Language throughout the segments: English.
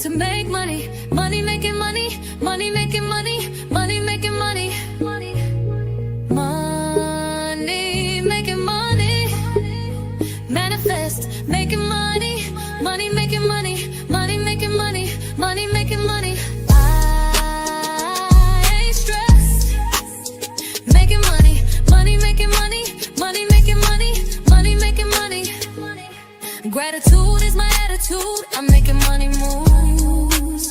to make money, money making money, money making money, money making money, money, money making money, manifest, making money, money making money, money making money, money making money. I ain't stressed, making money, money making money, money making money, money making money. Gratitude is my attitude. I'm making money moves.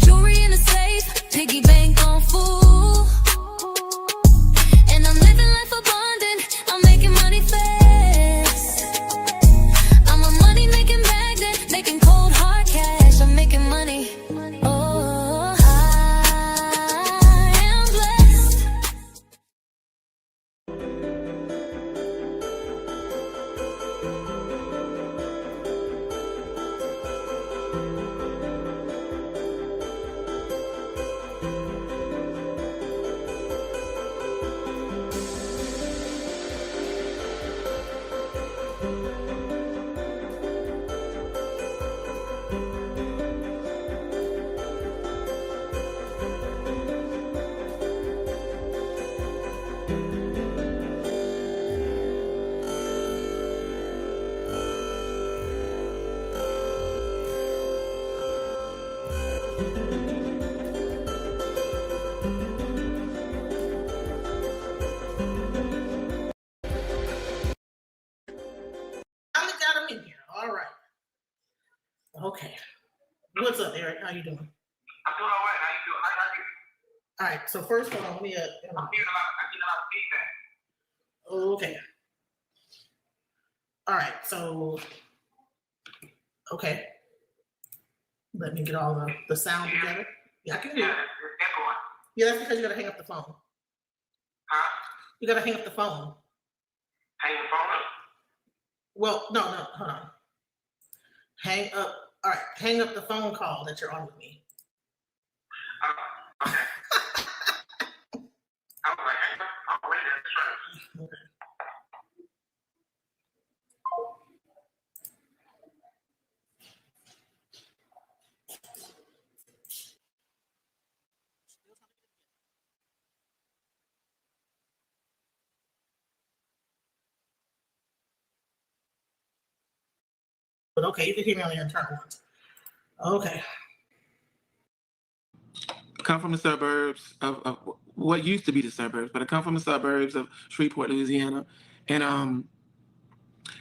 Jewelry in the safe, piggy bank on full. And I'm living life abundant. I'm making money fast. I'm a money making magnet, making cold hard cash. I'm making money. Oh, I am blessed. All right. Okay. What's up, Eric? How you doing? I'm doing all right. How you doing? How you? All right. So first, hold on. Let me. I'm getting a lot of feedback. Okay. All right. So. Okay. Let me get all the sound together. Yeah, I can hear you. Yeah, it's echoing. Yeah, that's because you gotta hang up the phone. Huh? You gotta hang up the phone. Hang the phone up? Well, no, hold on. Hang up. All right, hang up the phone call that you're on with me. Okay. I was like, hang up. I'm ready. That's right. Okay. But okay, you can hear me on the internal ones. Okay. I come from the suburbs of what used to be the suburbs, but I come from the suburbs of Shreveport, Louisiana, and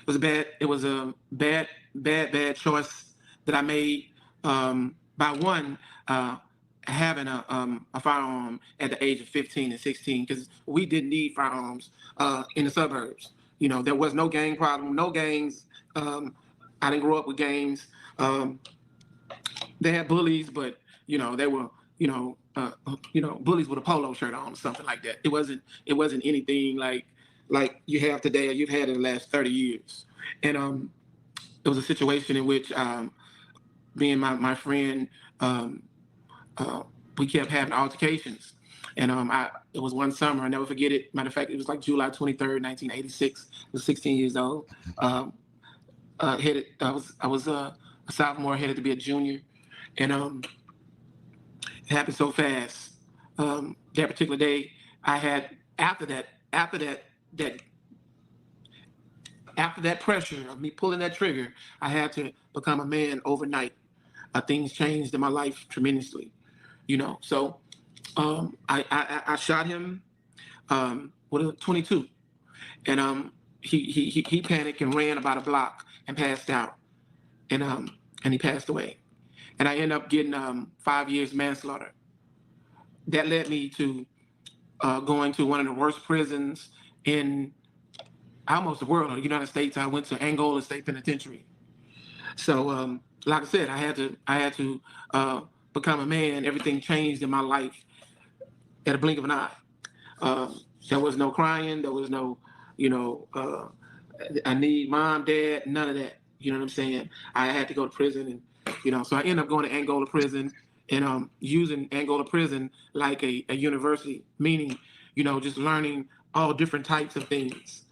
it was a bad choice that I made by one having a firearm at the age of 15 and 16, because we didn't need firearms in the suburbs. You know, there was no gang problem, no gangs. I didn't grow up with gangs. They had bullies, but they were bullies with a polo shirt on or something like that. It wasn't anything like you have today or you've had in the last 30 years. And it was a situation in which me and my friend we kept having altercations. And it was one summer, I'll never forget it. Matter of fact, it was like July 23rd, 1986. I was 16 years old. I was a sophomore, headed to be a junior, and it happened so fast. That particular day, I had after that pressure of me pulling that trigger, I had to become a man overnight. Things changed in my life tremendously, So I shot him with a 22, and he panicked and ran about a block and passed out, and he passed away. And I ended up getting 5 years manslaughter. That led me to going to one of the worst prisons in almost the world, the United States. I went to Angola State Penitentiary. So, like I said, I had to become a man. Everything changed in my life at a blink of an eye. There was no crying. There was no, I need mom, dad, none of that. You know what I'm saying? I had to go to prison, and so I ended up going to Angola prison and using Angola prison like a university, meaning, just learning all different types of things,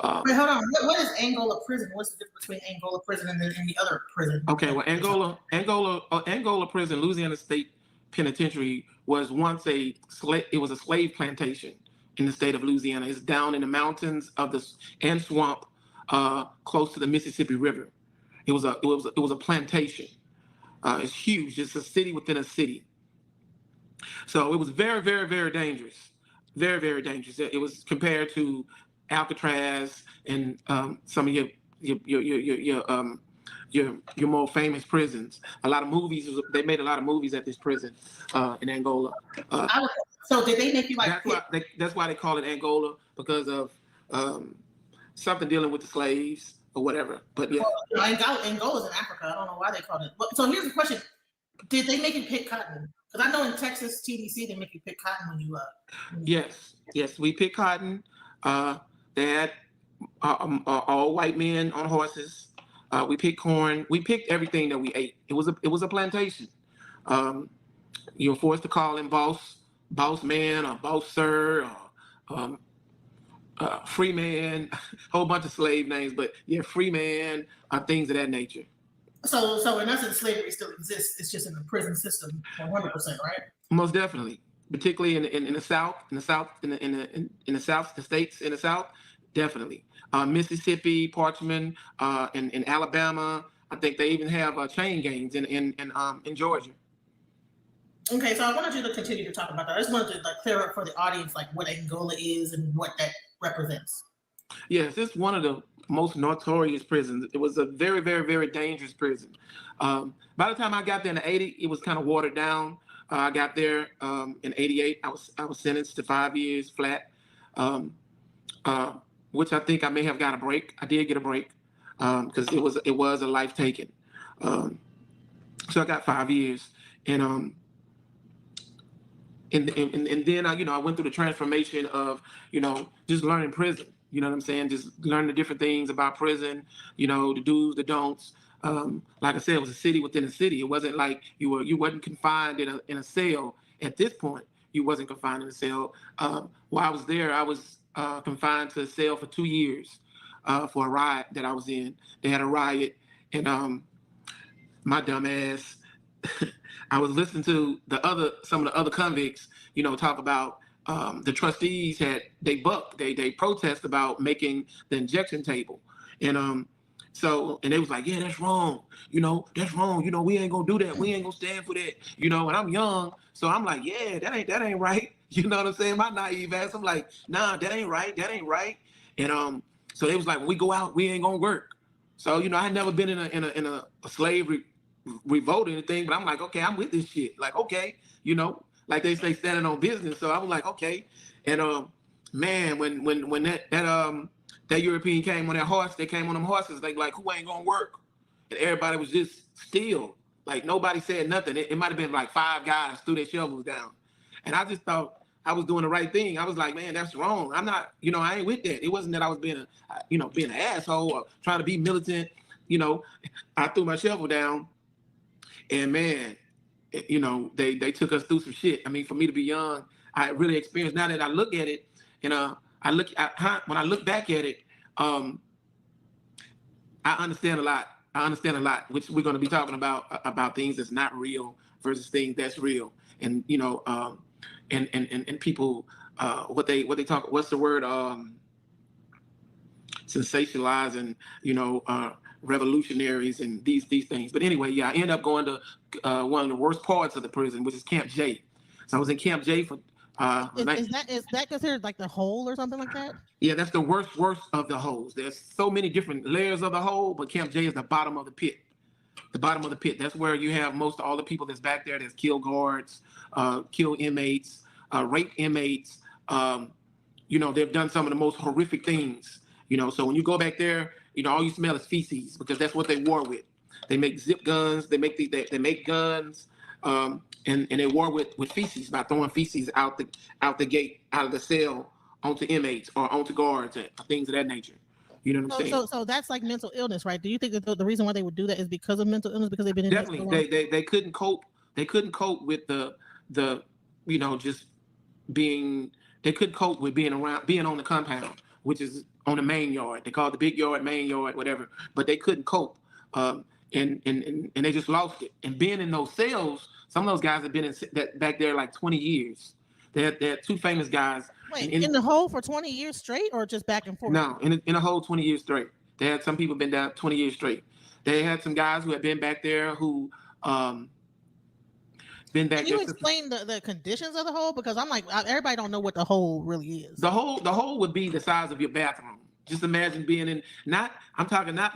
Wait, hold on. What is Angola prison? What's the difference between Angola prison and the other prison? Okay, well, Angola prison, Louisiana State Penitentiary was once a slave. It was a slave plantation in the state of Louisiana. It's down in the mountains of the and swamp, close to the Mississippi River. It was a plantation. It's huge. It's a city within a city. So it was very, very, very dangerous. Very, very dangerous. It was compared to Alcatraz and some of your more famous prisons. A lot of movies. They made a lot of movies at this prison in Angola. So did they make you like? That's why they call it Angola, because of something dealing with the slaves or whatever. But yeah, well, Angola's in Africa. I don't know why they called it. But, so here's the question: did they make you pick cotton? Because I know in Texas TDC they make you pick cotton when you. Yes, we pick cotton. They had all white men on horses. We picked corn. We picked everything that we ate. It was a plantation. You were forced to call him boss man, or boss sir, or free man, whole bunch of slave names, but yeah, free man, things of that nature. So in essence, slavery still exists. It's just in the prison system, 100%, right? Most definitely, particularly in the South, in the South, in the South, the states in the South, definitely. Mississippi, Parchman, in Alabama. I think they even have chain gangs in Georgia. Okay, so I wanted you to continue to talk about that. I just wanted to clear up for the audience what Angola is and what that represents. Yes, it's one of the most notorious prisons. It was a very, very, very dangerous prison. By the time I got there in the 80s, it was kind of watered down. I got there in 88. I was sentenced to 5 years flat, which I think I may have got a break. I did get a break because it was a life taken. So I got 5 years, and then I went through the transformation of just learning prison. You know what I'm saying? Just learning the different things about prison. The do's, the don'ts. Like I said, it was a city within a city. It wasn't like you wasn't confined in a cell. At this point, you wasn't confined in a cell. While I was there, I was confined to a cell for 2 years for a riot that I was in. They had a riot, and my dumb ass, I was listening to some of the other convicts, talk about the trustees they protest about making the injection table, and they was like, yeah, that's wrong, that's wrong, we ain't gonna do that, we ain't gonna stand for that, and I'm young, so I'm like, yeah, that ain't right, you know what I'm saying? My naive ass, I'm like, nah, that ain't right, and so they was like, when we go out, we ain't gonna work. So I had never been in a slave revolt or anything, but I'm like, okay, I'm with this shit, like, okay, like they say, standing on business. So I was like, okay. And man, when that European came on that horse, they came on them horses, like who ain't gonna work? And everybody was just still, like nobody said nothing. It might have been like 5 guys threw their shovels down. And I just thought I was doing the right thing. I was like, man, that's wrong. I'm not, I ain't with that. It wasn't that I was being an asshole or trying to be militant. I threw my shovel down, and man, they took us through some shit. I mean, for me to be young, I really experienced. Now that I look at it, and when I look back at it, I understand a lot. Which we're going to be talking about things that's not real versus things that's real, and and people, what they talk. What's the word? Sensationalizing, revolutionaries and these things. But anyway, yeah, I ended up going to one of the worst parts of the prison, which is Camp J. So I was in Camp J for. Is that considered like the hole or something like that? Yeah, that's the worst of the holes. There's so many different layers of the hole, but Camp J is the bottom of the pit. The bottom of the pit. That's where you have most of all the people that's back there. That's kill guards, kill inmates, rape inmates. They've done some of the most horrific things. So when you go back there, all you smell is feces, because that's what they war with. They make zip guns. They make make guns, and they war with feces by throwing feces out the gate, out of the cell, onto inmates or onto guards and things of that nature. You know what I'm saying? So that's like mental illness, right? Do you think that the reason why they would do that is because of mental illness, because they've been in definitely they couldn't cope. They couldn't cope with the just being. They couldn't cope with being on the compound, which is on the main yard. They call it the big yard, main yard, whatever. But they couldn't cope, and they just lost it. And being in those cells, some of those guys have been back there like 20 years. They had two famous guys. Wait, in the hole for 20 years straight, or just back and forth? No, in a whole 20 years straight. They had some people been down 20 years straight. They had some guys who had been back there who been back. Can you explain the conditions of the hole? Because I'm like, everybody don't know what the hole really is. The hole would be the size of your bathroom. Just imagine being in I'm talking not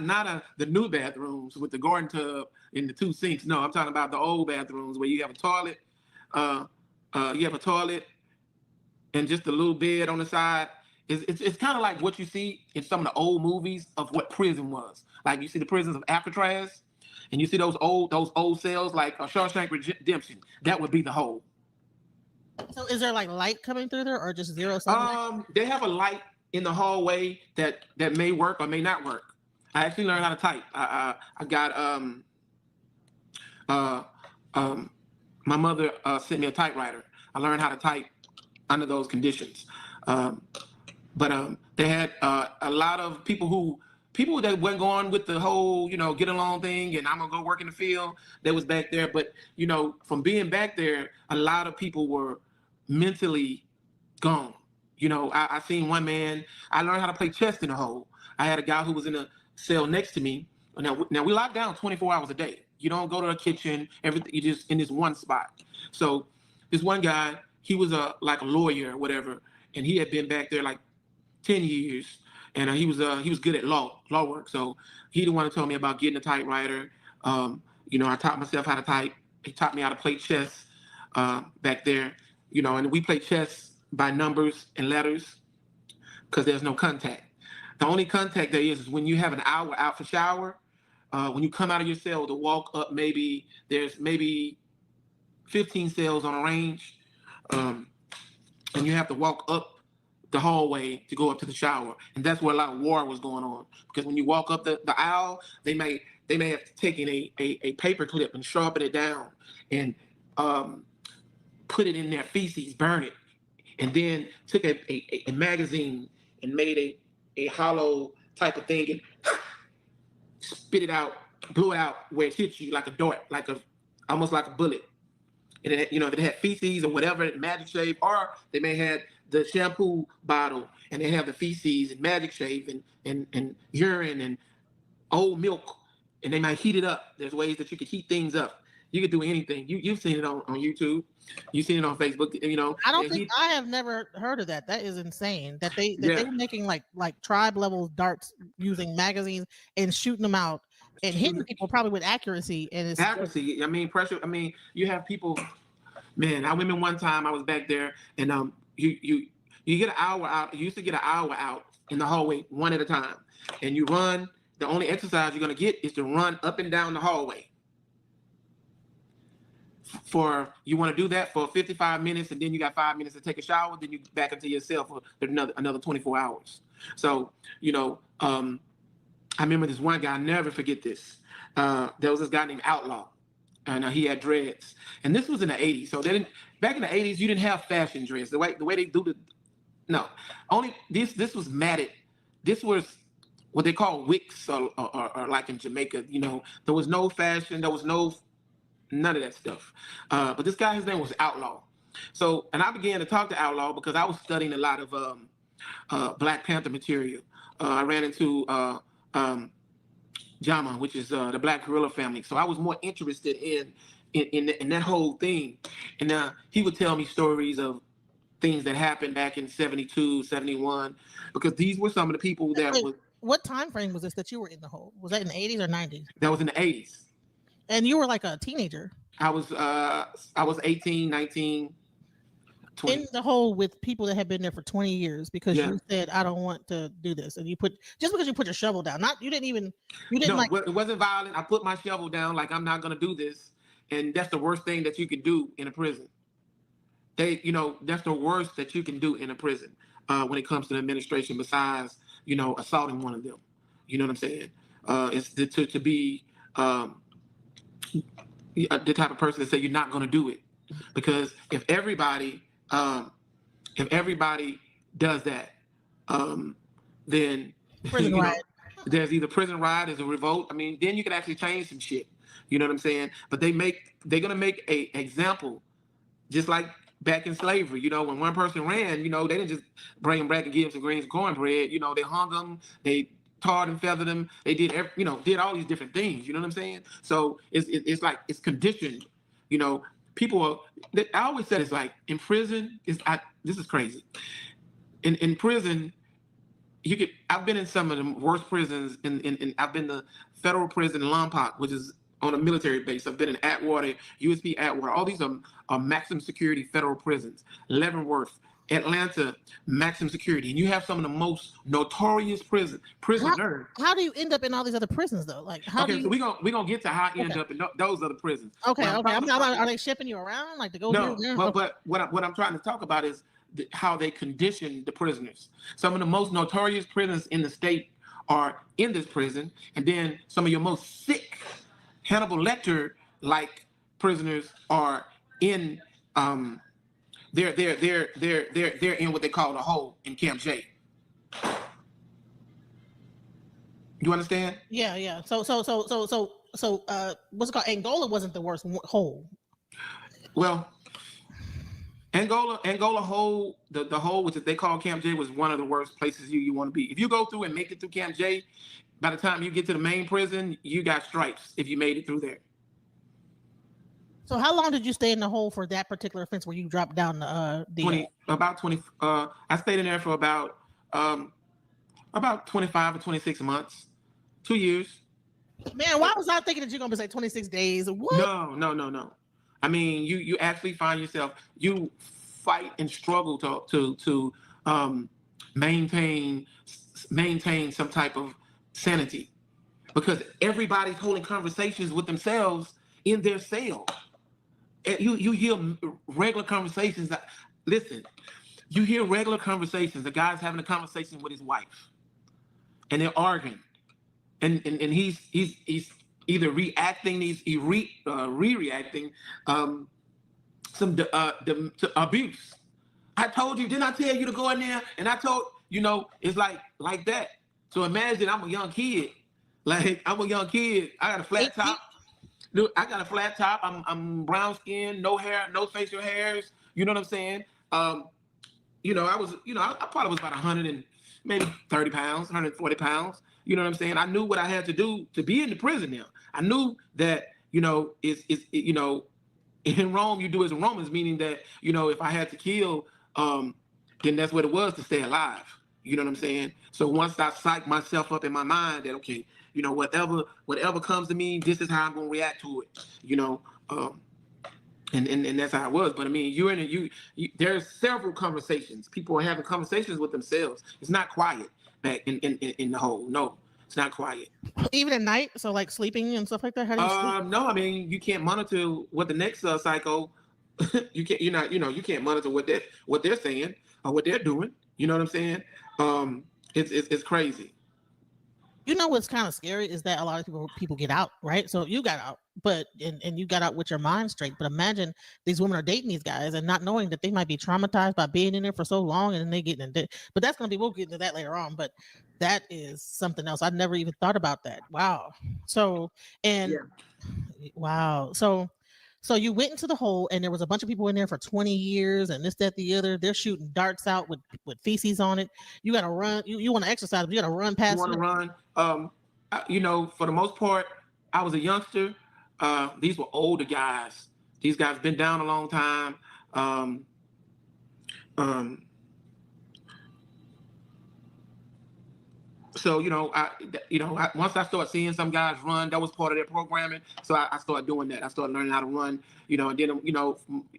the new bathrooms with the garden tub and the two sinks. No, I'm talking about the old bathrooms where you have a toilet, and just a little bed on the side. It's kind of like what you see in some of the old movies of what prison was. Like you see the prisons of Alcatraz, and you see those old cells like Shawshank Redemption. That would be the hole. So is there like light coming through there, or just zero sunlight? They have a light in the hallway that may work or may not work. I actually learned how to type. I got my mother sent me a typewriter. I learned how to type under those conditions. But they had a lot of people that went going with the whole, get along thing, and I'm gonna go work in the field. That was back there. But from being back there, a lot of people were mentally gone. I seen one man. I learned how to play chess in the hole. I had a guy who was in a cell next to me. Now we lock down 24 hours a day. You don't go to a kitchen. Everything, you just in this one spot. So this one guy, he was like a lawyer or whatever, and he had been back there like 10 years, and he was good at law work. So he the one who told me about getting a typewriter. I taught myself how to type. He taught me how to play chess back there. And we play chess by numbers and letters because there's no contact. The only contact there is when you have an hour out for shower. When you come out of your cell to walk up, there's maybe 15 cells on a range, and you have to walk up the hallway to go up to the shower, and that's where a lot of war was going on. Because when you walk up the aisle, they may have taken a paper clip and sharpen it down and put it in their feces, burn it, and then took a magazine and made a hollow type of thing and spit it out, blew it out where it hits you like a dart, almost like a bullet. And if it had feces or whatever, Magic Shave, or they may have the shampoo bottle and they have the feces and Magic Shave and urine and old milk, and they might heat it up. There's ways that you can heat things up. You could do anything. You've seen it on YouTube. You've seen it on Facebook. I don't think I have never heard of that. That is insane. That they're making like tribe level darts using magazines and shooting them out and hitting people probably with accuracy. And it's accuracy. Pressure. You have people. Man, I remember one time I was back there, and you get an hour out. You used to get an hour out in the hallway one at a time, and you run. The only exercise you're gonna get is to run up and down the hallway. You want to do that for 55 minutes, and then you got 5 minutes to take a shower, then you back into your cell for another 24 hours. So, I remember this one guy, I'll never forget this. There was this guy named Outlaw, and he had dreads. And this was in the 80s. So back in the 80s, you didn't have fashion dreads. The way they do this was matted. This was what they call wicks, or like in Jamaica, there was no fashion, there was none of that stuff. But this guy, his name was Outlaw. So, and I began to talk to Outlaw because I was studying a lot of Black Panther material. I ran into Jama, which is the Black Gorilla family. So I was more interested in that whole thing. And he would tell me stories of things that happened back in 72, 71, because these were some of the people that was. What time frame was this that you were in the hole? Was that in the 80s or 90s? That was in the 80s. And you were like a teenager. I was 18, 19, 20. In the hole with people that had been there for 20 years because you said, I don't want to do this. And just because you put your shovel down, it wasn't violent. I put my shovel down like I'm not going to do this. And that's the worst thing that you could do in a prison. That's the worst that you can do in a prison when it comes to the administration besides, assaulting one of them. You know what I'm saying? It's to be the type of person that say you're not going to do it, because if everybody does that, then Prison you know, riot. there's either prison riot, there's a revolt. I mean, then you can actually change some shit. You know what I'm saying? But they're gonna make a example, just like back in slavery. You know, when one person ran, you know, they didn't just bring him back and give him some greens and cornbread. You know, they hung him, they tarred and feathered him, they did did all these different things. You know what I'm saying? So it's like it's conditioned. You know, people are. I always said it's like in prison. This is crazy. In prison, I've been in some of the worst prisons in I've been to federal prison in Lompoc, which is on a military base. I've been in Atwater, USB Atwater. All these are maximum security federal prisons. Leavenworth, Atlanta, maximum security. And you have some of the most notorious prisoners. How do you end up in all these other prisons though? Like how do you? So we're gonna get to how I end up in those other prisons. Okay. Are they shipping you around like to go No, here? but what I'm trying to talk about is how they condition the prisoners. Some of the most notorious prisons in the state are in this prison, and then some of your most sick Hannibal Lecter like prisoners are in they're in what they call the hole in Camp J. You understand? Yeah. So what's it called? Angola wasn't the worst hole. Well, Angola hole, the hole which they call Camp J was one of the worst places you want to be. If you go through and make it through Camp J, by the time you get to the main prison, you got stripes if you made it through there. So how long did you stay in the hole for that particular offense where you dropped down the 20 I stayed in there for about 25 or 26 months, 2 years. Man, why was I thinking that you're gonna say 26 days? What? No. I mean, you actually find yourself, you fight and struggle to maintain some type of sanity, because everybody's holding conversations with themselves in their cell. And you hear regular conversations. You hear regular conversations. The guy's having a conversation with his wife, and they're arguing, and he's either reacting, re-reacting to abuse. I told you, didn't I tell you to go in there? And I told it's like that. So imagine I'm a young kid. I got a flat top. Dude, I got a flat top. I'm brown skinned, no hair, no facial hairs. You know what I'm saying? I probably was about 100 and maybe 30 pounds, 140 pounds. You know what I'm saying? I knew what I had to do to be in the prison now. I knew that, in Rome, you do as in Romans, meaning that, if I had to kill, then that's what it was to stay alive. You know what I'm saying? So once I psyched myself up in my mind that, okay, whatever comes to me, this is how I'm going to react to it, and that's how it was. But I mean, there's several conversations. People are having conversations with themselves. It's not quiet back in the hole. No, it's not quiet. Even at night, so like sleeping and stuff like that. How do you sleep? No, I mean, you can't monitor what the next psycho. You can't monitor what they're saying or what they're doing. You know what I'm saying? It's crazy. You know what's kind of scary is that a lot of people get out, right? So you got out, but and you got out with your mind straight. But imagine these women are dating these guys and not knowing that they might be traumatized by being in there for so long, and then they get in it. But that's gonna be, we'll get into that later on. But that is something else. I never even thought about that. Wow. So wow. So you went into the hole, and there was a bunch of people in there for 20 years, and this, that, the other. They're shooting darts out with feces on it. You got to run. You want to exercise, but you got to run past. You want to run. For the most part, I was a youngster. These were older guys. These guys been down a long time. So once I started seeing some guys run, that was part of their programming. So I started doing that. I started learning how to run. And then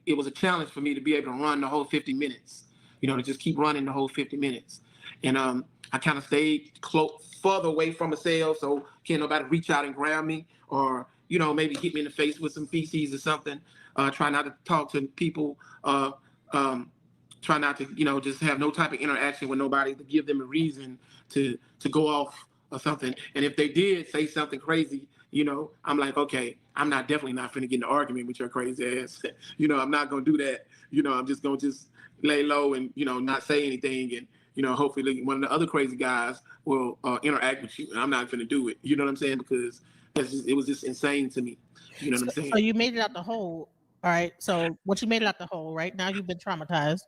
it was a challenge for me to be able to run the whole 50 minutes. To just keep running the whole 50 minutes. And I kind of stayed further away from a cell, so can't nobody reach out and grab me, or maybe hit me in the face with some feces or something. Try not to talk to people. Try not to just have no type of interaction with nobody to give them a reason to go off or something. And if they did say something crazy, I'm like, okay, I'm definitely not finna get in an argument with your crazy ass. I'm not gonna do that. I'm just gonna lay low and not say anything, and hopefully one of the other crazy guys will interact with you. And I'm not going to do it. You know what I'm saying? Because it was just insane to me. You know what I'm saying? So you made it out the hole. All right. So once you made it out the hole, right now you've been traumatized.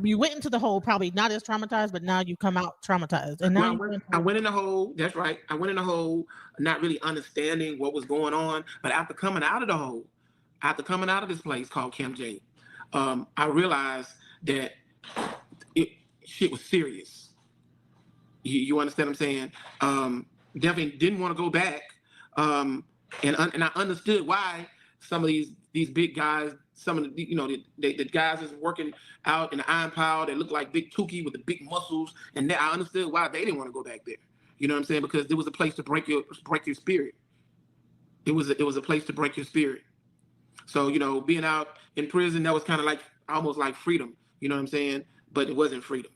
You went into the hole probably not as traumatized, but now you come out traumatized. And now I went in the hole. That's right. I went in the hole, not really understanding what was going on. But after coming out of the hole, after coming out of this place called Camp J, I realized that shit was serious. You understand what I'm saying? Definitely didn't want to go back. And I understood why some of these big guys, some of the the guys that's working out in the iron pile that look like Big Tukey with the big muscles, and I understood why they didn't want to go back there. You know what I'm saying? Because there was a place to break your spirit. It was a place to break your spirit. So being out in prison, that was kind of like almost like freedom. You know what I'm saying? But it wasn't freedom.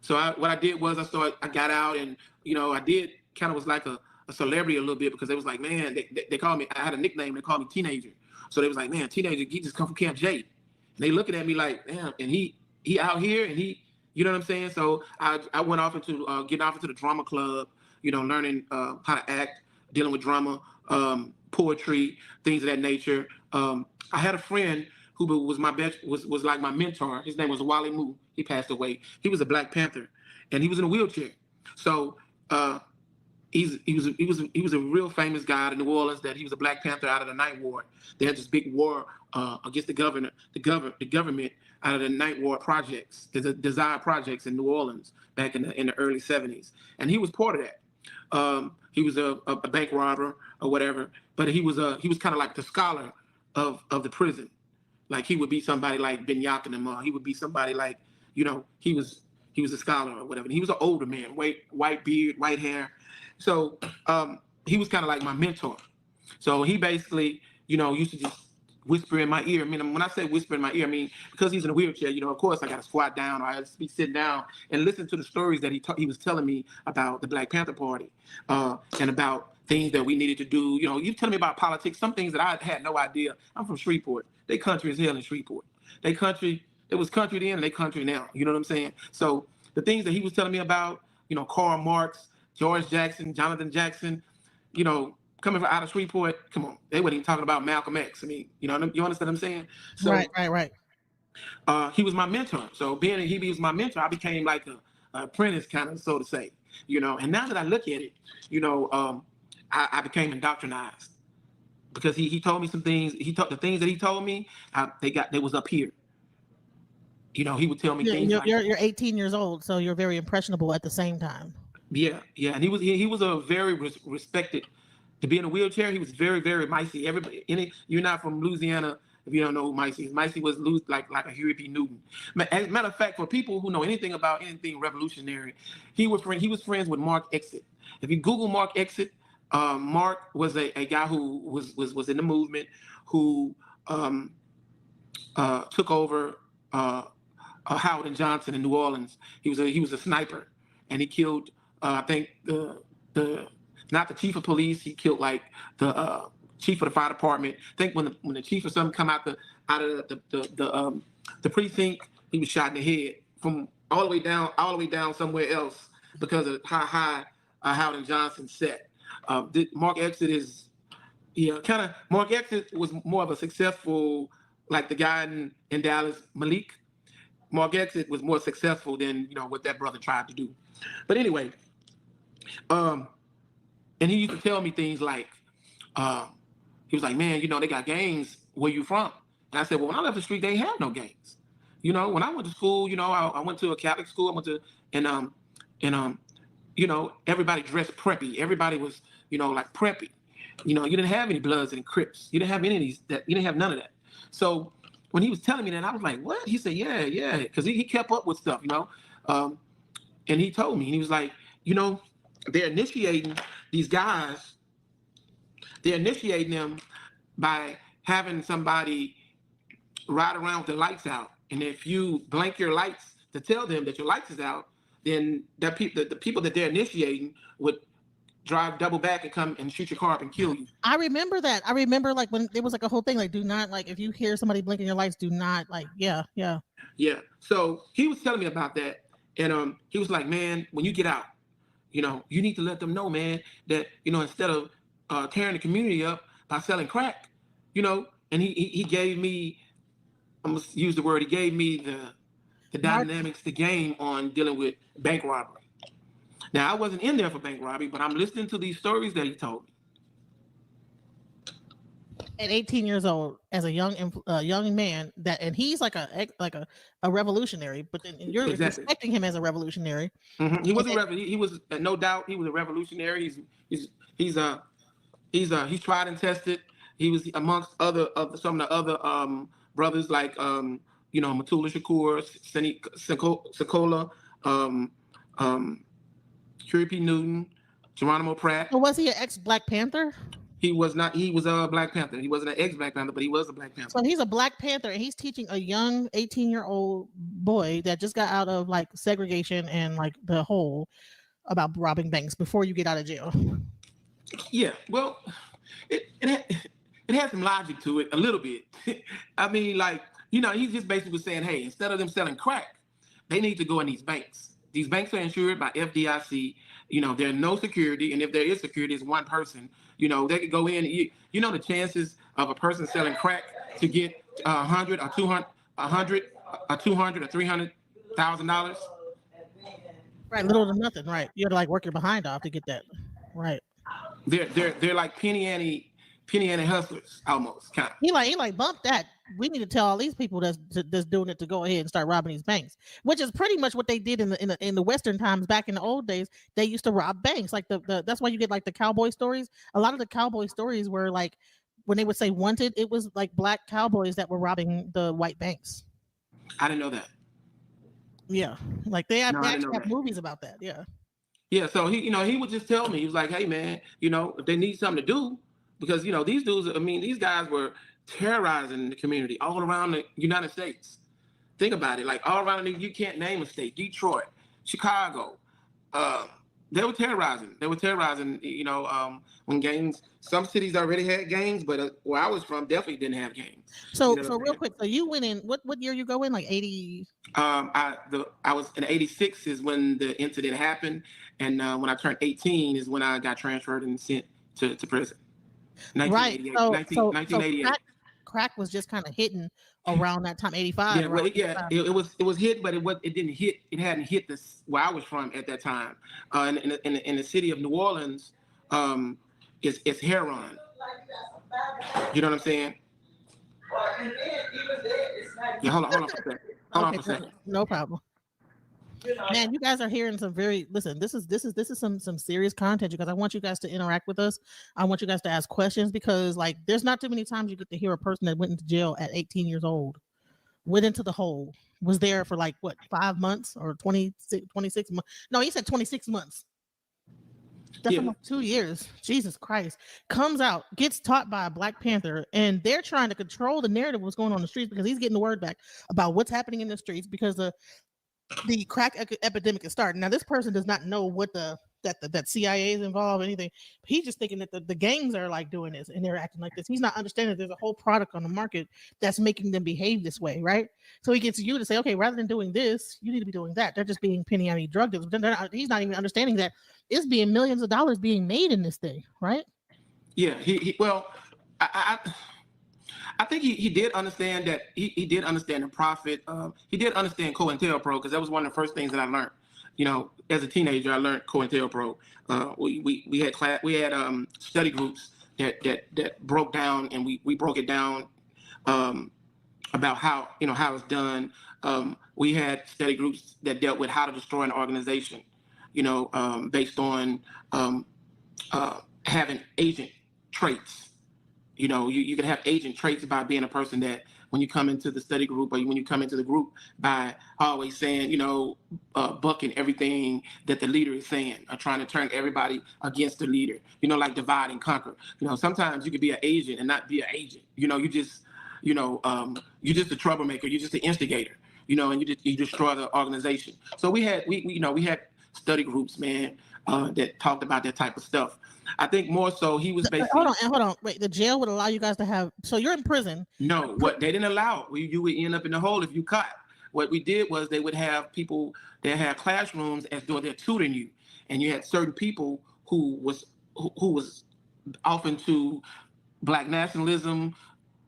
So what I did was I got out, and I did kind of was like a celebrity a little bit, because they was like, man, they called me. I had a nickname. They called me Teenager. So they was like, man, Teenager, he just come from Camp J. And they looking at me like, damn, and he out here, and he, you know what I'm saying? So I went off into getting off into the drama club, learning how to act, dealing with drama, poetry, things of that nature. I had a friend who was my best, was like my mentor. His name was Wally Moo. He passed away. He was a Black Panther, and he was in a wheelchair. So he was a real famous guy in New Orleans. That he was a Black Panther out of the Ninth Ward. They had this big war against the government out of the Ninth Ward projects, the Desire projects in New Orleans back in the early '70s, and he was part of that. He was a bank robber or whatever, but he was kind of like the scholar of the prison. Like he would be somebody like Ben Yakinim, he would be somebody like he was a scholar or whatever. And he was an older man, white beard, white hair. So he was kind of like my mentor. So he basically, used to just whisper in my ear. I mean, when I say whisper in my ear, I mean, because he's in a wheelchair, of course I got to squat down, or I had to be sitting down and listen to the stories that he was telling me about the Black Panther Party and about things that we needed to do. You telling me about politics, some things that I had no idea. I'm from Shreveport. They country as hell in Shreveport. It was country then and they country now. You know what I'm saying? So the things that he was telling me about, Karl Marx, George Jackson, Jonathan Jackson, coming from out of Shreveport, come on, they weren't even talking about Malcolm X. I mean, you understand what I'm saying? So, right. He was my mentor. So being that he was my mentor, I became like a apprentice, kind of, so to say. And now that I look at it, I became indoctrinized, because he told me some things. The things that he told me, they was up here. He would tell me things. You're 18 years old, so you're very impressionable at the same time. Yeah, and he was a very respected. To be in a wheelchair, he was very, very Micey. You're not from Louisiana if you don't know who Micey is. Micey was like a Huey P. Newton. As a matter of fact, for people who know anything about anything revolutionary, he was friends with Mark Exit. If you Google Mark Exit, Mark was a guy who was in the movement, who took over Howard and Johnson in New Orleans. He was a sniper, and he killed I think the not the chief of police. He killed like the chief of the fire department. I think when the chief or something come out of the precinct, he was shot in the head from all the way down somewhere else because of how high Howard and Johnson set. Mark Exit is Mark Exit was more of a successful, like the guy in Dallas, Malik. Mark Exit was more successful than what that brother tried to do. But anyway, and he used to tell me things like, he was like, man, they got gangs. Where you from? And I said, well, when I left the street, they had no gangs. When I went to school, I went to a Catholic school. I went to everybody dressed preppy. Everybody was, like preppy. You didn't have any Bloods and Crips. You didn't have any of these. You didn't have none of that. So when he was telling me that, I was like, what? He said, yeah, because he kept up with stuff, and he told me, and he was like, they're initiating these guys. They're initiating them by having somebody ride around with the lights out, and if you blink your lights to tell them that your lights is out, then the people that they're initiating would drive double back and come and shoot your car up and kill you. I remember that. I remember like when there was like a whole thing like, do not, like, if you hear somebody blinking your lights, do not, like, yeah. So he was telling me about that, And he was like, man, when you get out, you need to let them know, man, that instead of tearing the community up by selling crack, and he gave me, I'm gonna use the word, he gave me the dynamics, the game on dealing with bank robbery. Now I wasn't in there for bank robbery, but I'm listening to these stories that he told me. At 18 years old, as a young man, and he's like a revolutionary, but then you're Exactly. respecting him as a revolutionary. He was he was no doubt he was a revolutionary. He's tried and tested. He was amongst some of the other brothers like Matula Shakur, Sokola, Huey P. Newton, Geronimo Pratt. So was he an ex-Black Panther? He was not. He was a Black Panther. He wasn't an ex-Black Panther, but he was a Black Panther. So he's a Black Panther, and he's teaching a young 18-year-old boy that just got out of like segregation and like the whole about robbing banks before you get out of jail. Yeah, well, it has some logic to it a little bit. I mean, like, he just basically was saying, hey, instead of them selling crack, they need to go in these banks. These banks are insured by FDIC. There's no security, and if there is security, it's one person. They could go in. The chances of a person selling crack to get $100 or $200 or $300,000. Right, little to nothing. Right, you have to like work your behind off to get that. Right. They're like penny ante hustlers almost, kind of. He like bump that. We need to tell all these people that's doing it to go ahead and start robbing these banks, which is pretty much what they did in the Western times back in the old days. They used to rob banks, like the that's why you get like the cowboy stories. A lot of the cowboy stories were like when they would say wanted, it was like Black cowboys that were robbing the white banks. I didn't know that. Yeah, like they actually have movies about that. Yeah. Yeah, so he would just tell me, he was like, hey man, if they need something to do, because these dudes, these guys were terrorizing the community all around the United States. Think about it, like all around you can't name a state, Detroit, Chicago. They were terrorizing. When gangs, some cities already had gangs, but where I was from definitely didn't have gangs. So real quick, so you went in, what year you go in, like 80? I was in 86 is when the incident happened, and when I turned 18 is when I got transferred and sent to prison. Right. So 1988. Crack was just kind of hitting around that time, 85. Yeah, well, it was hit, but it didn't hit. It hadn't hit this where I was from at that time. In the city of New Orleans, it's heroin. You know what I'm saying? Yeah, hold on for a second. Hold on for a second. No problem. Man, you guys are hearing some this is some serious content, because I want you guys to interact with us. I want you guys to ask questions, because like there's not too many times you get to hear a person that went into jail at 18 years old, went into the hole, was there for like what, 5 months or 26 months. No, he said 26 months. That's almost 2 years. Jesus Christ. Comes out, gets taught by a Black Panther, and they're trying to control the narrative of what's going on in the streets, because he's getting the word back about what's happening in the streets, because the crack epidemic is starting. Now, this person does not know what that CIA is involved, anything. He's just thinking that the gangs are like doing this and they're acting like this. He's not understanding that there's a whole product on the market that's making them behave this way, right? So he gets you to say, okay, rather than doing this, you need to be doing that. They're just being penny ante drug dealers. He's not even understanding that it's being millions of dollars being made in this thing, right? Yeah. I think he did understand that he did understand the profit. He did understand COINTELPRO, because that was one of the first things that I learned. As a teenager, I learned COINTELPRO. We had study groups that broke down, and we broke it down about how it's done. We had study groups that dealt with how to destroy an organization, based on having agent traits. You can have agent traits by being a person that when you come into the study group, or when you come into the group, by always saying, bucking everything that the leader is saying, or trying to turn everybody against the leader, like divide and conquer. Sometimes you could be an agent and not be an agent. You're just a troublemaker. You're just an instigator, and you destroy the organization. So we had study groups, man, that talked about that type of stuff. I think more so he was basically. Hold on. Wait, the jail would allow you guys to have. So you're in prison. No, what they didn't allow. You would end up in the hole if you caught. what we did was they would have people that had classrooms as though they're tutoring you, and you had certain people who was off into Black nationalism,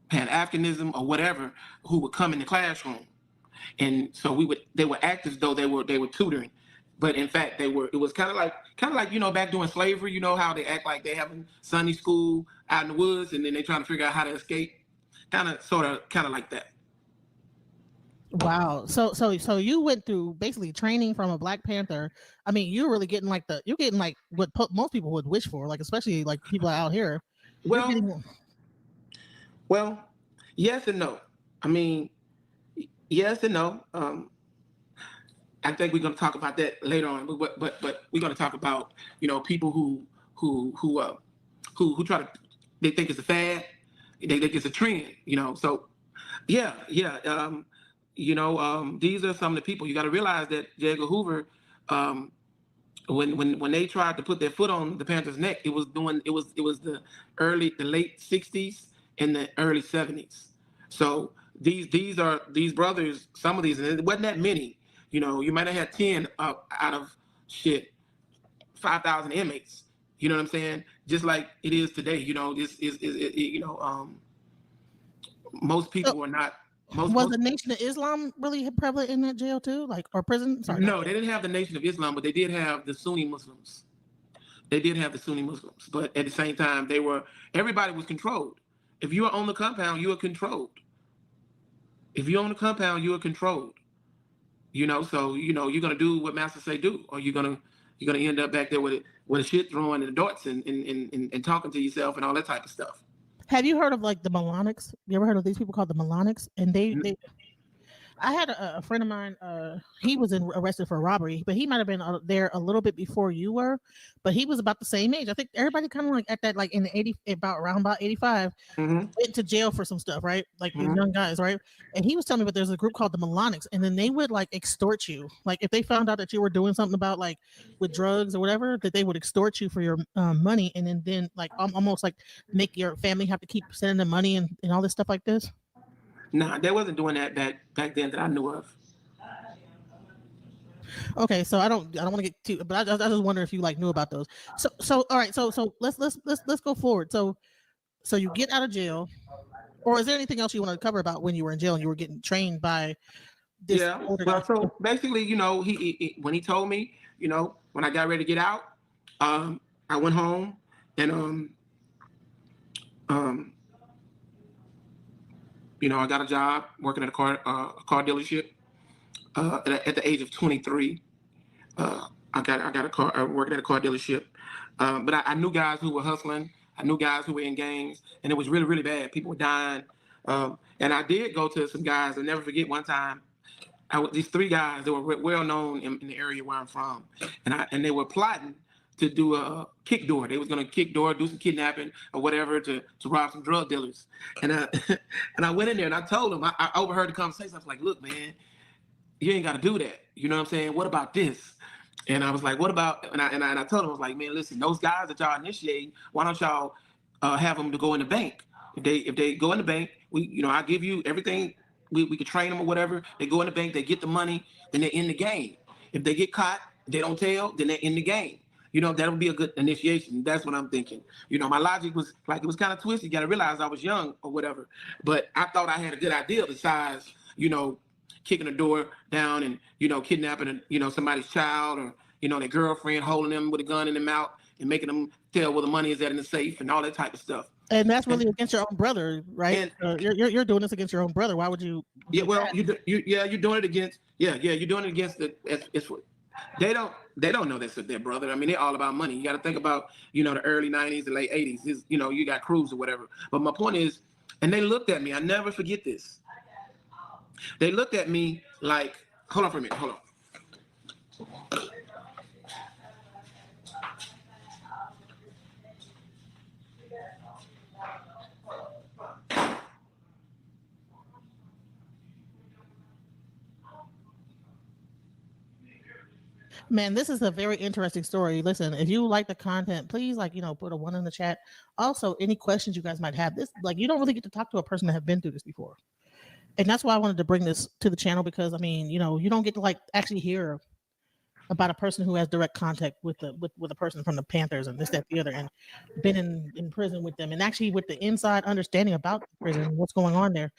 Pan-Africanism, or whatever, who would come in the classroom. And so they would act as though they were tutoring, but in fact it was kind of like back during slavery, how they act like they having Sunday school out in the woods, and then they trying to figure out how to escape, kind of like that. Wow. So you went through basically training from a Black Panther. I mean, you're really getting like what most people would wish for, like especially like people out here. Well, yes and no. I mean, yes and no. I think we're going to talk about that later on. But we're going to talk about people who try to, they think it's a fad, they think it's a trend. So yeah. These are some of the people. You got to realize that J. Edgar Hoover, when they tried to put their foot on the Panthers' neck, it was the late '60s and the early '70s. So these brothers, some of these, and it wasn't that many. You might have had 10 out of 5,000 inmates. You know what I'm saying? Just like it is today. This is most people are not. Was the Nation of Islam really prevalent in that jail too, or prison? Sorry, no, they didn't have the Nation of Islam, but they did have the Sunni Muslims. But at the same time, everybody was controlled. If you were on the compound, you were controlled. So you're gonna do what Master say do, or you're gonna end up back there with a shit throwing and the darts and talking to yourself and all that type of stuff. Have you heard of like the Melonics? You ever heard of these people called the Melonics? And they I had a friend of mine. He was arrested for a robbery, but he might have been there a little bit before you were. But he was about the same age. I think everybody kind of like at that, like in the around 85, went to jail for some stuff, right? Like these young guys, right? And he was telling me, but there's a group called the Melonics, and then they would like extort you. Like if they found out that you were doing something about like with drugs or whatever, that they would extort you for your money, and then like almost like make your family have to keep sending them money and all this stuff like this. Nah, they wasn't doing that back then that I knew of. Okay, so I don't want to get too, but I just wonder if you like knew about those. So all right, so let's go forward. So you get out of jail, or is there anything else you want to cover about when you were in jail and you were getting trained by this? Yeah. Well, so basically, he when he told me, when I got ready to get out, I went home and I got a job working at a car dealership. At the age of 23, I got a car working at a car dealership. But I knew guys who were hustling. I knew guys who were in gangs, and it was really, really bad. People were dying. And I did go to some guys. I'll never forget one time. These 3 guys, they were well known in the area where I'm from, and they were plotting to do a kick door. They was gonna kick door, do some kidnapping or whatever to rob some drug dealers. And I went in there and I told them, I overheard the conversation. I was like, look, man, you ain't got to do that. You know what I'm saying? What about this? And I was like, what about? And I told him, I was like, man, listen, those guys that y'all initiate, why don't y'all have them to go in the bank? If they go in the bank, I give you everything. We could train them or whatever. They go in the bank, they get the money, then they're in the game. If they get caught, they don't tell, then they're in the game. That would be a good initiation. That's what I'm thinking. My logic was like, it was kind of twisted. You got to realize I was young or whatever. But I thought I had a good idea besides, kicking the door down and, kidnapping, somebody's child or, their girlfriend, holding them with a gun in their mouth and making them tell where the money is at in the safe and all that type of stuff. And that's really against your own brother, right? And, you're doing this against your own brother. Why would you? Yeah, well, you're doing it against. Yeah, you're doing it against the. They don't know that's their brother. I mean, they're all about money. You got to think about the early '90s and late '80s. You got crews or whatever. But my point is, and they looked at me. I never forget this. They looked at me like, hold on for a minute, hold on. Man, this is a very interesting story. Listen, if you like the content, please put a 1 in the chat. Also, any questions you guys might have. This you don't really get to talk to a person that have been through this before. And that's why I wanted to bring this to the channel, because I mean, you know, you don't get to like actually hear about a person who has direct contact with with a person from the Panthers and this, that, the other, and been in prison with them, and actually with the inside understanding about the prison, what's going on there,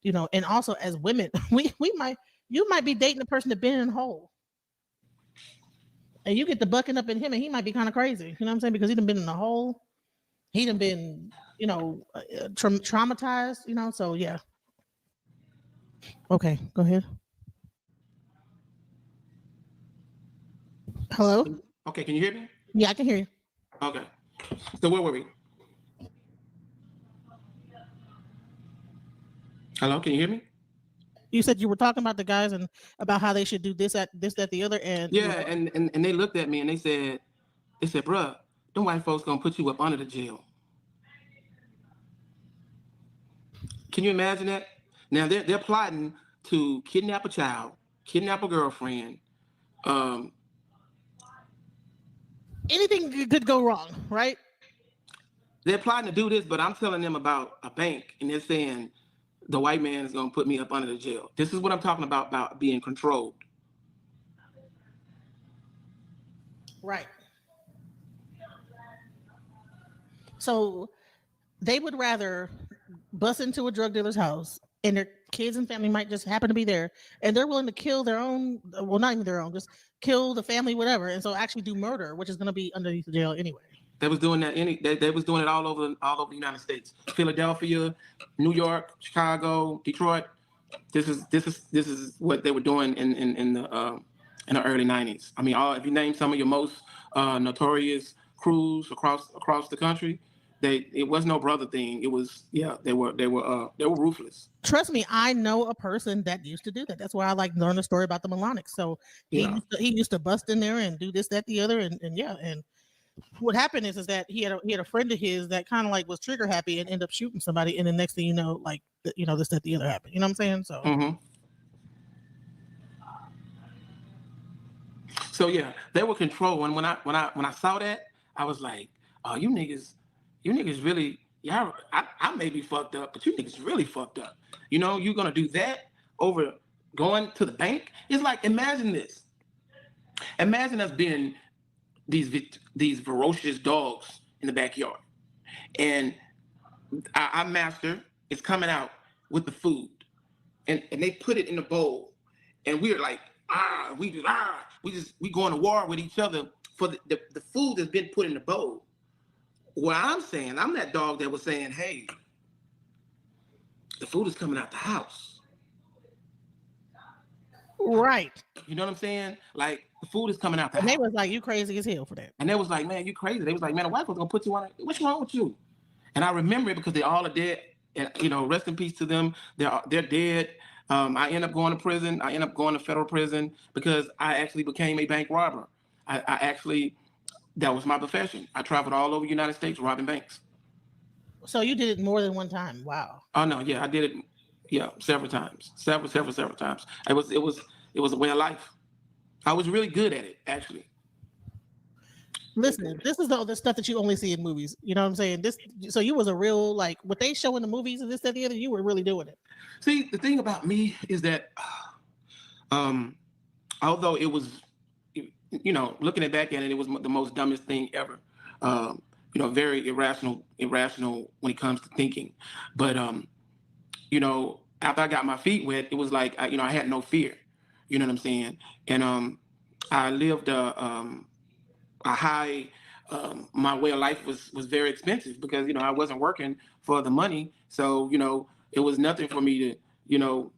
you know. And also as women, we might you might be dating a person that been in a hole, and you get the bucking up in him, and he might be kind of crazy. You know what I'm saying? Because he done been in a hole, he done been, you know, traumatized. You know, so yeah. Okay, go ahead. Hello. Okay, can you hear me? Yeah, I can hear you. Okay. So where were we? Hello, can you hear me? You said you were talking about the guys and about how they should do this, at this, that, the other, and Yeah, and they looked at me and they said, bruh, them white folks gonna put you up under the jail. Can you imagine that? Now they're plotting to kidnap a child, kidnap a girlfriend. anything could go wrong, right? They're plotting to do this, but I'm telling them about a bank, and they're saying the white man is gonna put me up under the jail. This is what I'm talking about being controlled. Right. So they would rather bust into a drug dealer's house, and their kids and family might just happen to be there, and they're willing to kill their own, well, not even their own, just kill the family, whatever, and so actually do murder, which is going to be underneath the jail anyway. They was doing that they was doing it all over the United States. Philadelphia, New York, Chicago, Detroit. This is what they were doing in the early 90s. I mean, if you name some of your most notorious crews across the country, it was no brother thing. It was, yeah, they were ruthless. Trust me, I know a person that used to do that. That's why I like learn the story about the Melonics. So he used to bust in there and do this, that, the other, and yeah. And what happened is that he had a friend of his that kind of like was trigger happy and ended up shooting somebody, and the next thing you know, like, you know, this, that, the other happened. You know what I'm saying? So. Mm-hmm. So yeah, they were controlled. And when I saw that, I was like, oh, you niggas really, yeah, I may be fucked up, but you niggas really fucked up. You know, you're gonna do that over going to the bank? It's like, imagine this. Imagine us being these ferocious dogs in the backyard, and our master is coming out with the food, and they put it in the bowl, and we're like, we going to war with each other for the food that's been put in the bowl. What I'm saying, I'm that dog that was saying, hey, the food is coming out the house. Right. You know what I'm saying? Like, the food is coming out the house. And they was like, you crazy as hell for that. And they was like, man, you crazy. They was like, man, a white folks gonna put you on. What's wrong with you? And I remember it because they all are dead. And, you know, rest in peace to them. They're dead. I end up going to prison. I end up going to federal prison because I actually became a bank robber. That was my profession. I traveled all over the United States robbing banks. So you did it more than one time. Wow. Oh no, yeah, I did it. Yeah, several times. Several times. It was a way of life. I was really good at it, actually. Listen, this is the stuff that you only see in movies. You know what I'm saying? So you was a real, like, what they show in the movies and this, that, the other, you were really doing it. See, the thing about me is that, although it was, you know, looking back at it, it was the most dumbest thing ever. You know, very irrational when it comes to thinking. But, you know, after I got my feet wet, it was like, I had no fear. You know what I'm saying? And I lived a high, my way of life was very expensive because, you know, I wasn't working for the money. So, you know, it was nothing for me to, you know,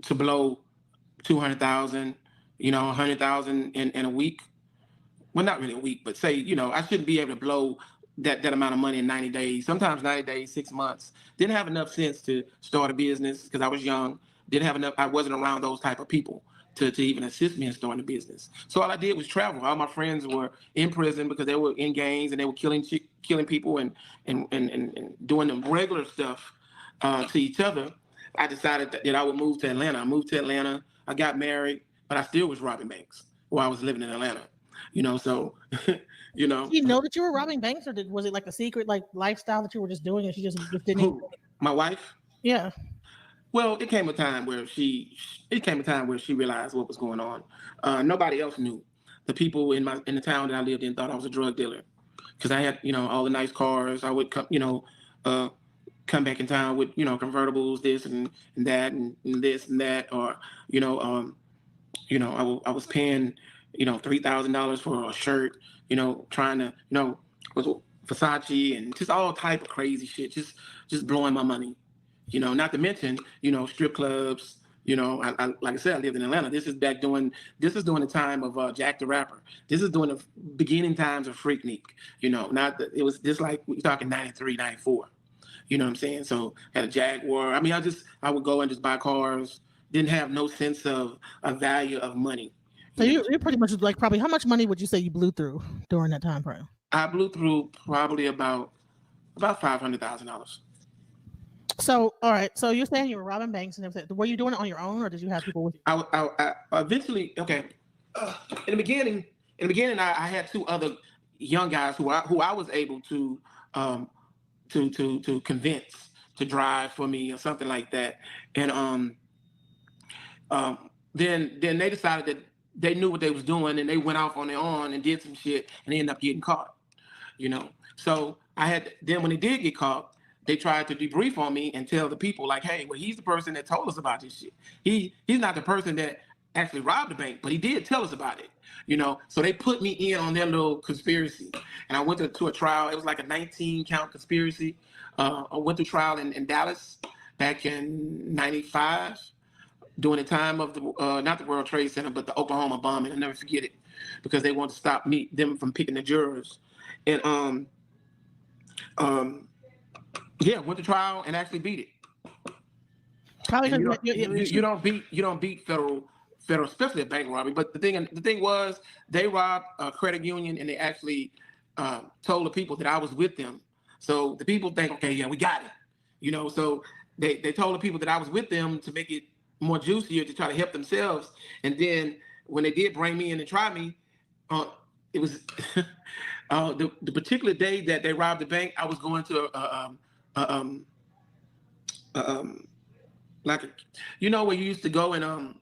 to blow 200,000, you know, 100,000 in a week. Well, not really a week, but say, you know, I shouldn't be able to blow that amount of money in 90 days, sometimes 90 days, 6 months. Didn't have enough sense to start a business because I was young. Didn't have enough. I wasn't around those type of people to even assist me in starting a business. So all I did was travel. All my friends were in prison because they were in gangs and they were killing people and doing the regular stuff to each other. I decided that I would move to Atlanta. I moved to Atlanta. I got married, but I still was robbing banks while I was living in Atlanta. You know, so you know. Did you know that you were robbing banks, or was it like a secret like lifestyle that you were just doing and she just didn't? My wife? Yeah. Well, it came a time where she realized what was going on. Nobody else knew. The people in the town that I lived in thought I was a drug dealer because I had all the nice cars. I would come uh, come back in town with convertibles, this and that and this and that, or you know um, I was paying $3,000 for a shirt, trying to was Versace and just all type of crazy shit, just blowing my money. Not to mention, strip clubs. Like I said, I lived in Atlanta. This is during the time of Jack the Rapper. This is during the beginning times of Freaknik. It was just like we're talking 93, 94. You know what I'm saying? So had a Jaguar. I mean, I would go and just buy cars. Didn't have no sense of a value of money. So you're pretty much like probably how much money would you say you blew through during that time frame? I blew through probably about $500,000. So, all right. So you're saying you were robbing banks and everything. Were you doing it on your own, or did you have people with you? I eventually, okay. In the beginning, I had two other young guys who I was able to convince to drive for me or something like that, and then they decided that they knew what they was doing and they went off on their own and did some shit and they ended up getting caught. So then when they did get caught, they tried to debrief on me and tell the people like, hey, well, he's the person that told us about this shit. He's not the person that actually robbed the bank, but he did tell us about it. So they put me in on their little conspiracy, and I went to a trial. It was like a 19-count conspiracy. I went to trial in Dallas back in '95 during the time of the not the World Trade Center, but the Oklahoma bombing. I'll never forget it because they wanted to stop them from picking the jurors, and yeah, went to trial and actually beat it. Probably you don't beat federal, especially a bank robbery. But the thing was, they robbed a credit union and they actually told the people that I was with them. So the people think, okay, yeah, we got it. So they told the people that I was with them to make it more juicier to try to help themselves. And then when they did bring me in and try me, it was the particular day that they robbed the bank. I was going to like where you used to go and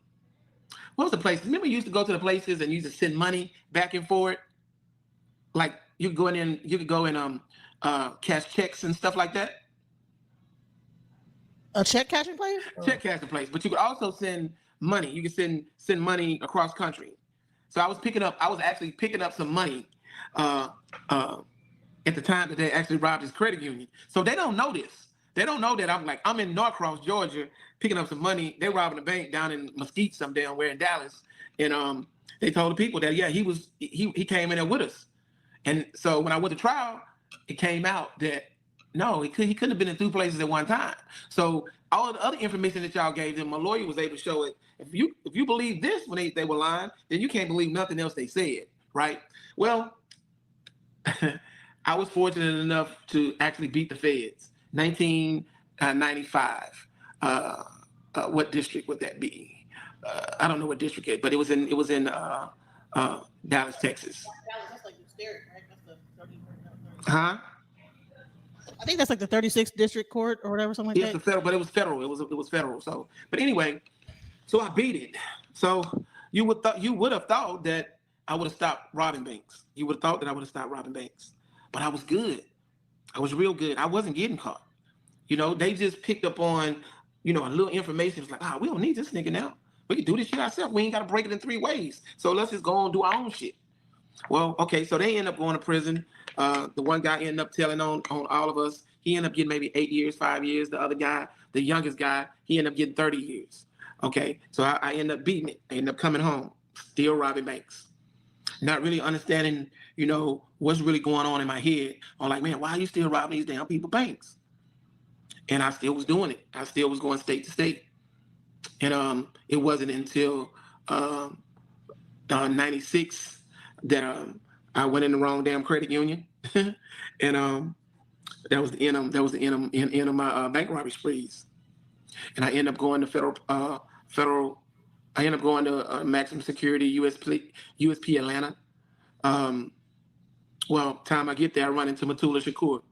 what was the place? Remember you used to go to the places and you used to send money back and forth? Like you could go and cash checks and stuff like that. A check cashing place? Check cashing place. But you could also send money. You could send money across country. So I was actually picking up some money at the time that they actually robbed this credit union. So they don't know this. They don't know that I'm in Norcross, Georgia, picking up some money. They're robbing a bank down in Mesquite, some damn where in Dallas. And they told the people that he came in there with us. And so when I went to trial, it came out that no, he couldn't have been in two places at one time. So all the other information that y'all gave them, my lawyer was able to show it. If you believe this when they were lying, then you can't believe nothing else they said, right? Well, I was fortunate enough to actually beat the feds. 1995. What district would that be? I don't know what district it, but it was in Dallas, Texas. That's like hysteric, right? That's the 30. Huh? I think that's like the 36th district court or whatever, something like yes, that. It's federal, but it was federal. It was federal. So, but anyway, so I beat it. So you would have thought that I would have stopped robbing banks. You would have thought that I would have stopped robbing banks, but I was good. I was real good. I wasn't getting caught. They just picked up on, a little information. It's like, we don't need this nigga now. We can do this shit ourselves. We ain't got to break it in 3 ways. So let's just go and do our own shit. Well, okay, so they end up going to prison. The one guy ended up telling on all of us. He ended up getting maybe 8 years, 5 years. The other guy, the youngest guy, he ended up getting 30 years. Okay, so I ended up beating it. I ended up coming home, still robbing banks. Not really understanding, what's really going on in my head. I'm like, man, why are you still robbing these damn people banks? And I still was doing it. I still was going state to state. And it wasn't until 96 that I went in the wrong damn credit union. And that was the end of my bank robbery sprees. And I ended up going to federal. I ended up going to maximum security USP Atlanta. Well, time I get there, I run into Matula Shakur,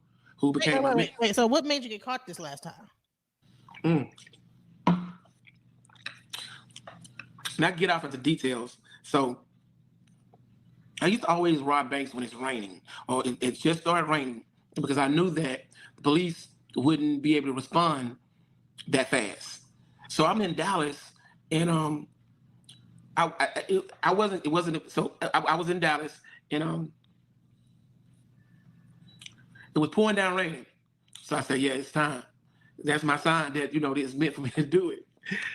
who became wait. So what made you get caught this last time? not get off into details. So I used to always rob banks when it's raining or it just started raining because I knew that the police wouldn't be able to respond that fast. So I'm in Dallas, and I wasn't it wasn't so I was in Dallas, and it was pouring down raining. So I said, yeah, it's time. That's my sign that it's meant for me to do it.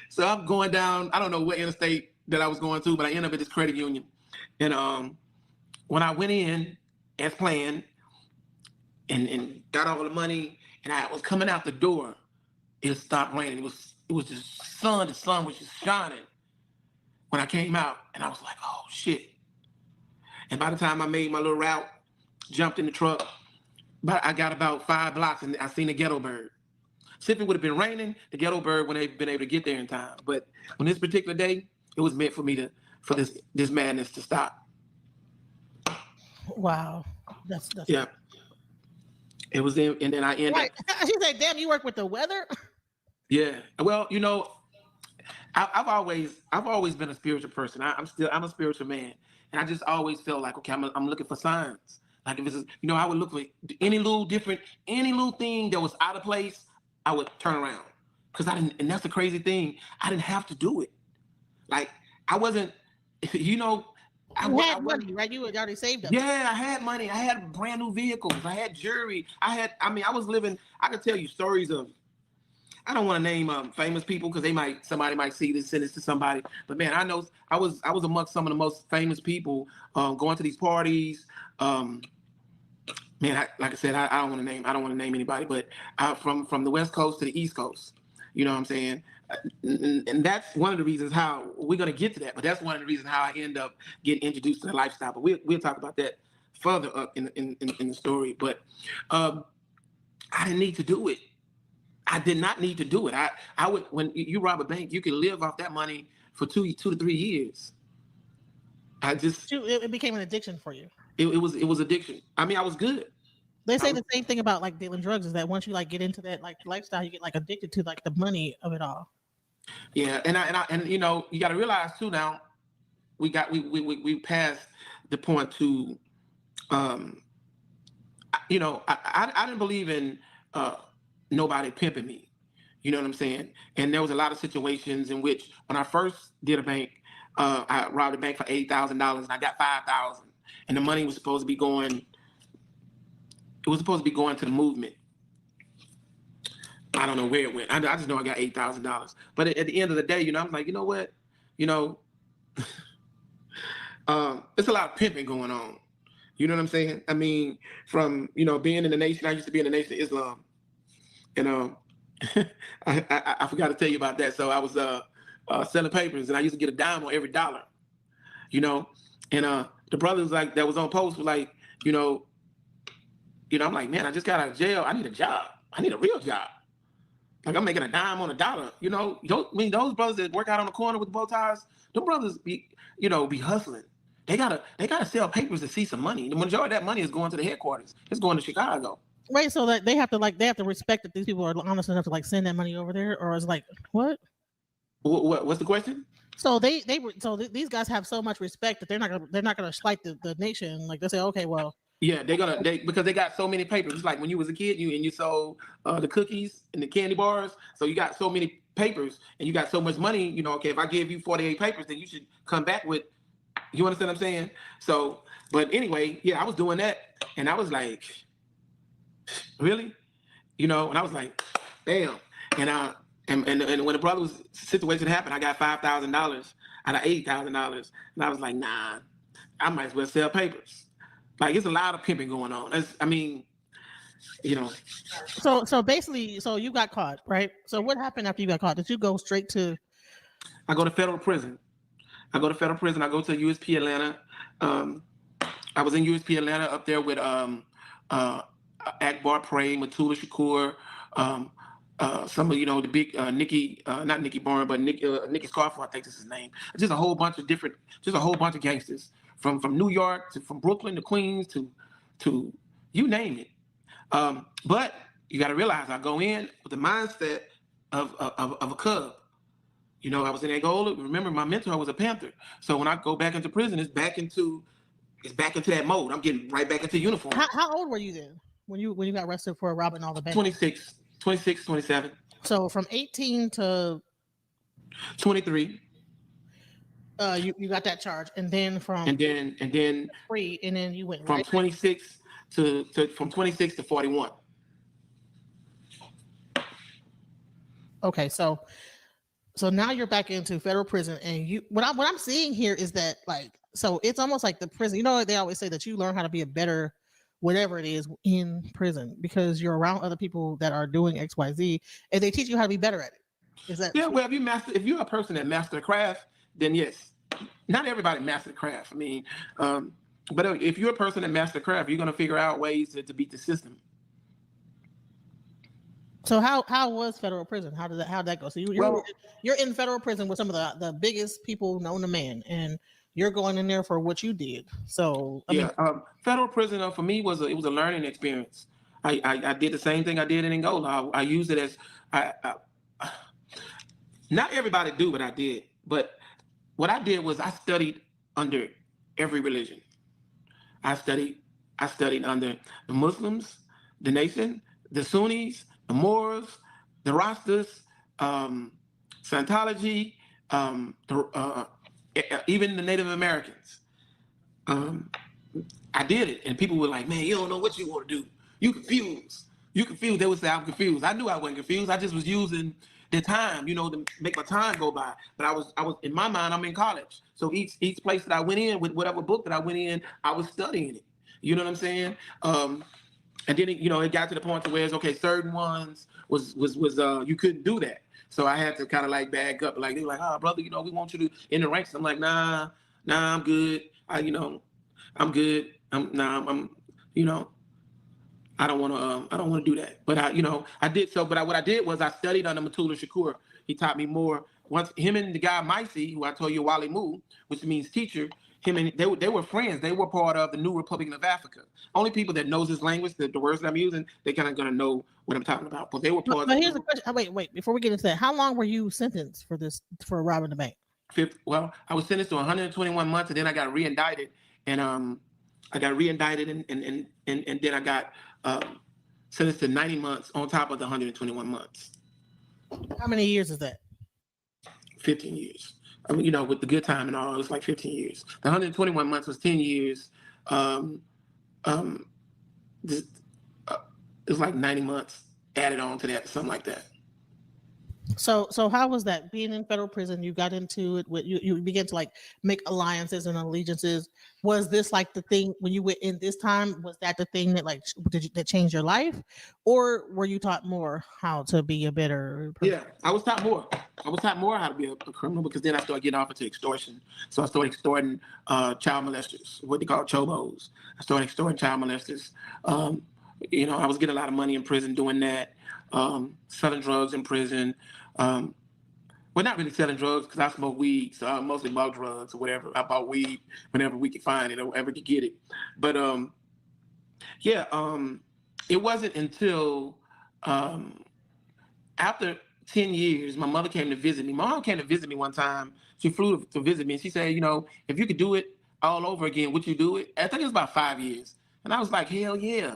So I'm going down. I don't know what interstate that I was going to, but I ended up at this credit union, and when I went in as planned and got all the money, and I was coming out the door, it stopped raining. It was just the sun was just shining when I came out, and I was like, oh shit. And by the time I made my little route, jumped in the truck, but I got about 5 blocks and I seen the ghetto bird. So if it would have been raining, the ghetto bird wouldn't have been able to get there in time. But on this particular day, it was meant for me for this madness to stop. Wow. That's yeah. It was in, and then I ended. Right. She said, "Damn, you work with the weather." Yeah. Well, I've always been a spiritual person. I'm a spiritual man, and I just always felt like, okay, I'm looking for signs. Like if it's I would look for any little thing that was out of place, I would turn around because I didn't. And that's the crazy thing. I didn't have to do it. Like I wasn't, I had money, right? You had already saved them. Yeah, I had money. I had brand new vehicles. I had jewelry. I was living. I could tell you stories of. I don't want to name famous people because somebody might see this, send this to somebody. But man, I know I was amongst some of the most famous people going to these parties. Man, like I said, I don't want to name anybody, but from the West Coast to the East Coast, you know what I'm saying? And that's one of the reasons how we're going to get to that. But that's one of the reasons how I end up getting introduced to the lifestyle. But we'll talk about that further up in the story. But I didn't need to do it. I did not need to do it. I would, when you rob a bank, you can live off that money for 2 to 3 years. It became an addiction for you. It was addiction. I mean, I was good. They say the same thing about like dealing drugs is that once you like get into that like lifestyle, you get like addicted to like the money of it all. Yeah, and you got to realize too now, we passed the point to, I didn't believe in nobody pimping me. You know what I'm saying? And there was a lot of situations in which when I first did a bank, I robbed a bank for $8,000 and I got $5,000, and the money was supposed to be going. It was supposed to be going to the movement. I don't know where it went. I just know I got $8,000. But at the end of the day, I'm like, you know what? It's a lot of pimping going on. You know what I'm saying? I mean, from being in the nation, I used to be in the Nation of Islam, and I forgot to tell you about that. So I was selling papers, and I used to get a dime on every dollar. And the brothers like that was on post were like, I'm like, man, I just got out of jail. I need a job. I need a real job. Like I'm making a dime on a dollar. Those brothers that work out on the corner with the bow ties, them brothers be hustling. They gotta sell papers to see some money. The majority of that money is going to the headquarters. It's going to Chicago. Right. So that they have to respect that these people are honest enough to like send that money over there, or is like what? What's the question? So these guys have so much respect that they're not gonna slight the nation. Like they say, okay, well. Yeah, because they got so many papers. It's like when you was a kid, you sold the cookies and the candy bars. So you got so many papers and you got so much money. Okay, if I give you 48 papers, then you should come back with. You understand what I'm saying? So, but anyway, yeah, I was doing that, and I was like, really, and I was like, damn, and when the brother's situation happened, I got $5,000 out of $8,000, and I was like, nah, I might as well sell papers. Like it's a lot of pimping going on. So basically, you got caught, right? So what happened after you got caught? Did you go straight to? I go to federal prison. I go to USP Atlanta. I was in USP Atlanta up there with Akbar Prey, Matula Shakur, some of the big not Nicky Barnes, but Nicky Scarfo, I think is his name. Just a whole bunch of gangsters. From New York from Brooklyn to Queens to you name it. But you got to realize I go in with the mindset of a cub. You know, I was in Angola. Remember, my mentor was a Panther. So when I go back into prison, it's back into that mode. I'm getting right back into uniform. How old were you then when you got arrested for robbing all the banks? 26, 27, So from 18 to 23. you got that charge, and then from And then free, and then you went from right. 26 to 41. Okay, so now you're back into federal prison, and what I'm seeing here is that, like, so it's almost like the prison. You know, they always say that you learn how to be a better whatever it is in prison because you're around other people that are doing XYZ, and they teach you how to be better at it. Is that Yeah? Well, if you're a person that master the craft, then yes. Not everybody master the craft. I mean, but if you're a person that master the craft, you're going to figure out ways to beat the system. So how was federal prison? How did that go? So you're in federal prison with some of the biggest people known to man, and you're going in there for what you did. So I mean, federal prison for me was a learning experience. I did the same thing I did in Angola. I used it as not everybody do what I did, but what I did was I studied under every religion. I studied under the Muslims, the nation, the Sunnis, the Moors, the Rastas, Scientology, even the Native Americans. I did it, and people were like, "Man, you don't know what you want to do. You confused. You confused." They would say, "I'm confused." I knew I wasn't confused. I just was using the time, to make my time go by. But I was in my mind, I'm in college. So each place that I went in with whatever book that I went in, I was studying it. You know what I'm saying? And then it got to the point to where it's okay. Certain ones was you couldn't do that. So I had to kind of like back up. Like they were like, "Oh, brother, we want you to in the ranks." I'm like, "Nah, I'm good. I'm good. I don't want to do that." But I did so. But what I did was I studied under Matula Shakur. He taught me more. Once him and the guy Maisi, who I told you, Wally Mu, which means teacher, him and they were friends. They were part of the New Republic of Africa. Only people that knows this language, the words that I'm using, they kind of gonna know what I'm talking about. But they were part. But here's the question. Wait. Before we get into that, how long were you sentenced for robbing the bank? Well, I was sentenced to 121 months, and then I got re-indicted, and and then I got sentenced to 90 months on top of the 121 months. How many years is that? 15 years. I mean, with the good time and all, it was like 15 years. The 121 months was 10 years. It was like 90 months added on to that, something like that. So how was that being in federal prison? You got into it with you began to like make alliances and allegiances. Was this like the thing when you went in this time? Was that the thing that that changed your life, or were you taught more how to be a better person? Yeah, I was taught more. I was taught more how to be a criminal because then I started getting offered to extortion. So I started extorting child molesters, what they call chobos. I started extorting child molesters. I was getting a lot of money in prison doing that. Selling drugs in prison. Well, not really selling drugs because I smoke weed, so I mostly bought drugs or whatever. I bought weed whenever we could find it or wherever we could get it. But it wasn't until after 10 years, my mother came to visit me. My mom came to visit me one time. She flew to visit me, and she said, if you could do it all over again, would you do it? I think it was about 5 years. And I was like, hell yeah.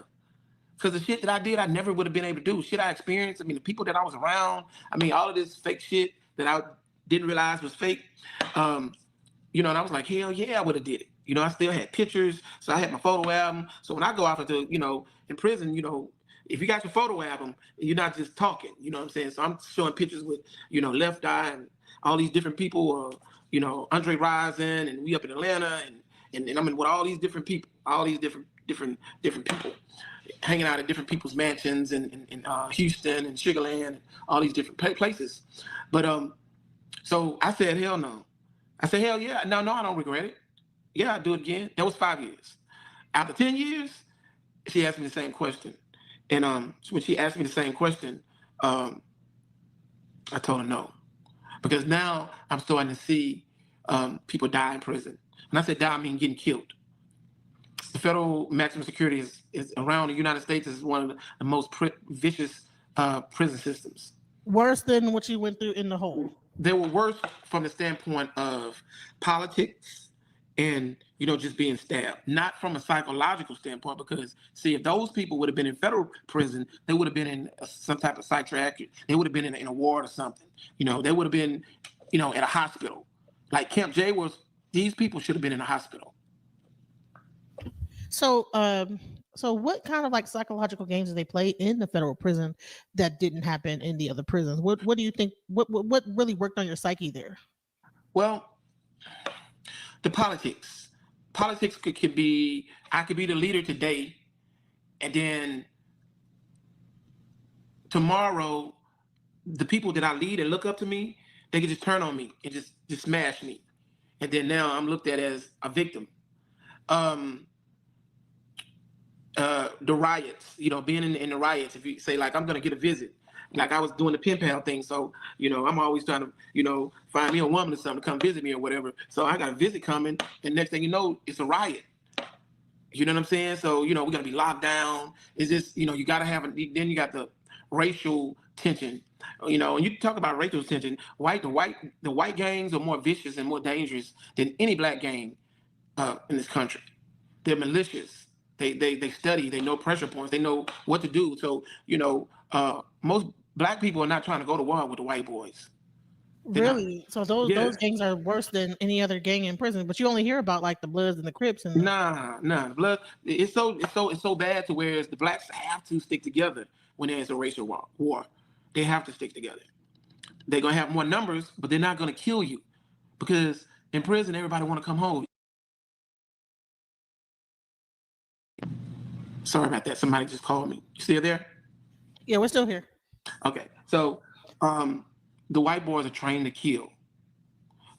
Because the shit that I did, I never would have been able to do. Shit I experienced, the people that I was around, all of this fake shit that I didn't realize was fake. And I was like, hell yeah, I would have did it. I still had pictures, so I had my photo album. So when I go out into, in prison, if you got your photo album, you're not just talking, you know what I'm saying? So I'm showing pictures with, Left Eye and all these different people, Andre Rison, and we up in Atlanta, and I'm in with all these different people, all these different people. Hanging out at different people's mansions in Houston and Sugar Land and all these different places. But so I said, hell no. I said, hell yeah. No, I don't regret it. Yeah, I'll do it again. That was 5 years. After 10 years, she asked me the same question. And when she asked me the same question, I told her no. Because now I'm starting to see people die in prison. When I say die, I mean getting killed. The federal maximum security is around the United States is one of the most vicious prison systems. Worse than what you went through in the hole. they were worse from the standpoint of politics and just being stabbed, not from a psychological standpoint. Because see, if those people would have been in federal prison, they would have been in some type of psychiatric. They would have been in a ward or something. They would have been, at a hospital. Like Camp J was. These people should have been in a hospital. So, so what kind of like psychological games do they play in the federal prison that didn't happen in the other prisons? What do you think? What really worked on your psyche there? Well, the politics. Politics could be. I could be the leader today, and then tomorrow, the people that I lead and look up to me, they could just turn on me and just smash me, and then now I'm looked at as a victim. The riots, being in the riots, if you say like I'm gonna get a visit, like I was doing the pen pal thing, so I'm always trying to find me a woman or something to come visit me or whatever. So I got a visit coming, and next thing you know, it's a riot. You know what I'm saying? So we're gonna be locked down. It's just you gotta have then you got the racial tension. And you talk about racial tension. The white gangs are more vicious and more dangerous than any black gang in this country. They're malicious. They study. They know pressure points. They know what to do. So most black people are not trying to go to war with the white boys. Really? So those gangs are worse than any other gang in prison. But you only hear about like the Bloods and the Crips and Nah. The blood. It's so bad to where the blacks have to stick together when there's a racial war. They have to stick together. They're gonna have more numbers, but they're not gonna kill you because in prison everybody want to come home. Sorry about that. Somebody just called me. You still there? Yeah, we're still here. Okay. So the white boys are trained to kill.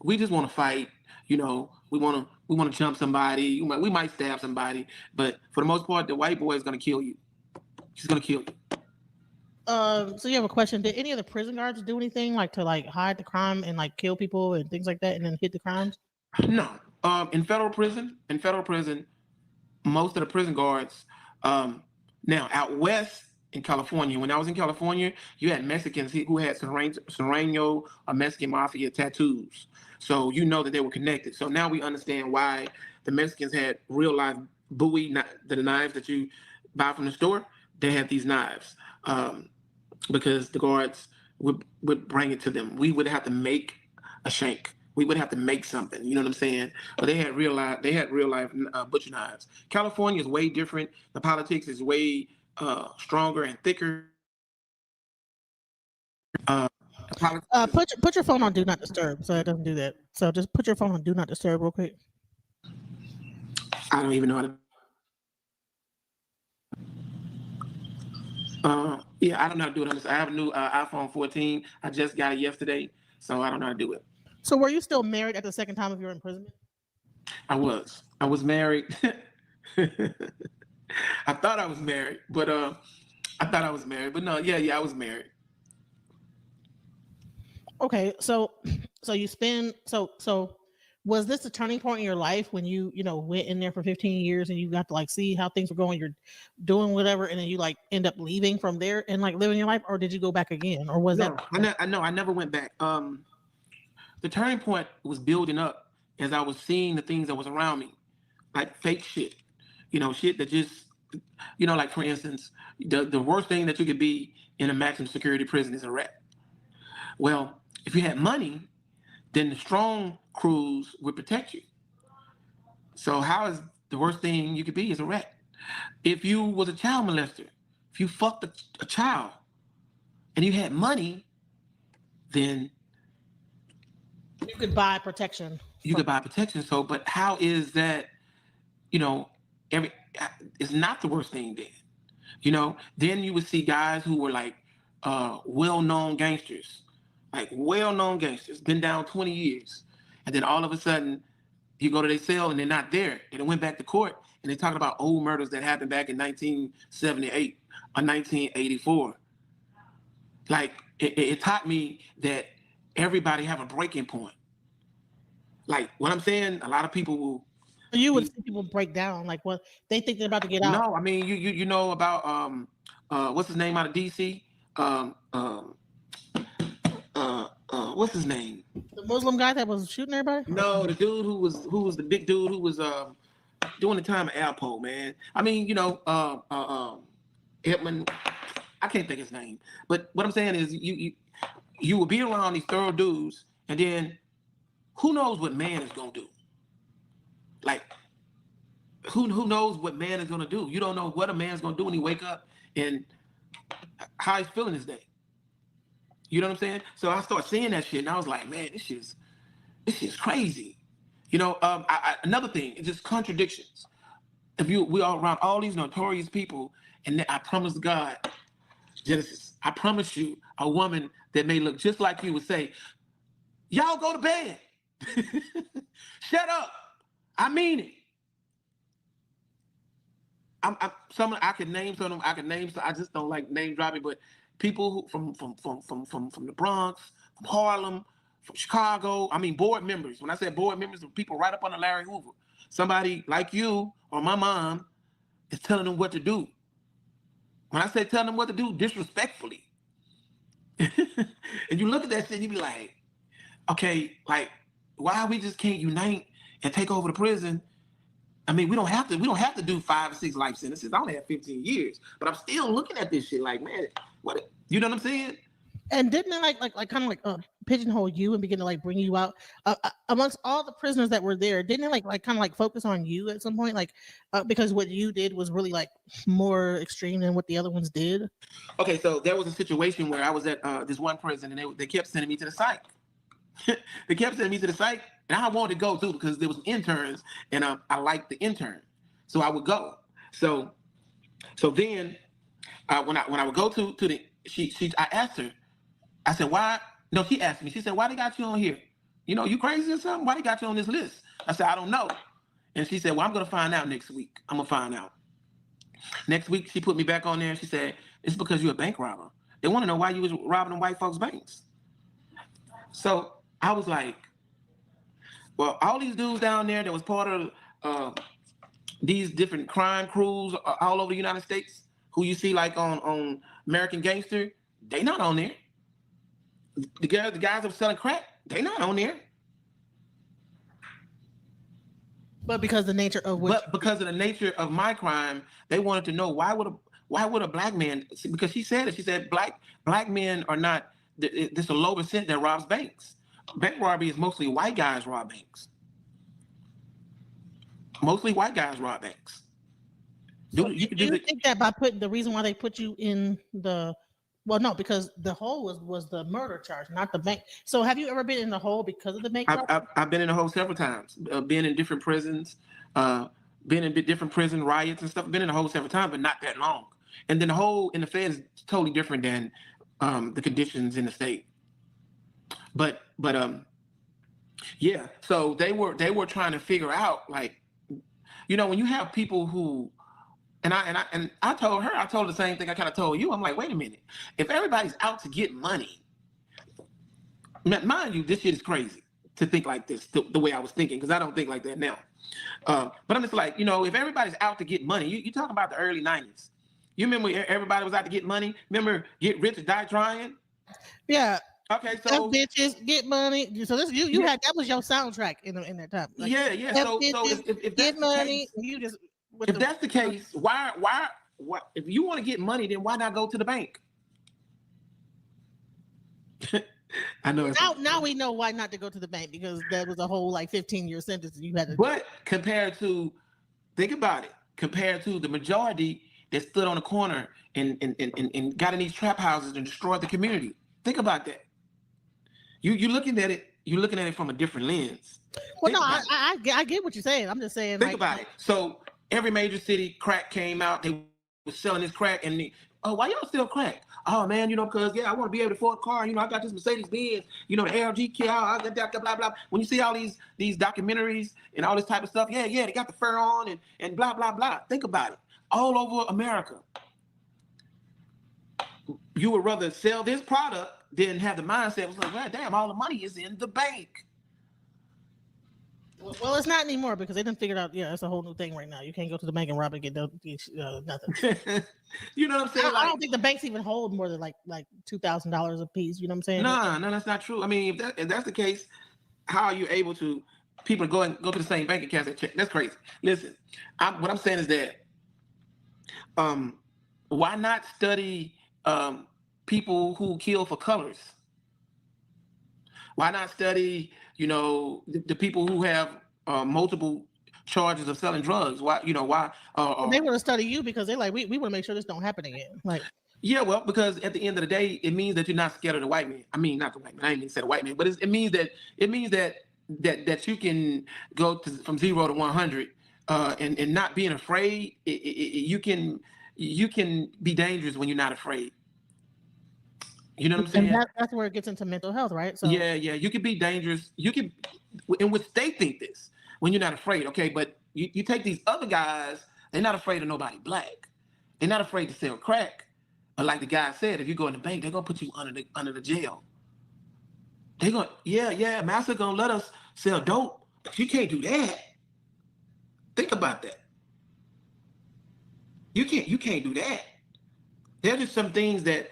We just want to fight. We want to jump somebody. We might stab somebody, but for the most part, the white boy is gonna kill you. He's gonna kill you. So you have a question. Did any of the prison guards do anything like to like hide the crime and like kill people and things like that and then hit the crimes? No. In federal prison, most of the prison guards, now out west in California, when I was in California, you had Mexicans who had Serrano or Mexican mafia tattoos. So that they were connected. So now we understand why the Mexicans had real life Bowie, the knives that you buy from the store. They had these knives because the guards would bring it to them. We would have to make a shank. We would have to make something. You know what I'm saying? But they had real life butcher knives. California is way different. The politics is way stronger and thicker. Put your phone on do not disturb so it doesn't do that. So just put your phone on do not disturb real quick. I don't even know how to. I don't know how to do it. I have a new iPhone 14. I just got it yesterday, so I don't know how to do it. So were you still married at the second time of your imprisonment? I was married. I thought I was married, but no, I was married. Okay, so was this a turning point in your life when you went in there for 15 years and you got to like see how things were going, you're doing whatever, and then you like end up leaving from there and like living your life, or did you go back again, or was that? I never went back. The turning point was building up as I was seeing the things that was around me, like fake shit, shit that just, like for instance, the worst thing that you could be in a maximum security prison is a rat. Well, if you had money, then the strong crews would protect you. So how is the worst thing you could be is a rat? If you was a child molester, if you fucked a child and you had money, then you could buy protection. So, but how is that, it's not the worst thing then. Then you would see guys who were like well-known gangsters, been down 20 years. And then all of a sudden, you go to their cell and they're not there. And they went back to court and they're talking about old murders that happened back in 1978 or 1984. Like, it taught me that everybody have a breaking point. Like, what I'm saying, a lot of people will... You would see people break down, like what they think they're about to get out. No, I mean, you know about, what's his name out of D.C.? what's his name? The Muslim guy that was shooting everybody? No, the dude who was the big dude who was doing the time at Alpo, man. I mean, Edmund, I can't think his name. But what I'm saying is you will be around these thorough dudes, and then who knows what man is gonna do? Like, who knows what man is gonna do? You don't know what a man's gonna do when he wake up and how he's feeling this day. You know what I'm saying? So I started seeing that shit, and I was like, man, this shit's crazy. Another thing is just contradictions. We are around all these notorious people, and I promise God, Genesis, I promise you, a woman that may look just like you would say, y'all go to bed. Shut up. I mean it. I could name some of them. I just don't like name dropping, but people who from the Bronx, from Harlem, from Chicago. I mean, board members. When I say board members, people right up under Larry Hoover. Somebody like you or my mom is telling them what to do. When I say telling them what to do, disrespectfully. And you look at that shit and you be like, okay, like, why we just can't unite and take over the prison? I mean, we don't have to do 5 or 6 life sentences. I only have 15 years, but I'm still looking at this shit like, man, what? You know what I'm saying? And didn't they kind of pigeonhole you and begin to like bring you out amongst all the prisoners that were there? Didn't they kind of focus on you at some point, because what you did was really like more extreme than what the other ones did? Okay, so there was a situation where I was at this one prison, and they kept sending me to the site. They kept sending me to the site, and I wanted to go too because there was interns, and I liked the intern, so I would go. So then when I would go to the I asked her. I said, why? No, she asked me. She said, why they got you on here? You crazy or something? Why they got you on this list? I said, I don't know. And she said, well, I'm going to find out next week. I'm going to find out. Next week, she put me back on there. She said, it's because you're a bank robber. They want to know why you was robbing them white folks' banks. So I was like, well, all these dudes down there that was part of these different crime crews all over the United States, who you see like on American Gangster, they not on there. The guys that were selling crack, they not on there. But because the nature of because of the nature of my crime, they wanted to know why would a black man? Because she said it. She said black men are not. There's a low percent that robs banks. Bank robbery is mostly white guys rob banks. Mostly white guys rob banks. So you think that by putting the reason why they put you in the well, no, because the hole was the murder charge, not the bank. So have you ever been in the hole because of the bank? I've been in the hole several times. Been in different prisons, been in different prison riots and stuff. Been in the hole several times, but not that long. And then the hole in the Fed is totally different than the conditions in the state. But yeah. So they were trying to figure out, like, when you have people who. And I told her the same thing I kind of told you. I'm like, wait a minute. If everybody's out to get money, mind you, this shit is crazy to think like this, the way I was thinking, because I don't think like that now. But I'm just like, if everybody's out to get money, you talking about the early 90s. You remember everybody was out to get money? Remember Get Rich or Die Trying? Yeah. Okay, so bitches get money. So this you had that was your soundtrack in that time. Like, yeah. So if get money, case, you just. If that's the case, why? If you want to get money, then why not go to the bank? I know. Now we know why not to go to the bank, because that was a whole 15-year sentence you had to. But think about it. Compared to the majority that stood on the corner and got in these trap houses and destroyed the community. Think about that. You're looking at it from a different lens. Well, no, I get what you're saying. I'm just saying. Think about it. So. Every major city, crack came out. They were selling this crack, and why y'all still crack? Oh man, because I want to be able to afford a car. I got this Mercedes Benz. The AMG car. I got blah blah. When you see all these documentaries and all this type of stuff, yeah, they got the fur on and blah blah blah. Think about it. All over America, you would rather sell this product than have the mindset was like, well, damn, all the money is in the bank. Well, it's not anymore because they didn't figure it out. Yeah, it's a whole new thing right now. You can't go to the bank and rob and get nothing. You know what I'm saying? I don't think the banks even hold more than like $2,000 a piece. You know what I'm saying? No, that's not true. I mean, if that's the case, how are you able to people go to the same bank account and check? That's crazy. Listen, what I'm saying is that why not study people who kill for colors? Why not study, the people who have multiple charges of selling drugs? Why? They want to study you because they're like, we want to make sure this don't happen again. Like, yeah, well, because at the end of the day, it means that you're not scared of the white man. I mean, not the white man. I didn't mean to say the white man, but it means that you can go from 0 to 100 and not being afraid. You can be dangerous when you're not afraid. You know what I'm saying? And that's where it gets into mental health, right? So yeah, you can be dangerous. You can, in which they think this when you're not afraid. Okay, but you take these other guys. They're not afraid of nobody black. They're not afraid to sell crack. But like the guy said, if you go in the bank, they're gonna put you under the jail. They're gonna, master gonna let us sell dope, but you can't do that. Think about that. You can't do that. There are just some things that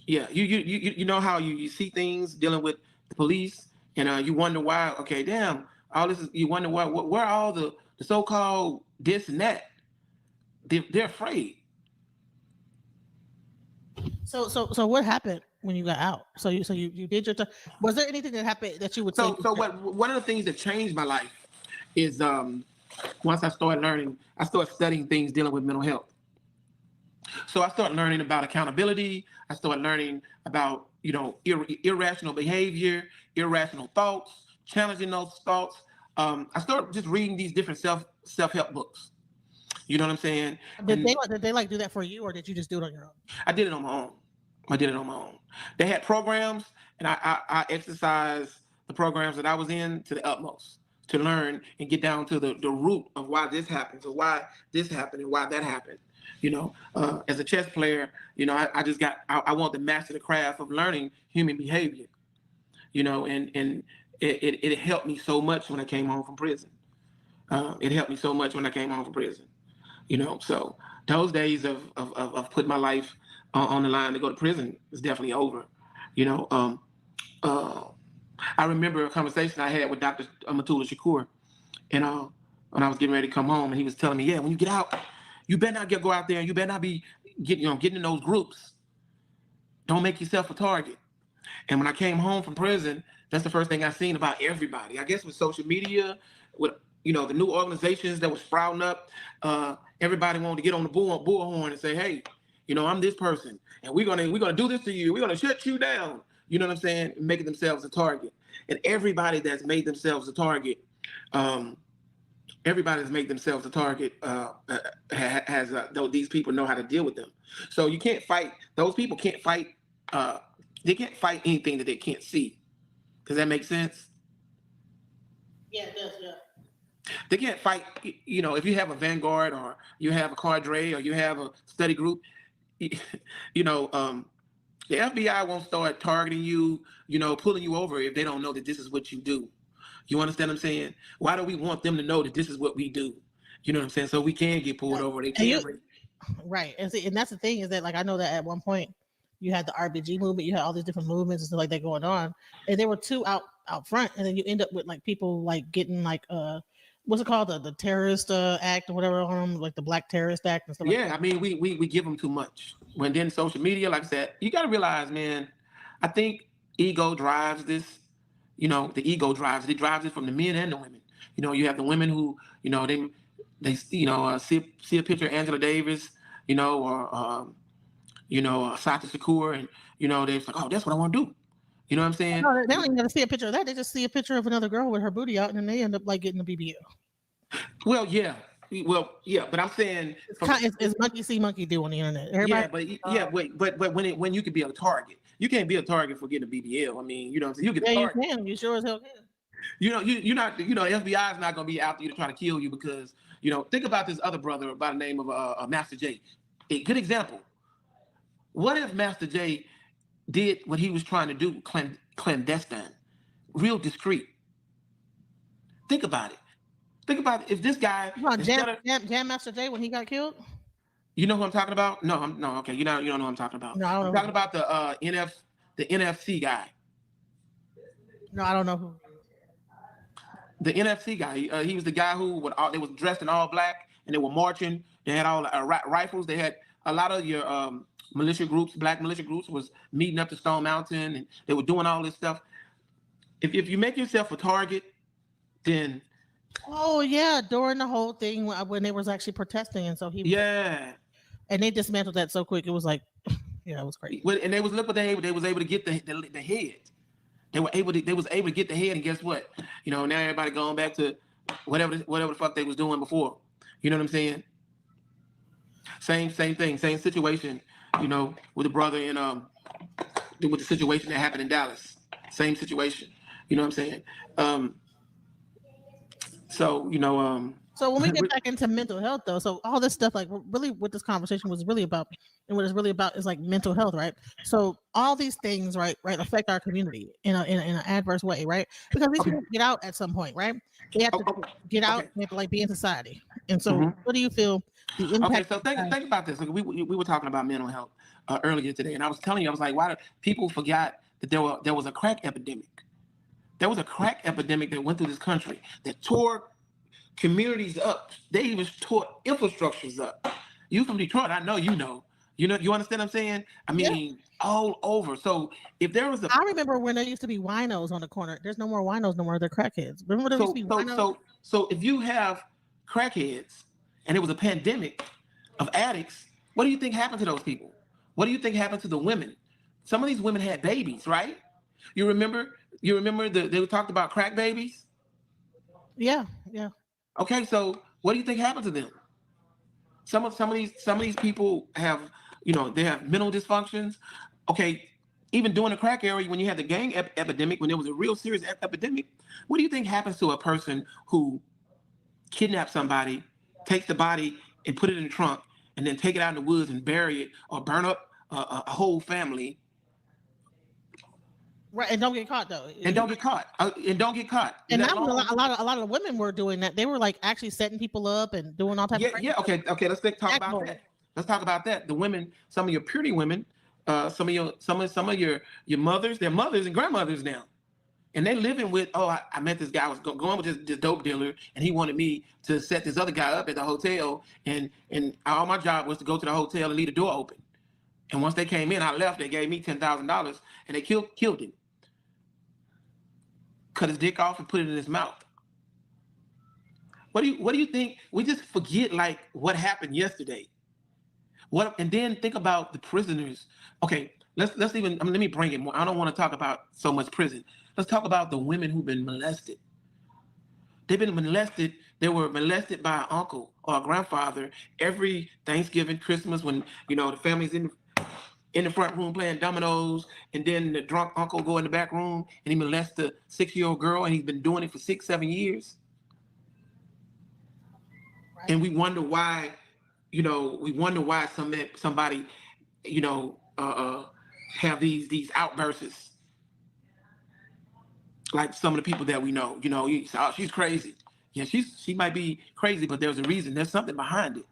you know how you see things dealing with the police, and you wonder why. Okay, damn, all this is, you wonder why. Where are all the so-called this and that? They're afraid. So what happened when you got out? So you did your was there anything that happened that you would say? So one of the things that changed my life is once I started learning, I started studying things dealing with mental health. So I started learning about accountability. I started learning about, irrational behavior, irrational thoughts, challenging those thoughts. I started just reading these different self-help books. You know what I'm saying? Did they like do that for you, or did you just do it on your own? I did it on my own. They had programs, and I exercised the programs that I was in to the utmost to learn and get down to the root of why this happened, or why this happened, and why that happened. As a chess player, I want to master the craft of learning human behavior. And it helped me so much when I came home from prison. So those days of putting my life on the line to go to prison is definitely over. I remember a conversation I had with Dr. Matula Shakur, and when I was getting ready to come home, and he was telling me, when you get out, you better not go out there, and you better not be getting in those groups. Don't make yourself a target. And when I came home from prison, that's the first thing I seen about everybody. I guess with social media, with the new organizations that were sprouting up, everybody wanted to get on the bullhorn and say, hey, I'm this person, and we're gonna do this to you. We're gonna shut you down. You know what I'm saying? Making themselves a target. And everybody that's made themselves a target, these people know how to deal with them. So you can't fight. Those people can't fight. They can't fight anything that they can't see. Does that make sense? Yeah, it does. Yeah. They can't fight. If you have a vanguard, or you have a cadre, or you have a study group, the FBI won't start targeting you, pulling you over if they don't know that this is what you do. You understand what I'm saying? Why do we want them to know that this is what we do? You know what I'm saying? So we can get pulled over. They can. Right. And that's the thing, is that, like, I know that at one point you had the RBG movement, you had all these different movements and stuff like that going on, and there were two out front, and then you end up with like people like getting like what's it called, the terrorist act or whatever on them, like the Black Terrorist Act and stuff. Yeah, like that. I mean, we give them too much. When then social media, like I said, you got to realize, man, I think ego drives this. The ego drives it. It drives it from the men and the women. You have the women who, they see a picture of Angela Davis, or Sasha Shakur, and they're like, oh, that's what I want to do. You know what I'm saying? No, they don't even gotta see a picture of that. They just see a picture of another girl with her booty out, and then they end up like getting a BBL. Well, yeah, but I'm saying it's monkey see, monkey do on the internet. Everybody, but when you could be a target, you can't be a target for getting a BBL. I mean, you know what I'm saying? You get you can. You sure as hell can. You're not. FBI is not gonna be after you to try to kill you because think about this other brother by the name of Master J. A good example. What if Master J did what he was trying to do clandestine, real discreet? Think about it. Think about it. If this guy, About instead of, Jam Master Jay when he got killed? you know who I'm talking about? No, okay. You don't know who I'm talking about. No, I don't I'm know. talking about the NFC guy. No, I don't know who. The NFC guy. He was the guy who they was dressed in all black and they were marching. They had all rifles. They had a lot of your militia groups, black militia groups, was meeting up to Stone Mountain, and they were doing all this stuff. If you make yourself a target, then Oh yeah, during the whole thing when they was actually protesting, and so he yeah. and they dismantled that so quick. It was like, yeah, it was crazy. And they was look what they was able to get the head. They was able to get the head, and guess what? You know, now everybody going back to whatever the fuck they was doing before. You know what I'm saying? Same thing, same situation. You know, with the brother in with the situation that happened in Dallas. Same situation. You know what I'm saying? So you know. So when we get back into mental health, though, so all this stuff, like really, what this conversation was really about, and what it's really about is like mental health, right? So all these things, right, affect our community in an adverse way, right? Because these people get out at some point, right? They have to get out, they have to like be in society. And so, what do you feel the impact? Okay, so think about this. Like we were talking about mental health earlier today, and I was telling you, I was like, why do people forgot that there was a crack epidemic? There was a crack epidemic that went through this country that tore communities up. They even tore infrastructures up. You from Detroit, I know you know. You understand what I'm saying? I mean, all over. So if there was I remember when there used to be winos on the corner. There's no more winos no more. They're crackheads. Remember there used to be winos? So if you have crackheads and it was a pandemic of addicts, what do you think happened to those people? What do you think happened to the women? Some of these women had babies, right? You remember they talked about crack babies? Yeah. Okay, so what do you think happened to them? Some of these people have, they have mental dysfunctions. Okay, even during the crack era, when you had the gang epidemic, when there was a real serious epidemic, what do you think happens to a person who kidnaps somebody, takes the body and put it in the trunk, and then take it out in the woods and bury it or burn up a whole family? Right, and don't get caught though. And don't get caught. And that was a lot of women were doing that. They were like actually setting people up and doing all types of stuff. Okay. Let's talk about that. Let's talk about that. The women, some of your purity women, some of your mothers, they're mothers and grandmothers now, and they living with. Oh, I met this guy. I was going with this dope dealer, and he wanted me to set this other guy up at the hotel, and all my job was to go to the hotel and leave the door open. And once they came in, I left. They gave me $10,000, and they killed him. Cut his dick off and put it in his mouth. What do you think? We just forget like what happened yesterday. And then think about the prisoners. Okay, let's even let me bring it more. I don't want to talk about so much prison. Let's talk about the women who've been molested. They've been molested. They were molested by an uncle or a grandfather every Thanksgiving, Christmas, when the family's in the front room playing dominoes, and then the drunk uncle go in the back room and he molests the 6-year-old girl, and he's been doing it for 6-7 years. Right. And we wonder why, somebody, have these outbursts. Like some of the people that we know, oh, she's crazy. Yeah, she might be crazy, but there's a reason. There's something behind it.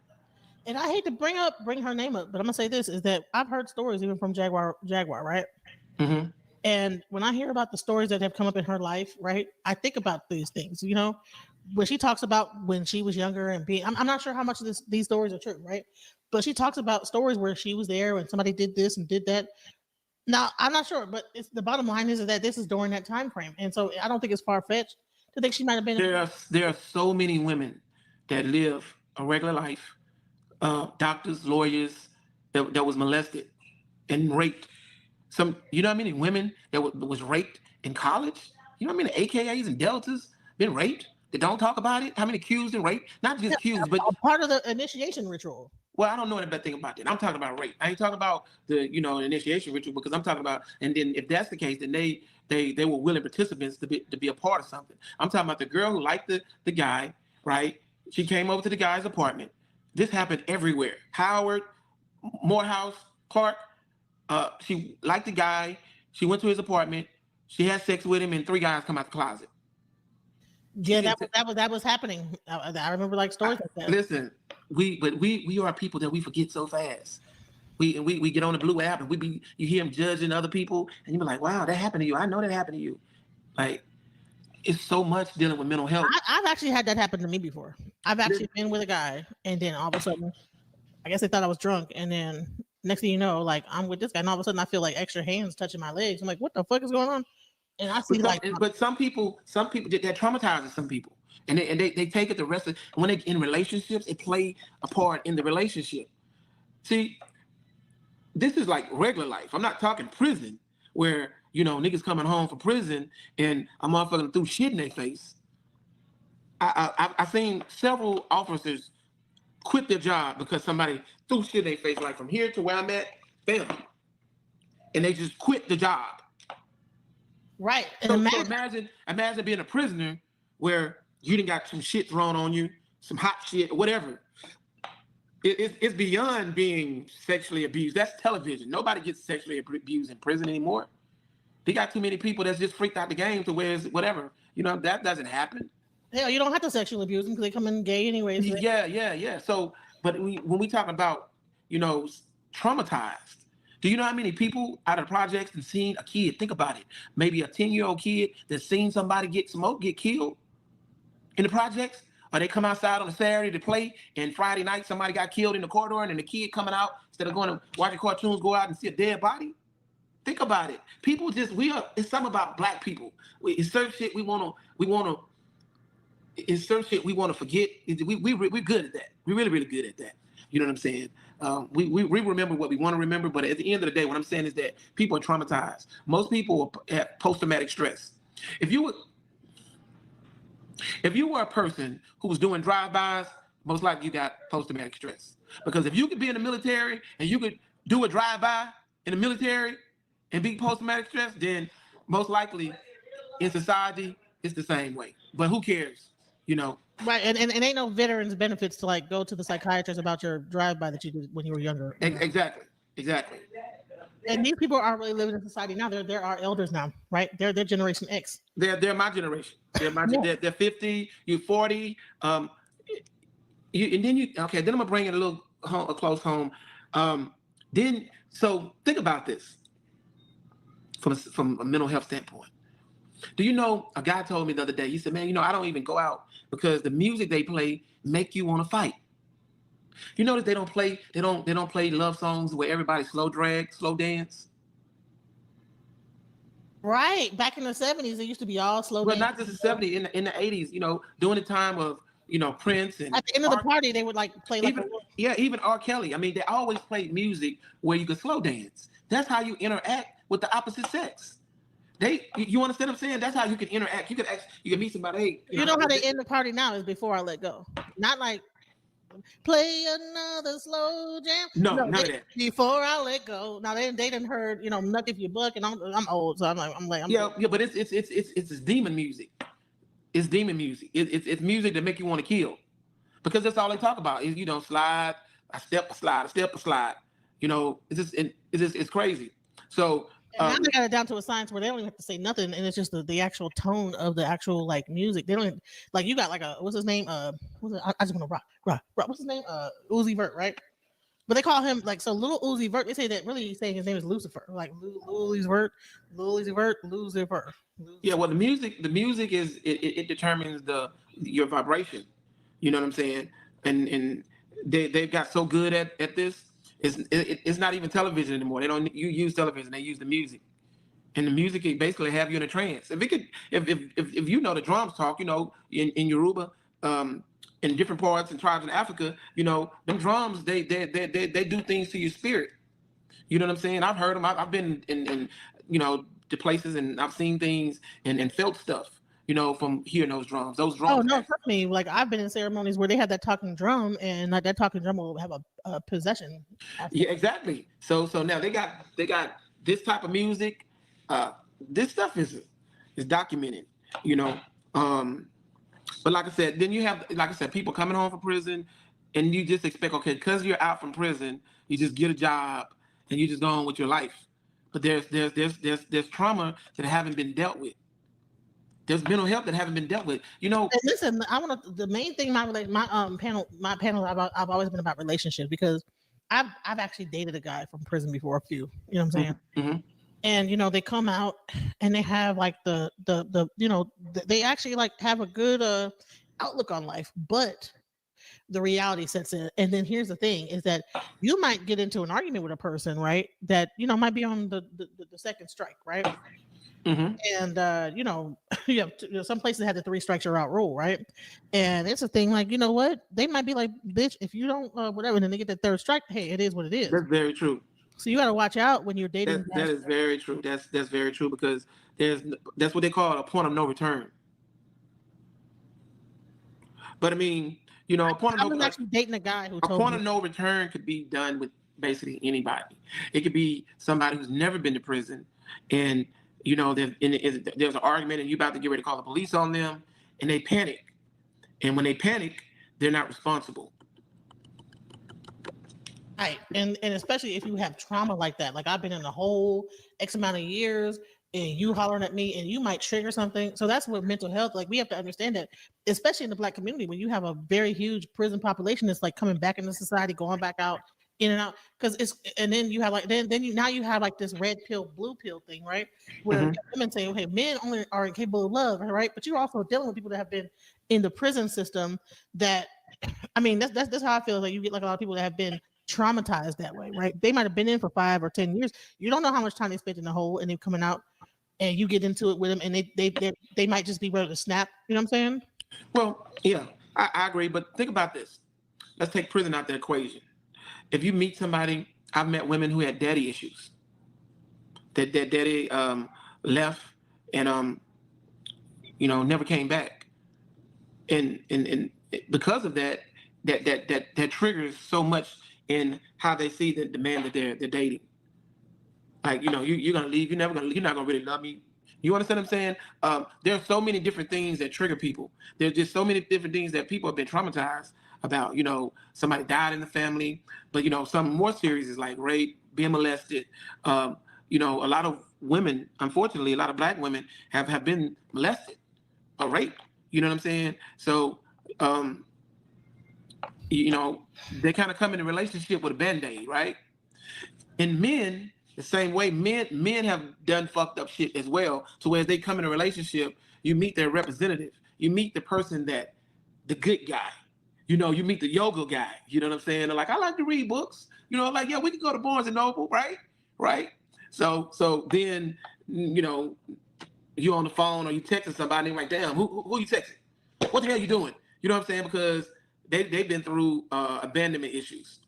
And I hate to bring her name up, but I'm gonna say this is that I've heard stories even from Jaguar, right? Mm-hmm. And when I hear about the stories that have come up in her life, right, I think about these things. When she talks about when she was younger and I'm not sure how much of these stories are true, right? But she talks about stories where she was there when somebody did this and did that. Now I'm not sure, but the bottom line is that this is during that time frame, and so I don't think it's far fetched to think she might have been. There are so many women that live a regular life. Doctors, lawyers that was molested and raped. Some, how many women that was raped in college? How many AKAs and Deltas been raped? They don't talk about it. How many accused and raped? Not just accused, but part of the initiation ritual. Well, I don't know anything about that. I'm talking about rape. I ain't talking about the initiation ritual, because I'm talking about, and then if that's the case, then they were willing participants to be a part of something. I'm talking about the girl who liked the guy, right? She came over to the guy's apartment. This happened everywhere. Howard, Morehouse, Clark. She liked the guy. She went to his apartment. She had sex with him, and 3 guys come out the closet. Yeah, that was happening. I remember like stories like that. Listen, we are people that we forget so fast. We get on the blue app and you hear them judging other people and you be like, wow, that happened to you. I know that happened to you. Like, it's so much dealing with mental health. I've actually had that happen to me before. I've actually been with a guy, and then all of a sudden, I guess they thought I was drunk, and then next thing you know, like I'm with this guy, and all of a sudden I feel like extra hands touching my legs. I'm like, what the fuck is going on? And I see But some people that traumatizes some people, and they take it the rest of when they in relationships, it play a part in the relationship. See, this is like regular life. I'm not talking prison where niggas coming home from prison and a motherfucker threw shit in their face. I've seen several officers quit their job because somebody threw shit in their face, like from here to where I'm at, bam, and they just quit the job. Right. So imagine being a prisoner where you done got some shit thrown on you, some hot shit, whatever. It's beyond being sexually abused. That's television. Nobody gets sexually abused in prison anymore. They got too many people that's just freaked out the game to where it's whatever. That doesn't happen. Hell, you don't have to sexually abuse them because they come in gay anyways. Yeah. So, but when we talk about, traumatized, do you know how many people out of the projects and seen a kid? Think about it. Maybe a 10-year-old kid that's seen somebody get smoked, get killed in the projects, or they come outside on a Saturday to play, and Friday night somebody got killed in the corridor, and then the kid coming out instead of going to watching cartoons, go out and see a dead body. Think about it. People it's something about black people. It's certain shit we want to. It's certain shit we want to forget. We're good at that. We're really, really good at that. You know what I'm saying? We remember what we want to remember, but at the end of the day, what I'm saying is that people are traumatized. Most people have post-traumatic stress. If you were a person who was doing drive-bys, most likely you got post-traumatic stress. Because if you could be in the military and you could do a drive-by in the military and be post-traumatic stress, then most likely in society it's the same way. But who cares? Right, and ain't no veterans benefits to like go to the psychiatrist about your drive-by that you did when you were younger. Exactly. And these people aren't really living in society now. They're our elders now, right? They're Generation X. They're my generation. They're 50. You 40. And then then I'm gonna bring it a close home. So think about this from a mental health standpoint. Do you know, a guy told me the other day, he said, man, I don't even go out because the music they play make you want to fight. You notice they don't play love songs where everybody slow dance. Right. Back in the 70s, it used to be all slow dance. Well, not just the 70s, in the 80s, during the time of, Prince and at the end of the party, they would like play like even R. Kelly. I mean, they always played music where you could slow dance. That's how you interact with the opposite sex. You understand what I'm saying? That's how you can interact. You can meet somebody. Hey, you know how they end the party now is before I let go. Not like play another slow jam. No, none of that. Before I let go. Now they didn't heard, Nuck If You Buck, and I'm old, so I'm like but it's demon music. It's demon music. It's music that make you want to kill, because that's all they talk about is slide, a step, a slide. It's crazy. So. And now they got it down to a science where they don't even have to say nothing, and it's just the actual tone of the actual like music. They don't even, like, you got like what's his name? I just want to rock. What's his name? Uzi Vert, right? But they call him like, so little Uzi Vert. They say that really saying his name is Lucifer, like Uzi Vert. Yeah, well, the music is it determines your vibration. You know what I'm saying? And they've got so good at this. It's not even television anymore. They don't use television. They use the music, and the music can basically have you in a trance. If the drums talk, in Yoruba, in different parts and tribes in Africa, them drums they do things to your spirit. You know what I'm saying? I've heard them. I've been in to places, and I've seen things and felt stuff. From hearing those drums. Oh no, trust me. Like, I've been in ceremonies where they have that talking drum, and like that talking drum will have a possession. Yeah, exactly. So now they got this type of music. This stuff is documented. But like I said, then you have, like I said, people coming home from prison, and you just expect, okay, because you're out from prison, you just get a job and you just go on with your life. But there's trauma that haven't been dealt with. there's mental health that haven't been dealt with. You know, And listen, I want to. The main thing my panel, I've always been about relationships because I've actually dated a guy from prison before, a few. You know what I'm saying? mhm. And they come out and they have like they actually like have a good outlook on life, but the reality sets in. And then here's the thing: is that you might get into an argument with a person, right? That might be on the second strike, right? Mhm. And you have some places have the three strikes you're out rule, right? And it's a thing like, you know what? They might be like, bitch, if you don't whatever, and then they get the third strike. Hey, it is what it is. That's very true. So you got to watch out when you're dating. That is very true. That's very true because that's what they call a point of no return. But I mean, a point I of was no actually dating a guy who a told point me, of no return could be done with basically anybody. It could be somebody who's never been to prison, and there's an argument, and you about to get ready to call the police on them, and they panic. And when they panic, they're not responsible. right, and especially if you have trauma like that. Like I've been in a whole X amount of years, and you hollering at me, and you might trigger something. So that's what mental health. Like we have to understand that, especially in the Black community, when you have a very huge prison population that's like coming back into society, going back out, in and out, because and then you have like now you have like this red pill, blue pill thing, right? Where Mhm. women say, okay, men only are capable of love, right? But you're also dealing with people that have been in the prison system. That I mean, that's how I feel. Like you get like a lot of people that have been traumatized that way, right? They might have been in for 5 or 10 years. You don't know how much time they spent in the hole, and they're coming out, and you get into it with them, and they might just be ready to snap. You know what I'm saying? Well, yeah, I agree. But think about this. Let's take prison out the equation. If you meet somebody, I've met women who had daddy issues. That daddy left and never came back, and because of that, that triggers so much in how they see the man that they're dating. Like you're gonna leave. You're not gonna really love me. You understand what I'm saying? There are so many different things that trigger people. There's just so many different things that people have been traumatized about. Somebody died in the family, but something more serious is like rape, being molested. A lot of women, unfortunately, a lot of Black women have been molested or raped. You know what I'm saying? So, they kind of come in a relationship with a band-aid, right? And men, the same way, men have done fucked up shit as well. So as they come in a relationship, you meet their representative. You meet the person the good guy. You meet the yoga guy. You know what I'm saying? They're like, I like to read books. Like, yeah, we can go to Barnes and Noble, right? Right? So then, you on the phone or you texting somebody and like, damn, who you texting? What the hell you doing? You know what I'm saying? Because they've been through abandonment issues.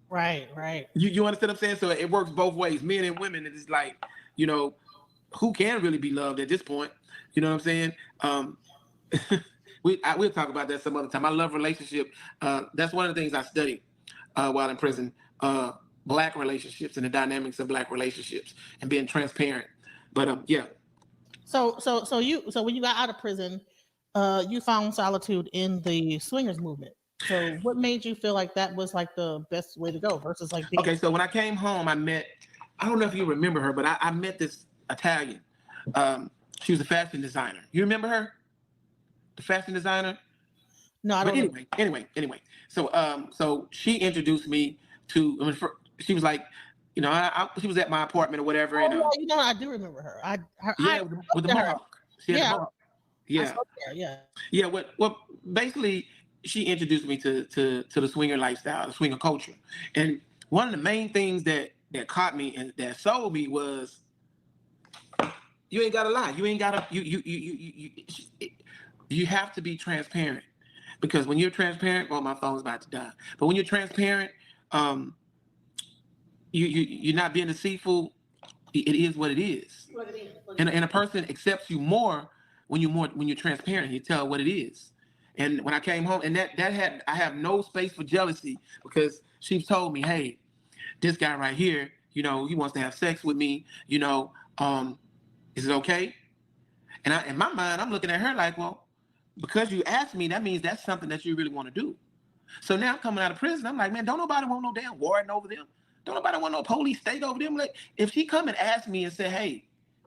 Right, right. You understand what I'm saying? So it works both ways, men and women. It's like, who can really be loved at this point? You know what I'm saying? We'll talk about that some other time. I love relationship. That's one of the things I studied while in prison. Black relationships and the dynamics of Black relationships and being transparent. But yeah. So when you got out of prison, you found solitude in the swingers movement. So what made you feel like that was like the best way to go versus like being Okay, so when I came home, I don't know if you remember her, but I met this Italian. She was a fashion designer. You remember her? The fashion designer? No, I But don't know. anyway. So she introduced me to, she was like, she was at my apartment or whatever. Oh, And yeah, I do remember her. yeah, with the mohawk. She had the Yeah, mohawk. I Yeah. spoke there, yeah. Yeah, what basically she introduced me to the swinger lifestyle, the swinger culture. And one of the main things that caught me and that sold me was you ain't gotta lie. You ain't gotta you have to be transparent. Because when you're transparent, well, my phone's about to die. But when you're transparent, you're not being deceitful. It is what it is. And a person accepts you more when you're transparent. You tell what it is. And when I came home, and I have no space for jealousy because she told me, hey, this guy right here, he wants to have sex with me. Is it okay? And in my mind, I'm looking at her like, well, because you asked me, that means that's something that you really want to do. So now coming out of prison, I'm like, man, don't nobody want no damn warden over them. Don't nobody want no police state over them. Like, if she come and ask me and say, hey,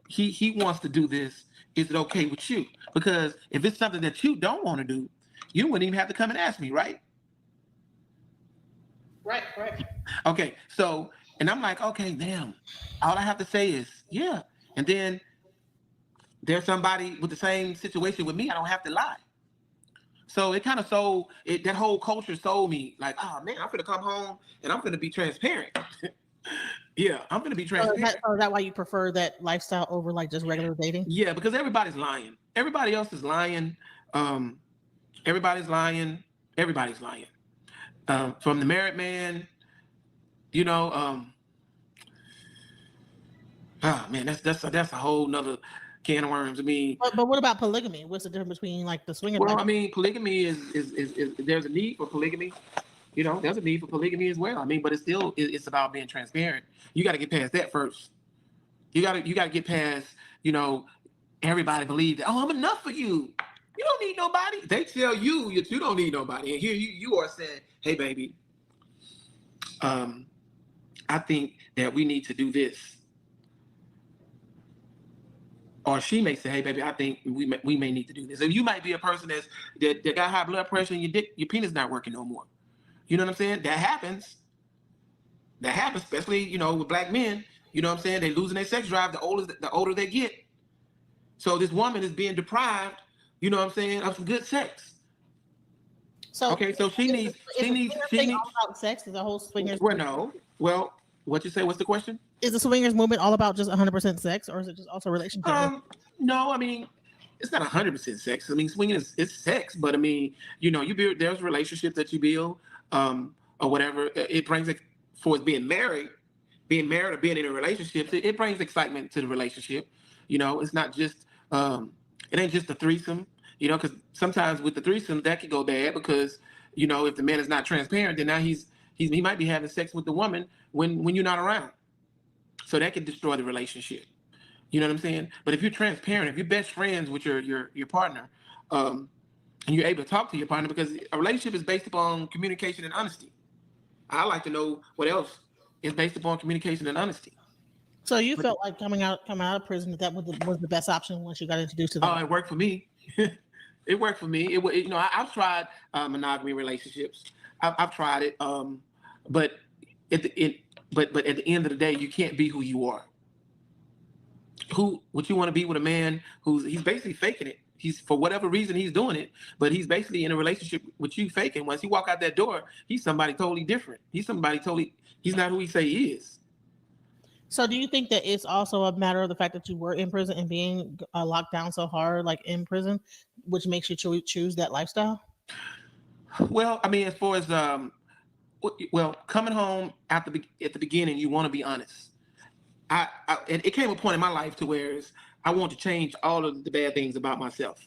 he wants to do this. Is it okay with you? Because if it's something that you don't want to do, you wouldn't even have to come and ask me, right? Right. Okay, so, and I'm like, okay, damn. All I have to say is, yeah. And then there's somebody with the same situation with me. I don't have to lie. So it kind of sold it. That whole culture sold me like, oh man, I'm gonna come home and I'm gonna be transparent. Yeah, I'm gonna be So is transparent. that why you prefer that lifestyle over like just regular dating? Yeah, because everybody's lying. Everybody else is lying. Everybody's lying. Everybody's lying. From the married man, you know. Oh man, that's a whole nother can of worms. I mean, But what about polygamy? What's the difference between like the swinger? well, I mean, polygamy is there's a need for polygamy. You know, there's a need for polygamy as well. I mean, but it's about being transparent. You got to get past that first. You got to get past, you know, everybody believe that, oh, I'm enough for you. You don't need nobody. They tell you that you don't need nobody. And here you are saying, hey, baby, I think that we need to do this. Or she may say, hey, baby, I think we may need to do this. And you might be a person that got high blood pressure and your penis not working no more. You know what I'm saying? That happens. That happens, especially, you know, with black men. You know what I'm saying? They're losing their sex drive the older they get. So this woman is being deprived, you know what I'm saying, of some good sex. So okay, so she needs all about sex. Is the whole swingers? Well, no. Well, what you say? What's the question? Is the swingers movement all about just 100% sex, or is it just also relationship? No, I mean, it's not 100% sex. I mean, swinging it's sex, but I mean, you know, there's relationships that you build, or whatever. It brings it for being married or being in a relationship. It brings excitement to the relationship. You know, it's not just it ain't just a threesome. You know, because sometimes with the threesome that could go bad because, you know, if the man is not transparent, then now he might be having sex with the woman when you're not around. So that could destroy the relationship. You know what I'm saying? But if you're transparent, if you're best friends with your partner, and you're able to talk to your partner, because a relationship is based upon communication and honesty. I like to know what else is based upon communication and honesty. So you felt like coming out of prison that was the best option once you got introduced to them? Oh, it worked for me. It worked for me. You know, I've tried monogamy relationships. I've tried it, but at the end of the day, you can't be who you are. What you want to be with a man he's basically faking it. He's, for whatever reason, he's doing it, but he's basically in a relationship with you faking. Once he walk out that door, he's somebody totally different. He's not who he say he is. So do you think that it's also a matter of the fact that you were in prison and being locked down so hard, like in prison, which makes you choose that lifestyle? Well, I mean, as far as coming home at the beginning, you want to be honest. It came a point in my life to where I want to change all of the bad things about myself,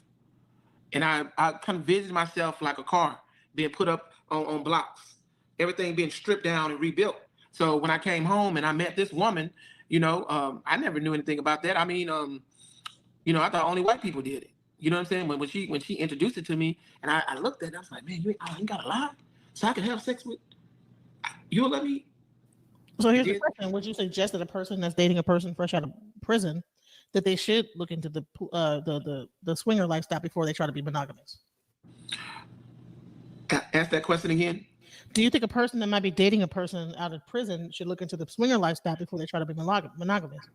and I kind of visited myself like a car being put up on blocks, everything being stripped down and rebuilt. So when I came home and I met this woman, you know, I never knew anything about that. I mean, you know, I thought only white people did it. You know what I'm saying? When she introduced it to me, and I looked at it, I was like, man, you ain't gotta lie, so I can have sex with. You'll let me. So here's the question: would you suggest that a person that's dating a person fresh out of prison that they should look into the swinger lifestyle before they try to be monogamous? Ask that question again. Do you think a person that might be dating a person out of prison should look into the swinger lifestyle before they try to be monogamous?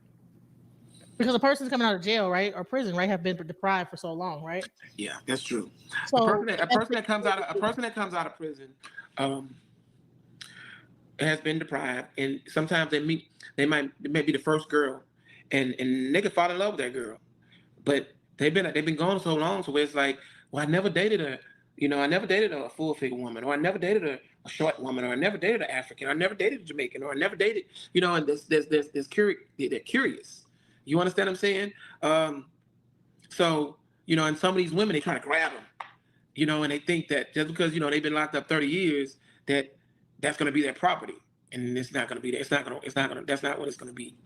Because a person's coming out of jail, right, or prison, right, have been deprived for so long, right? Yeah, that's true. So a person that comes out of prison has been deprived, and sometimes they may be the first girl, and they can fall in love with that girl, but they've been gone so long, so it's like, well, I never dated a full figure woman, or I never dated a short woman, or I never dated an African, or I never dated a Jamaican, or I never dated, you know, and there's curious. They're curious. You understand what I'm saying? So, you know, and some of these women, they try to grab them, you know, and they think that just because, you know, they've been locked up 30 years, that's going to be their property, and it's not going to be. That's not what it's going to be.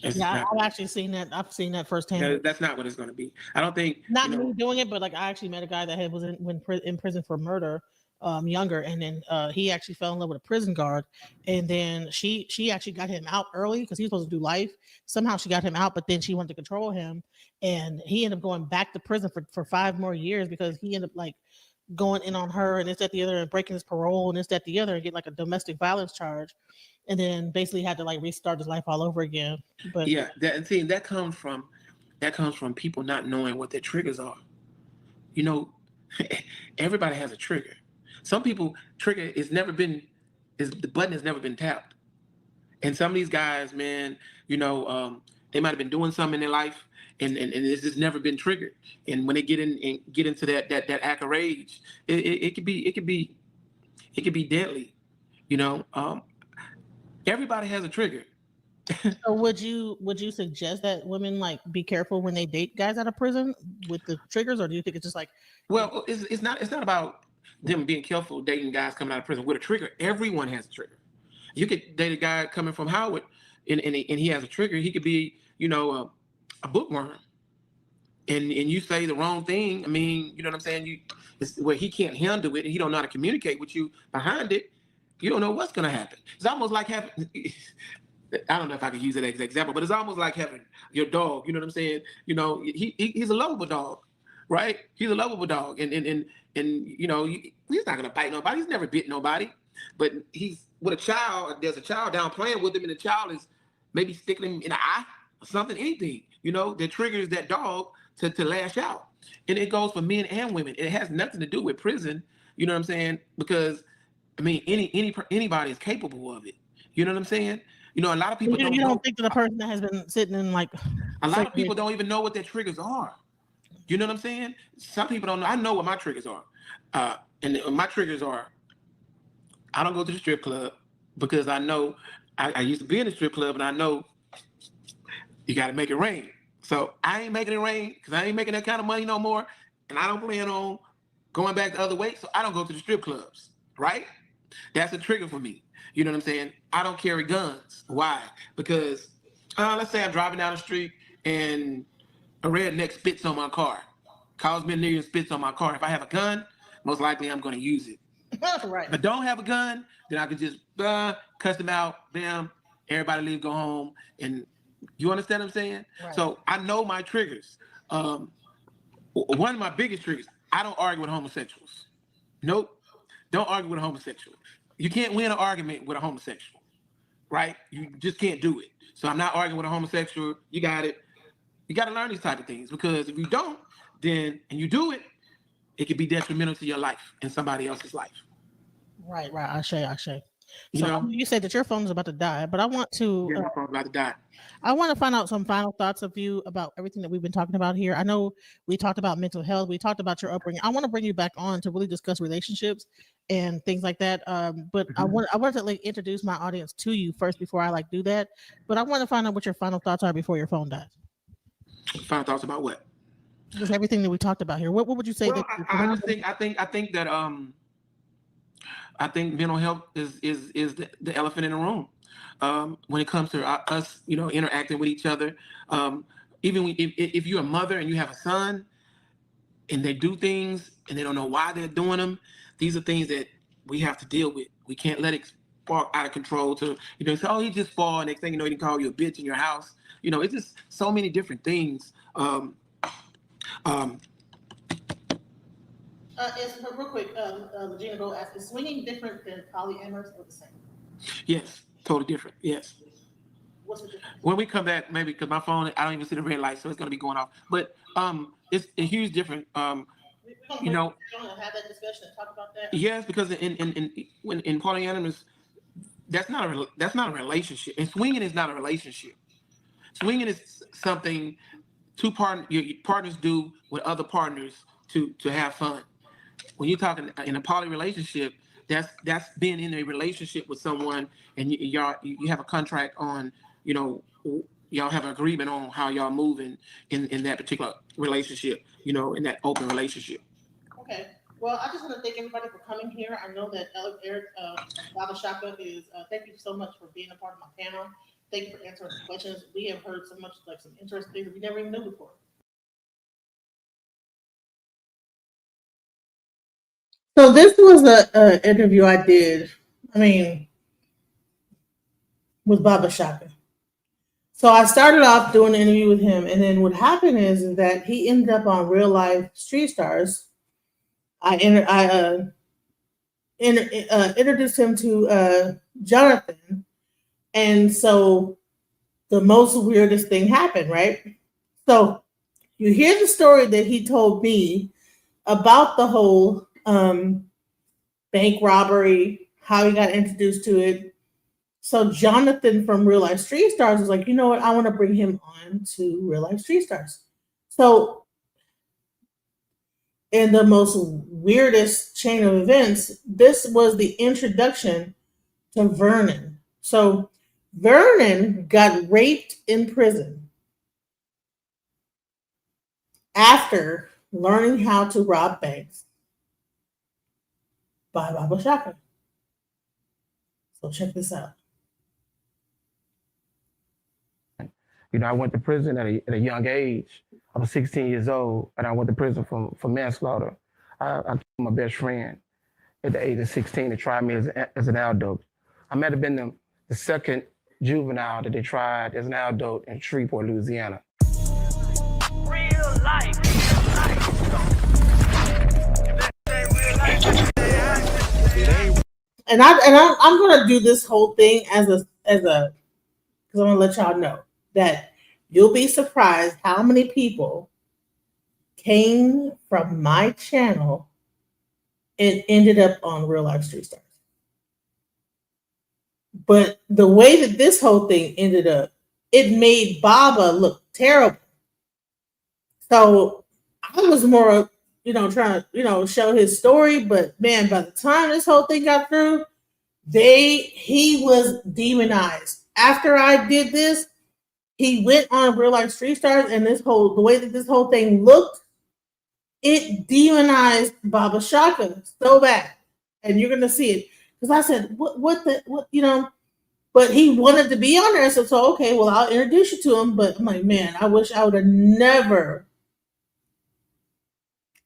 I've actually seen that. I've seen that firsthand. That's not what it's going to be. I don't think. Not me doing it, but like I actually met a guy that was in prison for murder, younger, and then he actually fell in love with a prison guard, and then she actually got him out early because he was supposed to do life. Somehow she got him out, but then she wanted to control him, and he ended up going back to prison for 5 more years because he ended up like going in on her and this, that, the other, and breaking his parole and this, that, the other, and get like a domestic violence charge, and then basically had to like restart his life all over again. But Yeah, that comes from people not knowing what their triggers are. You know, everybody has a trigger. Some people trigger is the button has never been tapped. And some of these guys, man, they might have been doing something in their life, and it's just never been triggered. And when they get into that act of rage, it could be deadly. Everybody has a trigger. so would you suggest that women like be careful when they date guys out of prison with the triggers, or do you think it's just like, Well, it's not about them being careful dating guys coming out of prison with a trigger. Everyone has a trigger. You could date a guy coming from Howard, and he has a trigger. He could be, a bookworm, and you say the wrong thing. I mean, you know what I'm saying? Where he can't handle it, and he don't know how to communicate with you behind it. You don't know what's gonna happen. It's almost like having. I don't know if I could use that as an example, but it's almost like having your dog. You know what I'm saying? He's a lovable dog, right? He's a lovable dog, and he's not gonna bite nobody. He's never bit nobody, but he's with a child. There's a child down playing with him, and the child is maybe sticking him in the eye or something. Anything that triggers that dog to lash out, and it goes for men and women. It has nothing to do with prison. You know what I'm saying? Because I mean, anybody is capable of it. You know what I'm saying? A lot of people you don't think that the person that has been sitting in like a lot of people don't even know what their triggers are. You know what I'm saying? Some people don't know. I know what my triggers are. And my triggers are, I don't go to the strip club because I know I used to be in the strip club, and I know you got to make it rain. So I ain't making it rain because I ain't making that kind of money no more. And I don't plan on going back the other way. So I don't go to the strip clubs, right? That's a trigger for me. You know what I'm saying? I don't carry guns. Why? Because let's say I'm driving down the street and a redneck spits on my car, calls me a nigger and spits on my car. If I have a gun, most likely I'm going to use it. right. If I don't have a gun, then I can just cuss them out, bam, everybody leave, go home. And you understand what I'm saying? Right. So I know my triggers. One of my biggest triggers, I don't argue with homosexuals. Nope. Don't argue with a homosexual. You can't win an argument with a homosexual, right? You just can't do it. So I'm not arguing with a homosexual. You got it. You got to learn these type of things, because if you don't, then, and you do it, it could be detrimental to your life and somebody else's life. Right. Ashe. You So know? you said that your phone is about to die, but I want to Yeah, my phone's about to die. I want to find out some final thoughts of you about everything that we've been talking about here. I know we talked about mental health, we talked about your upbringing. I want to bring you back on to really discuss relationships and things like that. But I want to like introduce my audience to you first before I like do that. But I want to find out what your final thoughts are before your phone dies. Final thoughts about what? Just everything that we talked about here. What would you say? Well, I think that I think mental health is the elephant in the room when it comes to us, interacting with each other. Even if you're a mother and you have a son, and they do things and they don't know why they're doing them, these are things that we have to deal with. We can't let it spark out of control to say, oh, he just fall. Next thing you know, he can call you a bitch in your house. It's just so many different things. Is real quick, Gina Go asked, is swinging different than polyamorous or the same? Yes, totally different. Yes. What's the difference? When we come back, maybe because my phone, I don't even see the red light, so it's going to be going off. But it's a huge difference. We're gonna have that discussion and talk about that. Yes, because in polyamorous, that's not a relationship. And swinging is not a relationship. Swinging is something your partners do with other partners to have fun. When you're talking in a poly relationship, that's being in a relationship with someone, and you have a contract on, y'all have an agreement on how y'all moving in that particular relationship, in that open relationship. Okay. Well, I just want to thank everybody for coming here. I know that Eric Baba Shaka is. Thank you so much for being a part of my panel. Thank you for answering the questions. We have heard so much, like some interesting things that we never even knew before. So this was a interview I did. I mean, with Baba Shaka. So I started off doing an interview with him, and then what happened is that he ended up on Real Life Street Stars. I introduced him to Jonathan, and so the most weirdest thing happened, right? So you hear the story that he told me about the whole bank robbery, how he got introduced to it. So Jonathan from Real Life Street Stars was like, you know what? I want to bring him on to Real Life Street Stars. So in the most weirdest chain of events, this was the introduction to Vernon. So Vernon got raped in prison after learning how to rob banks by Baba Shaka. So check this out. You know, I went to prison at a young age. I was 16 years old, and I went to prison for manslaughter. I killed my best friend at the age of 16. They tried me as an adult. I might have been the second juvenile that they tried as an adult in Shreveport, Louisiana. Real life. And I'm gonna do this whole thing as a because I'm gonna let y'all know that you'll be surprised how many people came from my channel and ended up on Real Life Street Stars. But the way that this whole thing ended up, it made Baba look terrible. So I was more, trying to, show his story. But man, by the time this whole thing got through, he was demonized. After I did this, he went on Real Life Street Stars, and the way that this whole thing looked, it demonized Baba Shaka so bad. And you're gonna see it. Because I said, what, but he wanted to be on there. So okay, well, I'll introduce you to him. But I'm like, man, I wish I would have never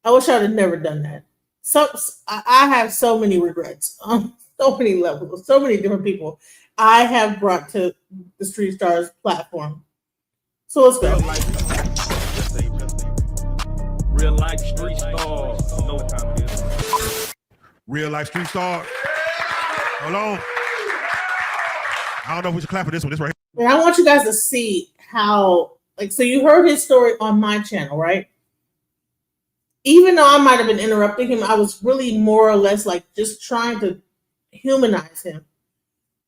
done that. So I have so many regrets on so many levels, so many different people I have brought to the Street Stars platform. So let's go. Real life street stars. You know what time it is. Real Life Street Star. Hold on. I don't know if we should clap for this one. This right And I want you guys to see how, so you heard his story on my channel, right? Even though I might have been interrupting him, I was really more or less just trying to humanize him.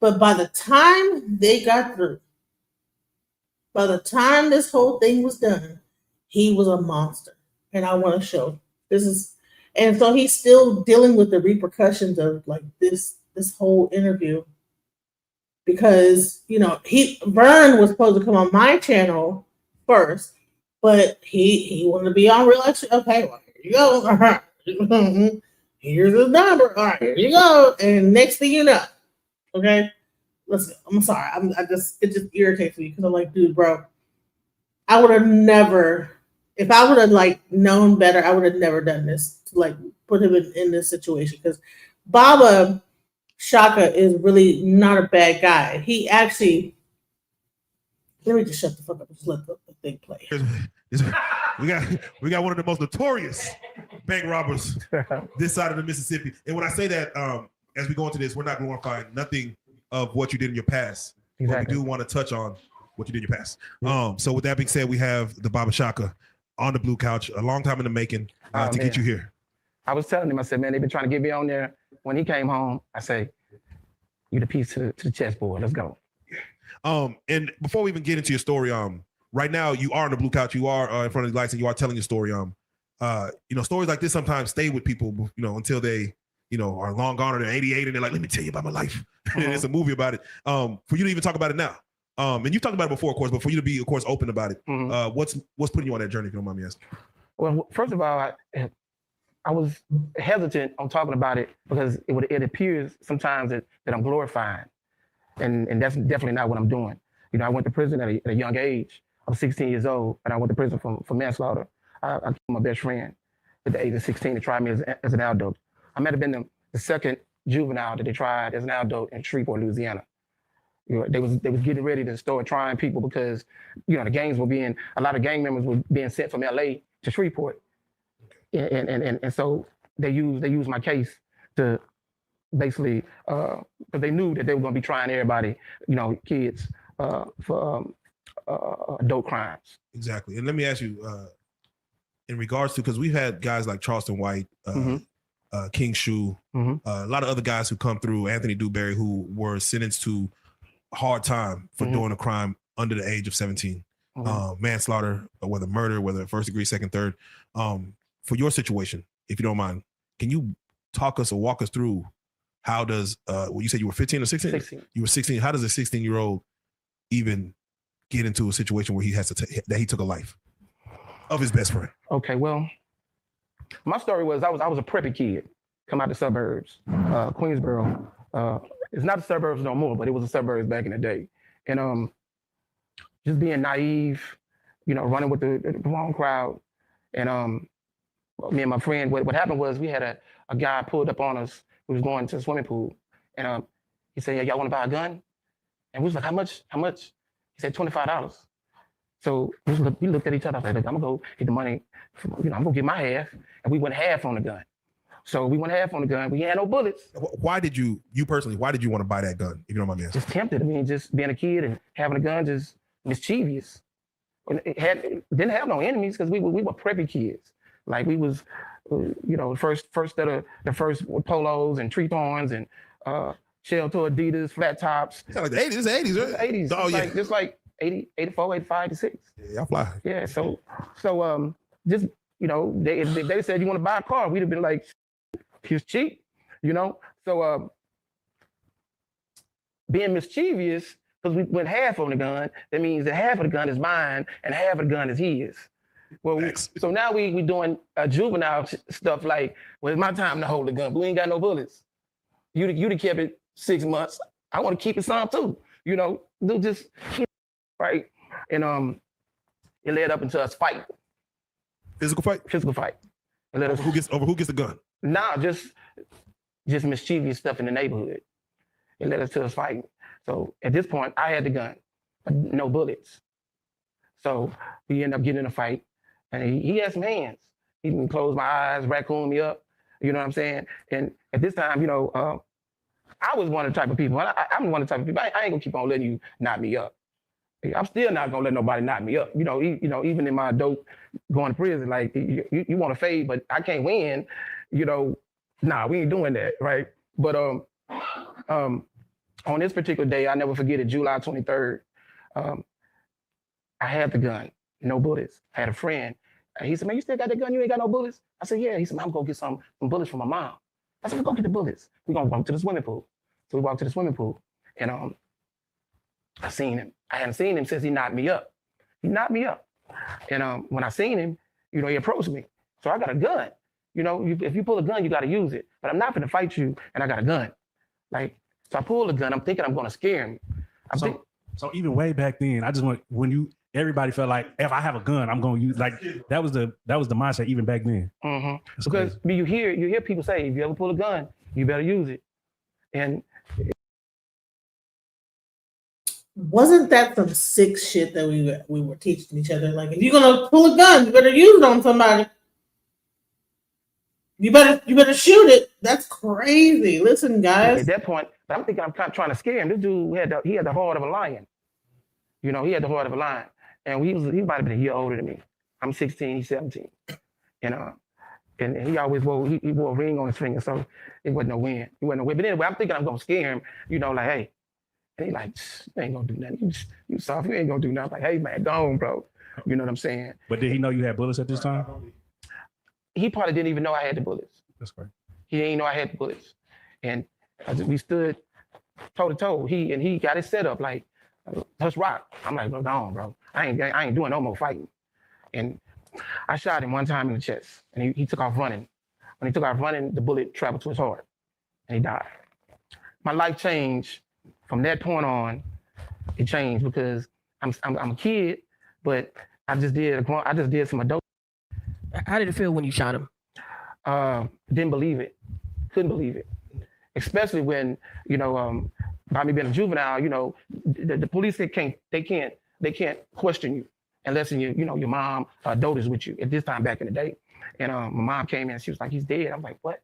But by the time they got through, by the time this whole thing was done, he was a monster. And I want to show and so he's still dealing with the repercussions of this whole interview. Because, Vern was supposed to come on my channel first, but he wanted to be on Real Life. Okay, well, here you go. All right. Here's his number. All right, here you go. And next thing you know, okay, listen, I'm sorry. It just irritates me because I'm like, dude, bro, I would have never, if I would have known better, I would have never done this to put him in this situation. Because Baba Shaka is really not a bad guy. He actually, let me just shut the fuck up and just let the thing play. we got one of the most notorious bank robbers this side of the Mississippi. And when I say that, as we go into this, we're not glorifying nothing of what you did in your past. Exactly. But we do want to touch on what you did in your past. So with that being said, we have the Baba Shaka on the blue couch, a long time in the making to get you here. I was telling him, I said, man, they've been trying to get me on there. When he came home, I say, you the piece to the chessboard. Let's go. And before we even get into your story, right now you are on the blue couch, you are in front of the lights, and you are telling your story. Stories like this sometimes stay with people, until they, are long gone or they're 88 and they're like, let me tell you about my life. And it's a movie about it. For you to even talk about it now. And you've talked about it before, of course, but for you to be, of course, open about it, what's putting you on that journey, if you don't mind me asking? Well, first of all, I was hesitant on talking about it because it appears sometimes that I'm glorifying. And that's definitely not what I'm doing. I went to prison at a young age. I was 16 years old, and I went to prison for manslaughter. I killed my best friend at the age of 16. They tried me as an adult. I might have been the second juvenile that they tried as an adult in Shreveport, Louisiana. They was getting ready to start trying people because, a lot of gang members were being sent from LA to Shreveport. And so they used my case to basically, because they knew that they were going to be trying everybody, kids, for adult crimes. Exactly. And let me ask you, in regards to, because we've had guys like Charleston White, King Shu, a lot of other guys who come through, Anthony Dewberry, who were sentenced to hard time for doing a crime under the age of 17. Manslaughter, whether murder, whether first degree, second, third. For your situation, if you don't mind, can you talk us or walk us through how does, you said you were 15 or 16? 16. You were 16. How does a 16-year-old even get into a situation where he has to that he took a life of his best friend? Okay, well, my story was I was a preppy kid, come out the suburbs, Queensboro. It's not the suburbs no more, but it was the suburbs back in the day. And just being naive, running with the wrong crowd. And me and my friend, what happened was we had a guy pulled up on us who was going to the swimming pool. And he said, "Yeah, y'all want to buy a gun?" And we was like, How much? He said, $25. So we looked at each other. I was like, "Look, I'm going to go get the money. I'm going to get my half." And we went half on the gun. So we went half on the gun. We had no bullets. Why did you personally, why did you want to buy that gun, if you don't mind me asking? Just tempted. I mean, just being a kid and having a gun, just mischievous. It didn't have no enemies because we were preppy kids. Like we was, first of the first polos and Tretons and shell toe Adidas, flat tops. Yeah, like the 80s, this is the 80s, right? 80s. Oh, yeah. Just like 80, 84, 85, 86. Yeah, y'all fly. Yeah, so just, they said you want to buy a car, we'd have been like, it's cheap, So being mischievous, because we went half on the gun, that means that half of the gun is mine and half of the gun is his. Well, so now we doing juvenile stuff like, well, it's my time to hold the gun, but we ain't got no bullets. You'd have kept it 6 months. I want to keep it some too, just, right? And it led up into us fight. Physical fight? Physical fight. It led us, who gets the gun? Nah, just mischievous stuff in the neighborhood. It led us to us fighting. So at this point, I had the gun, but no bullets. So we ended up getting in a fight, and he had some hands. He can close my eyes, raccoon me up. You know what I'm saying? And at this time, I was one of the type of people. I'm one of the type of people. I ain't gonna keep on letting you knock me up. I'm still not gonna let nobody knock me up. Even in my adult going to prison, like you want to fade, but I can't win. Nah, we ain't doing that, right? But on this particular day, I never forget it, July 23rd. I had the gun, no bullets. I had a friend. He said, "Man, you still got that gun? You ain't got no bullets?" I said, "Yeah." He said, "I'm gonna get some bullets from my mom." I said, "Go get the bullets. We're gonna walk to the swimming pool." So we walked to the swimming pool, and I seen him. I hadn't seen him since he knocked me up. He knocked me up. And when I seen him, he approached me. So I got a gun. If you pull a gun, you got to use it. But I'm not going to fight you, and I got a gun. So I pulled the gun. I'm thinking I'm going to scare him. So even way back then, I just want everybody felt like if I have a gun, I'm going to use that was the mindset even back then. Mm-hmm. Because you hear people say, if you ever pull a gun, you better use it. And wasn't that some sick shit that we were teaching each other? Like, if you're gonna pull a gun, you better use it on somebody. You better shoot it. That's crazy. Listen, guys. At that point, but I'm thinking I'm kind of trying to scare him. This dude he had the heart of a lion. He had the heart of a lion, and he might have been a year older than me. I'm 16, he's 17, and he always wore a ring on his finger, so it wasn't no win. But anyway, I'm thinking I'm gonna scare him. Like, hey. And he like, "You ain't gonna do nothing. You soft, you ain't gonna do nothing." I'm like, "Hey man, go on, bro." You know what I'm saying? But did he know you had bullets at this time? He probably didn't even know I had the bullets. That's great. He didn't know I had the bullets. And we stood toe to toe. He got his set up like, "Let's rock." I'm like, "Go on, bro. I ain't doing no more fighting." And I shot him one time in the chest, and he took off running. When he took off running, the bullet traveled to his heart, and he died. My life changed. From that point on, it changed because I'm a kid, but I just did some adult. How did it feel when you shot him? Didn't believe it, couldn't believe it. Especially when, by me being a juvenile, the police they can't question you unless your mom or adult is with you at this time back in the day. And my mom came in and she was like, he's dead. I'm like, what?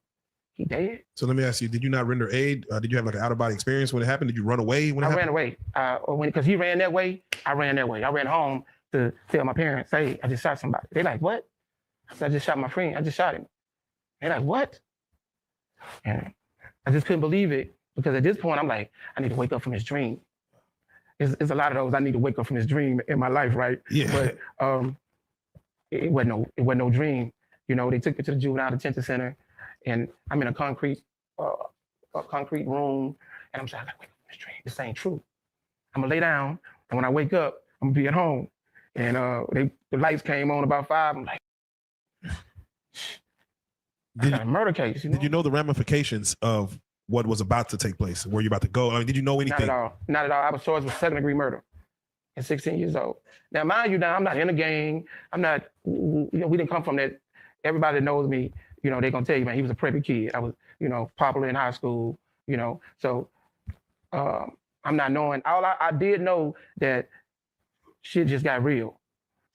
He dead? So let me ask you, did you not render aid? Did you have like an out-of-body experience when it happened? Did you run away when it happened? I ran away. Because he ran that way, I ran that way. I ran home to tell my parents, hey, I just shot somebody. They like, what? I said, I just shot my friend. I just shot him. They're like, what? And I just couldn't believe it because at this point, I'm like, I need to wake up from this dream. It's a lot of those I need to wake up from this dream in my life, right? Yeah. But it wasn't no dream. They took me to the juvenile detention center, and I'm in a concrete room, and I'm saying, I gotta wake up from this dream. This ain't true. I'm gonna lay down, and when I wake up, I'm gonna be at home. And the lights came on about 5. I'm like, I got a murder case. Did you know the ramifications of what was about to take place? Where you about to go? I mean, did you know anything? Not at all. I was charged with 2nd-degree murder at 16 years old. Now, mind you, I'm not in a gang. I'm not, we didn't come from that. Everybody that knows me, they're going to tell you, man, he was a preppy kid. I was, popular in high school, So I'm not knowing. All I did know that shit just got real.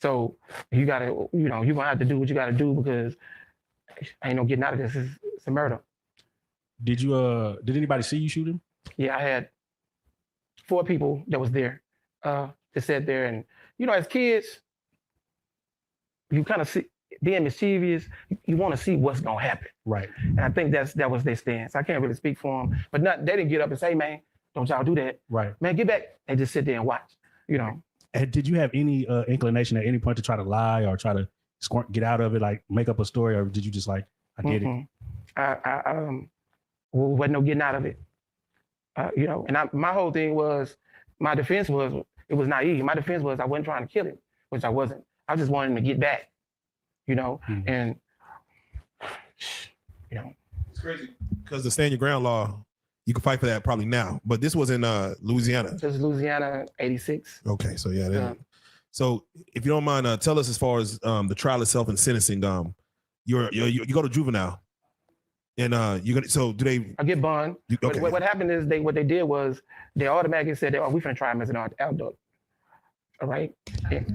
So you got to, you're going to have to do what you got to do because ain't no getting out of this. It's a murder. Did anybody see you shoot him? Yeah, I had 4 people that was there that sat there. And, as kids, you kind of see, being mischievous, you want to see what's going to happen. Right. And I think that was their stance. I can't really speak for them. But they didn't get up and say, man, don't y'all do that. Right. Man, get back. They just sit there and watch, And did you have any inclination at any point to try to lie or try to get out of it, like make up a story, or did you just like, I did it? I wasn't no getting out of it. And my whole thing was, my defense was, it was naive. My defense was I wasn't trying to kill him, which I wasn't. I just wanted him to get back, and, It's crazy because the stand your ground law, you can fight for that probably now, but this was in Louisiana. This is Louisiana, 86. Okay, so yeah. So if you don't mind, tell us as far as the trial itself and sentencing. You go to juvenile, and you're gonna. So do they? I get bond. Okay. What happened is what they did was they automatically said, "Oh, we finna try him as an adult." All right.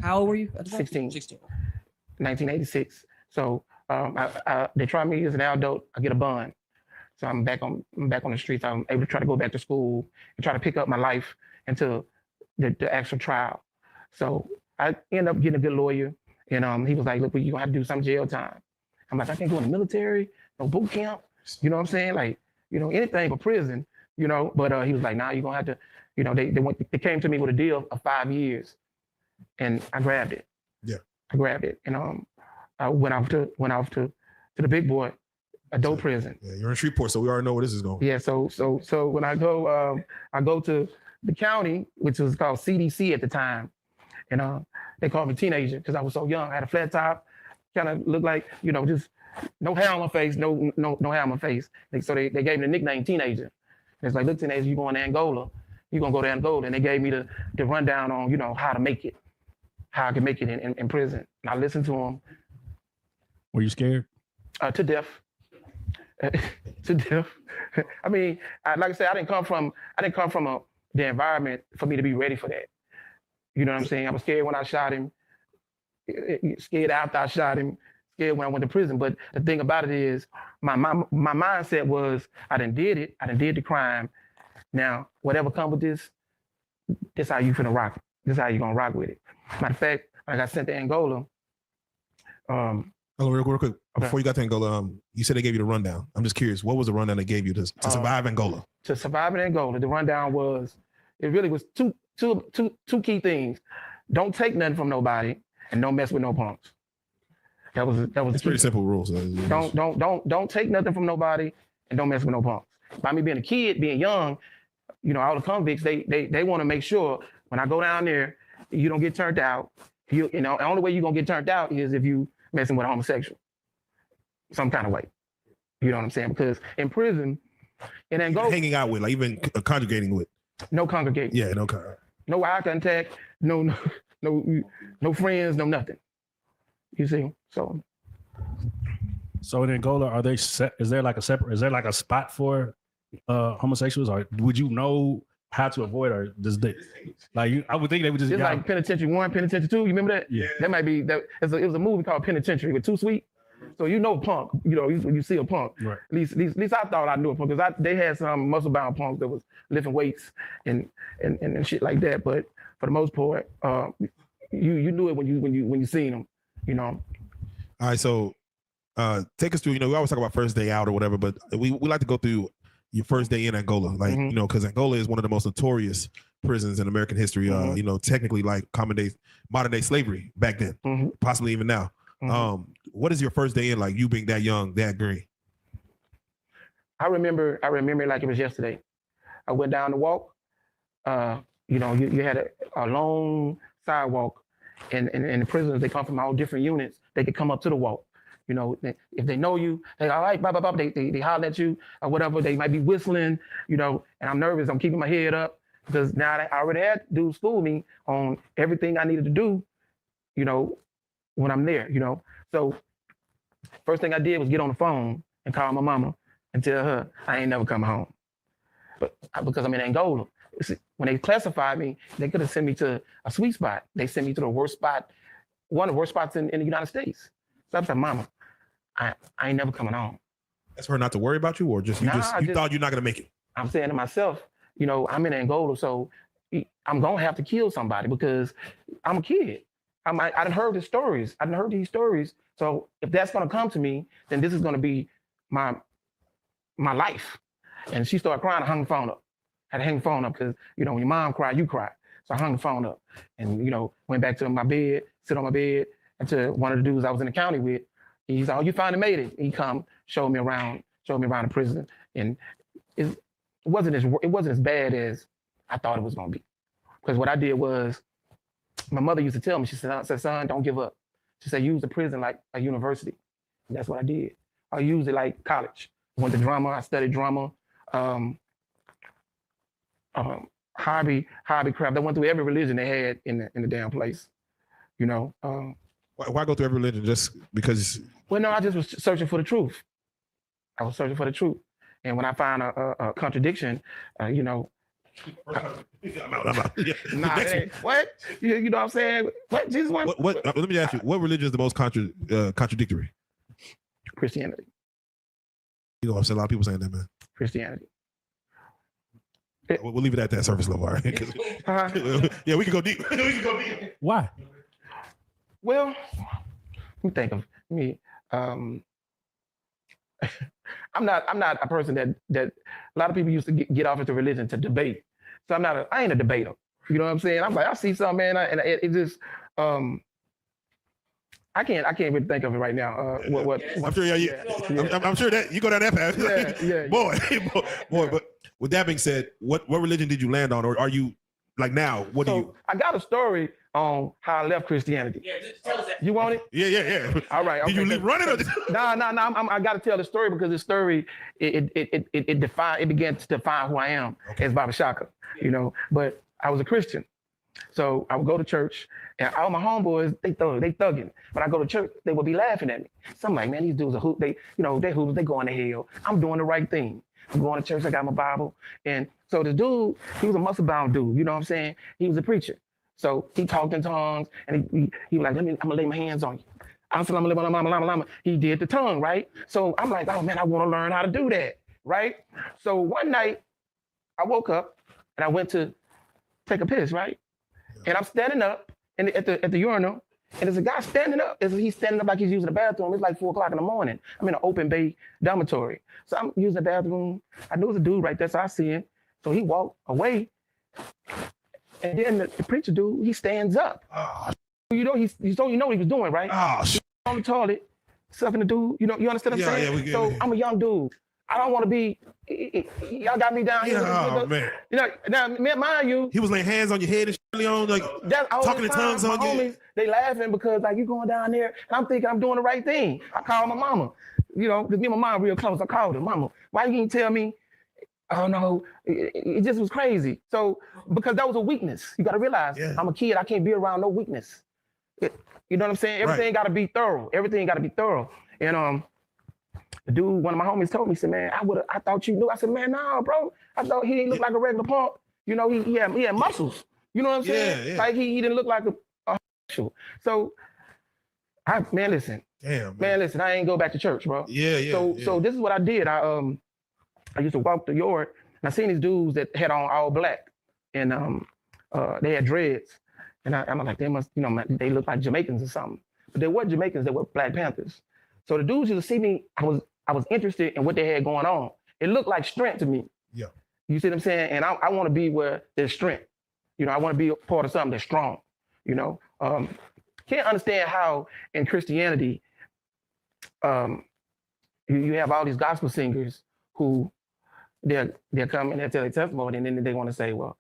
How old were you? 16. 16. 1986. So they try me as an adult. I get a bond. So I'm back on the streets. I'm able to try to go back to school and try to pick up my life until the actual trial. So I end up getting a good lawyer, and he was like, "Look, you're gonna have to do some jail time." I'm like, "I can't go in the military, no boot camp." You know what I'm saying? Like, anything but prison. But he was like, "Nah, you're gonna have to." They came to me with a deal of 5 years, and I grabbed it. Yeah, I grabbed it, and I went off to the big boy, adult prison. Yeah, you're in Shreveport, so we already know where this is going. Yeah, so when I go to the county, which was called CDC at the time, and they called me teenager because I was so young. I had a flat top, kind of looked like just no hair on my face, no hair on my face. So they gave me the nickname teenager. And it's like, look, teenager, you going to Angola? You gonna go to Angola? And they gave me the rundown on how to make it, how I can make it in prison. And I listened to them. Were you scared? To death. To death. I mean, like I said, I didn't come from the environment for me to be ready for that. You know what I'm saying? I was scared when I shot him, scared after I shot him, scared when I went to prison. But the thing about it is, my mindset was, I done did it. I done did the crime. Now, whatever comes with this how you finna rock. This how you gonna rock with it. Matter of fact, I got sent to Angola. Real quick, Okay. before you got to Angola, you said they gave you the rundown. I'm just curious, what was the rundown they gave you to survive Angola? To survive in Angola, the rundown was, it really was two key things. Don't take nothing from nobody, and don't mess with no punks. That was It's pretty simple rules. Don't take nothing from nobody, and don't mess with no punks. By me being a kid, being young, all the convicts, they want to make sure when I go down there, you don't get turned out. The only way you're gonna get turned out is if you messing with a homosexual, some kind of way. You know what I'm saying? Because in prison, in Angola, hanging out with, like even congregating with. No congregating. Yeah, no eye contact, no friends, no nothing. You see? So So in Angola, are they set? Is there like a separate? Is there like a spot for homosexuals, or would you know how to avoid, or does they like you? I would think they would just. It's like Penitentiary 1, Penitentiary 2. You remember that? Yeah. That might be that. It was a movie called Penitentiary with Too Sweet. So you know punk. You know you see a punk. Right. At least I thought I knew a punk because they had some muscle bound punks that was lifting weights and shit like that. But for the most part, you knew it when you seen them. You know. All right, so take us through. We always talk about first day out or whatever, but we like to go through your first day in Angola, like because Angola is one of the most notorious prisons in American history. Technically like modern day slavery back then, possibly even now. What is your first day in like? You being that young, that green. I remember like it was yesterday. I went down the walk. You had a long sidewalk, and the prisoners, they come from all different units. They could come up to the walk. If they know you, they all right, blah, blah, blah. They holler at you or whatever. They might be whistling, and I'm nervous. I'm keeping my head up because now I already had dudes school me on everything I needed to do, when I'm there, So first thing I did was get on the phone and call my mama and tell her I ain't never coming home. But because I'm in Angola. When they classified me, they could have sent me to a sweet spot. They sent me to the worst spot, one of the worst spots in the United States. So I said, Mama, I ain't never coming home. That's for her not to worry about you, or you thought you're not gonna make it? I'm saying to myself, I'm in Angola, so I'm gonna have to kill somebody because I'm a kid. I done heard the stories. I done heard these stories. So if that's gonna come to me, then this is gonna be my life. And she started crying. I hung the phone up. I had to hang the phone up because when your mom cry, you cry. So I hung the phone up and went back to my bed, sit on my bed, until one of the dudes I was in the county with, he said, "Oh, you finally made it." He come, showed me around the prison, and it wasn't as bad as I thought it was gonna be. Because what I did was, my mother used to tell me, she said, "Son, don't give up." She said, "Use the prison like a university." And that's what I did. I used it like college. I went to drama. I studied drama, hobby craft. I went through every religion they had in the damn place. Why go through every religion? Just because? Well, no, I just was searching for the truth. I was searching for the truth. And when I found a contradiction, I'm out. Nah, what? You know what I'm saying? What? Jesus, what? Let me ask you, what religion is the most contradictory? Christianity. I'm saying a lot of people saying that, man. Christianity. We'll leave it at that surface level, all right? Yeah, we can go deep. Why? Well, let me think of me. I'm not a person that a lot of people used to get off into religion to debate. So I ain't a debater. You know what I'm saying? I'm like, I see something, man, and it just I can't really think of it right now. What I'm sure, I'm sure that you go down that path. Yeah. boy. But with that being said, what religion did you land on, or are you like now? What do you? I got a story on how I left Christianity. Yeah, just tell us that. You want it? Yeah. All right. Okay. Did you leave running? No. I got to tell the story because the story it began to define who I am as Baba Shaka. But I was a Christian, so I would go to church, and all my homeboys they thugging. When I go to church, they would be laughing at me. So I'm like, man, these dudes are hoot. They hoodlums. They going to hell. I'm doing the right thing. I'm going to church. I got my Bible, and so the dude, he was a muscle bound dude. You know what I'm saying? He was a preacher. So he talked in tongues, and he was like, I'm gonna lay my hands on you. I'm gonna lay my He did the tongue, right? So I'm like, oh man, I want to learn how to do that, right? So one night, I woke up and I went to take a piss, right? And I'm standing up at the urinal, and there's a guy standing up. He's standing up like he's using the bathroom. It's like 4:00 in the morning. I'm in an open bay dormitory, so I'm using the bathroom. I knew it was a dude right there, so I see him. So he walked away. And then the preacher dude, he stands up. Oh. He what he was doing, right? Oh, on the toilet, sucking the dude. You understand what I'm saying? Yeah, so I'm a young dude. I don't want to be. Y'all got me down here. Oh man. Now mind you, he was laying hands on your head and shit on, like talking in tongues on you. Homies, they laughing because like you going down there, and I'm thinking I'm doing the right thing. I called my mama. Because me and my mom real close. I called her, Mama. Why you didn't tell me? Oh no, it just was crazy. So because that was a weakness, you got to realize I'm a kid. I can't be around no weakness. You know what I'm saying? Everything got to be thorough. Everything got to be thorough. And the dude, one of my homies told me, he said, man, I thought you knew. I said, man, nah, bro. I thought he didn't look like a regular punk. You know, he had muscles. You know what I'm saying? Yeah. Like he didn't look like a So man, listen. Damn, man, listen, I ain't go back to church, bro. Yeah. So this is what I did. I used to walk the yard and I seen these dudes that had on all black and they had dreads. And I'm like, they must, you know, they look like Jamaicans or something. But they weren't Jamaicans, they were Black Panthers. So the dudes used to see me, I was interested in what they had going on. It looked like strength to me. Yeah. You see what I'm saying? And I want to be where there's strength. You know, I want to be a part of something that's strong. You know, can't understand how in Christianity, you have all these gospel singers who they're coming and they tell their testimony, and then they want to say, well,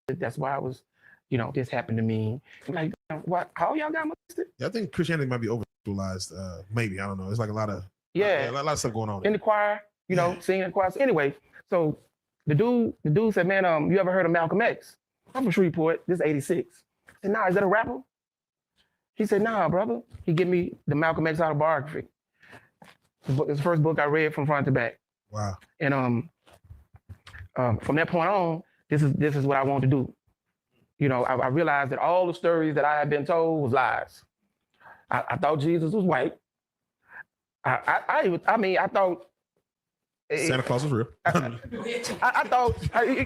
that's why I was, you know, this happened to me. I'm like, what? How y'all got molested? Yeah, I think Christianity might be overutilized. Maybe, I don't know. It's like a lot of a lot of stuff going on in the choir. You know, singing in the choir. So anyway, so the dude said, man, you ever heard of Malcolm X? I'm from Shreveport. This is '86. I said, nah, is that a rapper? He said, nah, brother. He gave me the Malcolm X autobiography. It's the first book I read from front to back. Wow. And from that point on, this is what I want to do. You know, I realized that all the stories that I had been told was lies. I thought Jesus was white. I thought Santa Claus was real. I thought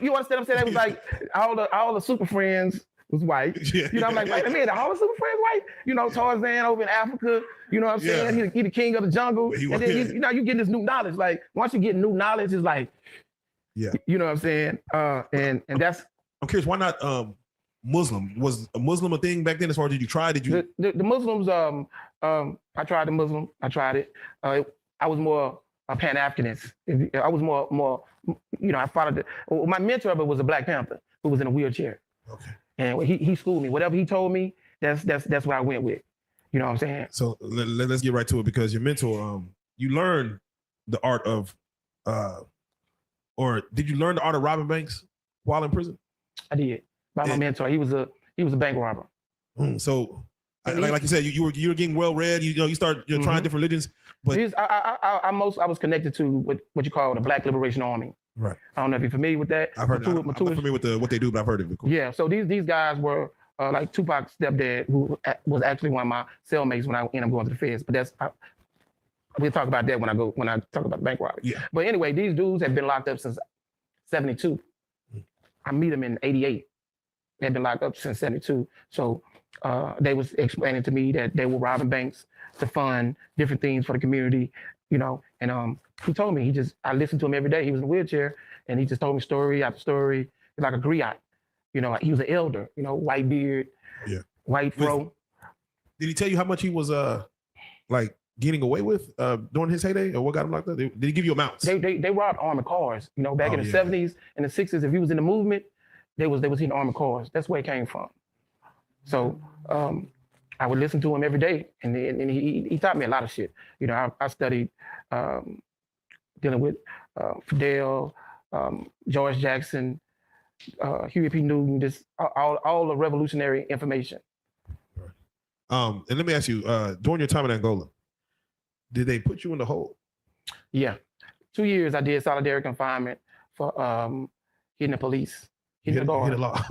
you understand what I'm saying? It was like all the super friends was white. Yeah. You know, I'm like, wait a minute, all the super friends white? You know, Tarzan over in Africa, you know what I'm saying? Yeah. He the king of the jungle. He and then you know, you get this new knowledge. Like once you get new knowledge, it's like, yeah. You know what I'm saying? And that's I'm curious, why not Muslim? Was a Muslim a thing back then? As far as did you try? Did you the Muslims, I tried the Muslim, I tried it. I was more a Pan-Africanist. I was more, you know, I followed my mentor of it was a Black Panther who was in a wheelchair. Okay. And he schooled me. Whatever he told me, that's what I went with. You know what I'm saying? So let's get right to it, because your mentor, you learned the art of, or did you learn the art of robbing banks while in prison? I did. By my mentor, he was a bank robber. So, like you said, you were getting well read. You know, you start trying different religions. But I was connected to what you call the Black Liberation Army. Right. I don't know if you're familiar with that. I've heard. I'm not familiar with what they do, but I've heard of it. Cool. Yeah. So these guys were like Tupac's stepdad, who was actually one of my cellmates when I ended up going to the feds. But we'll talk about that when I talk about the bank robbery. Yeah. But anyway, these dudes have been locked up since '72. I meet them in '88. They've been locked up since '72. So they was explaining to me that they were robbing banks to fund different things for the community, you know. And he told me, I listened to him every day. He was in a wheelchair, and he just told me story after story. He's like a griot, you know. He was an elder, you know, white beard, white fro. Did he tell you how much he was like getting away with during his heyday, or what got him locked up? Did he give you amounts? They robbed armored cars, you know, back in the '70s and the '60s. If he was in the movement, they was hitting armored cars. That's where it came from. So I would listen to him every day, and he taught me a lot of shit. You know, I studied dealing with Fidel, George Jackson, Huey P. Newton, just all the revolutionary information. And let me ask you, during your time in Angola, did they put you in the hole? Yeah, 2 years I did solitary confinement for hitting the police, hitting the guard. Hit a law.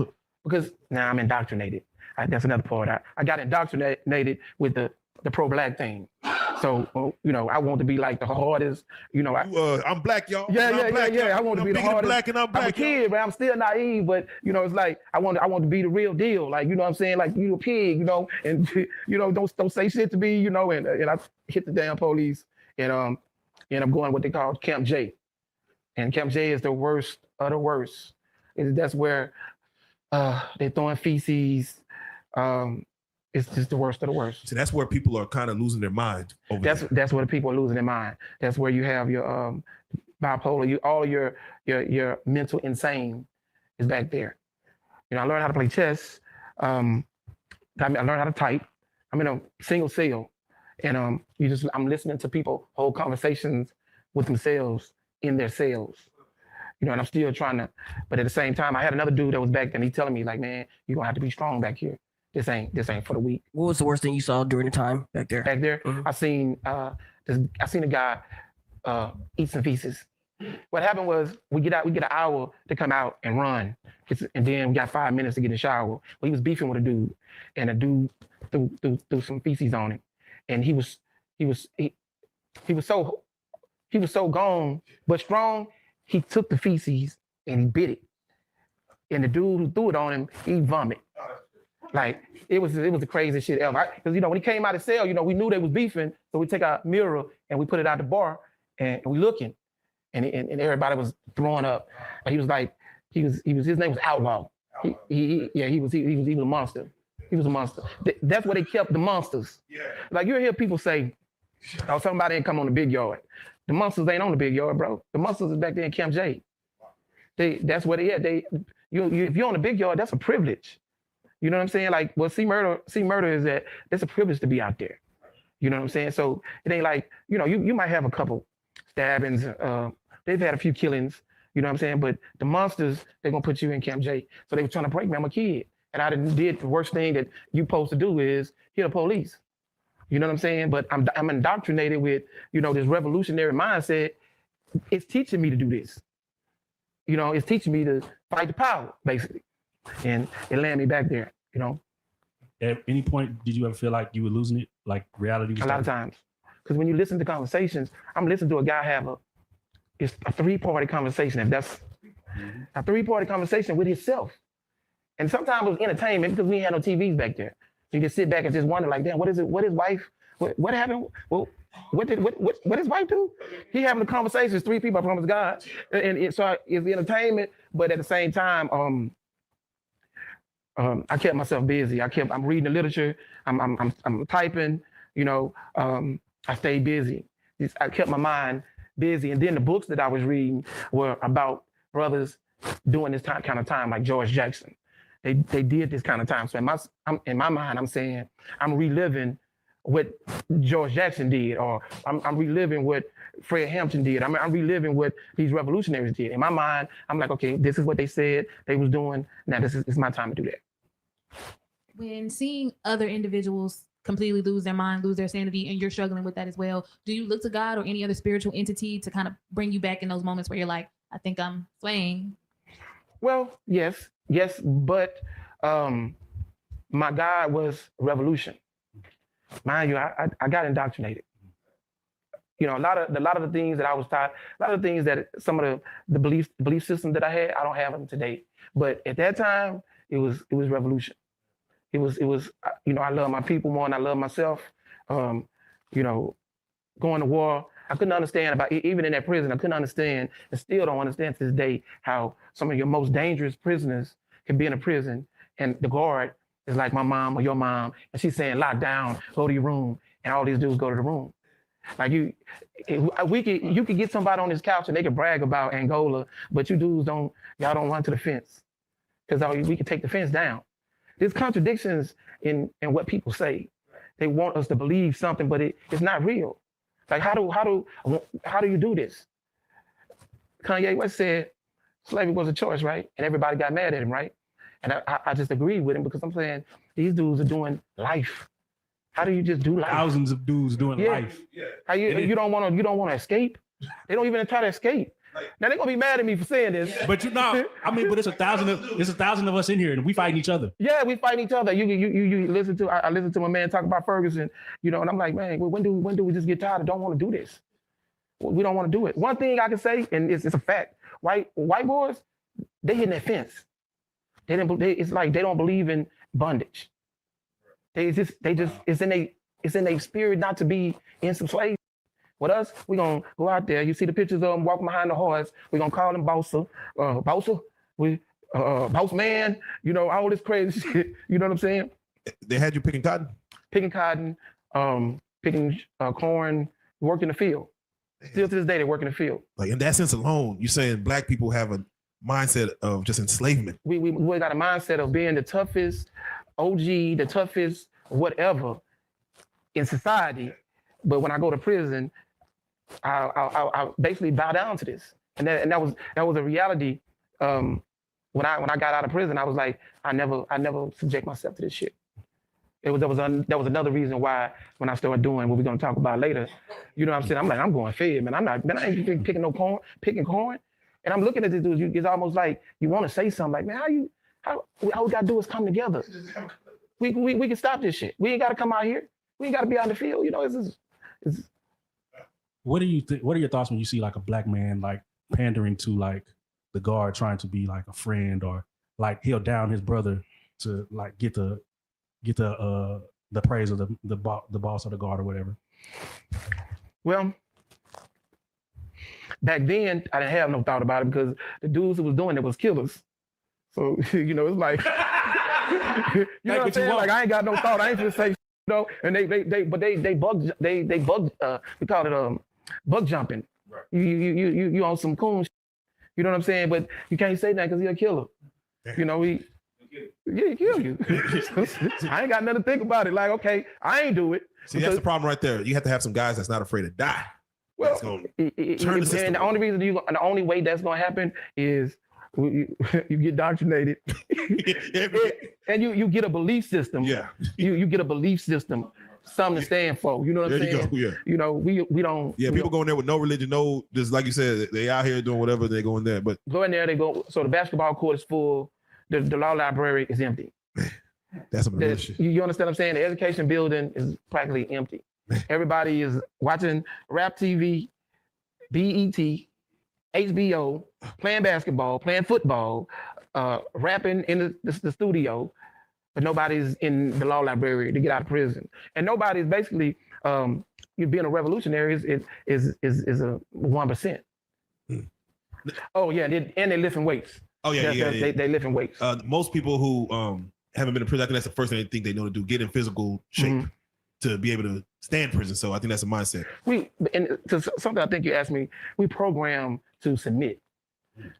Because now I'm indoctrinated. That's another part. I got indoctrinated with the pro-Black thing. So, you know, I want to be like the hardest, you know. I'm black, y'all. Yeah. I want to be the hardest. Black and I'm black. I'm a kid, but I'm still naive. But, you know, it's like, I want to be the real deal. Like, you know what I'm saying? Like, you a pig, you know, and, you know, don't say shit to me, you know, and I hit the damn police and I'm going what they call Camp J. And Camp J is the worst of the worst. That's where they're throwing feces. It's just the worst of the worst. So that's where people are kind of losing their mind. That's where the people are losing their mind. That's where you have your bipolar. All your mental insane is back there. You know, I learned how to play chess. I learned how to type. I'm in a single cell, and I'm listening to people hold conversations with themselves in their cells. You know, and I'm still trying to, but at the same time, I had another dude that was back then. He telling me like, man, you're gonna have to be strong back here. this ain't for the weak. What was the worst thing you saw during the time back there? Back there, Mhm. I seen a guy eat some feces. What happened was we get an hour to come out and run, and then we got 5 minutes to get in the shower. Well, he was beefing with a dude, and a dude threw some feces on him, and he was so gone but strong. He took the feces and he bit it, and the dude who threw it on him, he vomit. Like it was the craziest shit ever. Because when he came out of cell, we knew they was beefing, so we take our mirror and we put it out the bar, and we looking, and everybody was throwing up. And he was like, his name was Outlaw. He was a monster. He was a monster. That's where they kept the monsters. Like you hear people say, "Oh, somebody ain't come on the big yard." The monsters ain't on the big yard, bro. The monsters is back there in Camp J. That's where they at. If you're on the big yard, that's a privilege. You know what I'm saying? Like, well, see murder is that it's a privilege to be out there. You know what I'm saying? So it ain't like, you might have a couple stabbings. They've had a few killings, you know what I'm saying? But the monsters, they're going to put you in Camp J. So they were trying to break me. I'm a kid. And I did the worst thing that you're supposed to do is hit the police. You know what I'm saying? But I'm indoctrinated with, this revolutionary mindset. It's teaching me to do this. It's teaching me to fight the power, basically. And it landed me back there, At any point, did you ever feel like you were losing it? Like reality? A lot of times. Because when you listen to conversations, I'm listening to a guy it's a 3-party conversation. If that's a 3-party conversation with himself. And sometimes it was entertainment because we ain't had no TVs back there. So you just sit back and just wonder, like, damn, what is it? What is wife? What happened? Well, what his wife do? He having a conversation. It's 3 people, I promise God. And so it's entertainment, but at the same time, I kept myself busy. I'm reading the literature. I'm typing. I stayed busy. I kept my mind busy. And then the books that I was reading were about brothers doing this kind of time, like George Jackson. They did this kind of time. So in my mind, I'm saying I'm reliving what George Jackson did, or I'm reliving what Fred Hampton did. I'm reliving what these revolutionaries did. In my mind, I'm like, okay, this is what they said they was doing. Now it's my time to do that. When seeing other individuals completely lose their mind, lose their sanity, and you're struggling with that as well, do you look to God or any other spiritual entity to kind of bring you back in those moments where you're like, I think I'm swaying? Well, yes, but my God was revolution. Mind you, I got indoctrinated. A lot of the things that I was taught, a lot of the things that some of the belief system that I had, I don't have them today. But at that time, it was revolution. It was I love my people more than I love myself. Going to war, I couldn't understand even in that prison, I couldn't understand and still don't understand to this day how some of your most dangerous prisoners can be in a prison and the guard is like my mom or your mom, and she's saying, lock down, go to your room, and all these dudes go to the room. Like you could get somebody on this couch and they could brag about Angola, but you dudes y'all don't run to the fence because we can take the fence down. There's contradictions in what people say. They want us to believe something, but it's not real. Like how do you do this? Kanye West said slavery was a choice, right? And everybody got mad at him, right? And I just agreed with him because I'm saying these dudes are doing life. How do you just do life? Thousands of dudes doing life. How you don't want to escape? They don't even try to escape. Now they're gonna be mad at me for saying this. But but it's 1,000 of us in here and we fighting each other. Yeah, we fighting each other. You listen to I listen to my man talk about Ferguson, and I'm like, man, when do we just get tired of don't want to do this? We don't want to do it. One thing I can say, and it's a fact, white boys, they hitting that fence. It's like they don't believe in bondage. It's in their spirit not to be in some slavery. With us, we're going to go out there. You see the pictures of them walking behind the horse. We're going to call them Bossa. Boss man, all this crazy shit. You know what I'm saying? They had you picking cotton? Picking cotton, picking corn, work in the field. Still to this day, they work in the field. Like in that sense alone, you're saying black people have a mindset of just enslavement. We got a mindset of being the toughest OG, the toughest whatever in society. But when I go to prison, I basically bow down to this, and that was a reality. When I got out of prison, I was like, I never subject myself to this shit. There was another reason why when I started doing what we're gonna talk about later, you know what I'm saying? I'm like, I'm going fed, man. I ain't picking corn. And I'm looking at this dude, it's almost like you want to say something like, man, all we gotta do is come together. We can stop this shit. We ain't gotta come out here. We ain't gotta be out in the field. You know, it's What do you think? What are your thoughts when you see like a black man like pandering to like the guard, trying to be like a friend, or like he'll down his brother to like get the praise of the boss of the guard or whatever? Well, back then I didn't have no thought about it because the dudes who was doing it was killers. So you know, it's like you know what I'm saying? Like I ain't got no thought. I ain't gonna say, you know. And they bug we call it bug jumping. Right. You on some cool shit. You know what I'm saying? But you can't say that because he's a killer. You know, he kill you. I ain't got nothing to think about it. Like, okay, I ain't do it. See, that's the problem right there. You have to have some guys that's not afraid to die. Well, turn the system. And the only way that's gonna happen is you get indoctrinated, and you get a belief system. Yeah, you get a belief system, something to stand for. You know what I'm saying? There you go. Yeah. You know, we don't. Yeah, people go in there with no religion, no, just like you said, they out here doing whatever they go in there. But go in there, they go. So the basketball court is full. The law library is empty. That's some real shit. You understand what I'm saying? The education building is practically empty. Everybody is watching rap TV, BET, HBO, playing basketball, playing football, rapping in the studio, but nobody's in the law library to get out of prison. And nobody's basically, you being a revolutionary is a 1%. Oh yeah, and they're lifting weights. Oh yeah, they lifting weights. Most people who haven't been in prison, I think that's the first thing they think they know to do: get in physical shape to be able to stand in prison. So I think that's a mindset. Something I think you asked me, we program to submit.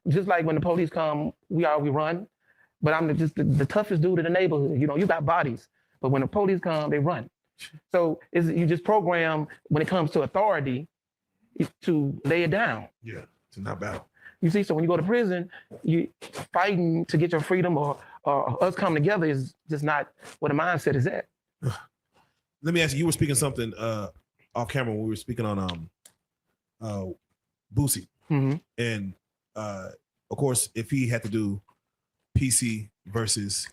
Just like when the police come, we run. But I'm just the toughest dude in the neighborhood. You know, you got bodies, but when the police come, they run. So you just program when it comes to authority to lay it down. Yeah, to not battle. You see, so when you go to prison, you fighting to get your freedom or us coming together is just not what the mindset is at. Let me ask you were speaking something off camera when we were speaking on Boosie. Mm-hmm. And of course, if he had to do PC versus,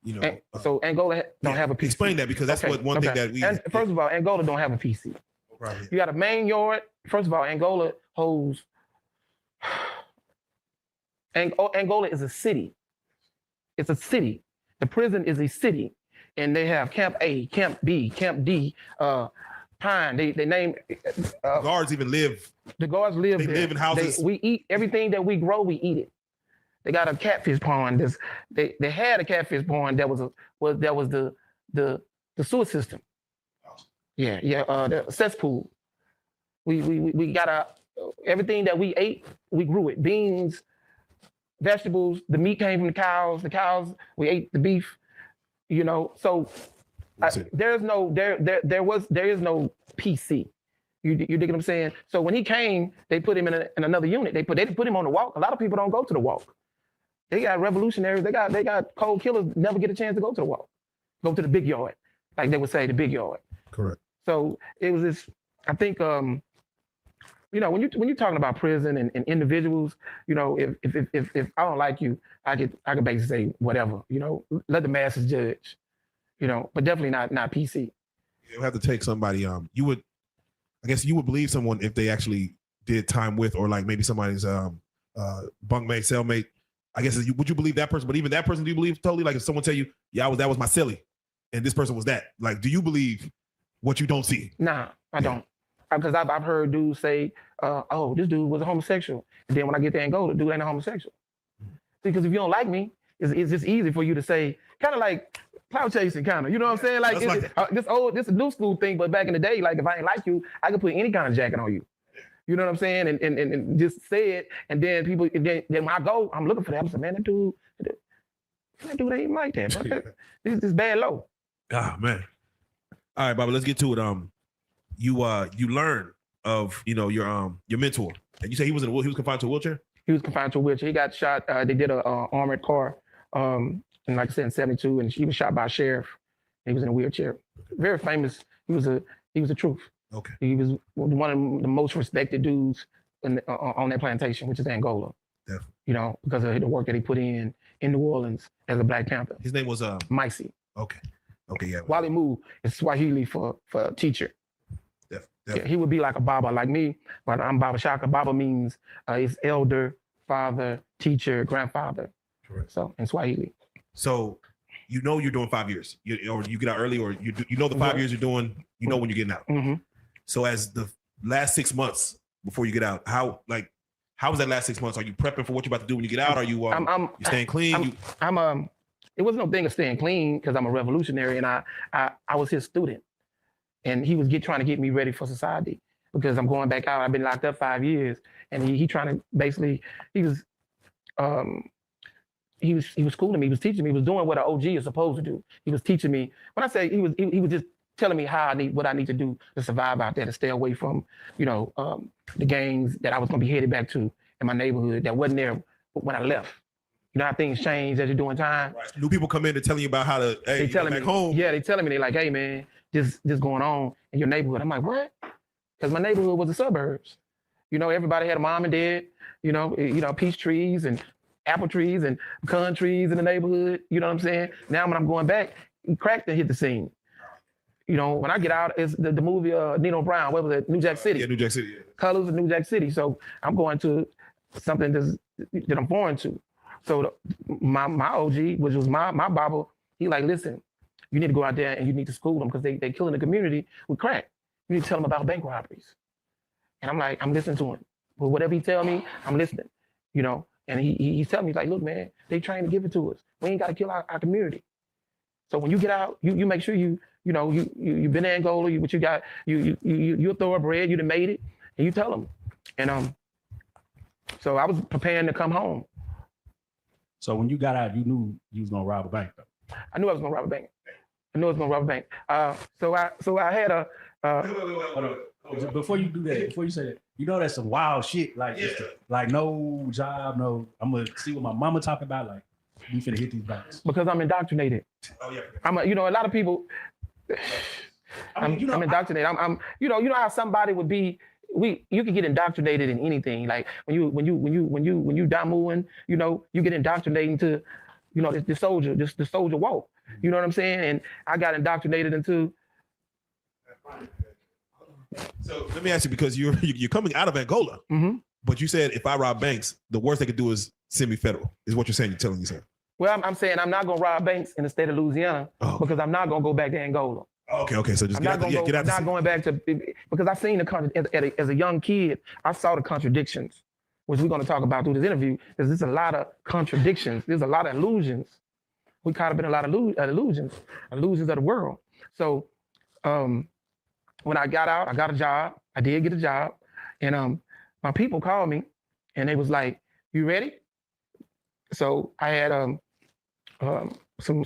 you know. So Angola don't have a PC. Explain that, because that's one thing that we. And first of all, Angola don't have a PC. Right. You got a main yard. First of all, Angola holds. Angola is a city. It's a city. The prison is a city, and they have Camp A, Camp B, Camp D, Pine. They name. Guards even live. The guards live. They there. live in houses. We eat everything that we grow. We eat it. They got a catfish pond. They had a catfish pond that was the sewer system. Yeah. The cesspool. We got everything that we ate. We grew it. Beans, vegetables. The meat came from the cows. The cows, we ate the beef. You know, so there is no PC. You dig what I'm saying? So when he came, they put him in another unit. They put him on the walk. A lot of people don't go to the walk. They got revolutionaries. They got cold killers. Never get a chance to go to the walk. Go to the big yard, like they would say, the big yard. Correct. So it was this. I think you know, when you're talking about prison and individuals, you know, if I don't like you, I could basically say whatever. You know, let the masses judge. You know, but definitely not PC. You have to take somebody. I guess you would believe someone if they actually did time with, or like maybe somebody's bunkmate, cellmate. I guess would you believe that person? But even that person, do you believe totally? Like if someone tell you, yeah, that was my silly, and this person was that. Like, do you believe what you don't see? Nah, I don't. Because I've heard dudes say, oh, this dude was a homosexual. And then when I get there and go, the dude ain't a homosexual. Because if you don't like me, it's just easy for you to say, kind of like cloud chasing, kind of. You know what I'm saying? Like this new school thing, but back in the day, like if I ain't like you, I could put any kind of jacket on you. You know what I'm saying? And just say it. And then people, then when I go, I'm looking for that. I'm saying, man, that dude ain't even like that. This is bad low. Oh, man. All right, Bobby, let's get to it. You learn of, you know, your mentor. And you say he was confined to a wheelchair? He was confined to a wheelchair. He got shot. They did a armored car, and like I said, in '72, and he was shot by a sheriff He was in a wheelchair. Very famous. He was a truth. Okay. He was one of the most respected dudes on that plantation, which is Angola. Definitely. You know, because of the work that he put in New Orleans as a Black Panther. His name was Micey. Okay. Okay, yeah. Wally Moo is Swahili for teacher. Yeah, he would be like a Baba, like me, but I'm Baba Shaka. Baba means is elder, father, teacher, grandfather. Correct. So in Swahili. So you know you're doing 5 years, or you get out early, or you know the 5 years you're doing. You know when you're getting out. Mm-hmm. So as the last 6 months before you get out, how was that last 6 months? Are you prepping for what you're about to do when you get out? Are you you staying clean? It was no thing of staying clean because I'm a revolutionary and I was his student. And he was trying to get me ready for society because I'm going back out. I've been locked up 5 years, and he trying to basically he was schooling me. He was teaching me. He was doing what an OG is supposed to do. He was teaching me. When I say he was just telling me what I need to do to survive out there, to stay away from the gangs that I was going to be headed back to in my neighborhood that wasn't there when I left. You know how things change as you're doing time. Right. New people come in to tell you about how to they telling me back home. Yeah, they telling me, they like, hey man, this going on in your neighborhood. I'm like, what? Because my neighborhood was the suburbs. You know, everybody had a mom and dad. You know, peach trees and apple trees and pecan trees in the neighborhood. You know what I'm saying? Now when I'm going back, crack to hit the scene. You know, when I get out, it's the movie Nino Brown. What was it? New Jack City. Yeah, New Jack City. Yeah. Colors of New Jack City. So I'm going to something that I'm foreign to. So my OG, which was my Baba, he like, listen, you need to go out there and you need to school them because they killing the community with crack. You need to tell them about bank robberies. And I'm like, I'm listening to him. But whatever he tell me, I'm listening. You know, and he's telling me, like, look, man, they trying to give it to us. We ain't got to kill our community. So when you get out, you make sure you've been in Angola, you're a thoroughbred, you done made it, and you tell them. And so I was preparing to come home. So when you got out, you knew you was gonna rob a bank, though. I knew I was gonna rob a bank. So I had a. Hold on. Before you do that, before you say that, you know that's some wild shit. Like, like no job, no. I'm gonna see what my mama talking about. Like, we finna hit these banks because I'm indoctrinated. Oh yeah. A lot of people. I'm indoctrinated. I'm you know how somebody would be. You can get indoctrinated in anything. Like when you damuing, you get indoctrinated into, the soldier walk. You know what I'm saying? And I got indoctrinated into. So let me ask you, because you're coming out of Angola, but you said if I rob banks, the worst they could do is send me federal. Is what you're saying? You're telling yourself. Well, I'm saying I'm not gonna rob banks in the state of Louisiana because I'm not gonna go back to Angola. Okay. So just get out. I'm not going back to, because I've seen as a young kid, I saw the contradictions, which we're going to talk about through this interview. There's a lot of contradictions. There's a lot of illusions. We caught up in a lot of illusions of the world. So when I got out, I got a job. I did get a job, and my people called me, and they was like, "You ready?" So I had some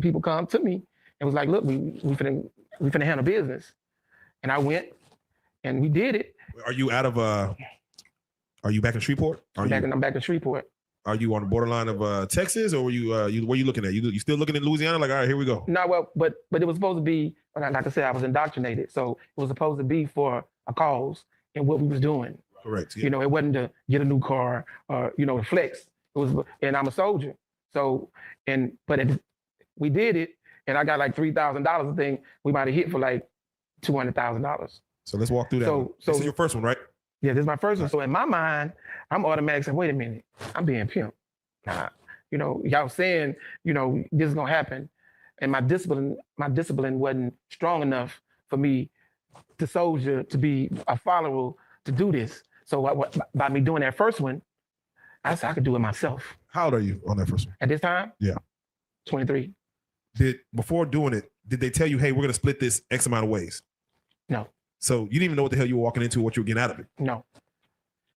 people come to me. It was like, look, we finna handle business. And I went and we did it. Are you out of are you back in Shreveport? I'm back in Shreveport. Are you on the borderline of Texas, or were you where you looking at? You still looking at Louisiana? Like, all right, here we go. No, well, but it was supposed to be, like I said, I was indoctrinated. So it was supposed to be for a cause and what we was doing. Correct. Yeah. It wasn't to get a new car or, to flex. It was, and I'm a soldier. So, we did it. And I got like $3,000. I think we might have hit for like $200,000. So let's walk through that. So this is your first one, right? Yeah, this is my first one. So in my mind, I'm automatically saying, wait a minute, I'm being pimped. Nah, y'all saying, this is gonna happen. And my discipline wasn't strong enough for me to soldier, to be a follower, to do this. So by me doing that first one, I said I could do it myself. How old are you on that first one? At this time? Yeah. 23. Before doing it, did they tell you, hey, we're going to split this X amount of ways? No. So you didn't even know what the hell you were walking into, what you were getting out of it? No.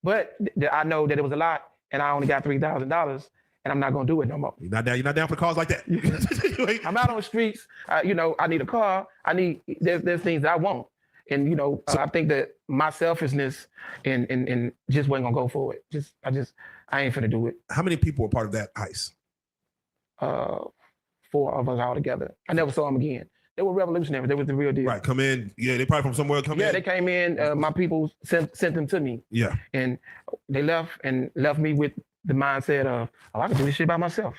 But I know that it was a lot, and I only got $3,000, and I'm not going to do it no more. You're not down for cars like that? I'm out on the streets. I need a car. There's things that I want. And, I think that my selfishness and just wasn't going to go for it. I ain't finna do it. How many people were part of that heist? 4 of us all together. I never saw them again. They were revolutionary. They was the real deal. Right. Come in. Yeah, they probably from somewhere. Come Yeah, in. they came in. My people sent them to me. Yeah. And they left me with the mindset of, oh, I can do this shit by myself.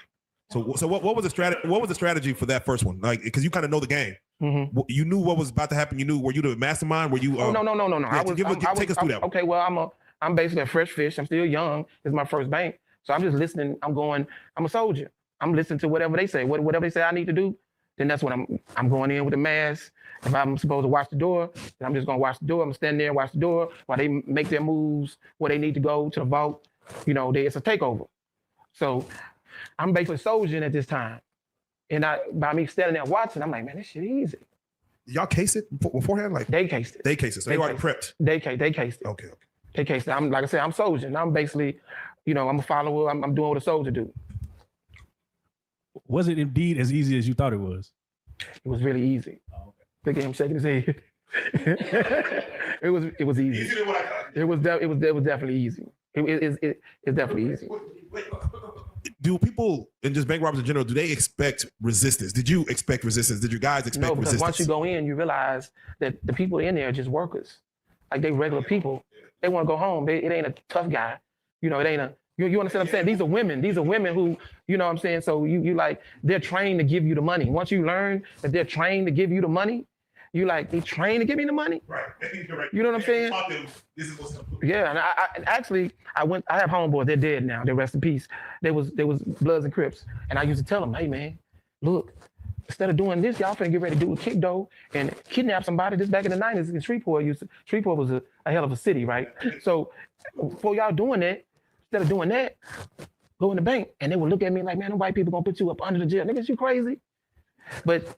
So what was the strategy? What was the strategy for that first one? Like, because you kind of know the game. Mm-hmm. You knew what was about to happen. You knew. Were you the mastermind? Were you? No. Yeah, take us through that. Okay, well, I'm basically a fresh fish. I'm still young. It's my first bank, so I'm just listening. I'm a soldier. I'm listening to whatever they say. Whatever they say I need to do, then that's what I'm going in with a mask. If I'm supposed to watch the door, then I'm just gonna watch the door. I'm standing there and watch the door while they make their moves where they need to go to the vault. It's a takeover. So I'm basically soldiering at this time. And by me standing there watching, I'm like, man, this shit easy. Y'all case it beforehand? Like they cased it. They cased it. So they already prepped. They cased it. Okay. They cased it. Like I said, I'm soldiering. I'm basically, I'm a follower. I'm doing what a soldier do. Was it indeed as easy as you thought it was? It was really easy. Oh, okay. Look at him shaking his head. It was easy. Easier than what I thought. It was definitely easy. It's definitely easy. Do people, and just bank robbers in general, do they expect resistance? Did you expect resistance? Did you guys expect No, because resistance? once you go in, you realize that the people in there are just workers. Like they regular people. They want to go home. It ain't a tough guy. It ain't a, you understand what I'm saying? These are women. These are women who, you know what I'm saying? So you like, they're trained to give you the money. Once you learn that they're trained to give you the money, you like, they trained to give me the money? Right. You know what I'm saying? This is what's Yeah, and I have homeboys, they're dead now, they rest in peace. They was Bloods and Crips. And I used to tell them, hey man, look, instead of doing this, y'all finna get ready to do a kick dough and kidnap somebody. This back in the 90s in Shreveport. Shreveport was a hell of a city, right? So for y'all doing that, instead of doing that, go in the bank. And they would look at me like, man, them white people gonna put you up under the jail. Niggas, you crazy? But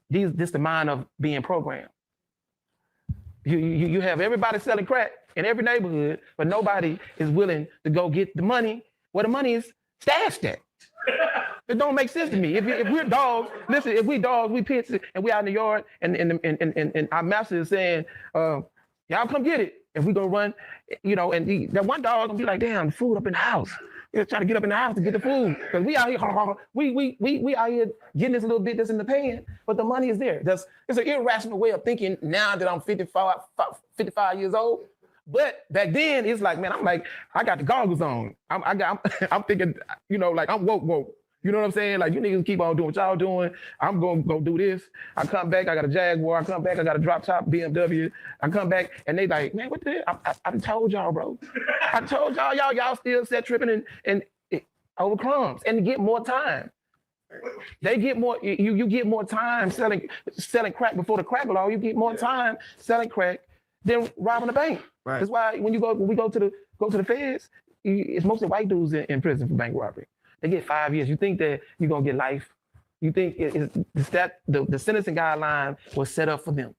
this the mind of being programmed. You have everybody selling crack in every neighborhood, but nobody is willing to go get the money where the money is stashed at. It don't make sense to me. If we're dogs, listen, if we dogs, we pits, and we out in the yard, and our master is saying, y'all come get it. If we go run, and that one dog gonna be like, damn, food up in the house. We're trying to get up in the house to get the food. Because we out here, we out here getting this little bit that's in the pan, but the money is there. It's an irrational way of thinking now that I'm 55 years old. But back then, it's like, man, I got the goggles on. I'm thinking, like I'm woke. You know what I'm saying? Like, you niggas keep on doing what y'all doing. I'm going to go do this. I come back, I got a Jaguar. I come back, I got a drop top BMW. I come back, and they like, man, what the hell? I told y'all, bro. I told y'all still set tripping and over crumbs and to get more time. They get more, you get more time selling crack before the crack law. You get more time selling crack than robbing a bank. Right. That's why when we go to the feds, it's mostly white dudes in prison for bank robbery. They get 5 years. You think that you're gonna get life? You think the sentencing guideline was set up for them,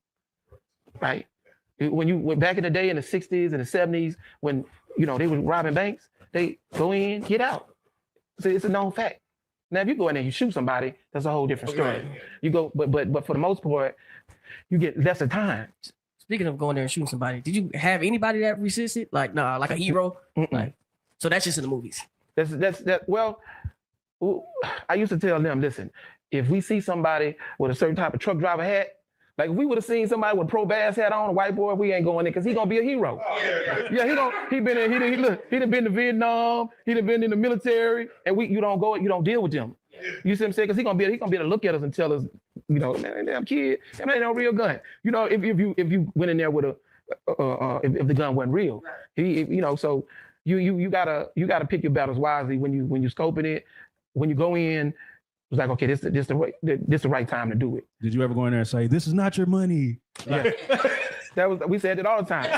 right? When you went back in the day in the 60s and the 70s, when they were robbing banks, they go in, get out. So it's a known fact. Now if you go in there and you shoot somebody, that's a whole different story. Okay. You go, but for the most part, you get lesser time. Speaking of going there and shooting somebody, did you have anybody that resisted? Like, nah, like a hero? Like, so that's just in the movies. Well, I used to tell them, listen, if we see somebody with a certain type of truck driver hat, like if we would have seen somebody with a pro bass hat on, a white boy, we ain't going in because he's gonna be a hero. Yeah, he done been to Vietnam, he done been in the military, and you don't deal with them. You see what I'm saying? Because he gonna be able to look at us and tell us, man, damn kid, that ain't no real gun. If you went in there with if the gun wasn't real, so you gotta pick your battles wisely when you scoping it. When you go in, it's like, okay, this the right time to do it. Did you ever go in there and say, "This is not your money"? Yeah. We said it all the time.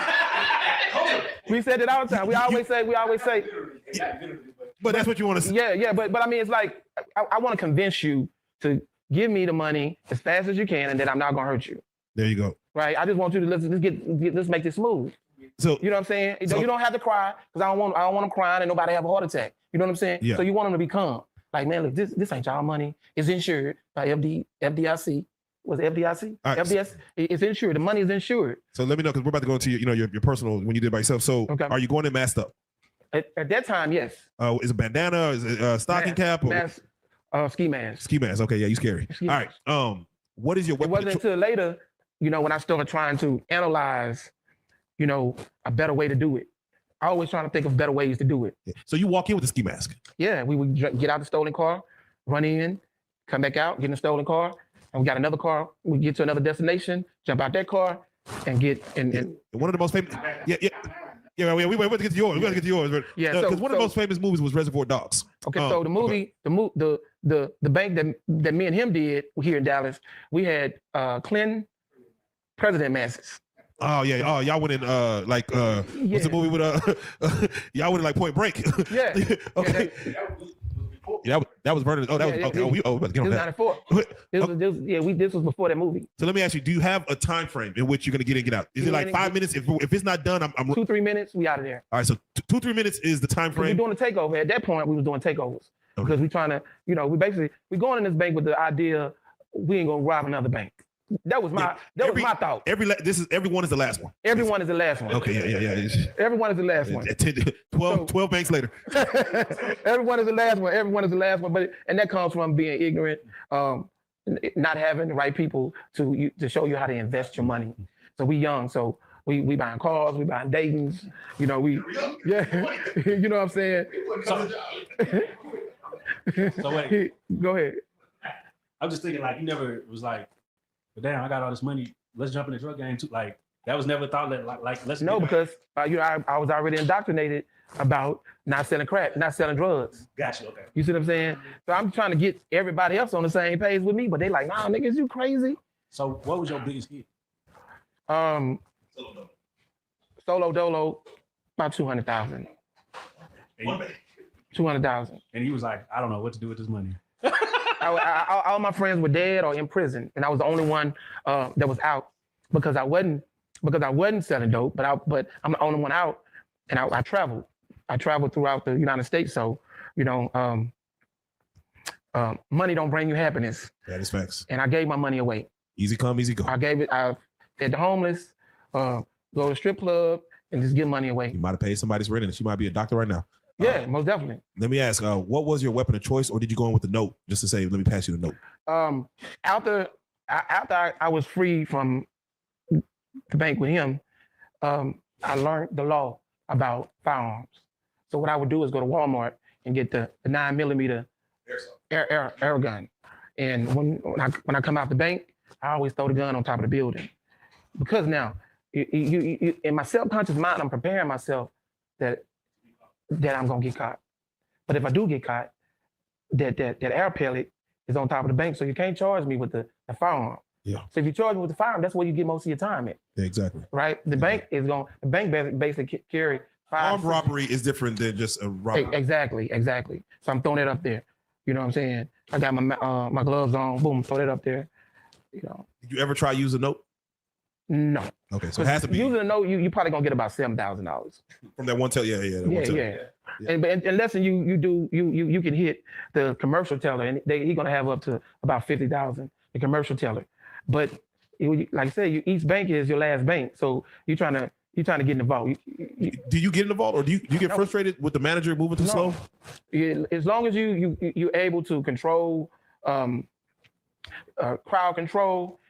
We said it all the time. We always say. But that's what you want to say. Yeah. But I mean, it's like I want to convince you to give me the money as fast as you can, and then I'm not gonna hurt you. There you go. Right. I just want you to let's make this smooth. So you know what I'm saying? You don't have to cry because I don't want them crying and nobody have a heart attack. You know what I'm saying? Yeah. So you want them to be calm. Like, man, look, this ain't y'all money. It's insured by FDIC. Was it FDIC? Right. FDS. It's insured. The money is insured. So let me know, because we're about to go into your personal when you did it by yourself. So Are you going in masked up? At that time, yes. Is it bandana? Is it stocking cap? Mask, ski mask. Ski mask. Okay, yeah, you scary. Ski All right. what is your It weapon? wasn't until later, when I started trying to analyze, a better way to do it. I always trying to think of better ways to do it. So you walk in with a ski mask. Yeah, we would get out the stolen car, run in, come back out, get in the stolen car, and we got another car. We get to another destination, jump out that car, and get and one of the most famous. Yeah, we went to get to yours. We got to get to yours. But, Yeah, because so- one of the most famous movies was Reservoir Dogs. Okay, so the movie, the bank that me and him did here in Dallas, we had Clinton president masks. Oh yeah. Oh, y'all went in what's the movie with y'all went in like Point Break. Yeah. Okay. Yeah, that was Vernon. Oh, that was Yeah, okay. yeah. We about to get on This was that. 94. This was before that movie. So let me ask you: do you have a time frame in which you're gonna get in and get out? Is it like 5 minutes? If it's not done, I'm 2-3 minutes, we out of there. all right. So 2-3 minutes is the time We're frame. doing a takeover. At that point, we was doing takeovers because we trying to, we going in this bank with the idea we ain't gonna rob another bank. That was my was my thought. Everyone is the last one. Everyone is the last one. Okay, yeah. Everyone is the last one. 12 banks later. Everyone is the last one. Everyone is the last one. And that comes from being ignorant, not having the right people to show you how to invest your money. So we young, so we buying cars, we buying Daytons, you know what I'm saying? So wait, Go ahead. I'm just thinking like you never was like, but damn, I got all this money. Let's jump in the drug game too. Like that was never thought that like let's No, because I was already indoctrinated about not selling crack, not selling drugs. Gotcha. Okay. You see what I'm saying? So I'm trying to get everybody else on the same page with me, but they like, nah, niggas, you crazy. So what was your biggest hit? Solo Dolo, about 200,000. 200,000. And he was like, I don't know what to do with this money. All my friends were dead or in prison, and I was the only one that was out because I wasn't selling dope, but I'm the only one out, and I traveled. I traveled throughout the United States, so money don't bring you happiness. That is facts. And I gave my money away. Easy come, easy go. I fed the homeless, go to the strip club, and just give money away. You might have paid somebody's rent, and she might be a doctor right now. Yeah, most definitely. Let me ask, what was your weapon of choice, or did you go in with the note just to say, let me pass you the note? After I was free from the bank with him, I learned the law about firearms. So what I would do is go to Walmart and get the 9mm air gun. And when I come out the bank, I always throw the gun on top of the building. Because now, you in my subconscious mind, I'm preparing myself that I'm gonna get caught. But if I do get caught, that air pellet is on top of the bank, so you can't charge me with the firearm. Yeah. So if you charge me with the firearm, that's where you get most of your time at. Yeah, exactly. Right? The bank basically carry Armed robbery is different than just a robbery. Exactly. So I'm throwing it up there. You know what I'm saying? I got my gloves on, boom, throw it up there. You know. Did you ever try to use a note? No. Okay, so it has to be using a note. You probably gonna get about $7,000 from that one tell. Yeah. And unless you can hit the commercial teller, and he's gonna have up to about 50,000. The commercial teller, but like I said, each bank is your last bank, so you're trying to get in the vault. Do you get in the vault, or do you get frustrated with the manager moving too slow? As long as you're able to control crowd control,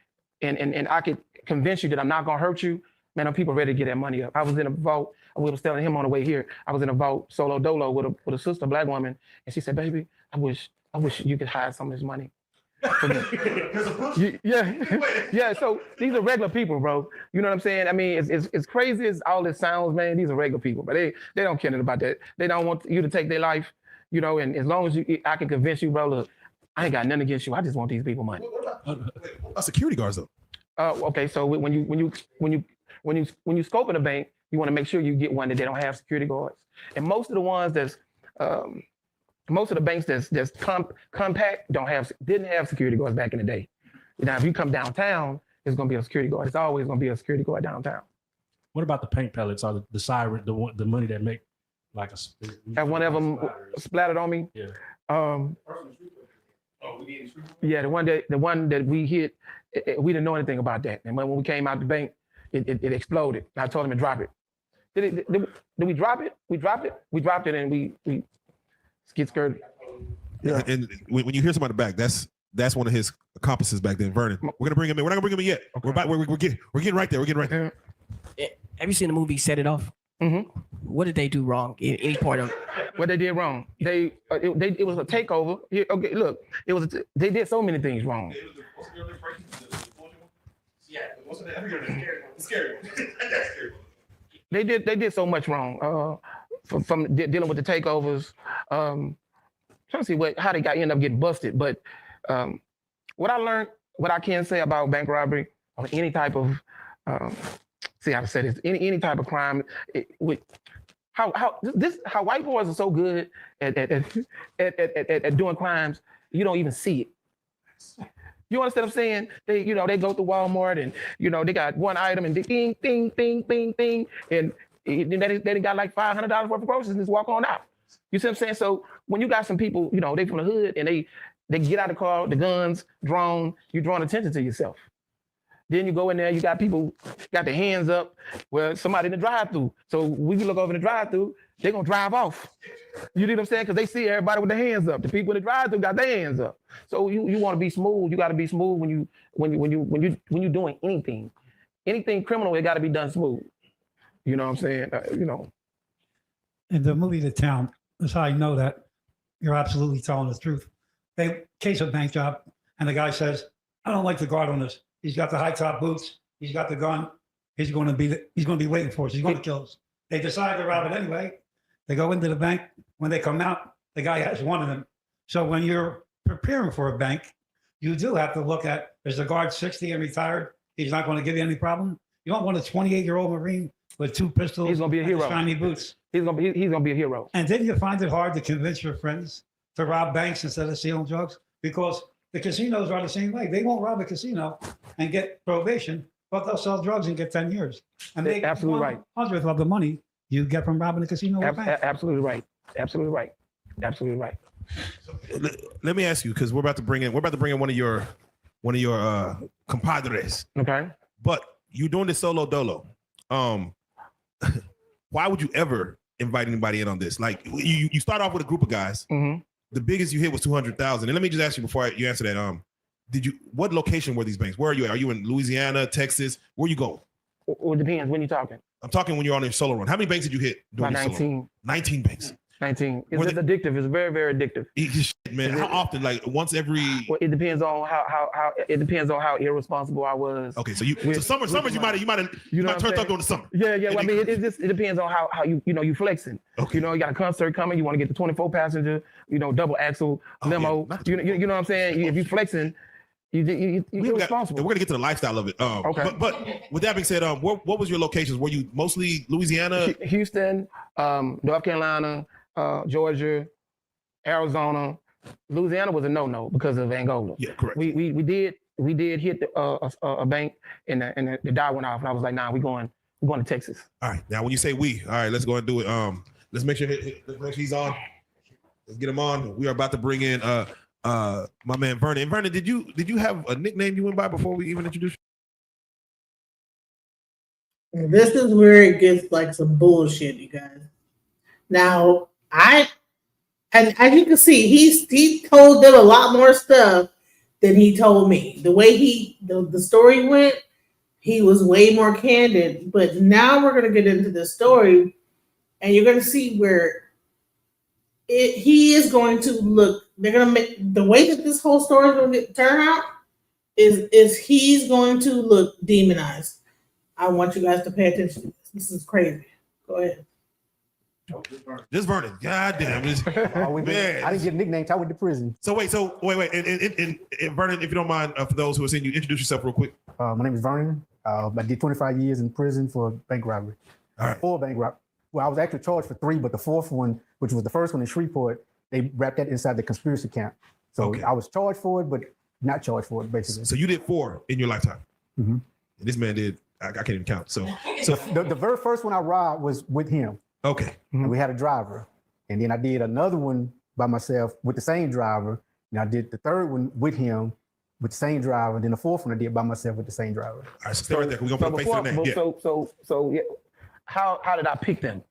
and I could convince you that I'm not gonna hurt you, man, I'm people ready to get that money up. I was in a vault. We was telling him on the way here. I was in a vault solo dolo with a sister, black woman, and she said, "Baby, I wish you could hide some of this money." Yeah. So these are regular people, bro. You know what I'm saying? I mean, it's crazy as all this sounds, man. These are regular people, but they don't care about that. They don't want you to take their life, you know. And as long as I can convince you, bro. Look, I ain't got nothing against you. I just want these people money. Security guards though. Okay, so when you scope in a bank, you want to make sure you get one that they don't have security guards. And most of the ones most of the banks that's compact didn't have security guards back in the day. Now, if you come downtown, there's gonna be a security guard. It's always gonna be a security guard downtown. What about the paint pellets or the siren, the money that make like a? Have one of them splattered on me? Yeah. Yeah, the one that we hit, we didn't know anything about that. And when we came out the bank, it exploded. And I told him to drop it. Did we drop it? We dropped it. We dropped it, and we skid skirted. Yeah. And when you hear somebody back, that's That's one of his accomplices back then, Vernon. We're gonna bring him in. We're not gonna bring him in yet. Okay. We're getting right there. We're getting right there. Have you seen the movie Set It Off? Mm-hmm. What did they do wrong in any part of it? What they did wrong? It was a takeover. Okay, look, they did so many things wrong. They did so much wrong. From dealing with the takeovers. Trying to see how they end up getting busted. But what I learned, what I can say about bank robbery or any type of see how to say this, any type of crime, how white boys are so good at doing crimes, you don't even see it. You understand what I'm saying? They go through Walmart and they got one item and ding, ding, ding, ding, ding, and they got like $500 worth of groceries and just walk on out. You see what I'm saying? So when you got some people, they from the hood and they get out of the car, the guns drawn, you're drawing attention to yourself. Then you go in there, you got people got their hands up. Well, somebody in the drive-through. So we can look over in the drive-through, they're gonna drive off. You know what I'm saying? Because they see everybody with their hands up. The people in the drive-through got their hands up. So you want to be smooth. You got to be smooth when you doing anything. Anything criminal, it got to be done smooth. You know what I'm saying? In the movie The Town, that's how I know that you're absolutely telling the truth. They case a bank job, and the guy says, "I don't like the guard on this. He's got the high top boots. He's got the gun. He's going to be waiting for us. He's going to kill us." They decide to rob it anyway. They go into the bank. When they come out, the guy has one of them. So when you're preparing for a bank, you do have to look at, is the guard 60 and retired? He's not going to give you any problem. You don't want a 28-year-old Marine with 2 pistols. He's going to be a hero. Shiny boots. He's going to be a hero. And didn't you find it hard to convince your friends to rob banks instead of stealing drugs? Because the casinos are the same way. They won't rob a casino and get probation, but they'll sell drugs and get 10 years. And they absolutely right. 1/100th of the money you get from robbing a casino or bank. Absolutely right. Absolutely right. Absolutely right. So, let me ask you, because we're about to bring in one of your compadres. Okay. But you're doing this solo dolo. Why would you ever invite anybody in on this? Like you start off with a group of guys. Mm-hmm. The biggest you hit was 200,000. And let me just ask you before you answer that. What location were these banks? Where are you at? Are you in Louisiana, Texas? Where you going? Well, it depends. When you talking? I'm talking when you're on your solo run. How many banks did you hit? About 19. 19 banks. 19. It's addictive. It's very, very addictive. Man, how often? Like once every? Well, it depends on how irresponsible I was. Okay, so summers you might have turned up during the summer. Yeah. Well, I mean, it depends on how you flexing. Okay. You got a concert coming. You want to get the 24 passenger, double axle limo. You know what I'm saying? If you flexing, you're responsible. We're gonna get to the lifestyle of it. Okay. But with that being said, what was your locations? Were you mostly Louisiana? Houston, North Carolina, Georgia, Arizona. Louisiana was a no because of Angola. Yeah, correct. We did hit a bank and the dot went off, and I was like, nah, we're going to Texas. All right. Now when you say we, all right, let's go and do it. Let's make sure he's on. Let's get him on. We are about to bring in my man Vernon. Vernon, did you have a nickname you went by before we even introduced you? This is where it gets like some bullshit, you guys. Now, and as you can see, he told them a lot more stuff than he told me. The way the story went, he was way more candid. But now we're gonna get into the story, and you're gonna see where he is going to look. They're gonna make the way that this whole story is gonna turn out is he's going to look demonized. I want you guys to pay attention to this. This is crazy. Go ahead. This Vernon, goddamn, man. I didn't get nicknames. I went to prison. So wait, and Vernon, if you don't mind, for those who are seeing you, introduce yourself real quick. My name is Vernon. I did 25 years in prison for bank robbery. All right. 4 bank robbery. Well, I was actually charged for 3, but the 4th one, which was the first one in Shreveport, they wrapped that inside the conspiracy count. So okay. I was charged for it, but not charged for it, basically. So you did 4 in your lifetime. Mm-hmm. And this man did. I can't even count. So the very first one I robbed was with him. Okay. And we had a driver. And then I did another one by myself with the same driver. And I did the 3rd one with him with the same driver. And then the 4th one I did by myself with the same driver. All right, so stay right there. We're gonna put a face to the name. So how did I pick them?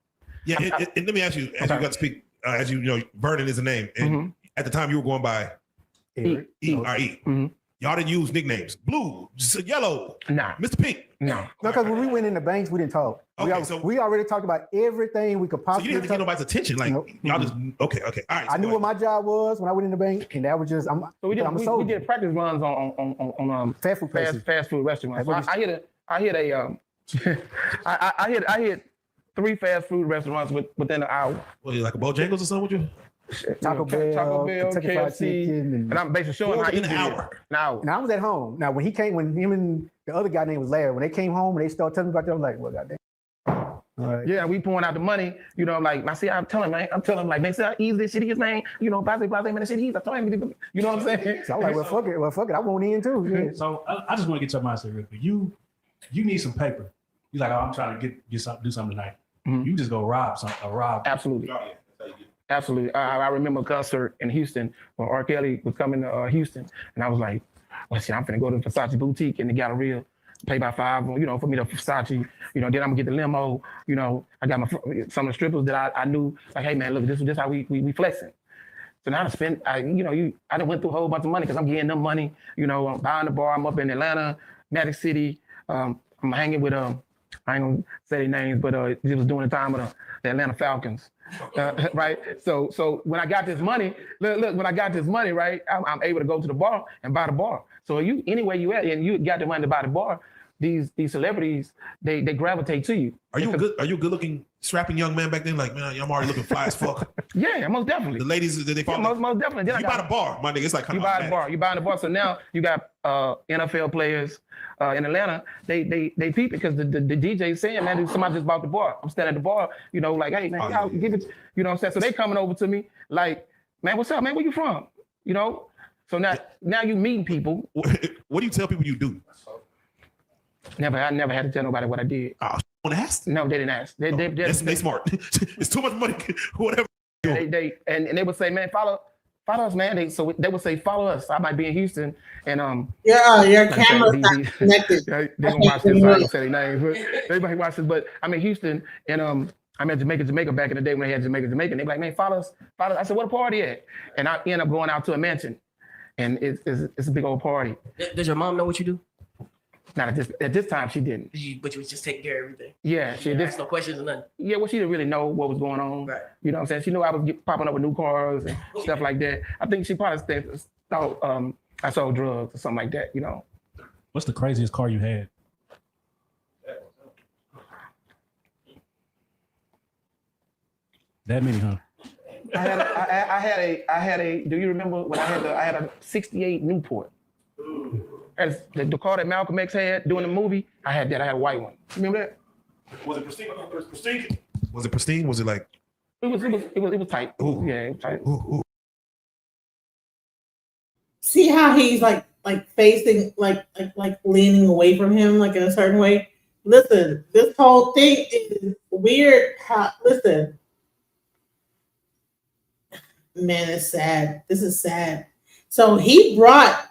Yeah, and let me ask you, as you got to speak, as you know, Vernon is a name. And at the time you were going by Eric. E. All right, E. Mhm. Y'all didn't use nicknames. Blue, yellow, Nah, Mr. Pink. no. No, because when we went in the banks, we didn't talk. Okay, We already talked about everything we could So you possibly didn't have to get talk. nobody's attention. Like Nope. y'all just okay. All right. I knew what my job was when I went in the bank, and that was just So we I'm a did soldier. practice runs on Fast food places. fast food restaurants. That's So what I hit 3 fast food restaurants within an hour. What, like a Bojangles or something with you? Taco Bell, Kentucky Fried KFC, Chicken, and I'm basically showing how in easy an it is. hour. An hour. Now I was at home. Now when him and the other guy named was Larry, when they came home and they started telling me about that, I'm like, well, goddamn. All right. Yeah, we pouring out the money, like I see, I'm telling him, like, man, see how easy this shit is, man. Blase, man, this shit easy. I told him, you know what I'm saying? So I'm like, well, fuck it, I want in too. Yeah. So I just want to get your mindset real quick. You need some paper. You're like, oh, I'm trying to do something tonight. Mhm. You just go rob. Absolutely. Absolutely. I remember a concert in Houston when R. Kelly was coming to Houston, and I was like, well, shit, I'm finna go to the Versace boutique in the Galleria, pay by $5, for me to Versace, then I'm gonna get the limo, I got some of the strippers that I knew, like, hey man, look, this how we flexing. So now I done went through a whole bunch of money because I'm getting them money, I'm buying the bar, I'm up in Atlanta, Magic City, I'm hanging with, I ain't gonna say their names, but it was during the time of the Atlanta Falcons. Right. So when I got this money, when I got this money, right, I'm able to go to the bar and buy the bar. So anywhere you at and you got the money to buy the bar, these celebrities, they gravitate to you. Are you a good looking, strapping young man back then? Like, man, I'm already looking fly as fuck. Yeah, most definitely. The ladies, they follow. Yeah, most definitely. Then You buy the bar, my nigga. It's like, you buy the bar. You buy the bar. So now you got NFL players in Atlanta. They peep because the DJ saying, man, somebody just bought the bar. I'm standing at the bar, like, hey man, y'all give it. You know what I'm saying? So they coming over to me like, man, what's up, man? Where you from? So now you meeting people. What do you tell people you do? I never had to tell nobody what I did. Oh, want to ask? No, they didn't ask. They smart. It's too much money. Whatever. They would say, man, follow us, man. They would say, follow us. I might be in Houston, and your camera's not connected. They gonna watch this. So I don't say their names, but they might watch this. But I'm in Houston, and I'm at Jamaica back in the day when they had Jamaica. And they be like, man, follow us. I said, what a party at? And I end up going out to a mansion, and it's a big old party. Does your mom know what you do? Not at this time, she didn't. But you was just taking care of everything. Yeah, she did. No questions or nothing. Yeah, well, she didn't really know what was going on. Right. You know what I'm saying? She knew I was popping up with new cars and stuff like that. I think she probably thought I sold drugs or something like that, What's the craziest car you had? That many, huh? I had a. Do you remember when I had a '68 Newport? As the car that Malcolm X had doing the movie, I had that. I had a white one. Remember that? Was it pristine? Was it pristine? Was it like? It was tight. Ooh. Yeah, it was tight. Ooh. See how he's like facing like leaning away from him like in a certain way. Listen, this whole thing is weird. Listen, man, it's sad. This is sad. So he brought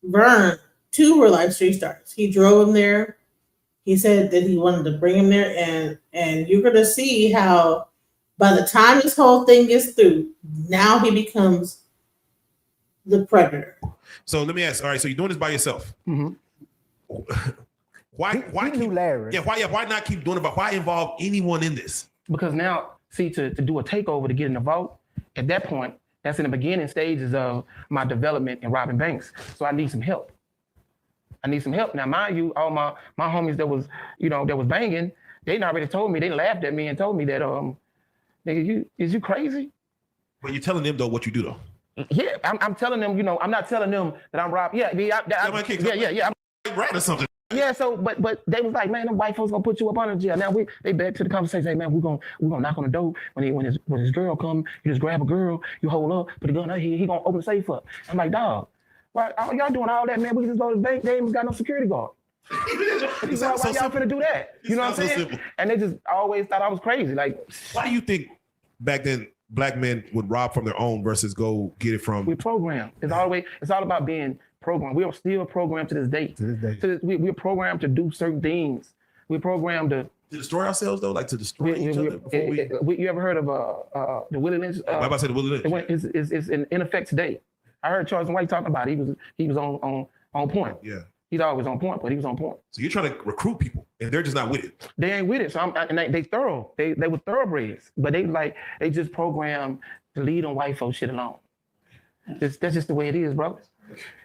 Vern to Real Life Street Stars. He drove him there. He said that he wanted to bring him there, and you're gonna see how by the time this whole thing gets through, now he becomes the predator. So let me ask. All right, so you're doing this by yourself. Mm-hmm. Why keep Larry? Yeah, why not keep doing it? But why involve anyone in this? Because now, see, to do a takeover to get in the vote, at that point, that's in the beginning stages of my development in robbing banks. So I need some help. Now, mind you, all my homies that was banging, they already told me, they laughed at me and told me that, nigga, is you crazy? But you're telling them though what you do though. Yeah, I'm telling them, I'm not telling them that I'm robbing. Yeah, I'm rat or something. Yeah, so but they was like, man, them white folks gonna put you up on the jail. Now they back to the conversation, hey man, we're gonna knock on the door when his girl come, you just grab a girl, you hold up, put the gun up here, he gonna open the safe up. I'm like, dog, why y'all doing all that, man? We can just go to the bank, they ain't even got no security guard. Why y'all finna do that? You know what I'm saying? And they just always thought I was crazy. Like, why do you think back then black men would rob from their own versus go get it from? We program. It's all about being programmed. We are still programmed to this day. We're programmed to do certain things. We're programmed to destroy ourselves though, like to destroy each other. You ever heard of the Willie Lynch? I'm about to say the Willie Lynch. It's in effect today. I heard Charles White talking about it. He was on point. Yeah. He's always on point, but he was on point. So you're trying to recruit people, and they're just not with it. They ain't with it. So they thorough. They were thoroughbreds, but they just programmed to lead on white folks shit alone. That's just the way it is, bro.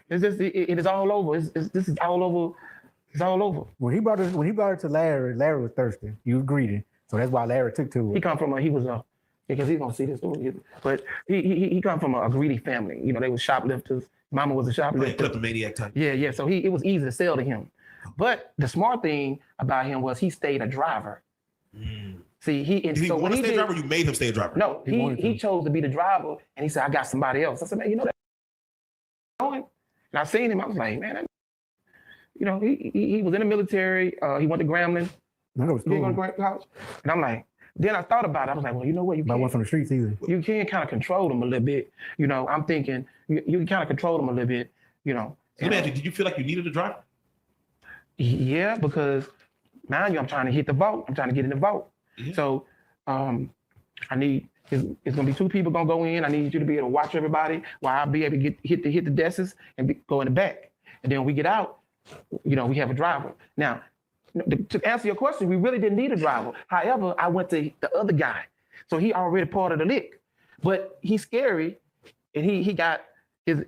It's just it is all over. This is all over. It's all over. When he brought it to Larry was thirsty. He was greedy, so that's why Larry took to it. He come from because he's gonna see this story, but he come from a greedy family. You know, they were shoplifters. Mama was a shoplifter. Kleptomaniac type. Yeah. So it was easy to sell to him. But the smart thing about him was he stayed a driver. See, Did he want to stay a driver? Or you made him stay a driver. No, he chose to be the driver, and he said, "I got somebody else." I said, "Man, you know that." And I seen him. I was like, "Man, you know, he was in the military. He went to Grambling. He didn't go to college." And I'm like, then I thought about it. I was like, "Well, you know what? You can't from the streets either. You can kind of control them a little bit. You know, I'm thinking you can kind of control them a little bit. You know." Let me ask you, did you feel like you needed a driver? Yeah, because mind you, I'm trying to hit the vote. I'm trying to get in the vote. Yeah. So I need it's gonna be 2 people gonna go in. I need you to be able to watch everybody while I'll be able to hit the desks and go in the back. And then when we get out, you know, we have a driver. Now, to answer your question, we really didn't need a driver. However, I went to the other guy. So he already part of the lick. But he's scary, and he got his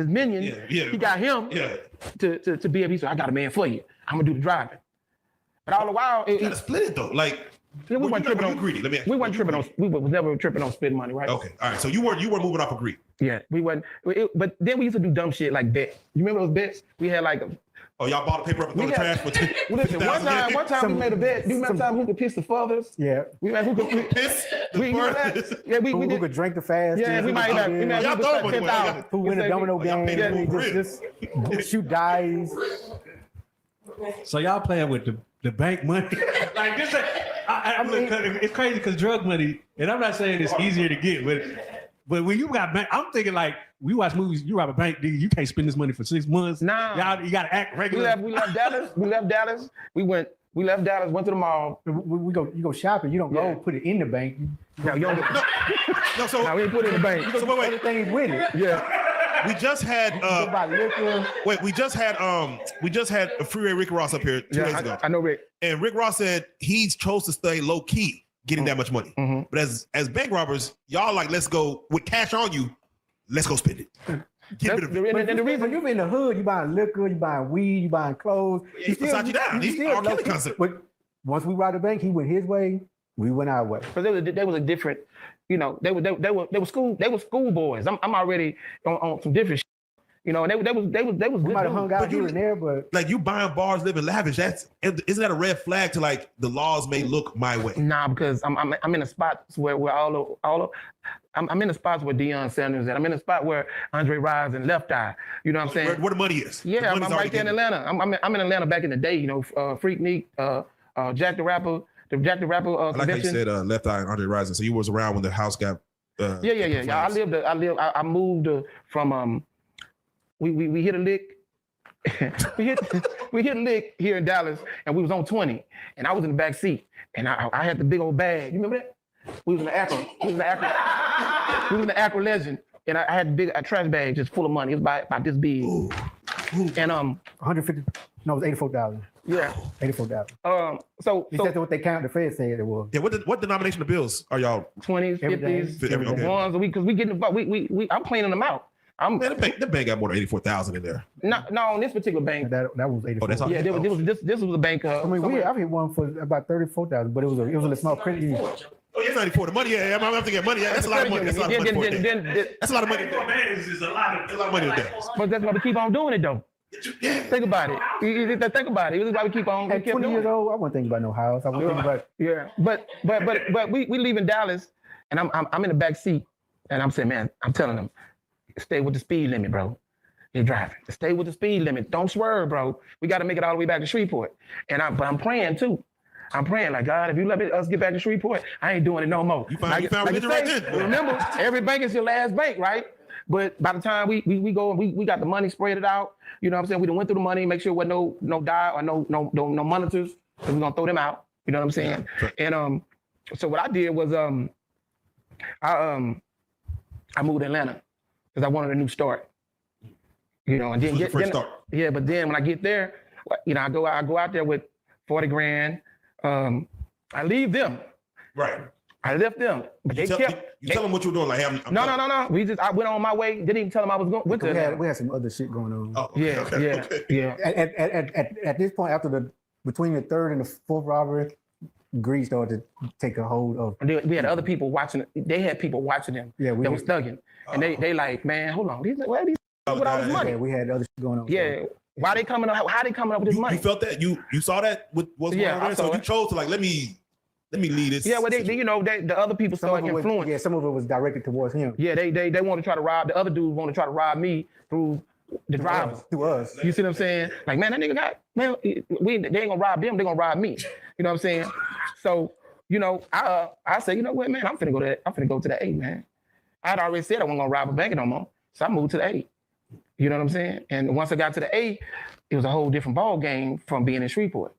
minion. Yeah. He got him to be able to say, "I got a man for you. I'm gonna do the driving." But all the while, you gotta split it though. Like, we weren't tripping on greedy. Let me ask you. We weren't tripping on. We was never tripping on spending money, right? Okay, all right. So you weren't moving off of greed. Yeah, we weren't. But then we used to do dumb shit like bets. You remember those bets? We had like. Y'all bought the paper up and throw the trash for listen, one time we made a bet. Do you remember time who could piss the furthest? Yeah. We made who could piss the furthest. Yeah, we who could drink the fastest. Yeah, we might have. Y'all thought about it. Who win a domino game? Just shoot dice. So y'all playing with the bank money? Like this, I mean, it's crazy because drug money, and I'm not saying it's easier to get, but when you got bank, I'm thinking like we watch movies. You rob a bank, dude, you can't spend this money for 6 months. Nah, y'all, you gotta act regular. We left Dallas. We left Dallas. We left Dallas. Went to the mall. You go shopping. You don't go put it in the bank. No, you don't. No, so we didn't put it in the bank. So wait. Everything's with it. Yeah. We just had we just had a Freeway Rick Ross up here 2 days ago. I know Rick. And Rick Ross said he chose to stay low key getting that much money. Mm-hmm. But as bank robbers, y'all like, let's go with cash on you, let's go spend it. Get rid of it. And the reason you're in the hood, you buying liquor, you buying weed, you buying clothes. Yeah, he Versace you down. He's R. Kelly concept. But once we robbed the bank, he went his way, we went our way. Because they was a different, you know, they were school boys. I'm already on some different shit. You know, and they was we might have hung out here and there, but like you buying bars, living lavish. Isn't that a red flag to like the laws may look my way? Nah, because I'm in a spot where I'm in a spot where Deion Sanders and I'm in a spot where Andre Rison and Left Eye. You know what I'm saying? Where the money is. Yeah, I'm right there in Atlanta. I'm in Atlanta back in the day. You know, Freak Neek, Jack the Rapper. The Jack the Rapper I like how you convention. said Left Eye and Andre Rison. So you was around when the house got. Yeah. I moved from. We hit a lick. we hit a lick here in Dallas, and we was on 20, and I was in the back seat, and I had the big old bag. You remember that? We was in the Acro. We was in the Acro Legend, and I had a trash bag just full of money. It was about this big. Ooh. And 150. No, it was 84,000. Yeah. 84,000. So that's what they count. The Fed said it was. Yeah. What denomination of bills are y'all? 20s, 50s, ones. Because we getting the I'm cleaning them out. The bank got more than 84,000 in there. No, on this particular bank. That was 84. Oh, that's all. Yeah, this was a bank. I mean, I've hit one for about 34,000, but it was a small credit union. Oh, yeah, 94. The money, yeah, I'm thinking money. Yeah, that's a lot of money. That's a lot of money. That's a lot of money. It's a lot of money today. But that's why we keep on doing it, though. Yeah. Think about it. Think about it. That's why we keep on. At 20 years old, I wasn't thinking about no house. I wasn't thinking about. Yeah, but we leaving Dallas, and I'm in the back seat, and I'm saying, man, I'm telling them, stay with the speed limit, bro. You're driving. Stay with the speed limit. Don't swerve, bro. We got to make it all the way back to Shreveport. But I'm praying too. I'm praying like, God, if you let us get back to Shreveport, I ain't doing it no more. You found religion right then. Remember, every bank is your last bank, right? But by the time we go and we got the money spread it out, you know what I'm saying? We done went through the money, make sure there was no die or no monitors, because we're gonna throw them out. You know what I'm saying? And so what I did was I moved to Atlanta. because I wanted a new start. You know, and then This was get your first then, start. yeah, but then when I get there, you know, I go out there with 40 grand. I leave them. Right. I left them, but You they tell, kept. you tell them what you were doing. Like, hey, I'm No. I went on my way. Didn't even tell them I was going. Went to them. We had some other shit going on. Oh, okay, Yeah. At this point, after between the third and the fourth robbery, greed started to take a hold of. And we had other people watching. They had people watching them. Yeah, that was thugging, and they like, man, hold on, where are these with all this money? Yeah, we had other shit going on. Yeah, why they coming up? How they coming up with this money? You felt that? You saw that with what's going on there? So you chose to like, let me lead this. Yeah, well, the other people started influence. Yeah, some of it was directed towards him. Yeah, they want to try to rob. The other dudes want to try to rob me through the driver. To us. You see what I'm saying? Like, man, that nigga they ain't gonna rob them. They gonna rob me. You know what I'm saying? So, you know, I say, you know what, man, I'm finna go to the A, man. I had already said I wasn't gonna rob a bank no more, so I moved to the A. You know what I'm saying? And once I got to the A, it was a whole different ball game from being in Shreveport.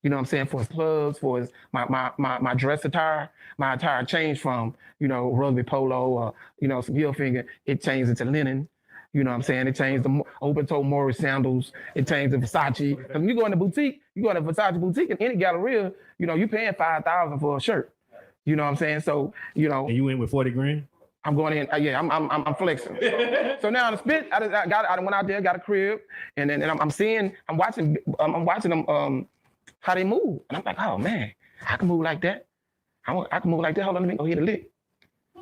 You know what I'm saying? For his plugs, for his my dress attire, my attire changed from, you know, rugby polo or, you know, some heel finger. It changed into linen. You know what I'm saying? It changed the open-toe Morris sandals. It changed to Versace. Because when you go in the boutique, you go in a Versace boutique in any galleria, you know, you paying $5,000 for a shirt. You know what I'm saying? So, you know. And you went with 40 grand? I'm going in. Yeah, I'm flexing. So now the spit, I went out there, got a crib, and then I'm watching them how they move, and I'm like, oh man, I can move like that. I can move like that. Hold on, let me go hit a lick.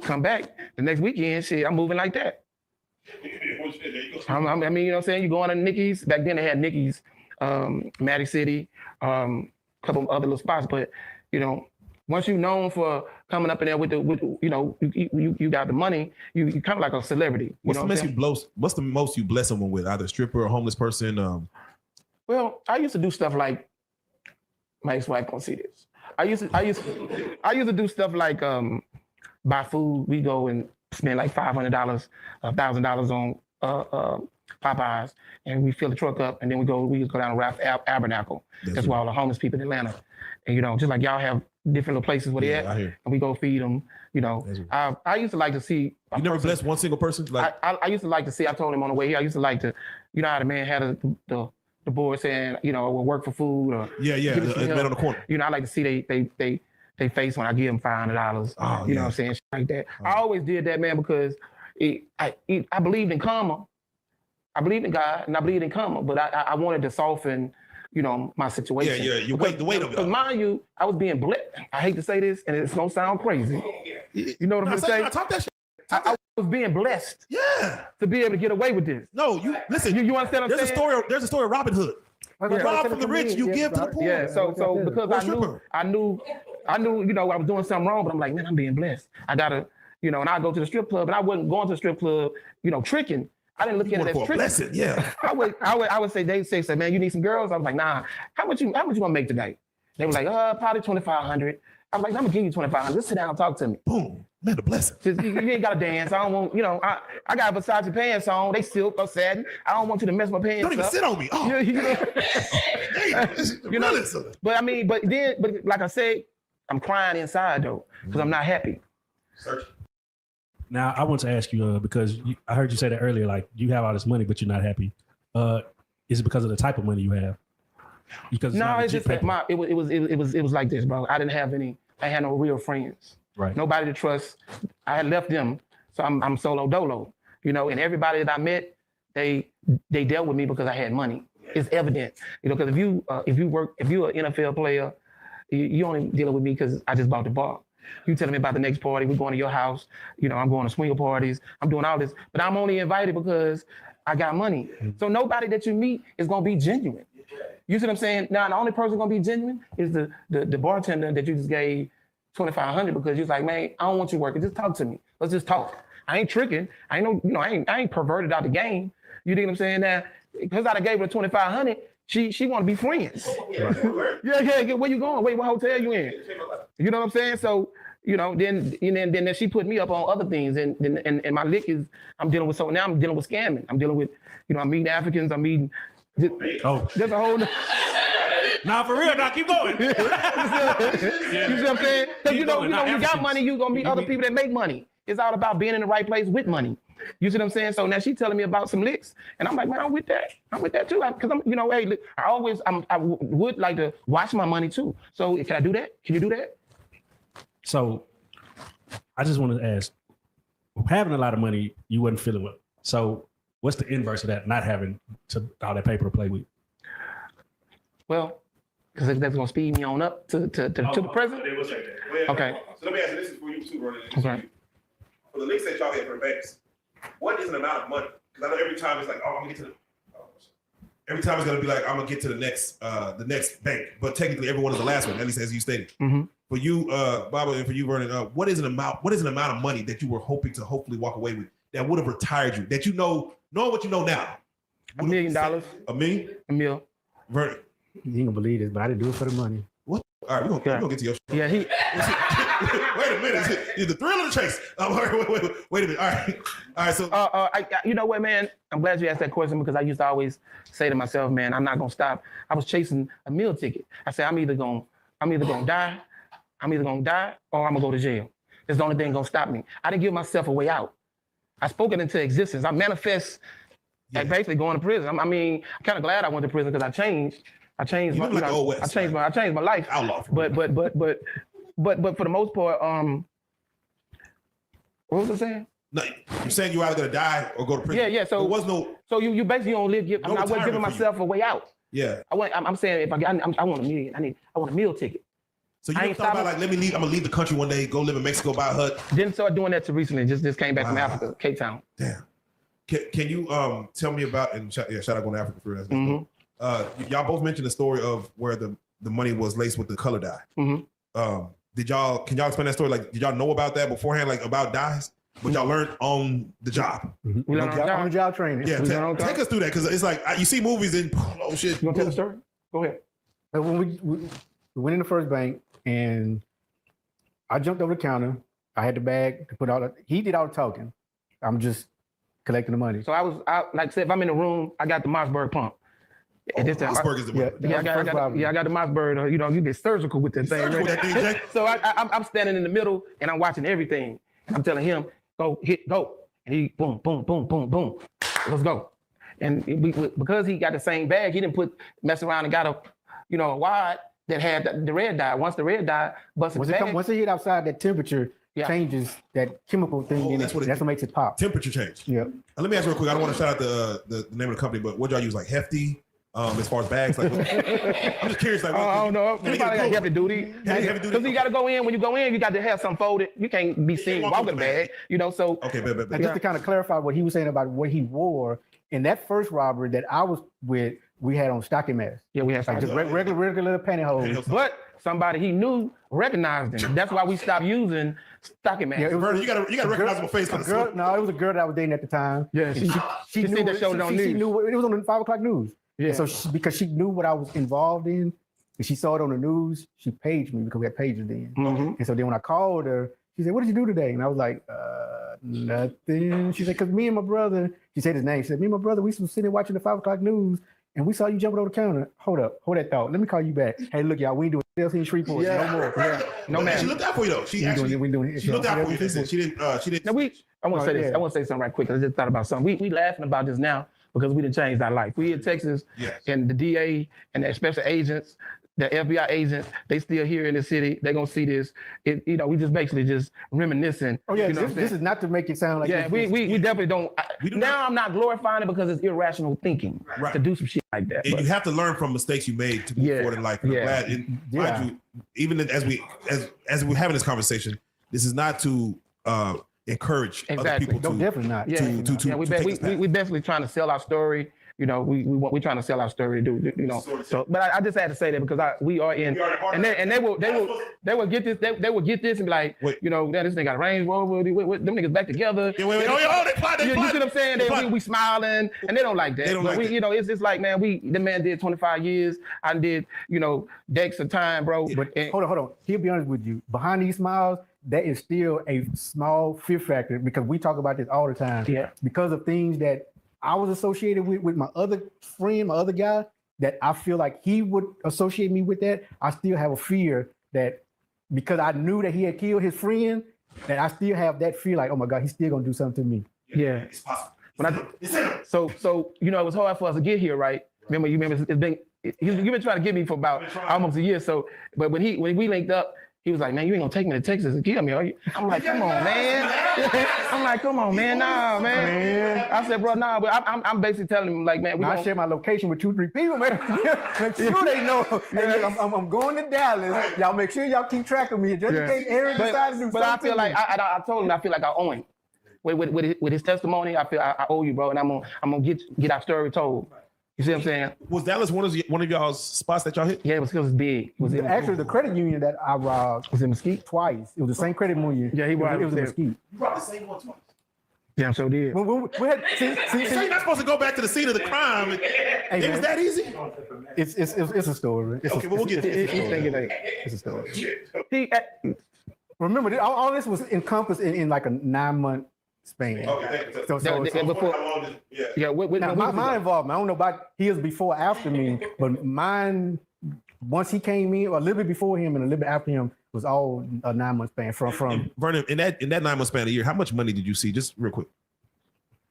Come back the next weekend, shit, I'm moving like that. I mean, you know what I'm saying? You going to Nicky's. Back then they had Nicky's, Magic City, a couple other little spots, but you know. Once you're known for coming up in there with you know, you got the money, you kind of like a celebrity. What's the most you bless someone with, either a stripper or a homeless person? Well, I used to do stuff like, my ex-wife gonna see this. I used to do stuff like buy food. We go and spend like $500, $1,000 on Popeyes, and we fill the truck up, and then we just go down to Ralph Abernacle. That's where all the homeless people in Atlanta, and you know, just like y'all have different little places where they're at, and we go feed them. You know, I used to like to see. You never blessed one single person? Like I used to like to see. I told him on the way here. I used to like to, you know how the man had the board saying, you know, we'll work for food or the man on the corner. You know, I like to see they face when I give them $500. You know what I'm saying? Shit like that. I always did that, man, because I believed in karma. I believed in God and I believed in karma, but I wanted to soften, you know, my situation. Yeah, you weight the weight of it. Because mind you, I was being blessed. I hate to say this, and it's gonna sound crazy. You know what I'm saying? Talk that shit. I was being blessed. Yeah. To be able to get away with this. No, you listen. You understand what I'm saying? There's a story of Robin Hood. You rob from the rich, you give to the poor. Yeah. So because I knew, you know, I was doing something wrong, but I'm like, man, I'm being blessed. I gotta, you know, and I go to the strip club, and I wasn't going to the strip club, you know, tricking. I didn't look at it as tricking. Blessing, yeah. I would say, they say, man, you need some girls. I was like, nah. How much you gonna make tonight? They were like, probably 2,500. I was like, I'm gonna give you 2,500. Just sit down and talk to me. Boom. Man, the blessing. Just, you ain't gotta dance. I don't want, you know, I got Versace pants on. They silk or satin. I don't want you to mess my pants up. Don't even sit on me. Oh. You know, but I mean, but like I said, I'm crying inside though, because I'm not happy. Now, I want to ask you, because I heard you say that earlier, like you have all this money, but you're not happy. Is it because of the type of money you have? Because no, it's just that it was like this, bro. I had no real friends. Right. Nobody to trust. I had left them, so I'm solo dolo. You know, and everybody that I met, they dealt with me because I had money. It's evident, you know, because if you're an NFL player, you only dealing with me because I just bought the bar. You telling me about the next party, we're going to your house, you know, I'm going to swinger parties, I'm doing all this, but I'm only invited because I got money. So nobody that you meet is gonna be genuine. You see what I'm saying? Now the only person gonna be genuine is the bartender that you just gave $2,500 because you're like, man, I don't want you working, just talk to me. Let's just talk. I ain't tricking. I ain't perverted out the game. You dig what I'm saying? Now, because I gave her $2,500, she want to be friends. Right. Yeah. Where you going? Wait, what hotel you in? You know what I'm saying? So, you know, then she put me up on other things, and my lick is I'm dealing with scamming. I'm dealing with, you know, I'm meeting Africans. I'm meeting. There's a whole. Nah, for real. Nah, keep going. You see what I'm saying? Because you know, you got money, you gonna meet other people that make money. It's all about being in the right place with money. You see what I'm saying? So now she's telling me about some licks, and I'm like, man, I'm with that. I'm with that too. Because I'm, you know, hey, look, I would like to watch my money too. So can I do that? Can you do that? So I just want to ask, having a lot of money, you wasn't feeling well. So what's the inverse of that, not having all that paper to play with? Well, because that's going to speed me on up to the present. Okay. So let me ask you, this is for you too, Ronnie. Okay. For the links that y'all had for the banks, what is an amount of money? Because I know every time it's like, oh, I'm gonna get to the. Every time it's gonna be like, I'm gonna get to the next bank, but technically everyone is the last one, at least as you stated. Mm-hmm. For you, Baba, and for you, Vernon, what is an amount of money that you were hoping to hopefully walk away with that would have retired you? That you knowing what you know now? $1 million. $1 million? $1 million. Vernon. You ain't gonna believe this, but I didn't do it for the money. What? All right, we're gonna get to your show. Yeah, he. Wait a minute. It's the thrill of the chase. Wait a minute. All right. So, you know what, man? I'm glad you asked that question because I used to always say to myself, man, I'm not gonna stop. I was chasing a meal ticket. I said, I'm either gonna die, or I'm gonna go to jail. It's the only thing gonna stop me. I didn't give myself a way out. I spoke it into existence. I manifest, like basically going to prison. I mean, I'm kind of glad I went to prison because I changed. I changed my life. Outlaw. But for the most part, what was I saying? No, you're saying you're either gonna die or go to prison. Yeah. So there was no. So you basically don't live. I wasn't giving myself a way out. Yeah. I'm saying if I want $1 million, I want a meal ticket. So you never thought about like, let me leave. I'm gonna leave the country one day, go live in Mexico, buy a hut. Didn't start doing that till recently. Just came back from Africa, Cape Town. Damn. Can you tell me about shout out going to Africa for that. Mm-hmm. Y'all both mentioned the story of where the money was laced with the color dye. Mm-hmm. Can y'all explain that story? Like, did y'all know about that beforehand, like about dyes? But y'all learned on the job. We learned on the job training. Yeah, take us through that because it's like you see movies and oh shit. You want to tell the story? Go ahead. When we went in the first bank and I jumped over the counter. I had the bag to put he did all the talking. I'm just collecting the money. So I like I said, if I'm in the room, I got the Mossberg pump. Mossberg is the one. I got the Mossberg. You know, you get surgical with that thing. Right? So I'm standing in the middle and I'm watching everything. I'm telling him, go, and he boom, boom, boom, boom, boom. Let's go. And because he got the same bag, he didn't mess around and got a wad that had the red dye. Once the red dye busted once it hit outside, that temperature changes that chemical thing in it. That's what makes it pop. Temperature change. Yeah. Let me ask you real quick. I don't want to shout out the name of the company, but what y'all use, like Hefty? As far as bags, like I'm just curious. Like, I don't know. You probably got heavy duty. Because you got to go in. When you go in, you got to have something folded. You can't be seen walking the bag. You know. So okay, but just to kind of clarify what he was saying about what he wore in that first robbery that I was with, we had on stocking masks. Yeah, we had like just regular pantyhose. But somebody he knew recognized him. That's why we stopped using stocking masks. Yeah, you got a recognizable face. No, it was a girl that I was dating at the time. Yeah, she knew that showed on news. She knew it was on the 5 o'clock news. Yeah. And so because she knew what I was involved in, and she saw it on the news, she paged me because we had pagers then. Mm-hmm. And so then when I called her, she said, "What did you do today?" And I was like, "Nothing." She said, "Because me and my brother," she said his name. She said, "Me and my brother, we was sitting watching the 5 o'clock news, and we saw you jumping over the counter." Hold that thought. Let me call you back. Hey, look, y'all, we ain't doing else in Shreveport. Yeah. No more. Yeah. No man. She looked out for you though. She looked out for you. She didn't. Now I want to say this. I want to say something right quick. I just thought about something. We laughing about this now because we didn't change our life. We in Texas, and the DA and the special agents, the FBI agents, they still here in the city. They're gonna see this. We just basically just reminiscing. Oh yeah, you know this is not to make it sound like we definitely don't. Now I'm not glorifying it because it's irrational thinking to do some shit like that. And you have to learn from mistakes you made to move forward in life. And I'm glad. Mind you, even as we're having this conversation, this is not to encourage other people to definitely not. We definitely trying to sell our story. You know, we trying to sell our story, So, but I just had to say that because we are in, and they will get this. They will get this and be like, this nigga got a Range Rover. Them niggas back together. They plot. You see what I'm saying? We smiling, and they don't like that. But it's just like, man, the man did 25 years. I did, decks of time, bro. But hold on. He'll be honest with you. Behind these smiles, that is still a small fear factor because we talk about this all the time. Yeah. Because of things that I was associated with my other friend, my other guy, that I feel like he would associate me with that. I still have a fear that because I knew that he had killed his friend, that I still have that fear like, oh my God, he's still gonna do something to me. Yeah. It's possible. So you know, it was hard for us to get here, right? Remember, it's been you've been trying to get me for about almost a year. So, but when we linked up, he was like, "Man, you ain't gonna take me to Texas and kill me, are you?" I'm like, "Come on, man." I'm like, "Come on, man, nah, man." I said, "Bro, nah," but I'm basically telling him like, "Man, I share my location with 2-3 people, man. Make sure they know. Hey, look, I'm going to Dallas. Y'all make sure y'all keep track of me just in case Aaron decides to do something. But I feel like I told him I feel like I owe him. With his testimony, I feel I owe you, bro, and I'm gonna get our story told. You see what I'm saying? Was Dallas one of y'all's spots that y'all hit? Yeah, it was big. Actually, the credit union that I robbed was in Mesquite twice. It was the same credit union. Yeah, he robbed. It was in Mesquite. You brought the same one twice. Yeah, so did. We had, So you're not supposed to go back to the scene of the crime. It was that easy? It's a story. Okay, but we'll get to it. It's a story. Remember, all this was encompassed in like a 9-month span. Okay. So before, yeah. Now, my involvement, I don't know about his before or after me, but mine, once he came in, or a little bit before him and a little bit after him, was all a 9-month span from Vernon, in that 9-month span of a year, how much money did you see? Just real quick.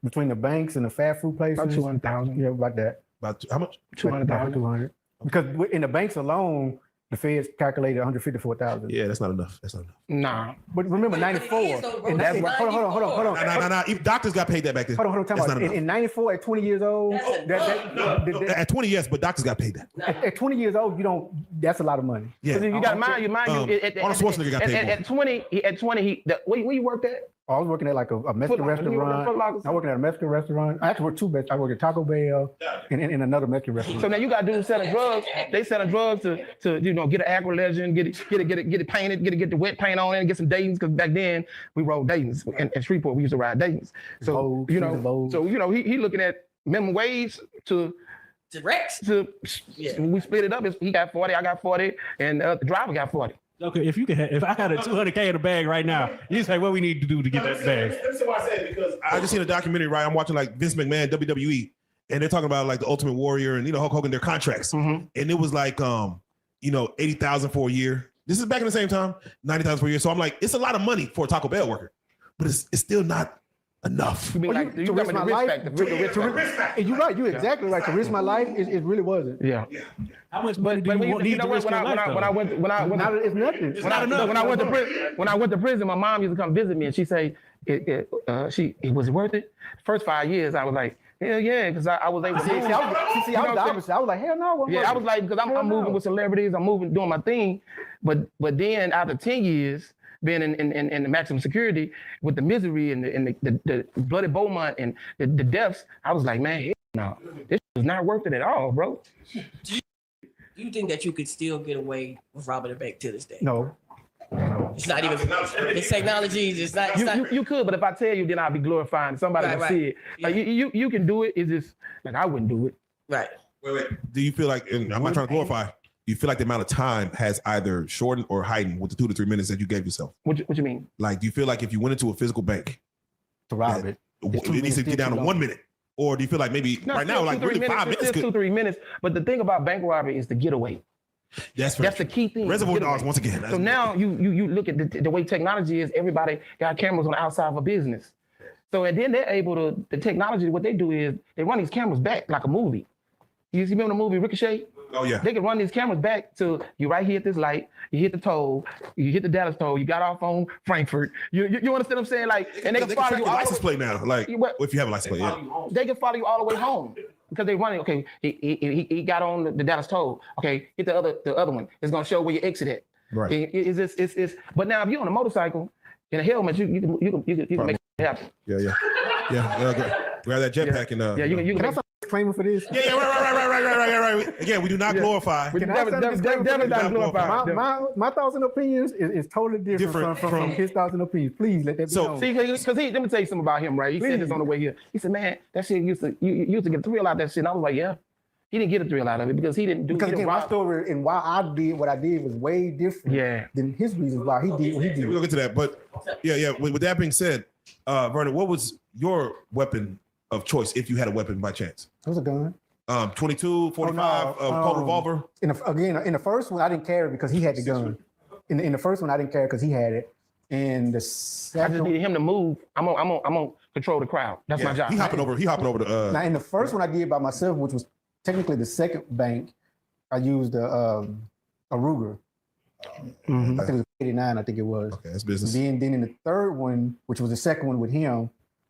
Between the banks and the fast food places. About 200,000. Yeah, about that. About how much? 200,000. 200. Because in the banks alone, the feds calculated 154,000. Yeah, that's not enough. That's not enough. Nah. But remember, 94. And that's hold on. Nah. Even doctors got paid that back then. Hold on. That's not enough. In 94, at 20 years old, At 20, yes, but doctors got paid that. At 20 years old, that's a lot of money. Yeah. You got to mind you. Arnold Schwarzenegger got paid at 20, where you worked at? I was working at like a Mexican restaurant. I was working at a Mexican restaurant. I actually worked 2 Mexicans. I worked at Taco Bell and in another Mexican restaurant. So now you got dudes selling drugs. They selling drugs to get an aqua legend, get it painted, get the wet paint on it, and get some Dayton's. Because back then we rode Dayton's in Shreveport. We used to ride Dayton's. So he looking at minimum wage to Rex. We split it up. He got 40, I got 40, and the driver got 40. Okay, if I had a 200K in the bag right now, you say what we need to do to get that bag. Let me say why I said it, because I just seen a documentary, right? I'm watching like Vince McMahon, WWE, and they're talking about like the Ultimate Warrior and Hulk Hogan, their contracts. Mm-hmm. And it was like 80,000 for a year. This is back in the same time, 90,000 per year. So I'm like, it's a lot of money for a Taco Bell worker, but it's still not enough. You mean like to risk my life? And you're right. You're exactly right. To risk my life, it really wasn't. Yeah. How much money do you need to risk your life, though? When I went It's nothing. When I went to prison, my mom used to come visit me, and she say, "Was it worth it?" First 5 years, I was like, "Hell yeah," because I was able to. I was the opposite. I was like, "Hell no." Yeah, I was like, because I'm moving with celebrities, I'm doing my thing, but then after 10 years. Being in the maximum security with the misery and the bloody Beaumont and the deaths, I was like, man, no, this is not worth it at all, bro. Do you think that you could still get away with robbing a bank to this day? No. It's not even. It's technology. It's not. You could, but if I tell you, then I'll be glorifying. Somebody will see it. Like you can do it. It's just like I wouldn't do it. Right. Wait. Do you feel like? And I'm not trying to glorify. Do you feel like the amount of time has either shortened or heightened with the 2 to 3 minutes that you gave yourself? What you mean? Like, do you feel like if you went into a physical bank to rob it needs to get down to 1 minute? Or do you feel like maybe right now, like really 5 minutes? It's 2-3 minutes. But the thing about bank robbery is the getaway. That's the key thing. Reservoir Dogs, once again. So now you look at the way technology is. Everybody got cameras on the outside of a business. So and then they're able to, the technology, what they do is they run these cameras back like a movie. You remember the movie Ricochet? Oh, yeah. They can run these cameras back to you right here at this light. You hit the toll. You hit the Dallas toll. You got off on Frankfurt. You understand what I'm saying? Like, and they can follow you all license plate now. Like, if you have a license plate, yeah. They can follow you all the way home because they running. Okay, he got on the Dallas toll. Okay, hit the other one. It's gonna show where you exit at. Right. It's but now if you're on a motorcycle in a helmet, you can make it happen. Yeah. Grab that jetpack and you can. Disclaimer for this. Yeah, right. Again, we do not glorify. Definitely not glorify. My thoughts and opinions is totally different from his thoughts and opinions. Please let that be known. See, because let me tell you something about him, right? He said this on the way here. He said, man, that shit used to get a thrill out of that shit. And I was like, yeah. He didn't get a thrill out of it because he didn't do. Because again, my story and why I did what I did was way different than his reasons why he did what he did. We'll get to that, but yeah. With that being said, Vernon, what was your weapon of choice if you had a weapon by chance? It was a gun. 22, 45, Colt revolver. In the first one, I didn't care because he had the gun. In the first one, I didn't care because he had it. And the I just second, needed him to move. I'm gonna control the crowd. That's my job. He hopping over the. now in the first one I did by myself, which was technically the second bank, I used a Ruger. Mhm. I think it was 89. I think it was. Okay, that's business. Then in the third one, which was the second one with him,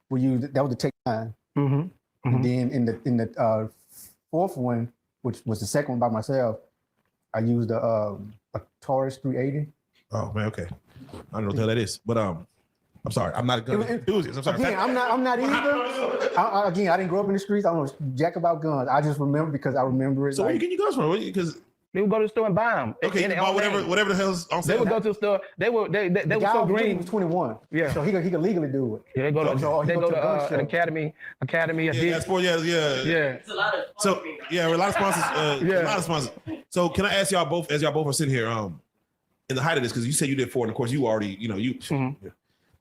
we used that was the Tech 9. Mhm. And then in the fourth one, which was the second one by myself, I used a Taurus 380. Oh man, okay. I don't know what the hell that is, but I'm sorry. I'm not a gun enthusiast. I'm sorry. Again, I'm not either. I didn't grow up in the streets. I don't know jack about guns. I just remember because I remember it. So where you getting your guns from? Because they would go to the store and buy them. okay, you buy whatever the hell's on They sale. would go to the store. They were so green. He was 21. Yeah. So he could legally do it. Yeah, they go to So he go to the gun an show. academy. Yeah, sport. Yeah. It's a lot of So yeah, a lot of sponsors. A lot of sponsors. So can I ask y'all both, as y'all both are sitting here, in the height of this, because you said you did 4, and of course you already,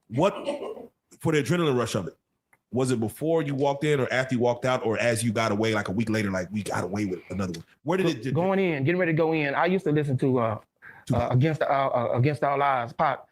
what for the adrenaline rush of it? Was it before you walked in, or after you walked out, or as you got away, like a week later, like we got away with another one? Where did it? Going in, getting ready to go in. I used to listen to Against All Odds pop.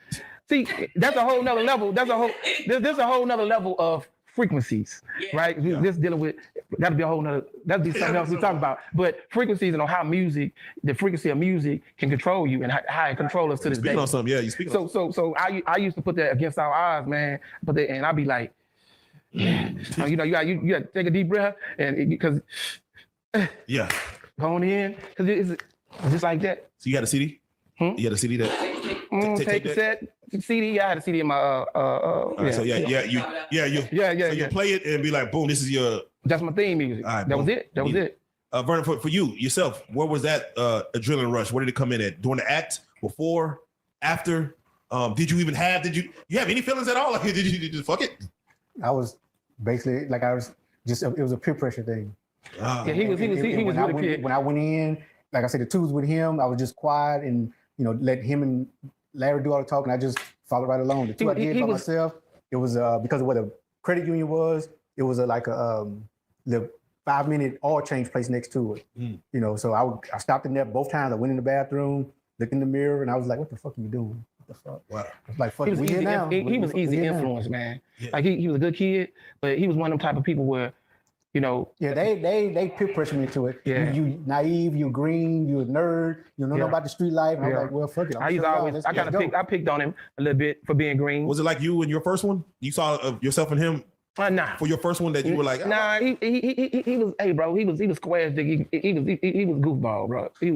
See, that's a whole nother level. There's a whole nother level of frequencies, right? This dealing with that'd be something else we talk about. But frequencies and how the frequency of music can control you and how it controls us to this day. Speaking on something, yeah, you speak. So I used to put that Against All Odds, man. And I'd be like, you got to take a deep breath and because going in because it's just like that. So you got a CD? You had a CD that take the set CD. I had a CD in my So you play it and be like, boom, this is your. That's my theme music. All right, that was it. That was it. Vernon, for you yourself, where was that adrenaline rush? Where did it come in at? During the act, before, after? Did you have any feelings at all? Like, did you just fuck it? I was basically like it was a peer pressure thing. He was with a kid. When I went in, like I said, the twos with him, I was just quiet and let him and Larry do all the talking. I just followed right along. The two I did by myself, it was because of what the credit union was. It was like the 5-minute oil change place next to it. So I stopped in there both times. I went in the bathroom, looked in the mirror, and I was like, "What the fuck are you doing? What the fuck?" Wow. I was like, "Fuck, we here now." He was easy influence, man. Yeah. Like he was a good kid, but he was one of them type of people where, Yeah, they peer pressure me into it. Yeah. You naive, you green, you a nerd, you don't know about the street life. And I was like, well, fuck it. I picked on him a little bit for being green. Was it like you in your first one? You saw yourself and him? Nah. For your first one that you were like, nah, he was, hey bro, he was square as dick. He was goofball, bro. He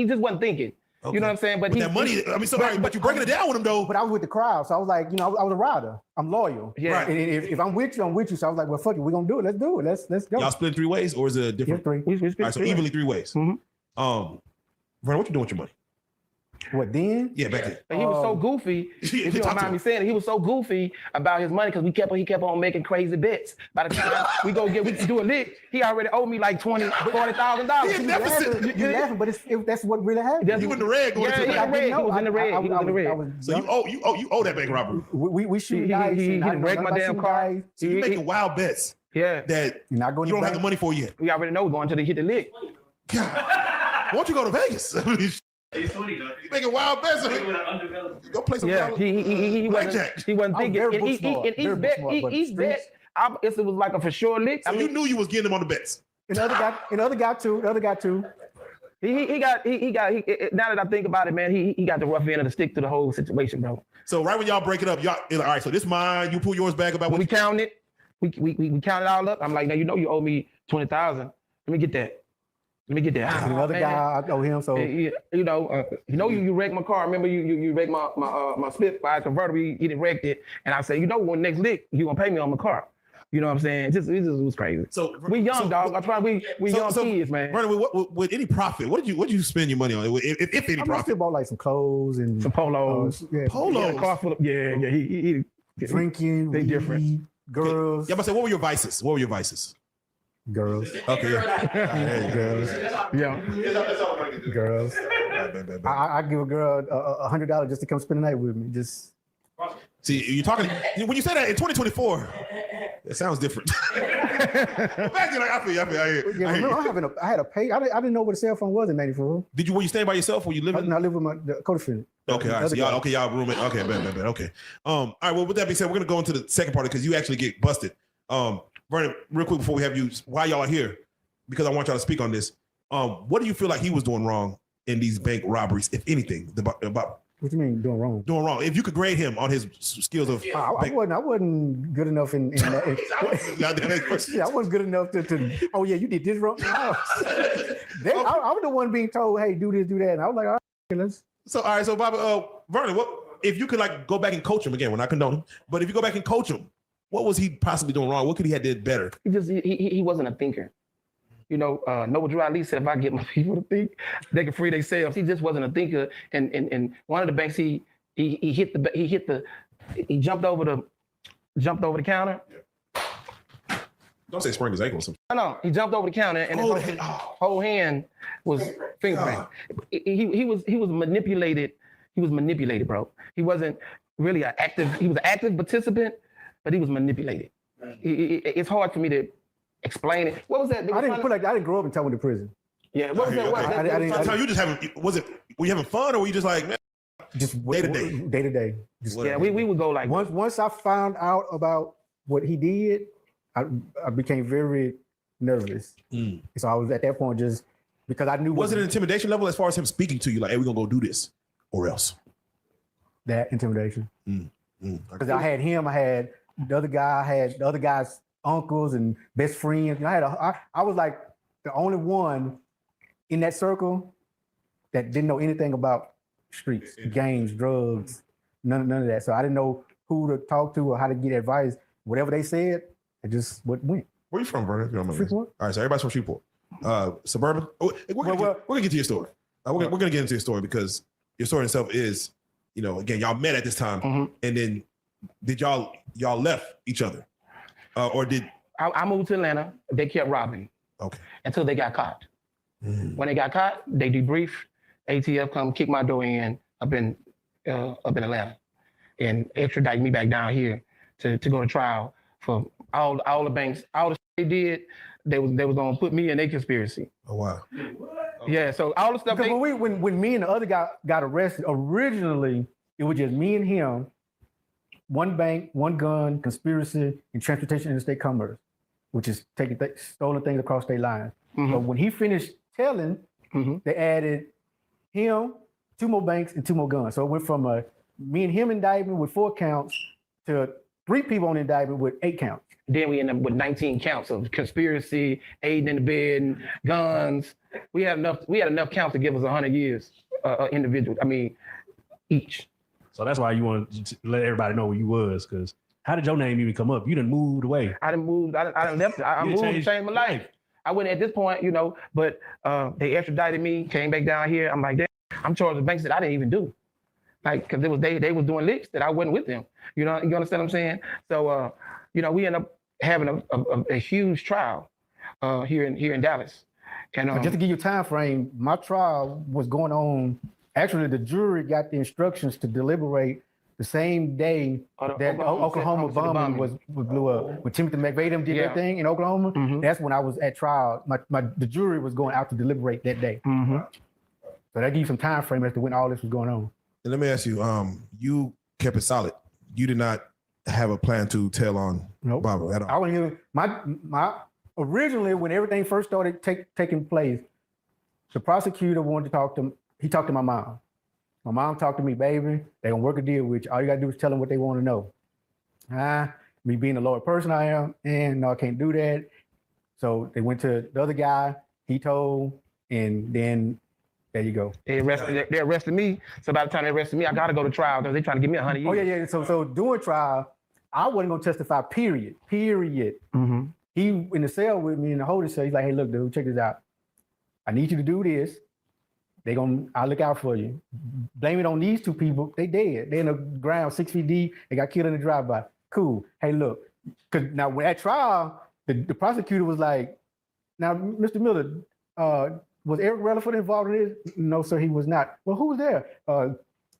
just wasn't thinking. Okay. You know what I'm saying? But that money, I mean, but you're breaking it down with him though. But I was with the crowd, so I was like, I was a rider. I'm loyal. Yeah. Right. And if I'm with you, I'm with you. So I was like, well, fuck it, we're gonna do it. Let's do it. Let's go. Y'all split 3 ways, or is it a different? Yeah, 3. We split All right, so 3 evenly ways. 3 ways. Mm-hmm. Vernon, what you doing with your money? What then? Yeah, back then. But he was so goofy. If you don't mind me saying it, he was so goofy about his money because he kept on making crazy bets. By the time we do a lick, he already owed me like $40,000. You laughing, but that's what really happened. He was in the red going to He was in the red. He was in the red. So you owe that bank robber. We shoot He dice. didn't break my damn car. So you're making wild bets. Yeah. That you don't have the money for yet. We already know going until they hit the lick. God, why don't you go to Vegas? It's funny though. You making wild bets. Go play some. Yeah, he wasn't thinking. Each bet, it was like a for sure lick. So you knew you was getting him on the bets. Another got two. He got. Now that I think about it, man, he got the rough end of the stick to the whole situation, bro. So right when y'all break it up, y'all all right. So this mine, you pull yours back about when what we count it. We count it all up. I'm like, now you owe me 20,000. Let me get that. Another guy, I owe him. So you wrecked my car. Remember you wrecked my Spitfire convertible. You didn't wrecked it, and I said, when next lick you gonna pay me on my car. You know what I'm saying? It just was crazy. So we young dog. I try. We young kids, man. Vernon, with any profit, what did you spend your money on? If any profit, I still bought like some clothes and some polos. Polos. A car full of He drinking. They different. Girls. Yeah, but say, what were your vices? Girls. Okay, yeah. Girls. Yeah. Girls. I give a girl $100 just to come spend the night with me. Just see, you're talking when you say that in 2024. It sounds different. Back then, like, I feel you. I hear you. Yeah, remember, I had a pay. I didn't know what a cell phone was in '94. Were you staying by yourself or you living? I live with the co-defendant. Okay, all right. So y'all roommate. Okay, bad. Okay. All right. Well, with that being said, we're gonna go into the second part because you actually get busted. Vernon, real quick before we have you, why y'all are here? Because I want y'all to speak on this. What do you feel like he was doing wrong in these bank robberies, if anything? About what you mean doing wrong? Doing wrong. If you could grade him on his skills of, I wasn't good enough in that. Yeah, I wasn't good enough to. Oh yeah, you did this wrong. I was the one being told, "Hey, do this, do that," and I was like, "All right, let's." So all right, so Bobby, Vernon, what if you could like go back and coach him again? We're not condoning, but if you go back and coach him, what was he possibly doing wrong? What could he have did better? He wasn't a thinker. You know, Noble Drew Ali said, if I get my people to think, they can free themselves. He just wasn't a thinker. And one of the banks, he jumped over the counter. Don't say sprained his ankle or something. No, he jumped over the counter and his whole hand was fingerprint. He was manipulated. He was manipulated, bro. He wasn't really an active. He was an active participant, but he was manipulated. It's hard for me to explain it. What was that? I didn't grow up until I went to prison. Yeah, what was that? You just having? Were you having fun or were you just like, man, just day to day? Day to day. Yeah, we would go like once I found out about what he did, I became very nervous. So I was at that point just because I knew. Was it an intimidation level as far as him speaking to you, like, hey, we're gonna go do this, or else? That intimidation. Because I had him, I had the other guy, I had the other guy's uncles and best friends. I was like the only one in that circle that didn't know anything about streets, gangs, drugs, none of that. So I didn't know who to talk to or how to get advice. Whatever they said, I just went. Where you from, Vernon? Freeport. All right, so everybody's from Freeport. Suburban. We're gonna get to your story. We're gonna get into your story because your story itself is, you know, again, y'all met at this time, and then did y'all left each other, or did I moved to Atlanta? They kept robbing. Okay. Until they got caught. When they got caught, they debriefed. ATF come kick my door in up in Atlanta, and extradite me back down here to go to trial for all the banks, all the shit they did. They was gonna put me in their conspiracy. Oh wow. Yeah. So all the stuff. When me and the other guy got arrested, originally it was just me and him. One bank, one gun, conspiracy, and transportation interstate commerce, which is taking stolen things across state lines. But when he finished telling, they added him, 2 more banks, and 2 more guns. So it went from me and him indictment with 4 counts to 3 people on indictment with 8 counts. Then we end up with 19 counts of conspiracy, aiding in the bed, guns. We had enough counts to give us 100 years individual. I mean, each. So that's why you want to let everybody know where you was, because how did your name even come up? You done moved away. I done moved. I done left. I moved to change my life. I went at this point, you know, but they extradited me, came back down here. I'm like, damn, I'm charged with banks that I didn't even do. Like, because it was they was doing licks that I wasn't with them. You know, you understand what I'm saying? So, you know, we end up having a huge trial here in Dallas. And just to give you a time frame, my trial was going on. Actually, the jury got the instructions to deliberate the same day that Oklahoma bombing was blew up. When Timothy McVeigh them did their thing in Oklahoma, that's when I was at trial. The jury was going out to deliberate that day. So that gives you some time frame as to when all this was going on. And let me ask you, you kept it solid. You did not have a plan to tell on Baba at all. I wouldn't even, my originally when everything first started taking place, the prosecutor wanted to talk to, he talked to my mom. My mom talked to me, baby, they gonna work a deal with you. All you gotta do is tell them what they want to know. Me being the loyal person I am, and no, I can't do that. So they went to the other guy, he told, and then there you go. They arrested me. So by the time they arrested me, I gotta go to trial because they trying to give me 100 years. Oh yeah. So during trial, I wasn't gonna testify, period. He in the cell with me in the holding cell, he's like, hey, look, dude, check this out. I need you to do this. I'll look out for you. Blame it on these 2 people. They dead. They in the ground 6 feet deep. They got killed in the drive-by. Cool. Hey, look. Because now when at trial, the prosecutor was like, now, Mr. Miller, was Eric Rutherford involved in this? No, sir, he was not. Well, who was there?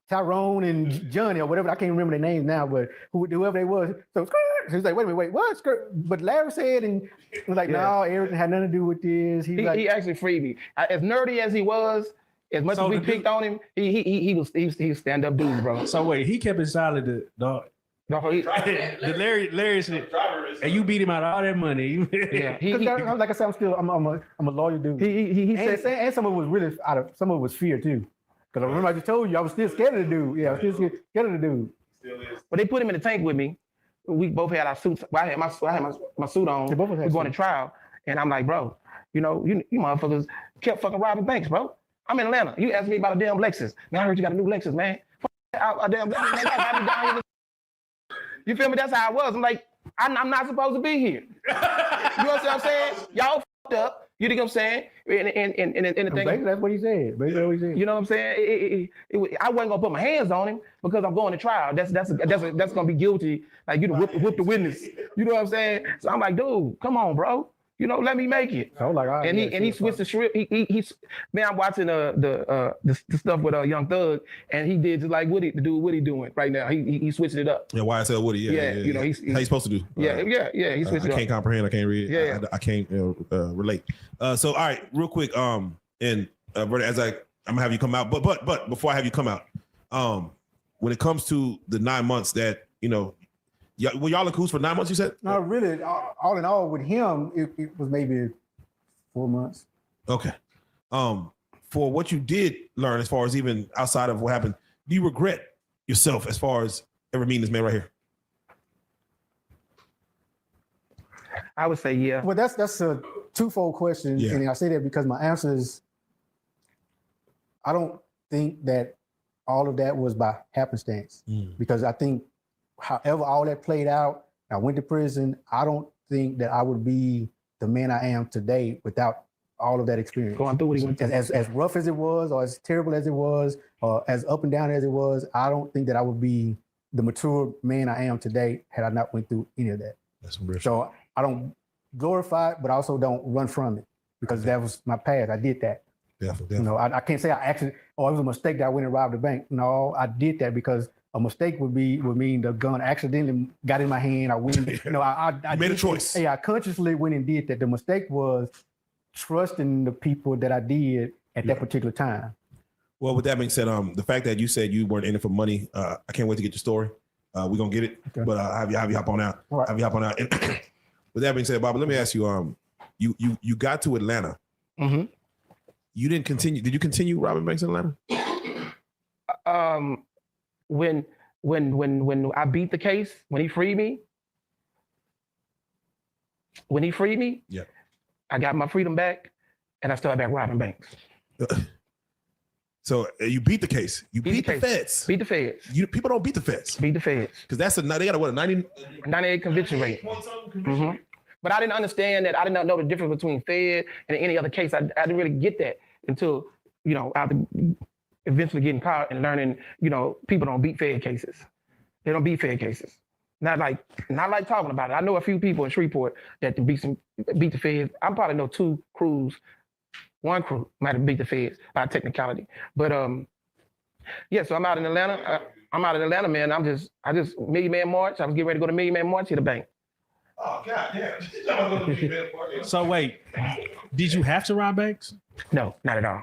Tyrone and Johnny or whatever. I can't remember their names now, but whoever they was. So He was like, wait a minute, wait, what? But Larry said, and he was like, no, Eric had nothing to do with this. He actually freed me. As nerdy as he was, as much as we picked on him, he was stand up dude, bro. So wait, he kept it solid. The Larry said, and you beat him out of all that money. Like I said, I'm a loyal dude. He said, and some of it was really some of it was fear too. Because I remember I just told you I was still scared of the dude. Yeah, I was still scared of the dude. But they put him in the tank with me. We both had our suits. Well, I had my suit on. We're going to trial, and I'm like, bro, you motherfuckers kept fucking robbing banks, bro. I'm in Atlanta. You asked me about a damn Lexus. Man, I heard you got a new Lexus, man. A damn Lexus, man. I be down here. You feel me? That's how I was. I'm like, I'm not supposed to be here. You know what I'm saying? Y'all fucked up. You know what I'm saying? And the thing, that's what he said. You know what I'm saying? I wasn't gonna put my hands on him because I'm going to trial. That's gonna be guilty. Like you whip the witness. You know what I'm saying? So I'm like, dude, come on, bro. Let me make it. So I was like, all right, he switched the script. Man, I'm watching the stuff with Young Thug, and he did just like Woody doing right now. He switched it up. Yeah, YSL Woody. Yeah. He's how you supposed to do. Yeah. He switched it up. I can't comprehend. I can't read. Yeah. I can't relate. So all right, real quick. And brother, as I'm gonna have you come out, but before I have you come out, when it comes to the 9 months that were y'all in cahoots for 9 months? You said? No, really. All in all, with him, it was maybe 4 months. Okay. For what you did learn, as far as even outside of what happened, do you regret yourself as far as ever meeting this man right here? I would say yeah. Well, that's a twofold question, and I say that because my answer is, I don't think that all of that was by happenstance, because I think, however all that played out, I went to prison. I don't think that I would be the man I am today without all of that experience. Going through what he went through. As rough as it was, or as terrible as it was, or as up and down as it was, I don't think that I would be the mature man I am today had I not went through any of that. That's real. So I don't glorify it, but I also don't run from it, because that was my past. I did that. Definitely. I can't say I actually, it was a mistake that I went and robbed a bank. No, I did that because a mistake would mean the gun accidentally got in my hand. I went, I made a choice. I consciously went and did that. The mistake was trusting the people that I did at that particular time. Well, with that being said, the fact that you said you weren't in it for money, I can't wait to get your story. We're gonna get it, okay. But have you hop on out. All right. Have you hop on out. And with that being said, Bob, let me ask you, you got to Atlanta. Mm-hmm. You didn't continue. Did you continue robbing banks in Atlanta? When I beat the case, when he freed me, yeah, I got my freedom back, and I started back robbing banks. So you beat the case. You beat the feds. Beat the feds. People don't beat the feds. Beat the feds. Because they got a 98 conviction rate. Mm-hmm. But I didn't understand that. I did not know the difference between fed and any other case. I didn't really get that until after eventually getting caught and learning, people don't beat fed cases. They don't beat fed cases. Not like talking about it. I know a few people in Shreveport that beat the feds. I probably know two crews. One crew might have beat the feds by technicality. But so I'm out in Atlanta. Man. I just Million Man March. I was getting ready to go to Million Man March, hit the bank. Oh, God damn. So wait, did you have to rob banks? No, not at all.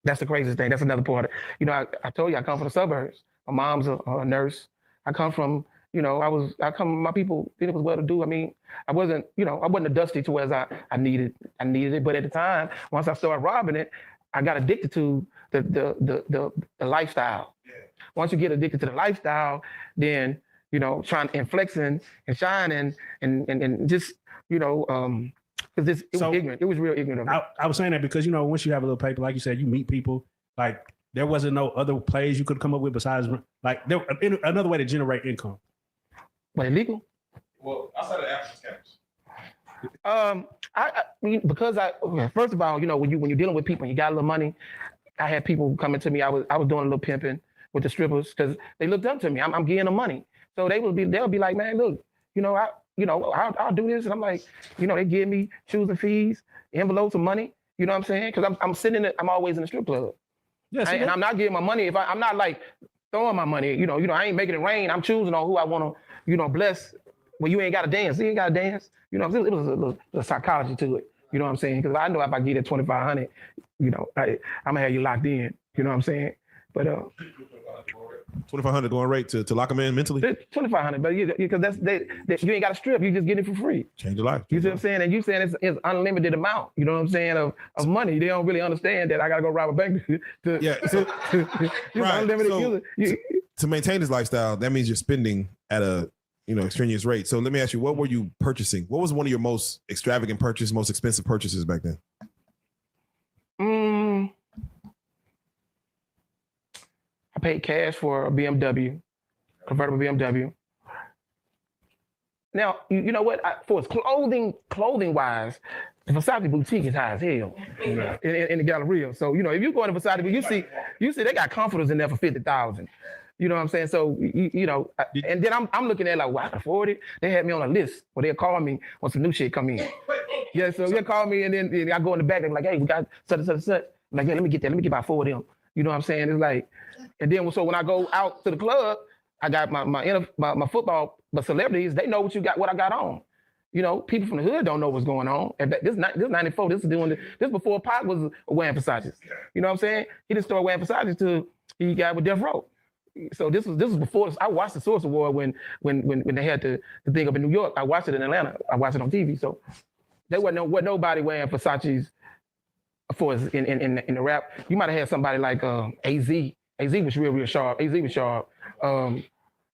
That's the craziest thing. That's another part. I told you I come from the suburbs. My mom's a nurse. I come from, my people did it was well to do. I mean, I wasn't a dusty to where I needed it. But at the time, once I started robbing it, I got addicted to the lifestyle. Yeah. Once you get addicted to the lifestyle, then, trying and flexing and shining and just, because it was ignorant. It was real ignorant of me. I was saying that because, once you have a little paper, like you said, you meet people, like there wasn't no other plays you could come up with besides like another way to generate income. What, illegal? Well, outside of absence cameras. I mean, because first of all, when you're dealing with people and you got a little money, I had people coming to me. I was doing a little pimping with the strippers because they looked up to me. I'm giving them money. So they'll be like, man, look, I'll do this. And I'm like, they give me shoes and fees, envelopes of money. You know what I'm saying? Because I'm always in the strip club. Yes, and I'm not giving my money. If I'm not like throwing my money, I ain't making it rain. I'm choosing on who I want to, bless well, you ain't got to dance. You ain't got to dance. You know, it was a little psychology to it. You know what I'm saying? Because I know if I get it 2,500, you know, I'm gonna have you locked in. You know what I'm saying? But 2,500 going rate to lock them in mentally. 2,500, but because you ain't got to strip. You just get it for free. Change your life. You see what I'm saying? And you saying it's unlimited amount. You know what I'm saying of money. They don't really understand that I gotta go rob a bank Right. unlimited. So, to maintain this lifestyle, that means you're spending at a extraneous rate. So let me ask you, what were you purchasing? What was one of your most extravagant purchases, most expensive purchases back then? I paid cash for a BMW, convertible BMW. Now, you know what? For clothing wise, the Versace boutique is high as hell in the Galleria. So, you know, if you go into Versace, you see they got comforters in there for 50,000. You know what I'm saying? So, you know, and then I'm looking at like, well, I can afford it. They had me on a list where they'll call me when some new shit come in. Yeah, so they'll call me and then I go in the back. They're like, hey, we got such and such and such. I'm like, yeah, let me get that. Let me get about 4 of them. You know what I'm saying? It's like, and then so when I go out to the club, I got my football, but celebrities, they know what I got on. You know, people from the hood don't know what's going on. And this 94, this before Pac was wearing Versace. You know what I'm saying? He didn't start wearing Versace till he got with Death Row. So this was before. I watched the Source Award when they had the thing up in New York. I watched it in Atlanta. I watched it on TV. So there wasn't nobody wearing Versace's for us in the rap. You might have had somebody like AZ. AZ was real sharp. AZ was sharp.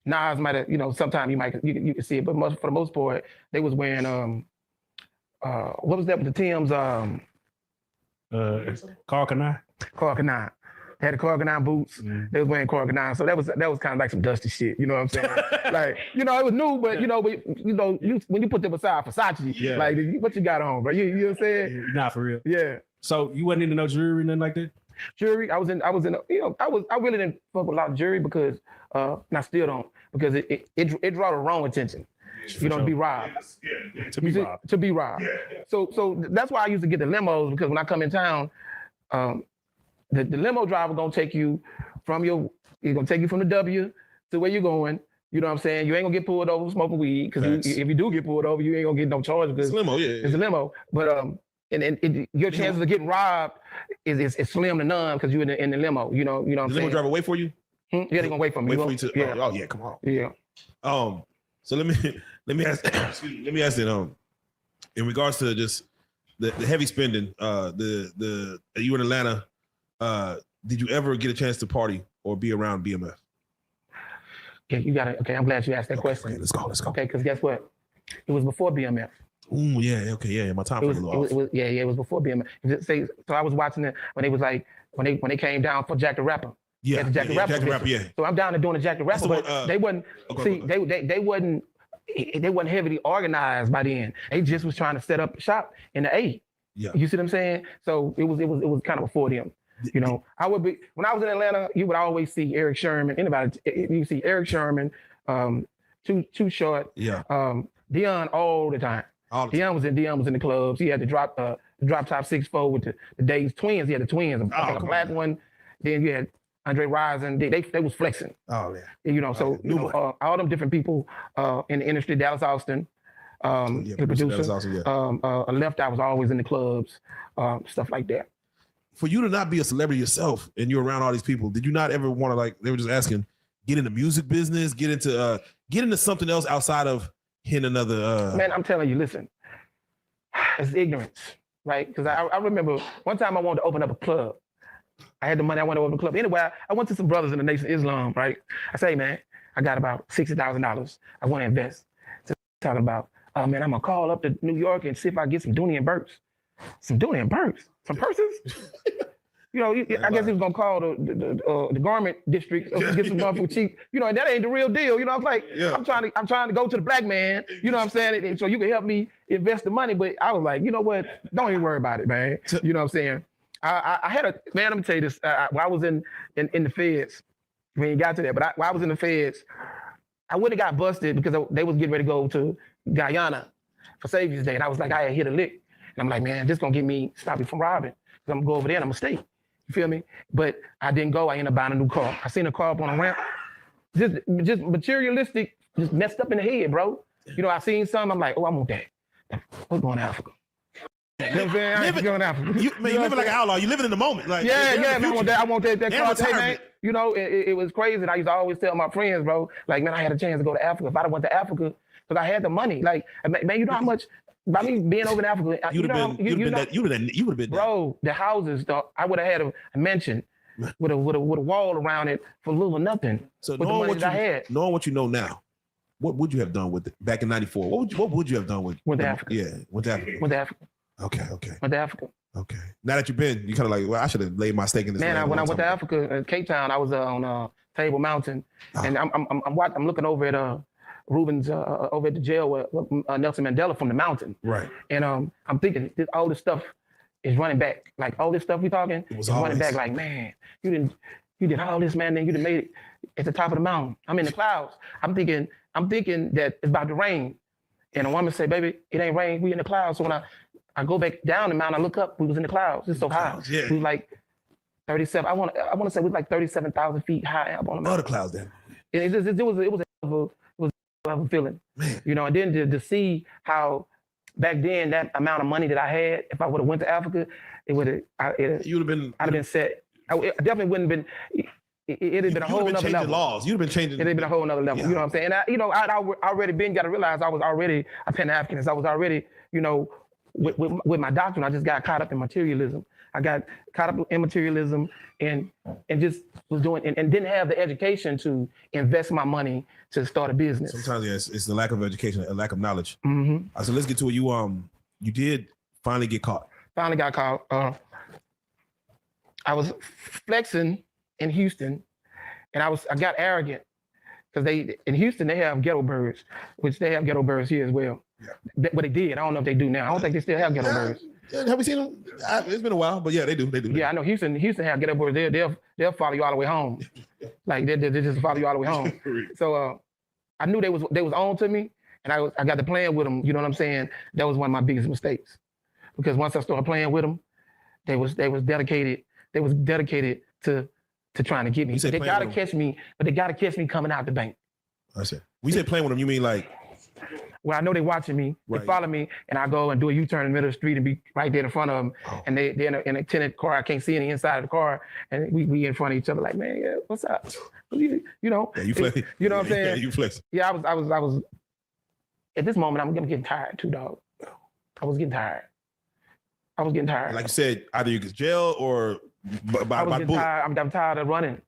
Nas might have, you know, sometimes you can see it, but for the most part, they was wearing what was that with the Tim's Carcanine. Carcanine. They had the Carcanine boots. They was wearing Carcanine, so that was kind of like some dusty shit. You know what I'm saying? Like, you know, it was new, but you know, when you put them aside Versace, like what you got on, bro? You know what I'm saying? Not for real. Yeah. So you wasn't into no jewelry, nothing like that? Jewelry, I was in. You know, I really didn't fuck with a lot of jewelry because, and I still don't, because it draw the wrong attention. You know, to be robbed. To be robbed. To be robbed. So that's why I used to get the limos, because when I come in town, the limo driver gonna take you from the W to where you're going. You know what I'm saying? You ain't gonna get pulled over smoking weed, because if you do get pulled over, you ain't gonna get no charge because it's a limo. Yeah, it's a limo. But your chances of getting robbed is slim to none because you're in the limo. You know what I'm saying? The limo driver wait for you? Yeah, they're gonna wait for me. Wait for you to. Yeah. Oh yeah, come on. Yeah. So let me ask. Excuse me, let me ask it. In regards to just the heavy spending, you in Atlanta, did you ever get a chance to party or be around BMF? Yeah, you got it. Okay, I'm glad you asked that question. Okay, let's go. Okay, because guess what? It was before BMF. Ooh, yeah, okay, yeah. My time was a little off. It was before BMF. So I was watching it when they was like when they came down for Jack the Rapper. Yeah, Jack the Rapper. Yeah. So I'm down there doing the Jack the Rapper, but they wasn't. They wasn't heavily organized by then. They just was trying to set up shop in the A. Yeah. You see what I'm saying? So it was kind of before them. You know, when I was in Atlanta, you would always see Eric Sherman. You see Eric Sherman, Too Short, Dion all the time. Dion was in the clubs. He had the drop top 6'4" with the Days twins. He had the twins, a black one. Then you had Andre Rison. They was flexing. Oh yeah. You know, so all them different people in the industry. Dallas Austin, the producer. Dallas Austin, Left Eye was always in the clubs, stuff like that. For you to not be a celebrity yourself and you're around all these people, did you not ever want to, like they were just asking, get into music business, get into something else outside of hitting another? Man, I'm telling you, listen, it's ignorance, right? Because I remember one time I wanted to open up a club. I had the money, I wanted to open a club. Anyway, I went to some brothers in the Nation of Islam, right? I say, man, I got about $60,000. I want to invest. So talking about, man, I'm gonna call up to New York and see if I get some Dooney and Burks. Some Dooney and Burks? Some purses? You know, I guess he was gonna call the garment district, get some stuff for cheap. You know, and that ain't the real deal. You know, I was like, I'm trying to go to the black man. You know what I'm saying? And so you can help me invest the money. But I was like, you know what? Don't even worry about it, man. You know what I'm saying? I had man. Let me tell you this. While I was in the feds, we ain't got to that. But while I was in the feds, I would have got busted because they was getting ready to go to Guyana for Savior's Day, and I was like, I had hit a lick, and I'm like, man, this gonna stop me from robbing. Cause I'm gonna go over there and I'm gonna stay. You feel me? But I didn't go. I ended up buying a new car. I seen a car up on a ramp. Just materialistic, just messed up in the head, bro. You know, I seen some. I'm like, oh, I want that. We're going to Africa. You know what I'm saying? I ain't going to Africa. You living like an outlaw. You living in the moment. Like Yeah, they're in the man. future. I want that They're in car. Hey, man, retirement. you know, it was crazy. And I used to always tell my friends, bro, like, man, I had a chance to go to Africa. If I'd have went to Africa, because I had the money. Like, man, you know how much, by me being over in Africa, You'd have been bro, the houses, though, I would have had a mansion with a wall around it for little or nothing. So with the knowing money what that I had. knowing what you know now, what would you have done with it back in '94? What would you have done with Went to Africa. Yeah, went to Africa. Went to Africa. Okay. Went to Africa. Okay. Now that you've been, you kind of like, well, I should have laid my stake in this. Man, land a when I long went to time Africa, Cape Town, I was on Table Mountain, and I'm looking over at Rubens over at the jail with Nelson Mandela from the mountain. Right. And I'm thinking all this stuff is running back. Like all this stuff we talking is running back. Like, man, you did all this, man. Then you done made it at the top of the mountain. I'm in the clouds. I'm thinking that it's about to rain, and a woman say, "Baby, it ain't rain. We in the clouds." So when I go back down the mountain, I look up. We was in the clouds. It's so high. Yeah. We was like 37. I want to say we was like 37,000 feet high up on the mountain. Other clouds then. It was a feeling, man. You know. And then to see how back then that amount of money that I had, if I would have went to Africa, it would have. You'd have been. I'd have been set. I definitely wouldn't have been. It'd have been a whole nother level. Laws. You'd have been changing. It'd have been a whole nother level. Yeah. You know what I'm saying? And I'd already been. Got to realize I was already a Pan-Africanist. I was already, with my doctrine. I just got caught up in materialism. I got caught up in materialism and just was doing and didn't have the education to invest my money to start a business. Sometimes it's the lack of education, a lack of knowledge. Mm-hmm. So let's get to it. You did finally get caught. Finally got caught. I was flexing in Houston, and I got arrogant because in Houston they have ghetto birds, which they have ghetto birds here as well. Yeah. But they did. I don't know if they do now. I don't think they still have ghetto birds. Have we seen them? It's been a while, but yeah, they do. Yeah, I know Houston have ghetto birds. They'll follow you all the way home. Like they just follow you all the way home. So I knew they was on to me, and I got to playing with them. You know what I'm saying? That was one of my biggest mistakes, because once I started playing with them, they was dedicated. They was dedicated to trying to get me. They gotta catch me, but they gotta catch me coming out the bank. I said, we said playing with them. You mean like? Well, I know they watching me. Right. They follow me, and I go and do a U-turn in the middle of the street and be right there in front of them. Oh. And they're in a tinted car. I can't see any inside of the car, and we in front of each other like, man, yeah, what's up? You know. Yeah, you flex. You know what I'm saying? Yeah, you flex. Yeah, I was. At this moment, I'm getting tired too, dog. I was getting tired. Like you said, either you get jail or by bullet. Tired. I'm tired of running.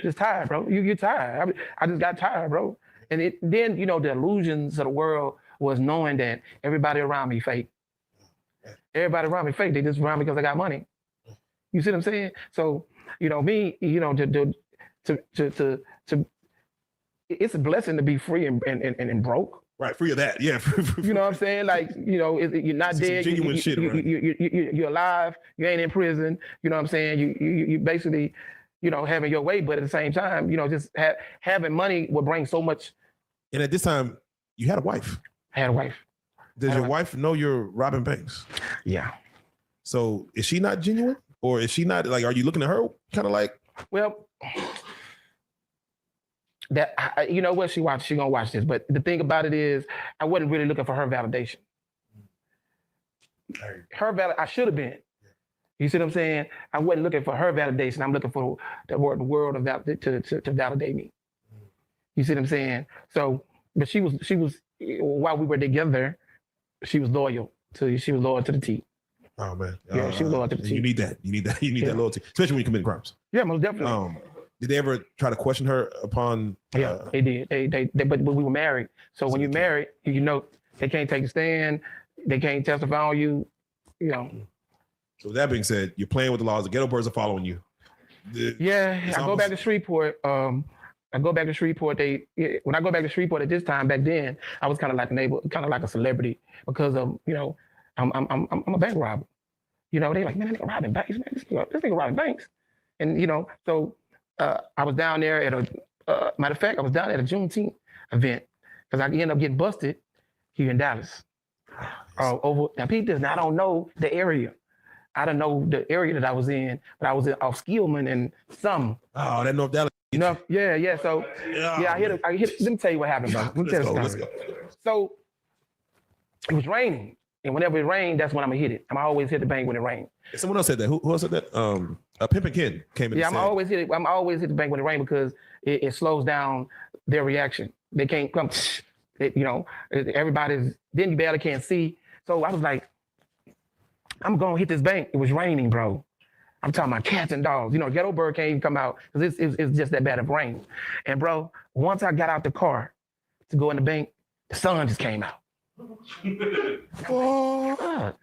Just tired, bro. You get tired. I just got tired, bro. And then, the illusions of the world was knowing that everybody around me fake. Everybody around me fake. They just around me because I got money. You see what I'm saying? So, me, to it's a blessing to be free and broke. Right, free of that, yeah. You know what I'm saying? Like, you're not dead. You're alive. You ain't in prison. You know what I'm saying? You basically, having your way, but at the same time, just having money will bring so much. And at this time, you had a wife. I had a wife. Does your wife know you're robbing banks? Yeah. So is she not genuine, or is she not like? Are you looking at her kind of like? Well, that you know what, she gonna watch this. But the thing about it is, I wasn't really looking for her validation. I should have been. You see what I'm saying? I wasn't looking for her validation. I'm looking for the world to validate me. You see what I'm saying? So, but she was while we were together, she was loyal to the T. Oh man, yeah, she was loyal to the T. You need that. You need that loyalty, especially when you commit crimes. Yeah, most definitely. Did they ever try to question her upon? Yeah, they did. But we were married. So when you're married, they can't take a stand. They can't testify on you. So with that being said, you're playing with the laws. The ghetto birds are following you. I go back to Shreveport. When I go back to Shreveport at this time, back then, I was kind of like a neighbor, kind of like a celebrity because of, I'm a bank robber. They like, man, that nigga robbing banks, man. This nigga robbing banks. And, so I was down there at matter of fact, I was down at a Juneteenth event because I ended up getting busted here in Dallas. Now, Pete does not don't know the area. I didn't know the area that I was in, but I was off Skillman and some. Oh, that North Dallas. You know, yeah. So I hit. Let me tell you what happened, bro. Let me tell you Let's story. go. So it was raining, and whenever it rained, that's when I'm gonna hit it. I'm always hit the bank when it rains. Someone else said that. Who else said that? Pimp and Ken came in. Yeah, and I'm said, always hit it. I'm always hit the bank when it rains because it slows down their reaction. They can't come. Everybody's. Then you barely can't see. So I was like, I'm gonna hit this bank. It was raining, bro. I'm talking about cats and dogs. Ghetto bird can't even come out because it's just that bad of rain. And bro, once I got out the car to go in the bank, the sun just came out. Oh,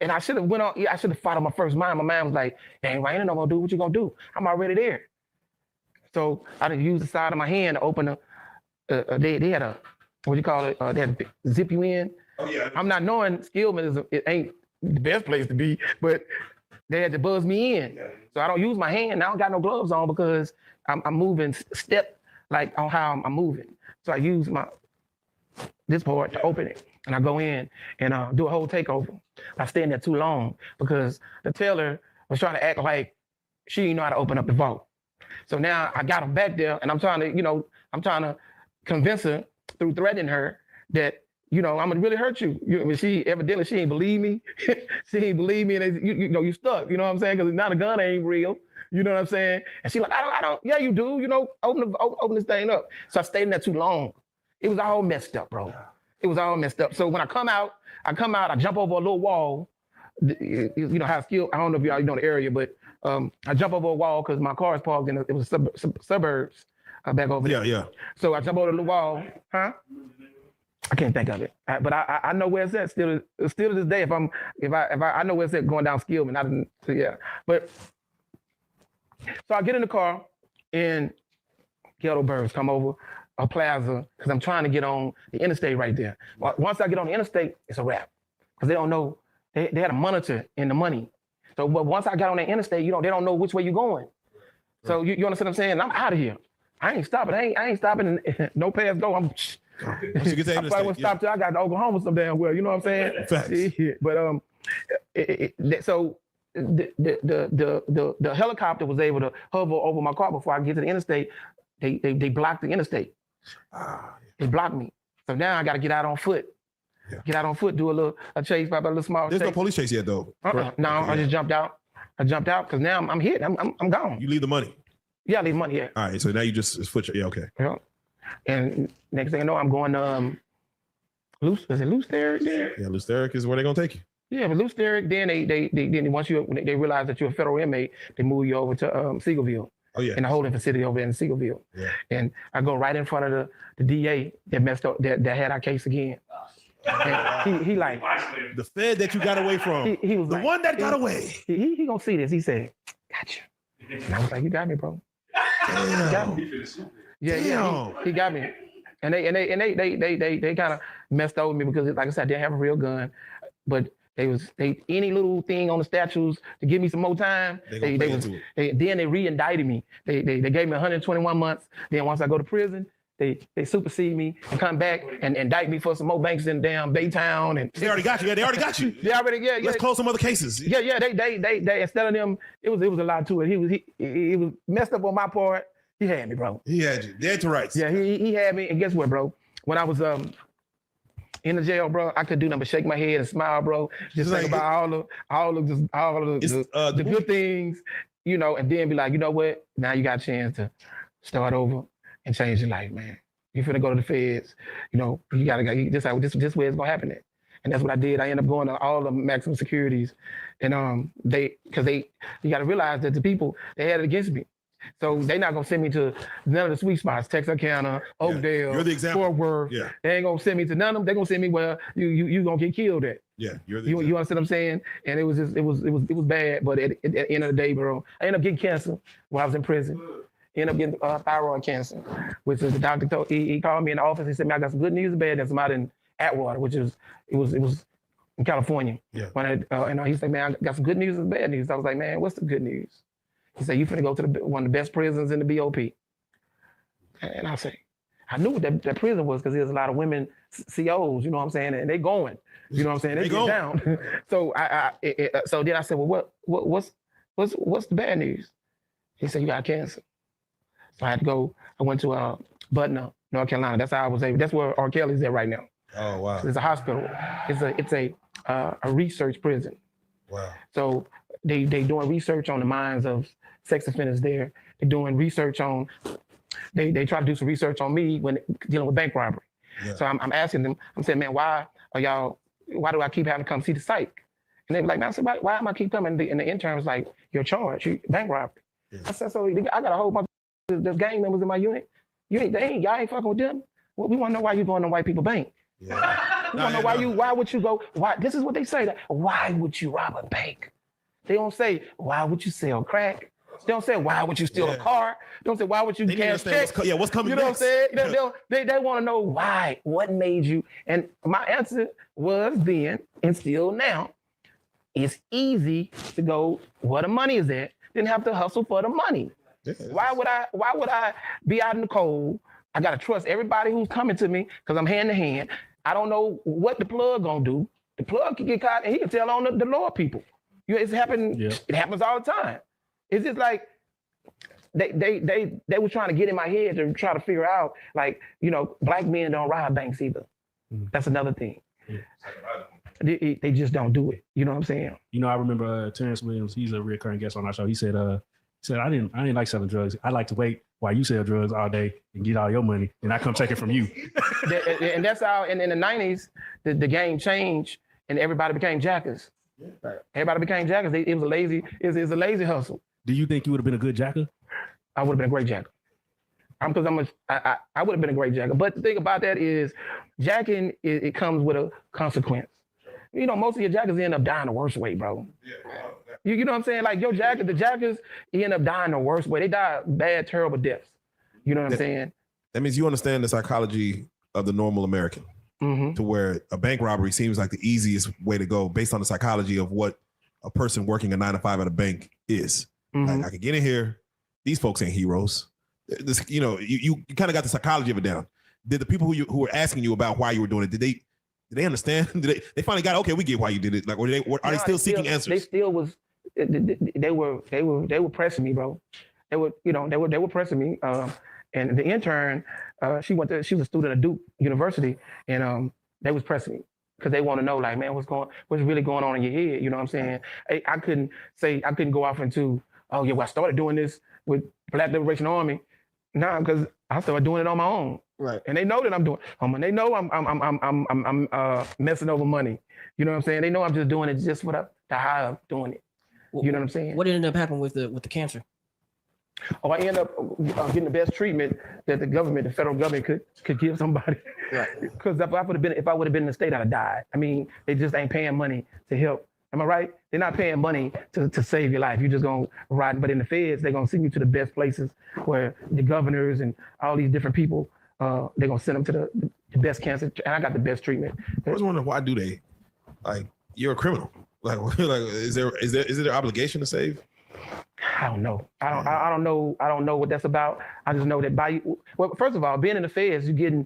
and I should have went on. I should have fought on my first mind. My mind was like, "It ain't raining no more, dude. What you gonna do? I'm already there." So I didn't use the side of my hand to open a. They had a what you call it? They had to zip you in. Oh yeah. I'm not knowing Skillman it ain't the best place to be, but they had to buzz me in. So I don't use my hand. I don't got no gloves on because I'm moving step like on how I'm moving. So I use this part to open it, and I go in and do a whole takeover. I stay in there too long because the teller was trying to act like she didn't know how to open up the vault. So now I got him back there, and I'm trying to convince her through threatening her that I'm gonna really hurt you. She ain't believe me. She ain't believe me, and you stuck. You know what I'm saying? Because now the gun ain't real. You know what I'm saying? And she like, I don't. Yeah, you do. Open this thing up. So I stayed in there too long. It was all messed up, bro. It was all messed up. So when I come out, I jump over a little wall. You know how skill. I don't know if y'all know the area, but I jump over a wall because my car is parked in it was suburbs back over there. Yeah. So I jump over the wall, huh? I can't think of it, but I know where it's at. Still to this day, if I know where it's at going down Skillman. I didn't. So yeah, but so I get in the car and ghetto birds come over a plaza because I'm trying to get on the interstate right there. Once I get on the interstate, it's a wrap because they don't know. They had a monitor in the money. So, but once I got on the interstate, they don't know which way you're going. So you understand what I'm saying? I'm out of here. I ain't stopping. I ain't stopping. No pass go. I'm. Once you get to the I probably would stop till I got to Oklahoma some damn well. You know what I'm saying? Facts. But so the helicopter was able to hover over my car before I get to the interstate. They blocked the interstate. They blocked me. So now I got to get out on foot. Yeah. Get out on foot, do a chase, a little small. There's chase. no police chase yet though. No, I just jumped out. I jumped out because now I'm hit. I'm gone. You leave the money. Yeah, I leave money here. All right, so now you just foot. Yeah, okay. Yeah. And next thing I know, I'm going to Loose. Is it Loose Derrick there? Yeah, Loose Derrick is where they're gonna take you. Yeah, but Loose Derrick. Then they once they realize that you're a federal inmate, they move you over to Seagoville. Oh yeah. In the holding facility over there in Seagoville. Yeah. And I go right in front of the DA that messed up that had our case again. And he like the Fed that you got away from. He was the like, one that got away. He gonna see this. He said, "Got you." And I was like, "You got me, bro." Damn. You got me. Yeah. He got me. And they kind of messed over me because, like I said, I didn't have a real gun, but they any little thing on the statues to give me some more time. Then they re-indicted me. They gave me 121 months. Then once I go to prison, they supersede me and come back and indict me for some more banks in damn Baytown. And they already got you. Yeah, they already got you. They already Let's close some other cases. Yeah. They instead of them, it was a lot to it. He was messed up on my part. He had me, bro. He had you dead to rights. Yeah, he had me. And guess what, bro? When I was in the jail, bro, I could do nothing but shake my head and smile, bro. Just think about all the good things, and then be like, you know what? Now you got a chance to start over and change your life, man. You finna go to the feds. You gotta go. This way it's gonna happen. And that's what I did. I ended up going to all the maximum securities, and you gotta realize that the people they had it against me. So they're not gonna send me to none of the sweet spots, Texarkana, Oakdale, you're the example. Fort Worth. Yeah. They ain't gonna send me to none of them. They're gonna send me where you gonna get killed at. Yeah, you're the you understand what I'm saying? And it was bad. But at the end of the day, bro, I ended up getting cancer while I was in prison. Ended up getting thyroid cancer, which is the doctor told. He called me in the office. He said, "Man, I got some good news and bad news." I'm out in Atwater, which is it was in California. Yeah. When he said, "Man, I got some good news and bad news." I was like, "Man, what's the good news?" He said, "You finna go to one of the best prisons in the BOP." And I say, I knew what that prison was because there's a lot of women COs, you know what I'm saying, and they going, you know what I'm saying, they get down. So so then I said, well, what's the bad news? He said, you got cancer. So I had to go. I went to Butner, North Carolina. That's how I was able. That's where R. Kelly's at right now. Oh wow. So it's a hospital. It's a research prison. Wow. So they doing research on the minds of sex offenders there. They're doing research on. They try to do some research on me when dealing with bank robbery. Yeah. So I'm asking them. I'm saying, man, why do I keep having to come see the psych? And they were like, man, I said, why am I keep coming? And the intern was like, you're charged, bank robbery. Yeah. I said, so I got a whole bunch of there's gang members in my unit. Y'all ain't fucking with them. Well, we want to know why you going to white people bank. Yeah. We want to know why would you go? Why? This is what they say. Why would you rob a bank? They don't say why would you sell crack. They don't say why would you steal a car. They don't say why would you cash checks. What's coming You know next? what I'm saying? They want to know why. What made you? And my answer was then and still now. It's easy to go where the money is at. Didn't have to hustle for the money. Yeah. Why would I be out in the cold? I gotta trust everybody who's coming to me because I'm hand to hand. I don't know what the plug gonna do. The plug can get caught and he can tell on the lower people. It's happened. Yeah. It happens all the time. It's just like they were trying to get in my head to try to figure out, like, you know, black men don't rob banks either. Mm-hmm. That's another thing. Yeah. They just don't do it. You know what I'm saying? You know, I remember Terrence Williams. He's a recurring guest on our show. He said, I didn't like selling drugs. I like to wait while you sell drugs all day and get all your money, and I come take it from you. And that's how. And in the '90s, the game changed, and everybody became jackers. Yeah. Everybody became jackers. It was a lazy. It's a lazy hustle. Do you think you would have been a good jacker? I would have been a great jacker. I would have been a great jacker. But the thing about that is, jacking it comes with a consequence. You know, most of your jackers end up dying the worst way, bro. Yeah. You know what I'm saying? Like the jackers end up dying the worst way. They die bad, terrible deaths. You know what I'm saying? That means you understand the psychology of the normal American, to where a bank robbery seems like the easiest way to go based on the psychology of what a person working a 9-to-5 at a bank is. Like, I can get in here. These folks ain't heroes. This, you know, you kind of got the psychology of it down. Did the people who were asking you about why you were doing it, did they understand? They finally got, okay, we get why you did it. Like, are they still seeking answers? They still was. They were pressing me, bro. They were pressing me. And the intern, she was a student at Duke University, and they was pressing me because they want to know, like, man, what's really going on in your head? You know what I'm saying? I couldn't go off into, oh yeah, well, I started doing this with Black Liberation Army. Nah, because I started doing it on my own. Right. And they know that I'm doing. They know I'm messing over money. You know what I'm saying? They know I'm just doing it just for the high of doing it. You know what I'm saying? What ended up happening with the cancer? Oh, I ended up getting the best treatment that the federal government could give somebody. Right. Because if I would have been in the state, I'd have died. I mean, they just ain't paying money to help. Am I right? They're not paying money to save your life. You're just gonna ride. But in the feds, they're gonna send you to the best places where the governors and all these different people, they're gonna send them to the best cancer. And I got the best treatment. I was wondering, why do they? Like, you're a criminal. Like is there their obligation to save? I don't know. I don't know what that's about. I just know that first of all, being in the feds, you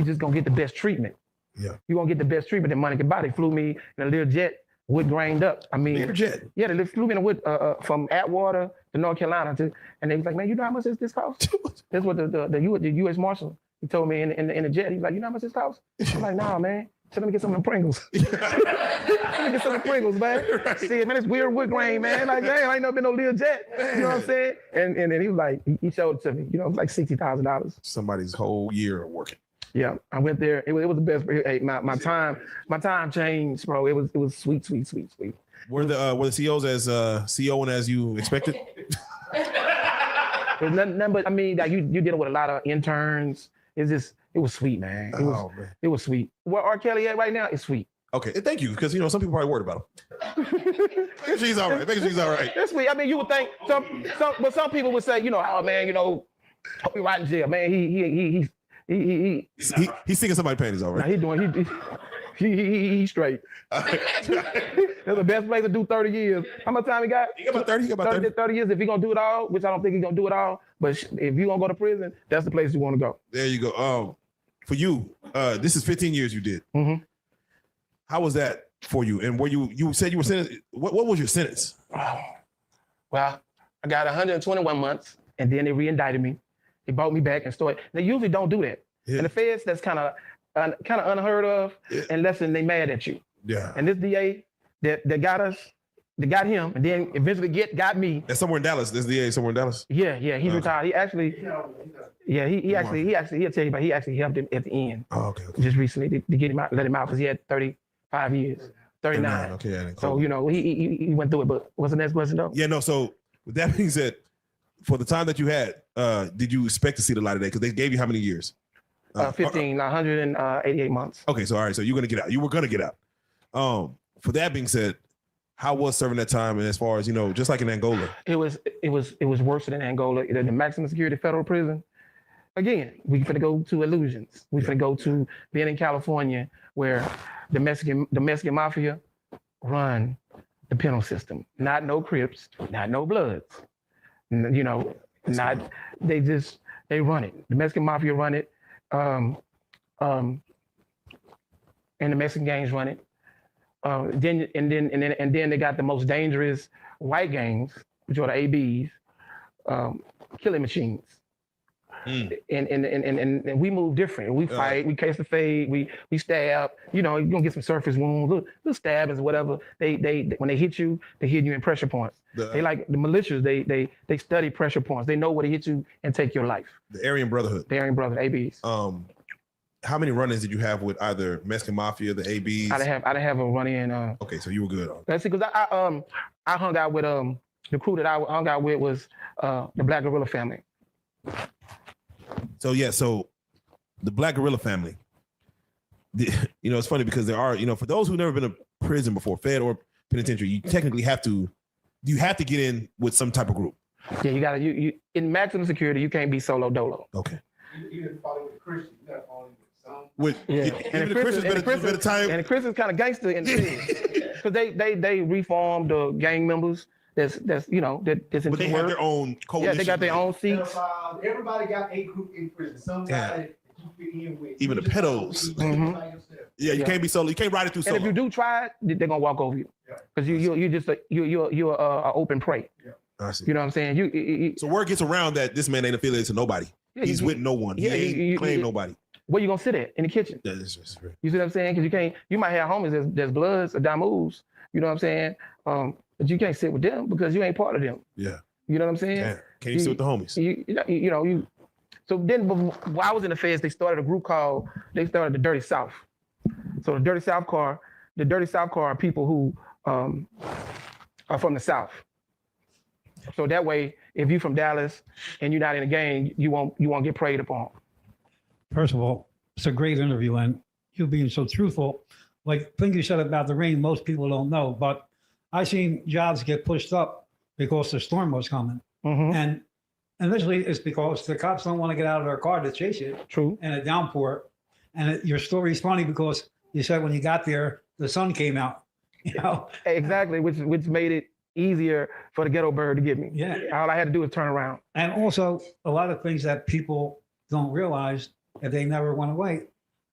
just gonna get the best treatment. Yeah. You're gonna get the best treatment that money can buy. They flew me in a little jet, wood grained up. I mean, Learjet. Yeah, they flew me in a wood from Atwater to North Carolina and they was like, man, you know how much this costs? That's what the U.S. Marshal, he told me in the jet. He's like, you know how much this costs? I'm like, nah, man. So let me get some of them Pringles. Let me get some of the Pringles, man. Right. See, man, it's weird wood grain, man. Like, damn, I ain't never been no little jet. You know what I'm saying? And then he was like, he showed it to me. You know, it was like $60,000. Somebody's whole year of working. Yeah, I went there. It was the best. Hey, my time changed, bro. It was sweet. Were the COs as COing as you expected? There's nothing but, I mean, like you dealing with a lot of interns. It was sweet, man. It was sweet. Where R. Kelly at right now is sweet. Okay, thank you, because some people probably worried about him. Make sure she's all right. Make sure she's all right. That's sweet. I mean, you would think some people would say, oh man, hope he rot in jail, man. He's singing somebody's panties, all right. Nah, He's straight. That's the best place to do 30 years. How much time he got? He got about 30. He got about 30. 30 years if he gonna do it all, which I don't think he's gonna do it all. But if you gonna go to prison, that's the place you want to go. There you go. For you, this is 15 years you did. Mm-hmm. How was that for you? And were you said you were sentenced? What was your sentence? Well, I got 121 months, and then they re-indicted me. They brought me back and started. They usually don't do that. Yeah. And the feds, that's kind of unheard of, unless they mad at you. Yeah. And this DA that got us, they got him, and then eventually got me. That's somewhere in Dallas. This DA somewhere in Dallas. Yeah, he retired. He actually, he actually, he'll tell you about. He actually helped him at the end. Oh, okay. Just recently to get him out, let him out because he had 35 years, 39. Okay. Yeah, So he went through it. But what's the next question though? Yeah, no. So with that being said, for the time that you had, did you expect to see the light of day? Because they gave you how many years? 188 months. Okay, so all right, so you're gonna get out. You were gonna get out. For that being said, how was serving that time? And as far as just like in Angola, it was worse than Angola. The maximum security federal prison. Again, we finna go to Illusions. We finna go to being in California, where the Mexican mafia run the penal system. Not no Crips, not no Bloods. Not they run it. The Mexican mafia run it. And the Mexican gangs run it. Then they got the most dangerous white gangs, which are the ABs, killing machines. And we move different. We fight, we case the fade, we stab. You're gonna get some surface wounds, little stabbings, whatever. They when they hit you in pressure points. They like the militias. They study pressure points. They know where to hit you and take your life. the Aryan Brotherhood. The Aryan Brotherhood, ABs. How many run-ins did you have with either Mexican Mafia, the ABs? I didn't have a run in. Okay, so you were good. Let's see, because I hung out with the crew that I hung out with was the Black Gorilla family. So the Black Gorilla family. It's funny because there are for those who've never been to prison before, Fed or penitentiary, you technically have to get in with some type of group. Yeah, you gotta you in maximum security. You can't be solo dolo. Okay. You didn't follow with the Christian. You got to follow with some. And the Christians kind of gangster in the because they reformed the gang members. That's that's But they have their own coalition. Yeah, they got their own seats. Everybody got a group in prison. Somebody you fit in with. Even the pedos. Mhm. Yeah, you can't be solo. You can't ride it through solo. And if you do try it, they're gonna walk over you because you're open prey. Yeah. I see. You know what I'm saying? So word gets around that this man ain't affiliated to nobody. Yeah, He's with no one. He ain't claim nobody. Where you gonna sit at? In the kitchen. Yeah, that's right. You see what I'm saying? Because you might have homies that's Bloods or Damus. You know what I'm saying? But you can't sit with them because you ain't part of them. Yeah. You know what I'm saying? Can't you sit with the homies? So then while I was in the feds, they started a group called the Dirty South. So the Dirty South car are people who are from the South. So that way, if you're from Dallas and you're not in a gang, you won't get preyed upon. First of all, it's a great interview, and you being so truthful. Like things you said about the rain, most people don't know, but I seen jobs get pushed up because the storm was coming. Mm-hmm. And initially it's because the cops don't want to get out of their car to chase you. True. And a downpour. And your story's funny because you said when you got there, the sun came out. Exactly, which made it easier for the ghetto bird to get me. Yeah. All I had to do was turn around. And also a lot of things that people don't realize that they never went away.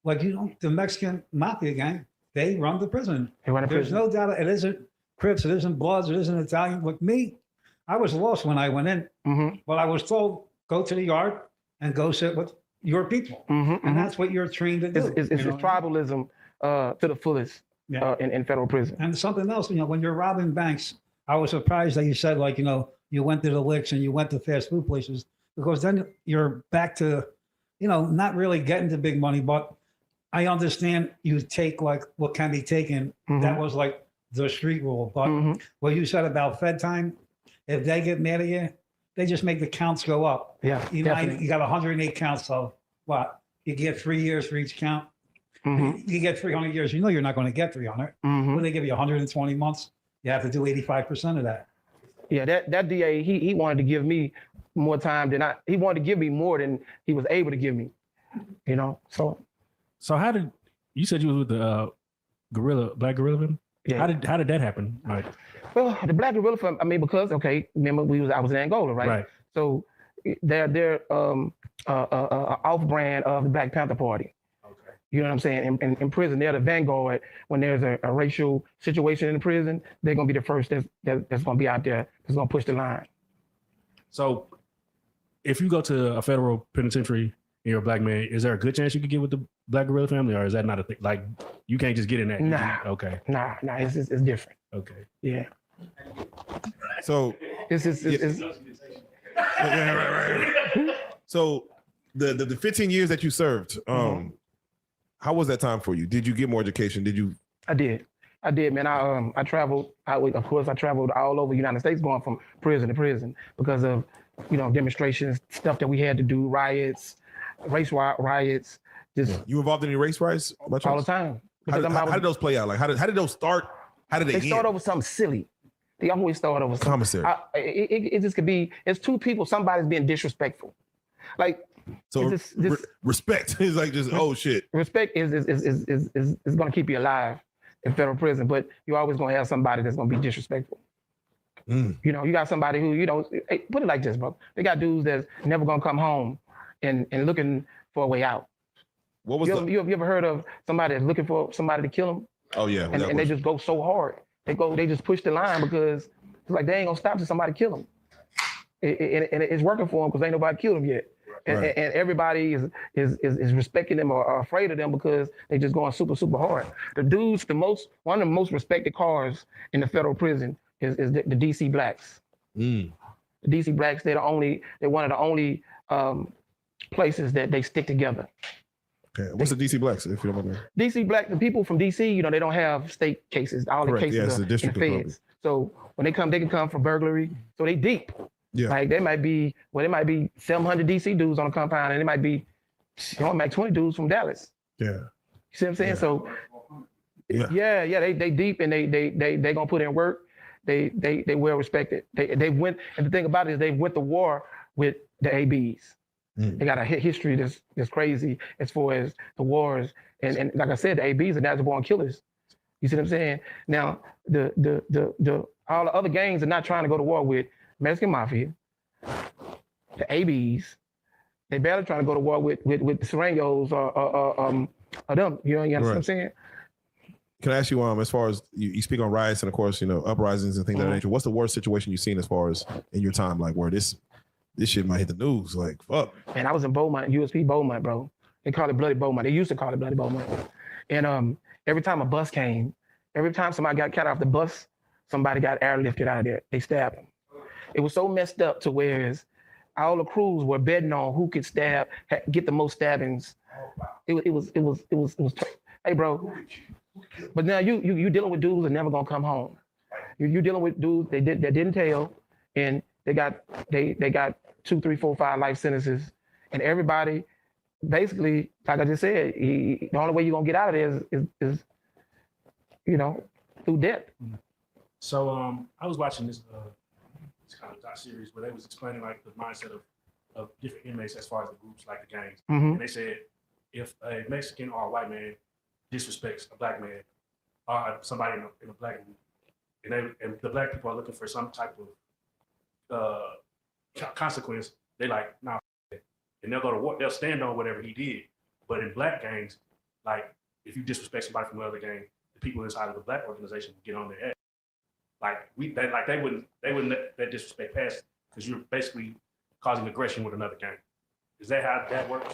Like, the Mexican mafia gang, they run the prison. They run the There's prison. no doubt it isn't Crips, it isn't Bloods, it isn't Italian. Like me, I was lost when I went in, but I was told, go to the yard and go sit with your people. And that's what you're trained to do. It's tribalism to the fullest in federal prison. And something else, when you're robbing banks, I was surprised that you said, you went to the licks and you went to fast food places, because then you're back to, not really getting to big money, but I understand you take like what can be taken. That was like the street rule. But what you said about Fed time, if they get mad at you, they just make the counts go up. Yeah, you got 108 counts, so what? You get 3 years for each count. You get 300 years. You're not going to get 300. When they give you 120 months, you have to do 85% of that. Yeah, that DA, he wanted to give me more time than he wanted to give me more than he was able to give me. So how did you said you was with the Black Gorilla film? Yeah. How did that happen? Like, Well, the Black Gorilla film. I mean, because remember I was in Angola, right? Right. So they're off brand of the Black Panther Party. okay. You know what I'm saying? In prison, they're the vanguard. When there's a racial situation in the prison, they're gonna be the first that's gonna be out there that's gonna push the line. So, if you go to a federal penitentiary and you're a black man, is there a good chance you could get with the Black Gorilla family, or is that not a thing? Like, you can't just get in that. Nah. Okay. Nah, it's different. Okay. Yeah. So It's right. So the 15 years that you served, how was that time for you? Did you get more education? Did you? I did, man. I traveled. Of course, I traveled all over the United States, going from prison to prison because of demonstrations, stuff that we had to do, riots, race riots. Just You involved in any race riots? all the time. How Because did those play out? Like how did those start? How did they end? start over something silly. They always start over something. Commissary. It just could be. It's two people. Somebody's being disrespectful. Like So it's just- respect is like just shit. respect is going to keep you alive in federal prison, but you're always going to have somebody that's going to be disrespectful. You got somebody who hey, put it like this, bro. They got dudes that's never going to come home and looking for a way out. What was you ever heard of somebody that's looking for somebody to kill them? Oh yeah, And they just go so hard. They just push the line because it's like they ain't gonna stop till somebody kill them. And it's working for them because ain't nobody killed them yet. And everybody is respecting them or afraid of them because they just going super, super hard. The dudes, one of the most respected cars in the federal prison is the DC Blacks. The DC Blacks, they're one of the only places that they stick together. Okay, what's the DC Blacks, if you don't mind? DC Black, the people from DC, they don't have state cases. All the Correct, cases yeah, it's are the District in of feds. So when they come, they can come for burglary. So they deep. Yeah. Like there might be 700 DC dudes on the compound, and it might be 20 dudes from Dallas. Yeah. You see what I'm saying? Yeah. So Yeah. they deep and they gonna put in work. They well respected. They went, and the thing about it is they went to war with the ABs. They got a history that's crazy as far as the wars, and like I said, the ABs are natural born killers. You see what I'm saying? Now the all the other gangs are not trying to go to war with Mexican Mafia, the ABs. They barely trying to go to war with the Serengos or them. You understand what I'm saying? Can I ask you, as far as you speak on riots and of course, uprisings and things of that nature, what's the worst situation you've seen as far as in your time, like where this shit might hit the news? Like, fuck. Man, I was in Beaumont, USP Beaumont, bro. They call it Bloody Beaumont. They used to call it Bloody Beaumont. And every time a bus came, every time somebody got cut off the bus, somebody got airlifted out of there. They stabbed them. It was so messed up to whereas all the crews were betting on who could get the most stabbings. It was. Hey, bro. But now you dealing with dudes that never gonna come home. You dealing with dudes that didn't tell, and they got 2, 3, 4, 5 life sentences, and everybody basically, like I just said, the only way you're gonna get out of there is through death. So I was watching this kind of doc series where they was explaining like the mindset of different inmates as far as the groups like the gangs, and they said if a Mexican or a white man disrespects a black man or somebody in a black group, and the black people are looking for some type of consequence, they like, nah, and they'll go to war, they'll stand on whatever he did. But in black gangs, like if you disrespect somebody from another gang, the people inside of the black organization get on their ass. Like they wouldn't let that disrespect pass because you're basically causing aggression with another gang. Is that how that works?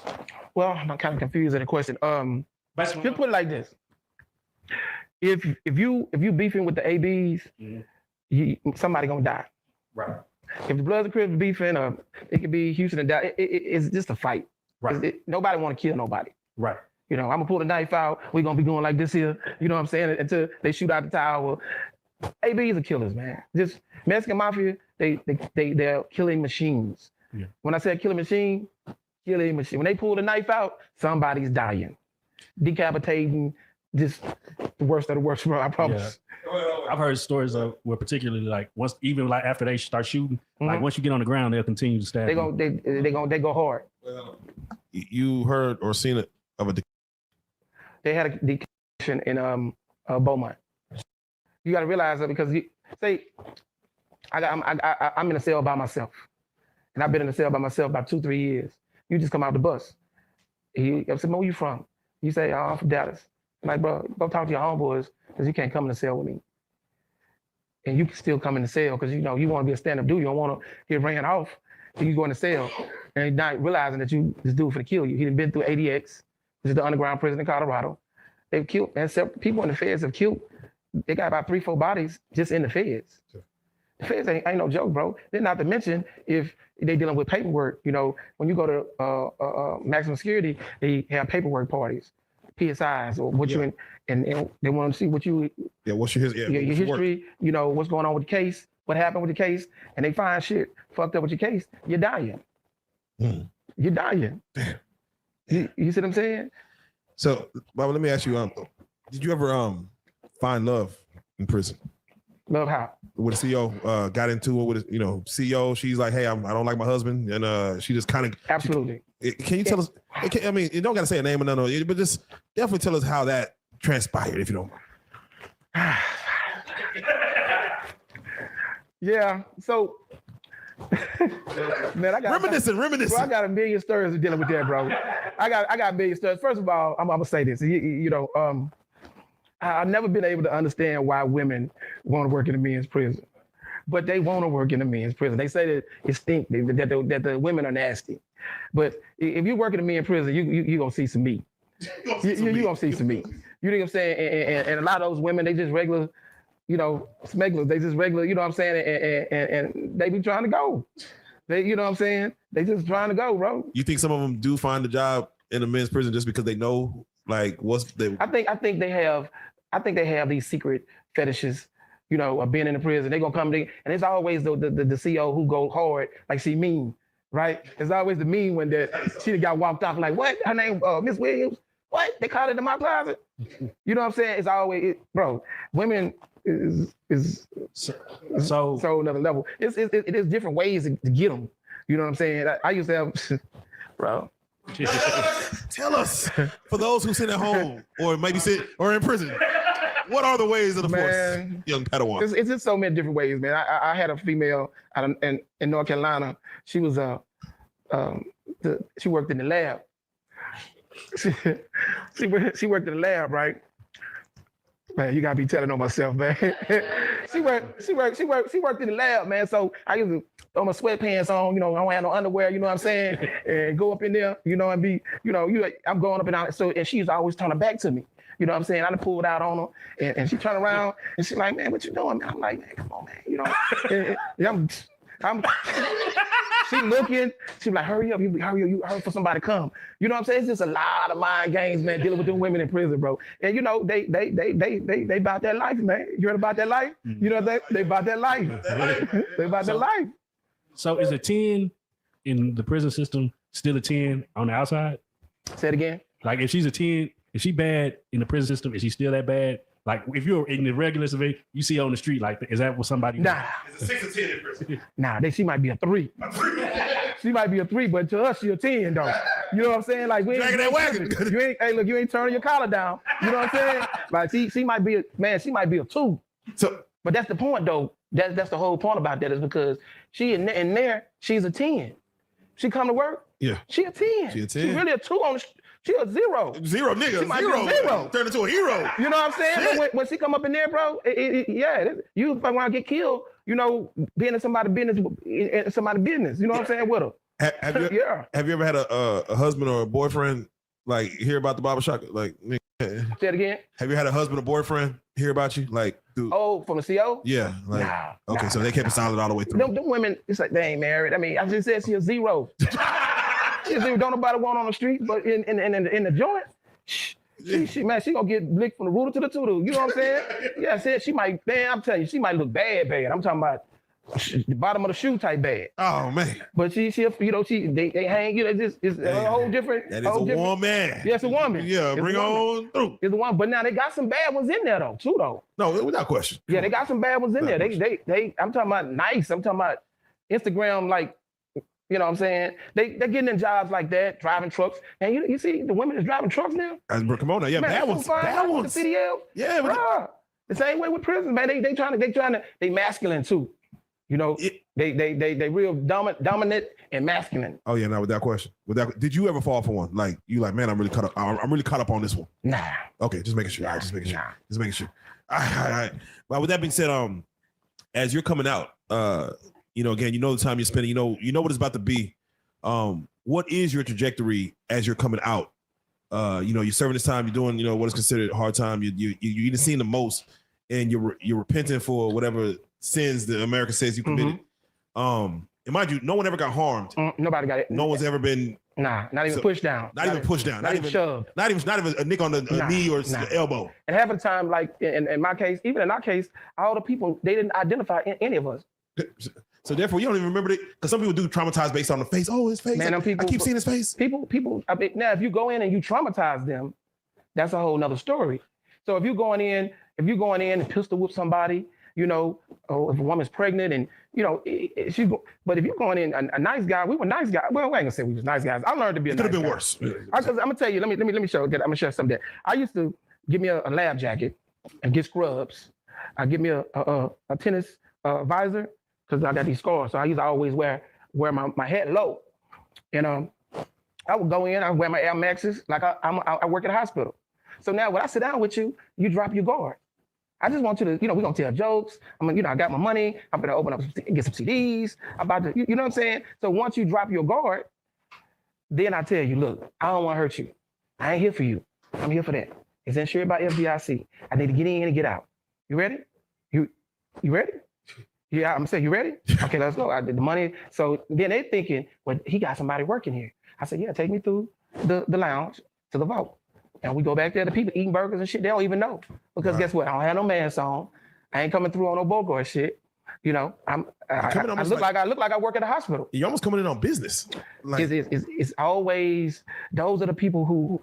Well, I'm kind of confused in the question. Basically, just put it like this: if you beefing with the ABs, somebody gonna die. Right. If the Bloods and Crips beefing, it could be Houston and Dallas. It's just a fight. Right. Nobody want to kill nobody. Right. I'm gonna pull the knife out. We're gonna be going like this here. You know what I'm saying? Until they shoot out the tower. ABs are killers, man. Just Mexican Mafia, they're killing machines. Yeah. When I say killing machine, when they pull the knife out, somebody's dying. Decapitating, just the worst of the worst, bro. I promise. Yeah. I've heard stories of where particularly like even after they start shooting, like once you get on the ground, they'll continue to stab. They go hard. You heard or seen it of a they had a decapitation in Beaumont. You got to realize that because I'm in a cell by myself, and I've been in a cell by myself about 2-3 years. You just come out the bus. I said, "Where you from?" You say, "Oh, I'm from Dallas." I'm like, bro, go talk to your homeboys because you can't come in the cell with me. And you can still come in the cell because you want to be a stand-up dude. You don't want to get ran off. So you go in the cell and not realizing that this dude finna kill you. He done been through ADX, which is the underground prison in Colorado. They've killed, and several people in the feds have killed. They got about 3-4 bodies just in the feds. Sure. The feds ain't no joke, bro. Then not to mention if they dealing with paperwork. When you go to maximum security, they have paperwork parties, PSIs, or what you in, and they want to see what you. Yeah, what's your history? Your history. What's going on with the case, what happened with the case, and they find shit fucked up with your case. You're dying. You're dying. Damn. You see what I'm saying? So, Baba, let me ask you, did you ever find love in prison? Love how? With the CEO, got into it with, CEO, she's like, hey, I don't like my husband. And she just kind of. Absolutely. Can you tell us, I mean, you don't got to say a name or nothing, but just definitely tell us how that transpired, if you don't mind. Yeah, so, man, I got reminiscing. Bro, I got a million stories of dealing with that, bro. I got a million stories. First of all, I'm gonna say this. I've never been able to understand why women want to work in a men's prison, but they want to work in a men's prison. They say that it stinks, that the women are nasty. But if you work in a men's prison, you gonna see some meat. You gonna see some meat. You know what I'm saying? And a lot of those women, they just regular, smugglers. They just regular, you know what I'm saying? And they be trying to go. They, you know what I'm saying? They just trying to go, bro. You think some of them do find a job in a men's prison just because they know, like, what's the? I think they have these secret fetishes, of being in the prison. They gonna come to, and it's always the CEO who go hard, like she mean, right? It's always the mean one that she got walked off like, what? Her name, Miss Williams. What? They called it in my closet. You know what I'm saying? It's always, bro. Women is so another level. It is different ways to get them. You know what I'm saying? I used to have, bro. Tell us, for those who sit at home or maybe sit or in prison, what are the ways of the force, young Padawan? It's just so many different ways, man. I had a female in North Carolina. She was she worked in the lab. She worked in the lab, right? Man, you gotta be telling on myself, man. She worked in the lab, man. So I used to throw my sweatpants on, I don't have no underwear, you know what I'm saying? And go up in there, and be, I'm going up and out. So, and she's always turning back to me. You know what I'm saying? I done pulled out on her, and she turned around, and she's like, man, what you doing? I'm like, man, come on, man. I'm she looking, she like, hurry up, you hurry for somebody to come. You know what I'm saying? It's just a lot of mind games, man, dealing with them women in prison, bro. And they about that life, man. You heard about that life? You know, they about that life. They about that life. So is a 10 in the prison system still a 10 on the outside? Say it again. Like if she's a 10, if she bad in the prison system, is she still that bad? Like if you're in the regular survey, you see her on the street, like, is that what somebody? Nah. It's a 6 or 10 in prison. Nah, she might be a 3. She might be a 3, but to us, she a 10 though. You know what I'm saying? Like we ain't dragging that wagon. You ain't turning your collar down. You know what I'm saying? Like she might be she might be a 2. So, but that's the point though. That's the whole point about that is because she in there, she's a 10. She come to work. Yeah. She a 10. She a 10. She really a 2 on the. She a 0. 0, nigga. She might be a 0. Turn into a hero. You know what I'm saying? But when she come up in there, bro, you want to get killed, being in somebody's business, You know what I'm saying? With her. Have you ever had a husband or a boyfriend like hear about the barbershop? Like, say it again. Have you had a husband or boyfriend hear about you? Like, dude. Oh, from the CO? Yeah. Like, okay, so they kept it solid all the way through. Them women, it's like they ain't married. I mean, I just said she a 0. Don't nobody want on the street, but in the joint, she gonna get blicked from the rooter to the tutu. You know what I'm saying? Yeah, I said she might. Man, I'm telling you, she might look bad. I'm talking about the bottom of the shoe type bad. Oh man! But they hang. It's a whole different. That is a woman. Yeah, it's a woman. Yeah, bring on through. It's a woman. But now they got some bad ones in there though, too though. No, without question. Yeah, they got some bad ones in there. They. I'm talking about nice. I'm talking about Instagram like. You know what I'm saying? They're getting in jobs like that, driving trucks. And you see the women that's driving trucks now? Come on now. Yeah, Man, bad so ones. fine, Bad with ones. the CDL. Yeah, but Bruh. The same way with prisons, man. They masculine too. You know, they real dominant and masculine. oh yeah, now with that question. Did you ever fall for one? Like you like, man, I'm really caught up on this one. Nah. Okay, just making sure. All right, just making sure. Just making sure. All right. Well, with that being said, as you're coming out, you know, again, you know the time you're spending, you know what it's about to be. What is your trajectory as you're coming out? You know, you're serving this time, you're doing, what is considered a hard time. You either seen the most, and you're repenting for whatever sins that America says you committed. And mind you, no one ever got harmed. Nobody got it. No one's ever been. Nah, not even pushed down. Not even pushed down. Not even shoved. Not even a nick on the knee or elbow. And half of the time, like in my case, even in our case, all the people, they didn't identify any of us. So therefore, you don't even remember it, because some people do traumatize based on the face. Oh, his face. Man, I keep seeing his face. People. I mean, now, if you go in and you traumatize them, that's a whole nother story. So if you're going in and pistol whip somebody, if a woman's pregnant and but if you're going in a nice guy, we were nice guys. Well, I ain't gonna say we was nice guys. I learned to be a nice guy. It could have been worse. I'm gonna tell you. Let me show. I'm gonna show you something. That I used to give me a lab jacket and get scrubs. I give me a tennis visor because I got these scars. So I used to always wear my head low. And I would go in. I wear my Air Maxes like I work at a hospital. So now when I sit down with you, you drop your guard. I just want you to, we're gonna tell jokes. I got my money. I'm gonna open up, get some CDs. I'm about to, you know what I'm saying? So once you drop your guard, then I tell you, look, I don't want to hurt you. I ain't here for you. I'm here for that. It's insured by FDIC. I need to get in and get out. You ready? You ready? Yeah, I'm saying, you ready? Okay, let's go. I did the money. So then they thinking, well, he got somebody working here. I said, yeah, take me through the lounge to the vault. And we go back there, the people eating burgers and shit, they don't even know. Because guess what? I don't have no mask on. I ain't coming through on no Bogart shit. I look like I work at a hospital. You're almost coming in on business. It's always, those are the people who,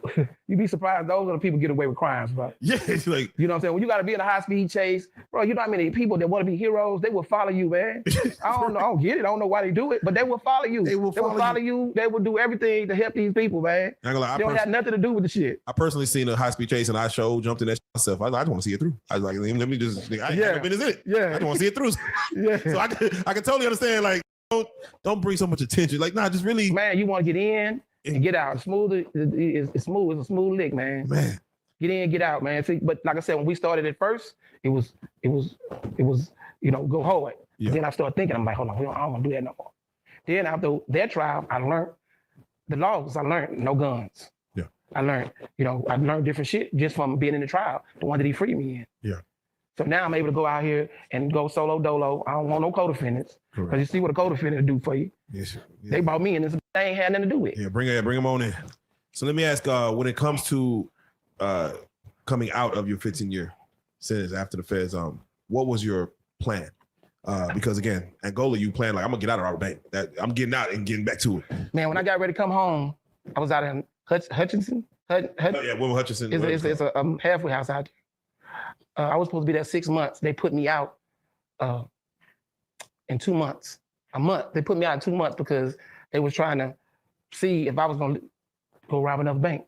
you'd be surprised, those are the people get away with crimes, bro. Yeah, it's like, you know what I'm saying? When you got to be in a high-speed chase, bro, you know how many people that want to be heroes, they will follow you, man. I don't get it. I don't know why they do it, but they will follow you. They will follow you. They will do everything to help these people, man. They don't have nothing to do with the shit. I personally seen a high-speed chase, and I jumped in that myself. I just want to see it through. I was like, let me just, I ain't been in it. Yeah. I just want to see it through. Yeah. So I can totally understand, like, don't bring so much attention. Like, nah, just really. Man, you want to get in and get out. Smooth, it's smooth. It's a smooth lick, man. Man. Get in, get out, man. See, but like I said, when we started at first, it was, go hard. Yeah. Then I started thinking, I'm like, hold on, I don't want to do that no more. Then after that trial, I learned the laws. I learned no guns. Yeah. I learned different shit just from being in the trial, the one that he freed me in. Yeah. So now I'm able to go out here and go solo dolo. I don't want no co-defendants. Because you see what a co-defendant do for you. Yes. Yeah. They brought me in and they ain't had nothing to do with. Yeah, bring them on in. So let me ask, when it comes to coming out of your 15-year sentence after the feds, what was your plan? Because again, Angola, you plan like, I'm gonna get out of our bank. That I'm getting out and getting back to it. Man, when I got ready to come home, I was out in Hutchinson. Wilma Hutchinson. It's a halfway house out there. I was supposed to be there 6 months. They put me out in 2 months. A month. They put me out in 2 months because they was trying to see if I was gonna go rob another bank.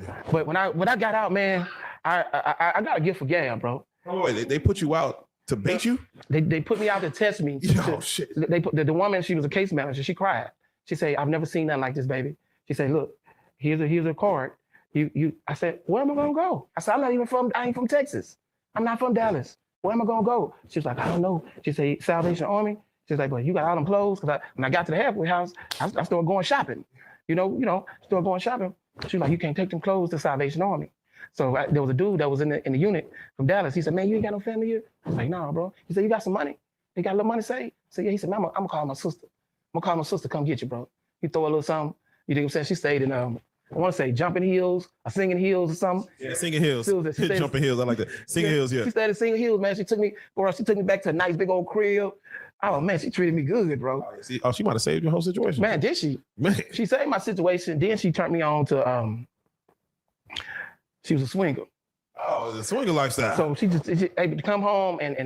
Yeah. But when I got out, man, I got a gift for gab, bro. Oh, wait, they put you out to bait you? They put me out to test me. Oh, shit. They put the woman, she was a case manager. She cried. She said, "I've never seen nothing like this, baby." She said, "Look, here's a card. I said, where am I gonna go? I said, I ain't from Texas. I'm not from Dallas. Where am I gonna go? She was like, I don't know. She said, Salvation Army. She's like, but you got all them clothes? Because when I got to the halfway house, I started going shopping. Started going shopping. She was like, you can't take them clothes to Salvation Army. So there was a dude that was in the unit from Dallas. He said, man, you ain't got no family here? I was like, nah, bro. He said, you got some money? You got a little money saved? I said, yeah. He said, man, I'm gonna call my sister. I'm gonna call my sister, come get you, bro. He throw a little something. You know what I'm saying? She stayed in, I want to say Jumping Heels or Singing Heels or something. Yeah, Singing Heels. Jumping Heels, I like that. Singing Heels, yeah. She stayed at Singing Heels, man. She took me back to a nice big old crib. Oh, man, she treated me good, bro. She might have saved your whole situation. Man, did she? Man. She saved my situation. Then she turned me on to, she was a swinger. Oh, the swinger lifestyle. So she able to come home and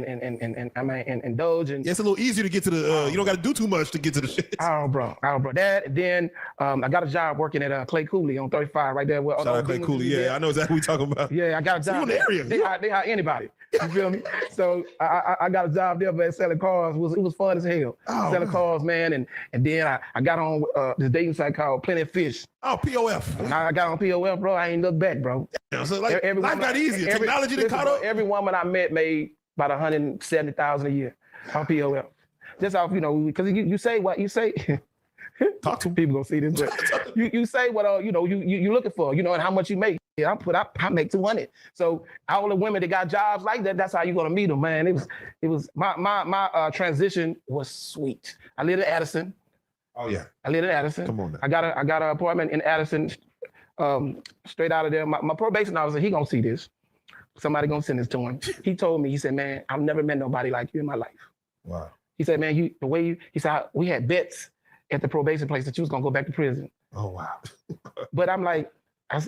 I mean and indulge and Yeah, it's a little easier to get to the. You don't got to do too much to get to the shit. Oh, bro. That. And then I got a job working at Clay Cooley on 35 right there. Where Shout out Clay Cooley. Yeah, I know exactly what we're talking about. Yeah, I got a job. You in the area. They hire anybody. You feel me? So I got a job there, man, selling cars. It was fun as hell. Selling cars, man. And then I got on this dating site called Plenty of Fish. Oh, POF. And I got on POF, bro. I ain't looked back, bro. Yeah, so like, life got easier. Technology that caught up. Every woman I met made about $170,000 a year on POF. Just off, because you say what you say. Talk to people gonna see this, but you say what you looking for, and how much you make. Yeah, I make 200. So all the women that got jobs like that, that's how you gonna meet them, man. It was my transition was sweet. I lived in Addison. Oh yeah, I lived in Addison. Come on now. I got an apartment in Addison, straight out of there. My probation officer, he gonna see this. Somebody gonna send this to him. He told me, he said, man, I've never met nobody like you in my life. Wow. He said, man, he said, we had bets at the probation place that you was gonna go back to prison. Oh wow. But I'm like,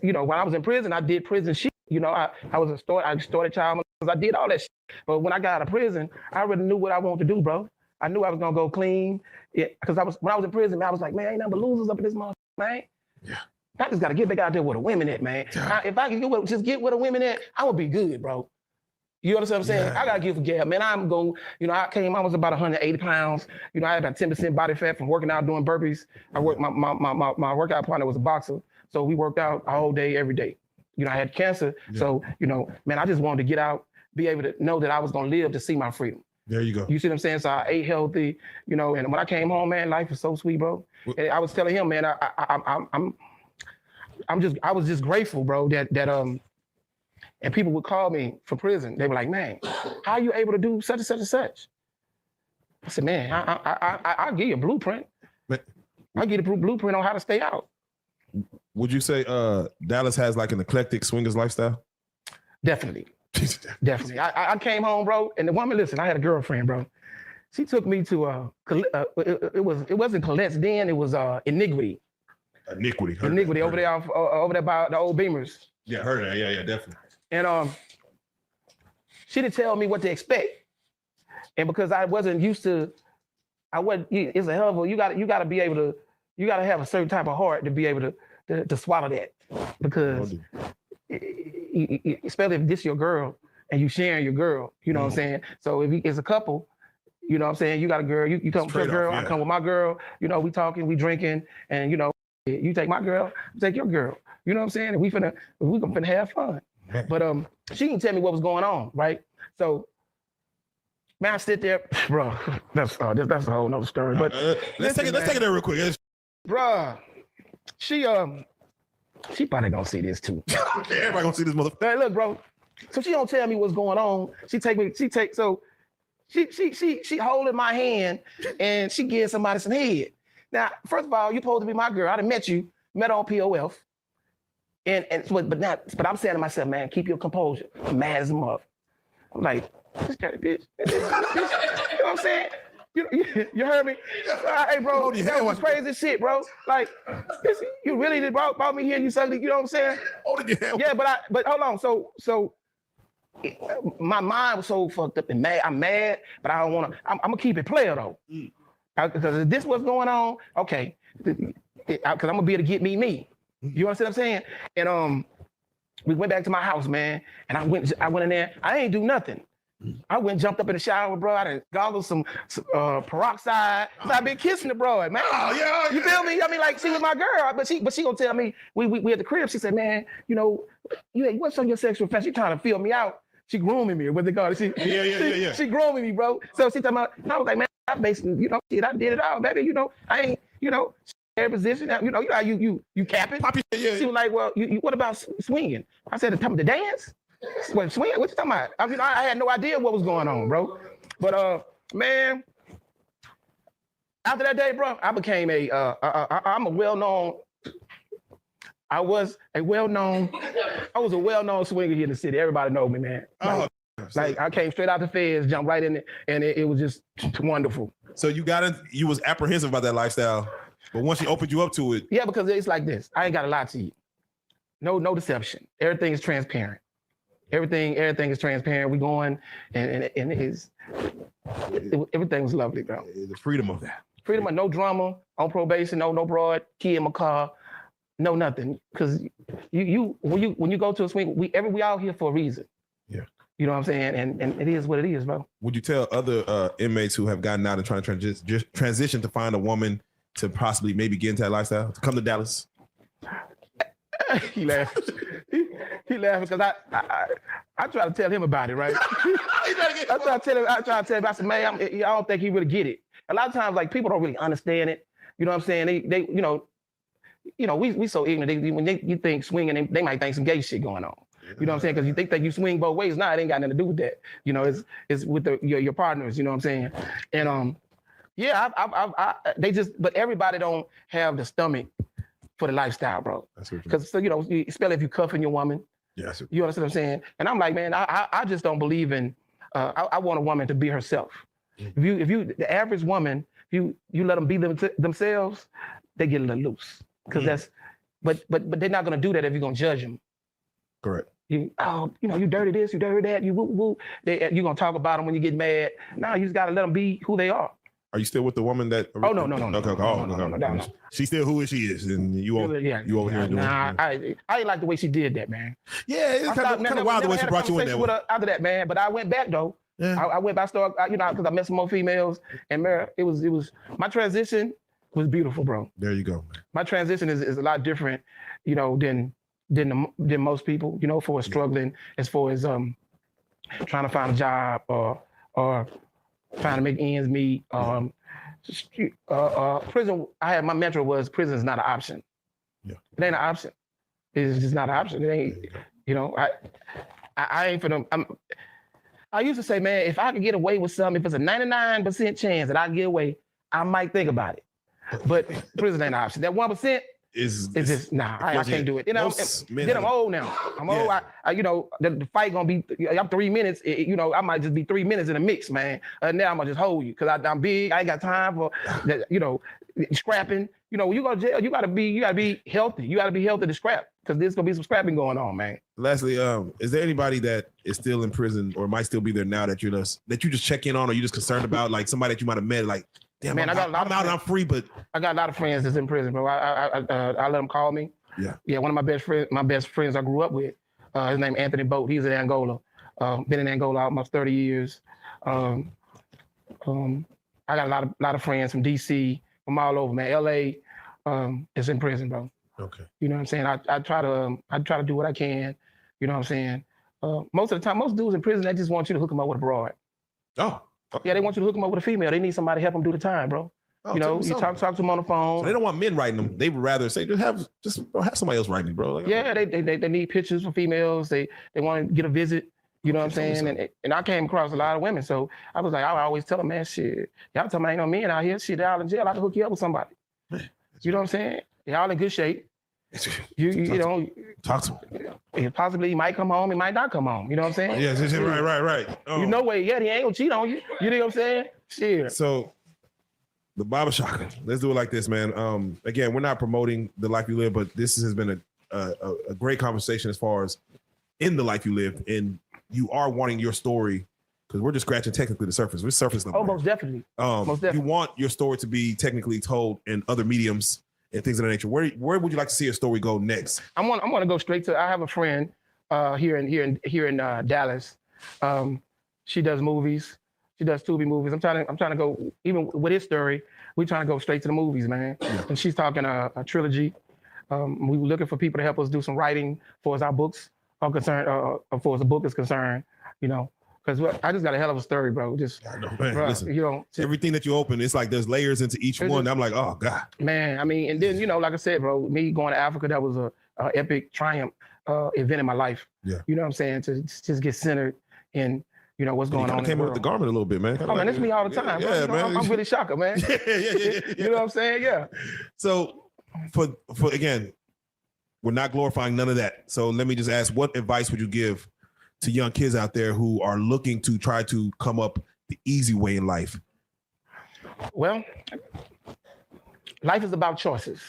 when I was in prison, I did prison shit. I started child molesters. I did all that shit. But when I got out of prison, I already knew what I wanted to do, bro. I knew I was gonna go clean. Yeah, because when I was in prison, man, I was like, man, ain't nothing but losers up in this motherfucker, man. Yeah. I just gotta get back out there where the women at, man. If I can get where the women at, I would be good, bro. You understand what I'm saying? Yeah. I gotta give a gab, man. I'm going, I was about 180 pounds. I had about 10% body fat from working out doing burpees. I worked my workout partner was a boxer. So we worked out all day, every day. I had cancer. Yeah. So, man, I just wanted to get out, be able to know that I was gonna live to see my freedom. There you go. You see what I'm saying? So I ate healthy, and when I came home, man, life was so sweet, bro. And I was telling him, man, I was just grateful, bro, that and people would call me from prison. They were like, man, how are you able to do such and such and such? I said, man, I'll give you a blueprint. I'll give you a blueprint on how to stay out. Would you say Dallas has like an eclectic swingers lifestyle? Definitely. Definitely. I came home, bro, and the woman, listen, I had a girlfriend, bro. She took me to it wasn't Colette's then, it was Iniquity. Iniquity over there by the old Beamers. Yeah, heard that. Yeah, definitely. And she didn't tell me what to expect. And because I wasn't used to, it's a hell of a, you gotta be able to, you gotta have a certain type of heart to be able to swallow that. Because especially if this your girl and you sharing your girl, you know what I'm saying? So if it's a couple, you know what I'm saying? You got a girl, you come with your girl, I come with my girl, we talking, we drinking, and you take my girl, I take your girl. You know what I'm saying? And we gonna have fun. But she didn't tell me what was going on, right? So, man, I sit there, bro. That's a whole nother story. But let's take it there real quick, bro. She probably gonna see this too. Everybody gonna see this motherfucker. Hey, look, bro. So she don't tell me what's going on. She holding my hand and she gives somebody some head. Now, first of all, you supposed to be my girl. I done met on POF. But I'm saying to myself, man, keep your composure. I'm mad as a mother. I'm like, this kind of bitch. You know what I'm saying? You heard me? Hey, bro, that was crazy shit, bro. Like, you really did brought me here and you suddenly, you know what I'm saying? Yeah, but hold on. So my mind was so fucked up and mad. I'm mad, but I don't want to. I'm gonna keep it player though. Because if this was going on, okay, because I'm gonna be able to get me. You understand what I'm saying? And we went back to my house, man. And I went in there. I ain't do nothing. I went, jumped up in the shower, bro. I done goggled some peroxide. I've been kissing the bro, man. Oh, yeah. You feel me? I mean, like, she was my girl, but she gonna tell me, we at the crib, she said, man, what's on your sexual fantasy? You trying to feel me out? She grooming me, what they call it. Yeah. She grooming me, bro. So she talking about, I was like, man, I basically, I did it all, baby. I ain't, every position, you know how you capping. She was like, well, you what about swinging? I said, the dance? What, swinging? What you talking about? I had no idea what was going on, bro. But man, after that day, bro, I became I was a well-known swinger here in the city. Everybody know me, man. Like I came straight out the feds, jumped right in it, and it was just wonderful. So you was apprehensive about that lifestyle, but once she opened you up to it. Yeah, because it's like this. I ain't got to lie to you. No deception. Everything is transparent. Everything is transparent. We going and everything was lovely, bro. The freedom of that. Freedom of no drama, on probation, no broad, key in my car, no nothing. Because when you go to a swing, we all here for a reason. Yeah. You know what I'm saying? And it is what it is, bro. Would you tell other inmates who have gotten out and trying to transition to find a woman to possibly maybe get into that lifestyle to come to Dallas? He laughed. He laughed because I try to tell him about it, right? I try to tell him. I said, man, I don't think he really get it. A lot of times, like people don't really understand it. You know what I'm saying? They you know, we so ignorant. When you think swinging, they might think some gay shit going on. You know what I'm saying? Because you think that you swing both ways. Nah, it ain't got nothing to do with that. You know, it's with your partners. You know what I'm saying? And yeah, but everybody don't have the stomach for the lifestyle, bro. Because so especially if you cuffing your woman. Yes. You understand what I'm saying? And I'm like, man, I just don't believe in. I want a woman to be herself. Mm-hmm. If you the average woman, you let them be themselves, they get a little loose. Because that's, but they're not gonna do that if you're gonna judge them. Correct. You dirty this, you dirty that, you woo woo. You're gonna talk about them when you get mad. No, you just gotta let them be who they are. Are you still with the woman that? Oh no. Okay. No. She's still who she is, and you over here doing. Nah, I ain't like the way she did that, man. Yeah, it's kind of wild the way she brought you in there. With her after that, man. But I went back though. Yeah. I went back, because I met some more females, and man, it was my transition was beautiful, bro. There you go, man. My transition is a lot different, than most people, for struggling as far as trying to find a job or trying to make ends meet. Prison. My mantra was prison is not an option. Yeah. It ain't an option. It's just not an option. It ain't. I ain't for them. I used to say, man, if I could get away with something, if it's a 99% chance that I can get away, I might think about it. But prison ain't an option. That 1% is just I can't do it. I'm old now. I'm old. The fight gonna be. I'm 3 minutes. I might just be 3 minutes in the mix, man. Now I'm gonna just hold you because I'm big. I ain't got time for scrapping. When you go to jail, you gotta be healthy. You gotta be healthy to scrap because there's gonna be some scrapping going on, man. Lastly, is there anybody that is still in prison or might still be there now that you just check in on or you just concerned about, like somebody that you might have met, like? Damn, man, I'm out and I'm free, but I got a lot of friends that's in prison, bro. I let them call me. Yeah. One of my best friends I grew up with, his name Anthony Boat. He's in Angola. Been in Angola almost 30 years. I got a lot of friends from DC, from all over, man. LA is in prison, bro. Okay. You know what I'm saying? I try to do what I can. You know what I'm saying? Most of the time, most dudes in prison, they just want you to hook them up with a broad. Oh. Yeah, they want you to hook them up with a female. They need somebody to help them do the time, bro. Oh, you talk to them on the phone. So they don't want men writing them. They would rather say, have somebody else writing it, bro. Like, yeah, they need pictures for females. They want to get a visit. You know what I'm saying? And I came across a lot of women. So I was like, I always tell them, man, shit, y'all tell me ain't no men out here. Shit, they're all in jail. I can hook you up with somebody. You know what I'm saying? Y'all in good shape. Talk to him. Possibly he might come home, he might not come home. You know what I'm saying? Yeah, right. You know what? Yeah, he ain't gonna cheat on you. You know what I'm saying? Shit. So the barbershop. Let's do it like this, man. Again, we're not promoting the life you live, but this has been a great conversation as far as in the life you live, and you are wanting your story because we're just scratching technically the surface. We're surface level. Oh, most definitely. Most definitely. You want your story to be technically told in other mediums and things of that nature. Where would you like to see a story go next? I'm gonna go straight to. I have a friend here in Dallas. She does movies. She does Tubi movies. I'm trying to go even with his story. We're trying to go straight to the movies, man. Yeah. And she's talking a trilogy. We were looking for people to help us do some writing for as our books are concerned, for as the book is concerned. Because I just got a hell of a story, bro. Just, I know, man. Bro, listen, everything that you open, it's like there's layers into each one. I'm like, oh God. Man, I mean, and then like I said, bro, me going to Africa, that was a epic triumph event in my life. Yeah. You know what I'm saying? To just get centered in what's going on. Came up with the garment a little bit, man. Oh man, it's me all the time. Yeah, man. I'm really shocked, man. Yeah. You know what I'm saying? Yeah. So for again, we're not glorifying none of that. So let me just ask, what advice would you give to young kids out there who are looking to try to come up the easy way in life? Well, life is about choices.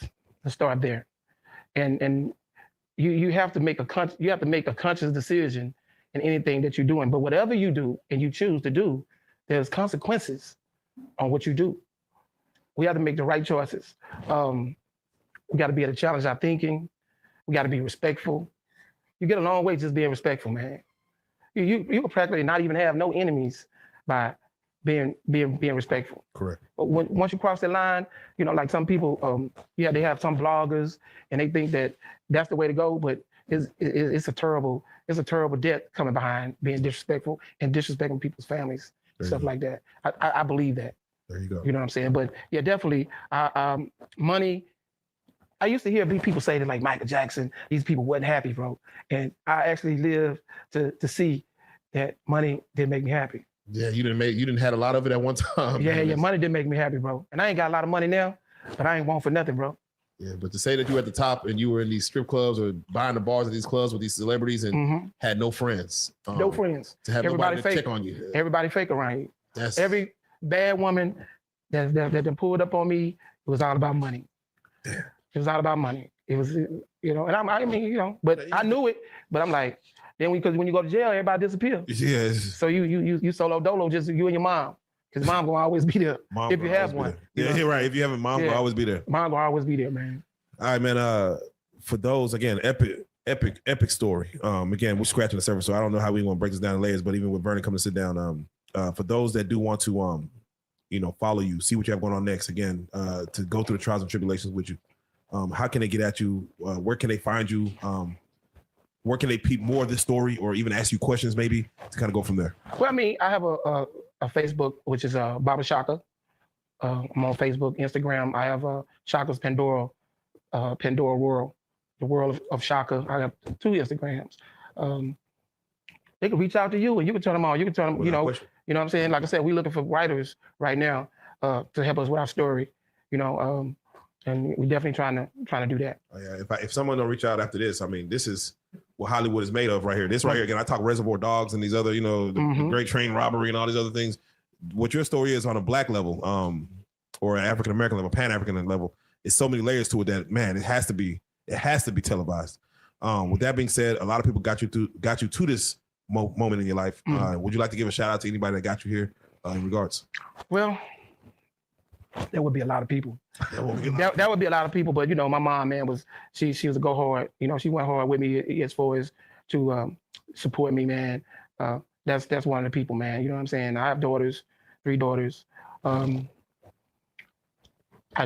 Let's start there, and you have to make a conscious decision in anything that you're doing. But whatever you do and you choose to do, there's consequences on what you do. We have to make the right choices. We got to be able to challenge our thinking. We got to be respectful. You get a long way just being respectful, man. You will practically not even have no enemies by being respectful. Correct. But once you cross that line, you know, like some people, they have some bloggers and they think that that's the way to go, but it's a terrible debt coming behind being disrespectful and disrespecting people's families, stuff like that. I believe that. There you go. You know what I'm saying? But yeah, definitely money. I used to hear people say that like Michael Jackson, these people wasn't happy, bro. And I actually lived to see that money did make me happy. Yeah, you didn't have a lot of it at one time. Yeah, money did make me happy, bro. And I ain't got a lot of money now, but I ain't want for nothing, bro. Yeah, but to say that you were at the top and you were in these strip clubs or buying the bars at these clubs with these celebrities and had no friends. No friends. To have everybody nobody fake. to check on you. Everybody fake around you. That's Every bad woman that pulled up on me, it was all about money. Damn. It was all about money. It was, you know, and I mean, you know, but I knew it. But I'm like, then because when you go to jail, everybody disappears. Yes. So you solo dolo, just you and your mom. Because mom gonna always be there if you have one. Yeah, you're right. If you have a mom, will always be there. Mom gonna always be there, man. All right, man. For those, again, epic story. Again, we're scratching the surface, so I don't know how we want to break this down in layers. But even with Vernon coming to sit down, for those that do want to, follow you, see what you have going on next. Again, to go through the trials and tribulations with you. How can they get at you? Where can they find you? Where can they peep more of this story, or even ask you questions, maybe to kind of go from there? Well, I mean, I have a Facebook, which is Baba Shaka. I'm on Facebook, Instagram. I have Shaka's Pandora World, the world of Shaka. I have 2 Instagrams. They can reach out to you and you can turn them on. You can turn them, you know what I'm saying? Like I said, we're looking for writers right now to help us with our story, and we're definitely trying to do that. Oh, yeah. If someone don't reach out after this, I mean, this is what Hollywood is made of right here. This right here, again, I talk Reservoir Dogs and these other, the Great Train Robbery and all these other things. What your story is on a black level, or an African American level, Pan African level, it's so many layers to it that, man, it has to be televised. With that being said, a lot of people got you to this moment in your life. Would you like to give a shout out to anybody that got you here in regards? Well, there would be a lot of people. That would be a lot of people, but my mom, man, she was a go hard. She went hard with me as far as to support me, man. That's one of the people, man. You know what I'm saying? I have 3 daughters. I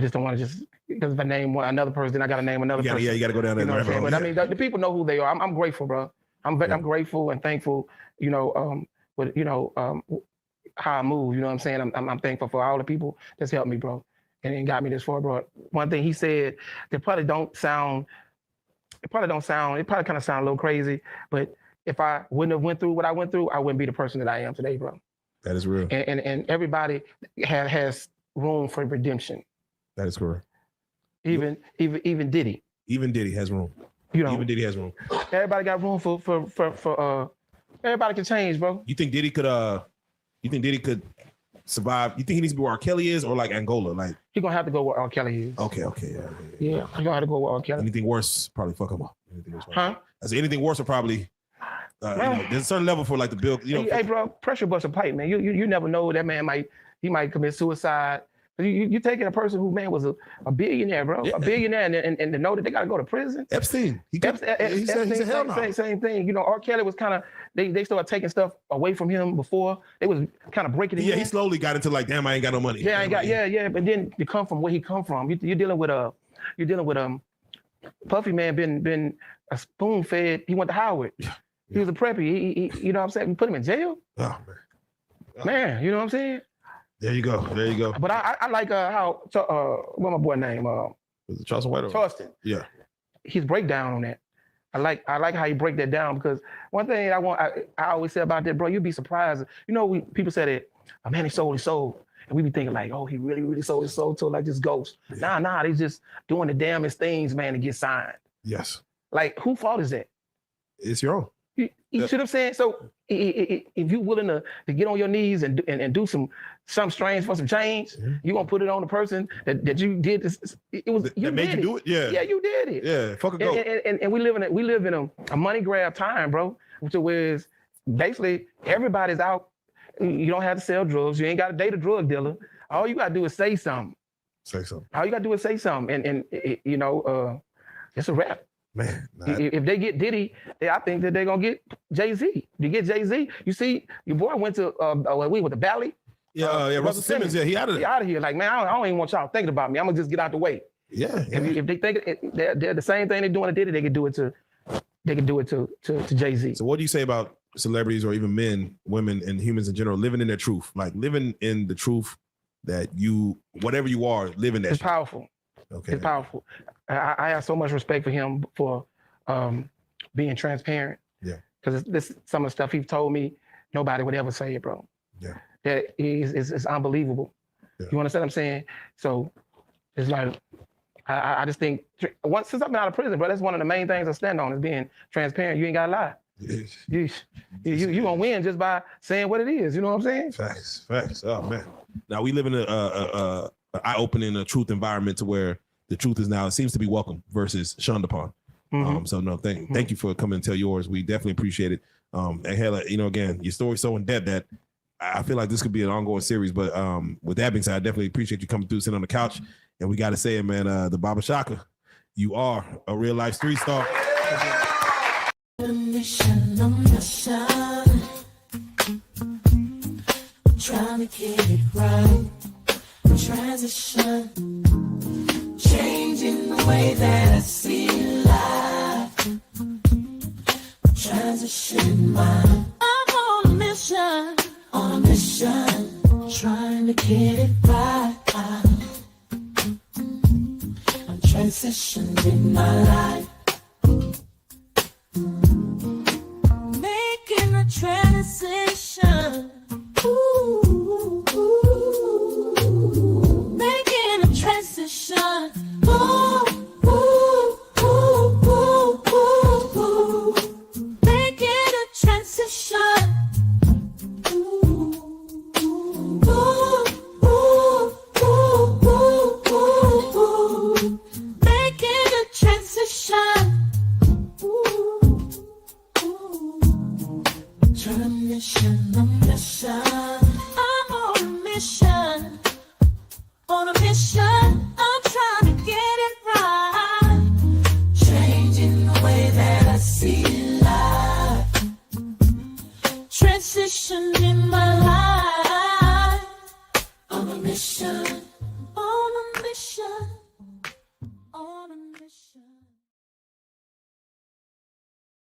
just don't want to because if I name another person, then I got to name another person. Yeah, you got to go down there. You know what I'm saying? But I mean, the people know who they are. I'm grateful, bro. I'm grateful and thankful. With how I move. You know what I'm saying? I'm thankful for all the people that's helped me, bro, and got me this far, bro. One thing he said, it probably kind of sound a little crazy, but if I wouldn't have went through what I went through, I wouldn't be the person that I am today, bro. That is real. And everybody has room for redemption. That is correct. Even Diddy. Even Diddy has room. Even Diddy has room. Everybody got room for everybody can change, bro. You think Diddy could survive? You think he needs to be where R. Kelly is, or like Angola? Like he gonna have to go where R. Kelly is. Okay, yeah. He gonna have to go where R. Kelly. Anything worse, probably fuck him up. Huh? I said anything worse will probably. There's a certain level for like the bill. Hey, bro, pressure bust a pipe, man. You never know, that man might commit suicide. You taking a person who, man, was a billionaire, bro, a billionaire, and to know that they got to go to prison. Epstein. He said hell no. Same thing. R. Kelly was kind of they started taking stuff away from him before. They was kind of breaking it. Yeah, he slowly got into like, damn, I ain't got no money. Yeah, I ain't got. Yeah. But then to come from where he come from, you're dealing with Puffy, man, been a spoon fed. He went to Howard. Yeah. He was a preppy. He you know what I'm saying? We put him in jail. Oh man. Man, you know what I'm saying? There you go. But I like how what my boy name? Was it Charleston White? Charleston. Yeah. His breakdown on that. I like how you break that down, because one thing I always say about that, bro, you'd be surprised. People say that, oh man, he sold his soul. And we be thinking like, oh, he really, really sold his soul to like this ghost. Yeah. Nah, they just doing the damnest things, man, to get signed. Yes. Like, who fault is that? It's your own. You see what I'm saying? So if you're willing to get on your knees and do some strange for some change, you gonna put it on the person that you did this. It was you that made you do it. Yeah, you did it. Yeah, fuck a goat. And we live in a money grab time, bro. Whereas basically everybody's out. You don't have to sell drugs. You ain't got to date a drug dealer. All you got to do is say something. Say something. All you got to do is say something. And you know, it's a wrap. Man, If they get Diddy, I think that they're going to get Jay-Z. You get Jay-Z, you see, your boy went to, we with the Valley. Russell Simmons, he out of here. Like, man, I don't even want y'all thinking about me. I'm going to just get out the way. Yeah. If they think they're the same thing they're doing to Diddy, they can do it to Jay-Z. So what do you say about celebrities or even men, women, and humans in general living in their truth? Like living in the truth that you, whatever you are, living that. It's powerful. Okay. It's powerful. I have so much respect for him for being transparent. Yeah. Because this some of the stuff he told me, nobody would ever say it, bro. Yeah. That is unbelievable. Yeah. You understand what I'm saying? So it's like I just think since I've been out of prison, bro, that's one of the main things I stand on is being transparent. You ain't gotta lie. You gonna win just by saying what it is. You know what I'm saying? Facts. Oh man. Now we live in a eye-opening, a truth environment to where the truth is now, it seems to be welcome versus shunned upon. So no, thank you for coming and tell yours. We definitely appreciate it. And hell, you know, again, your story's so in depth that I feel like this could be an ongoing series. But with that being said, I definitely appreciate you coming through, sitting on the couch. And we got to say it, man, the Baba Shaka, you are a real life street star. Trying to get it right. Transition. Changing the way that I see life. Transition mind. I'm on a mission. Trying to get it right. I'm transitioning my life.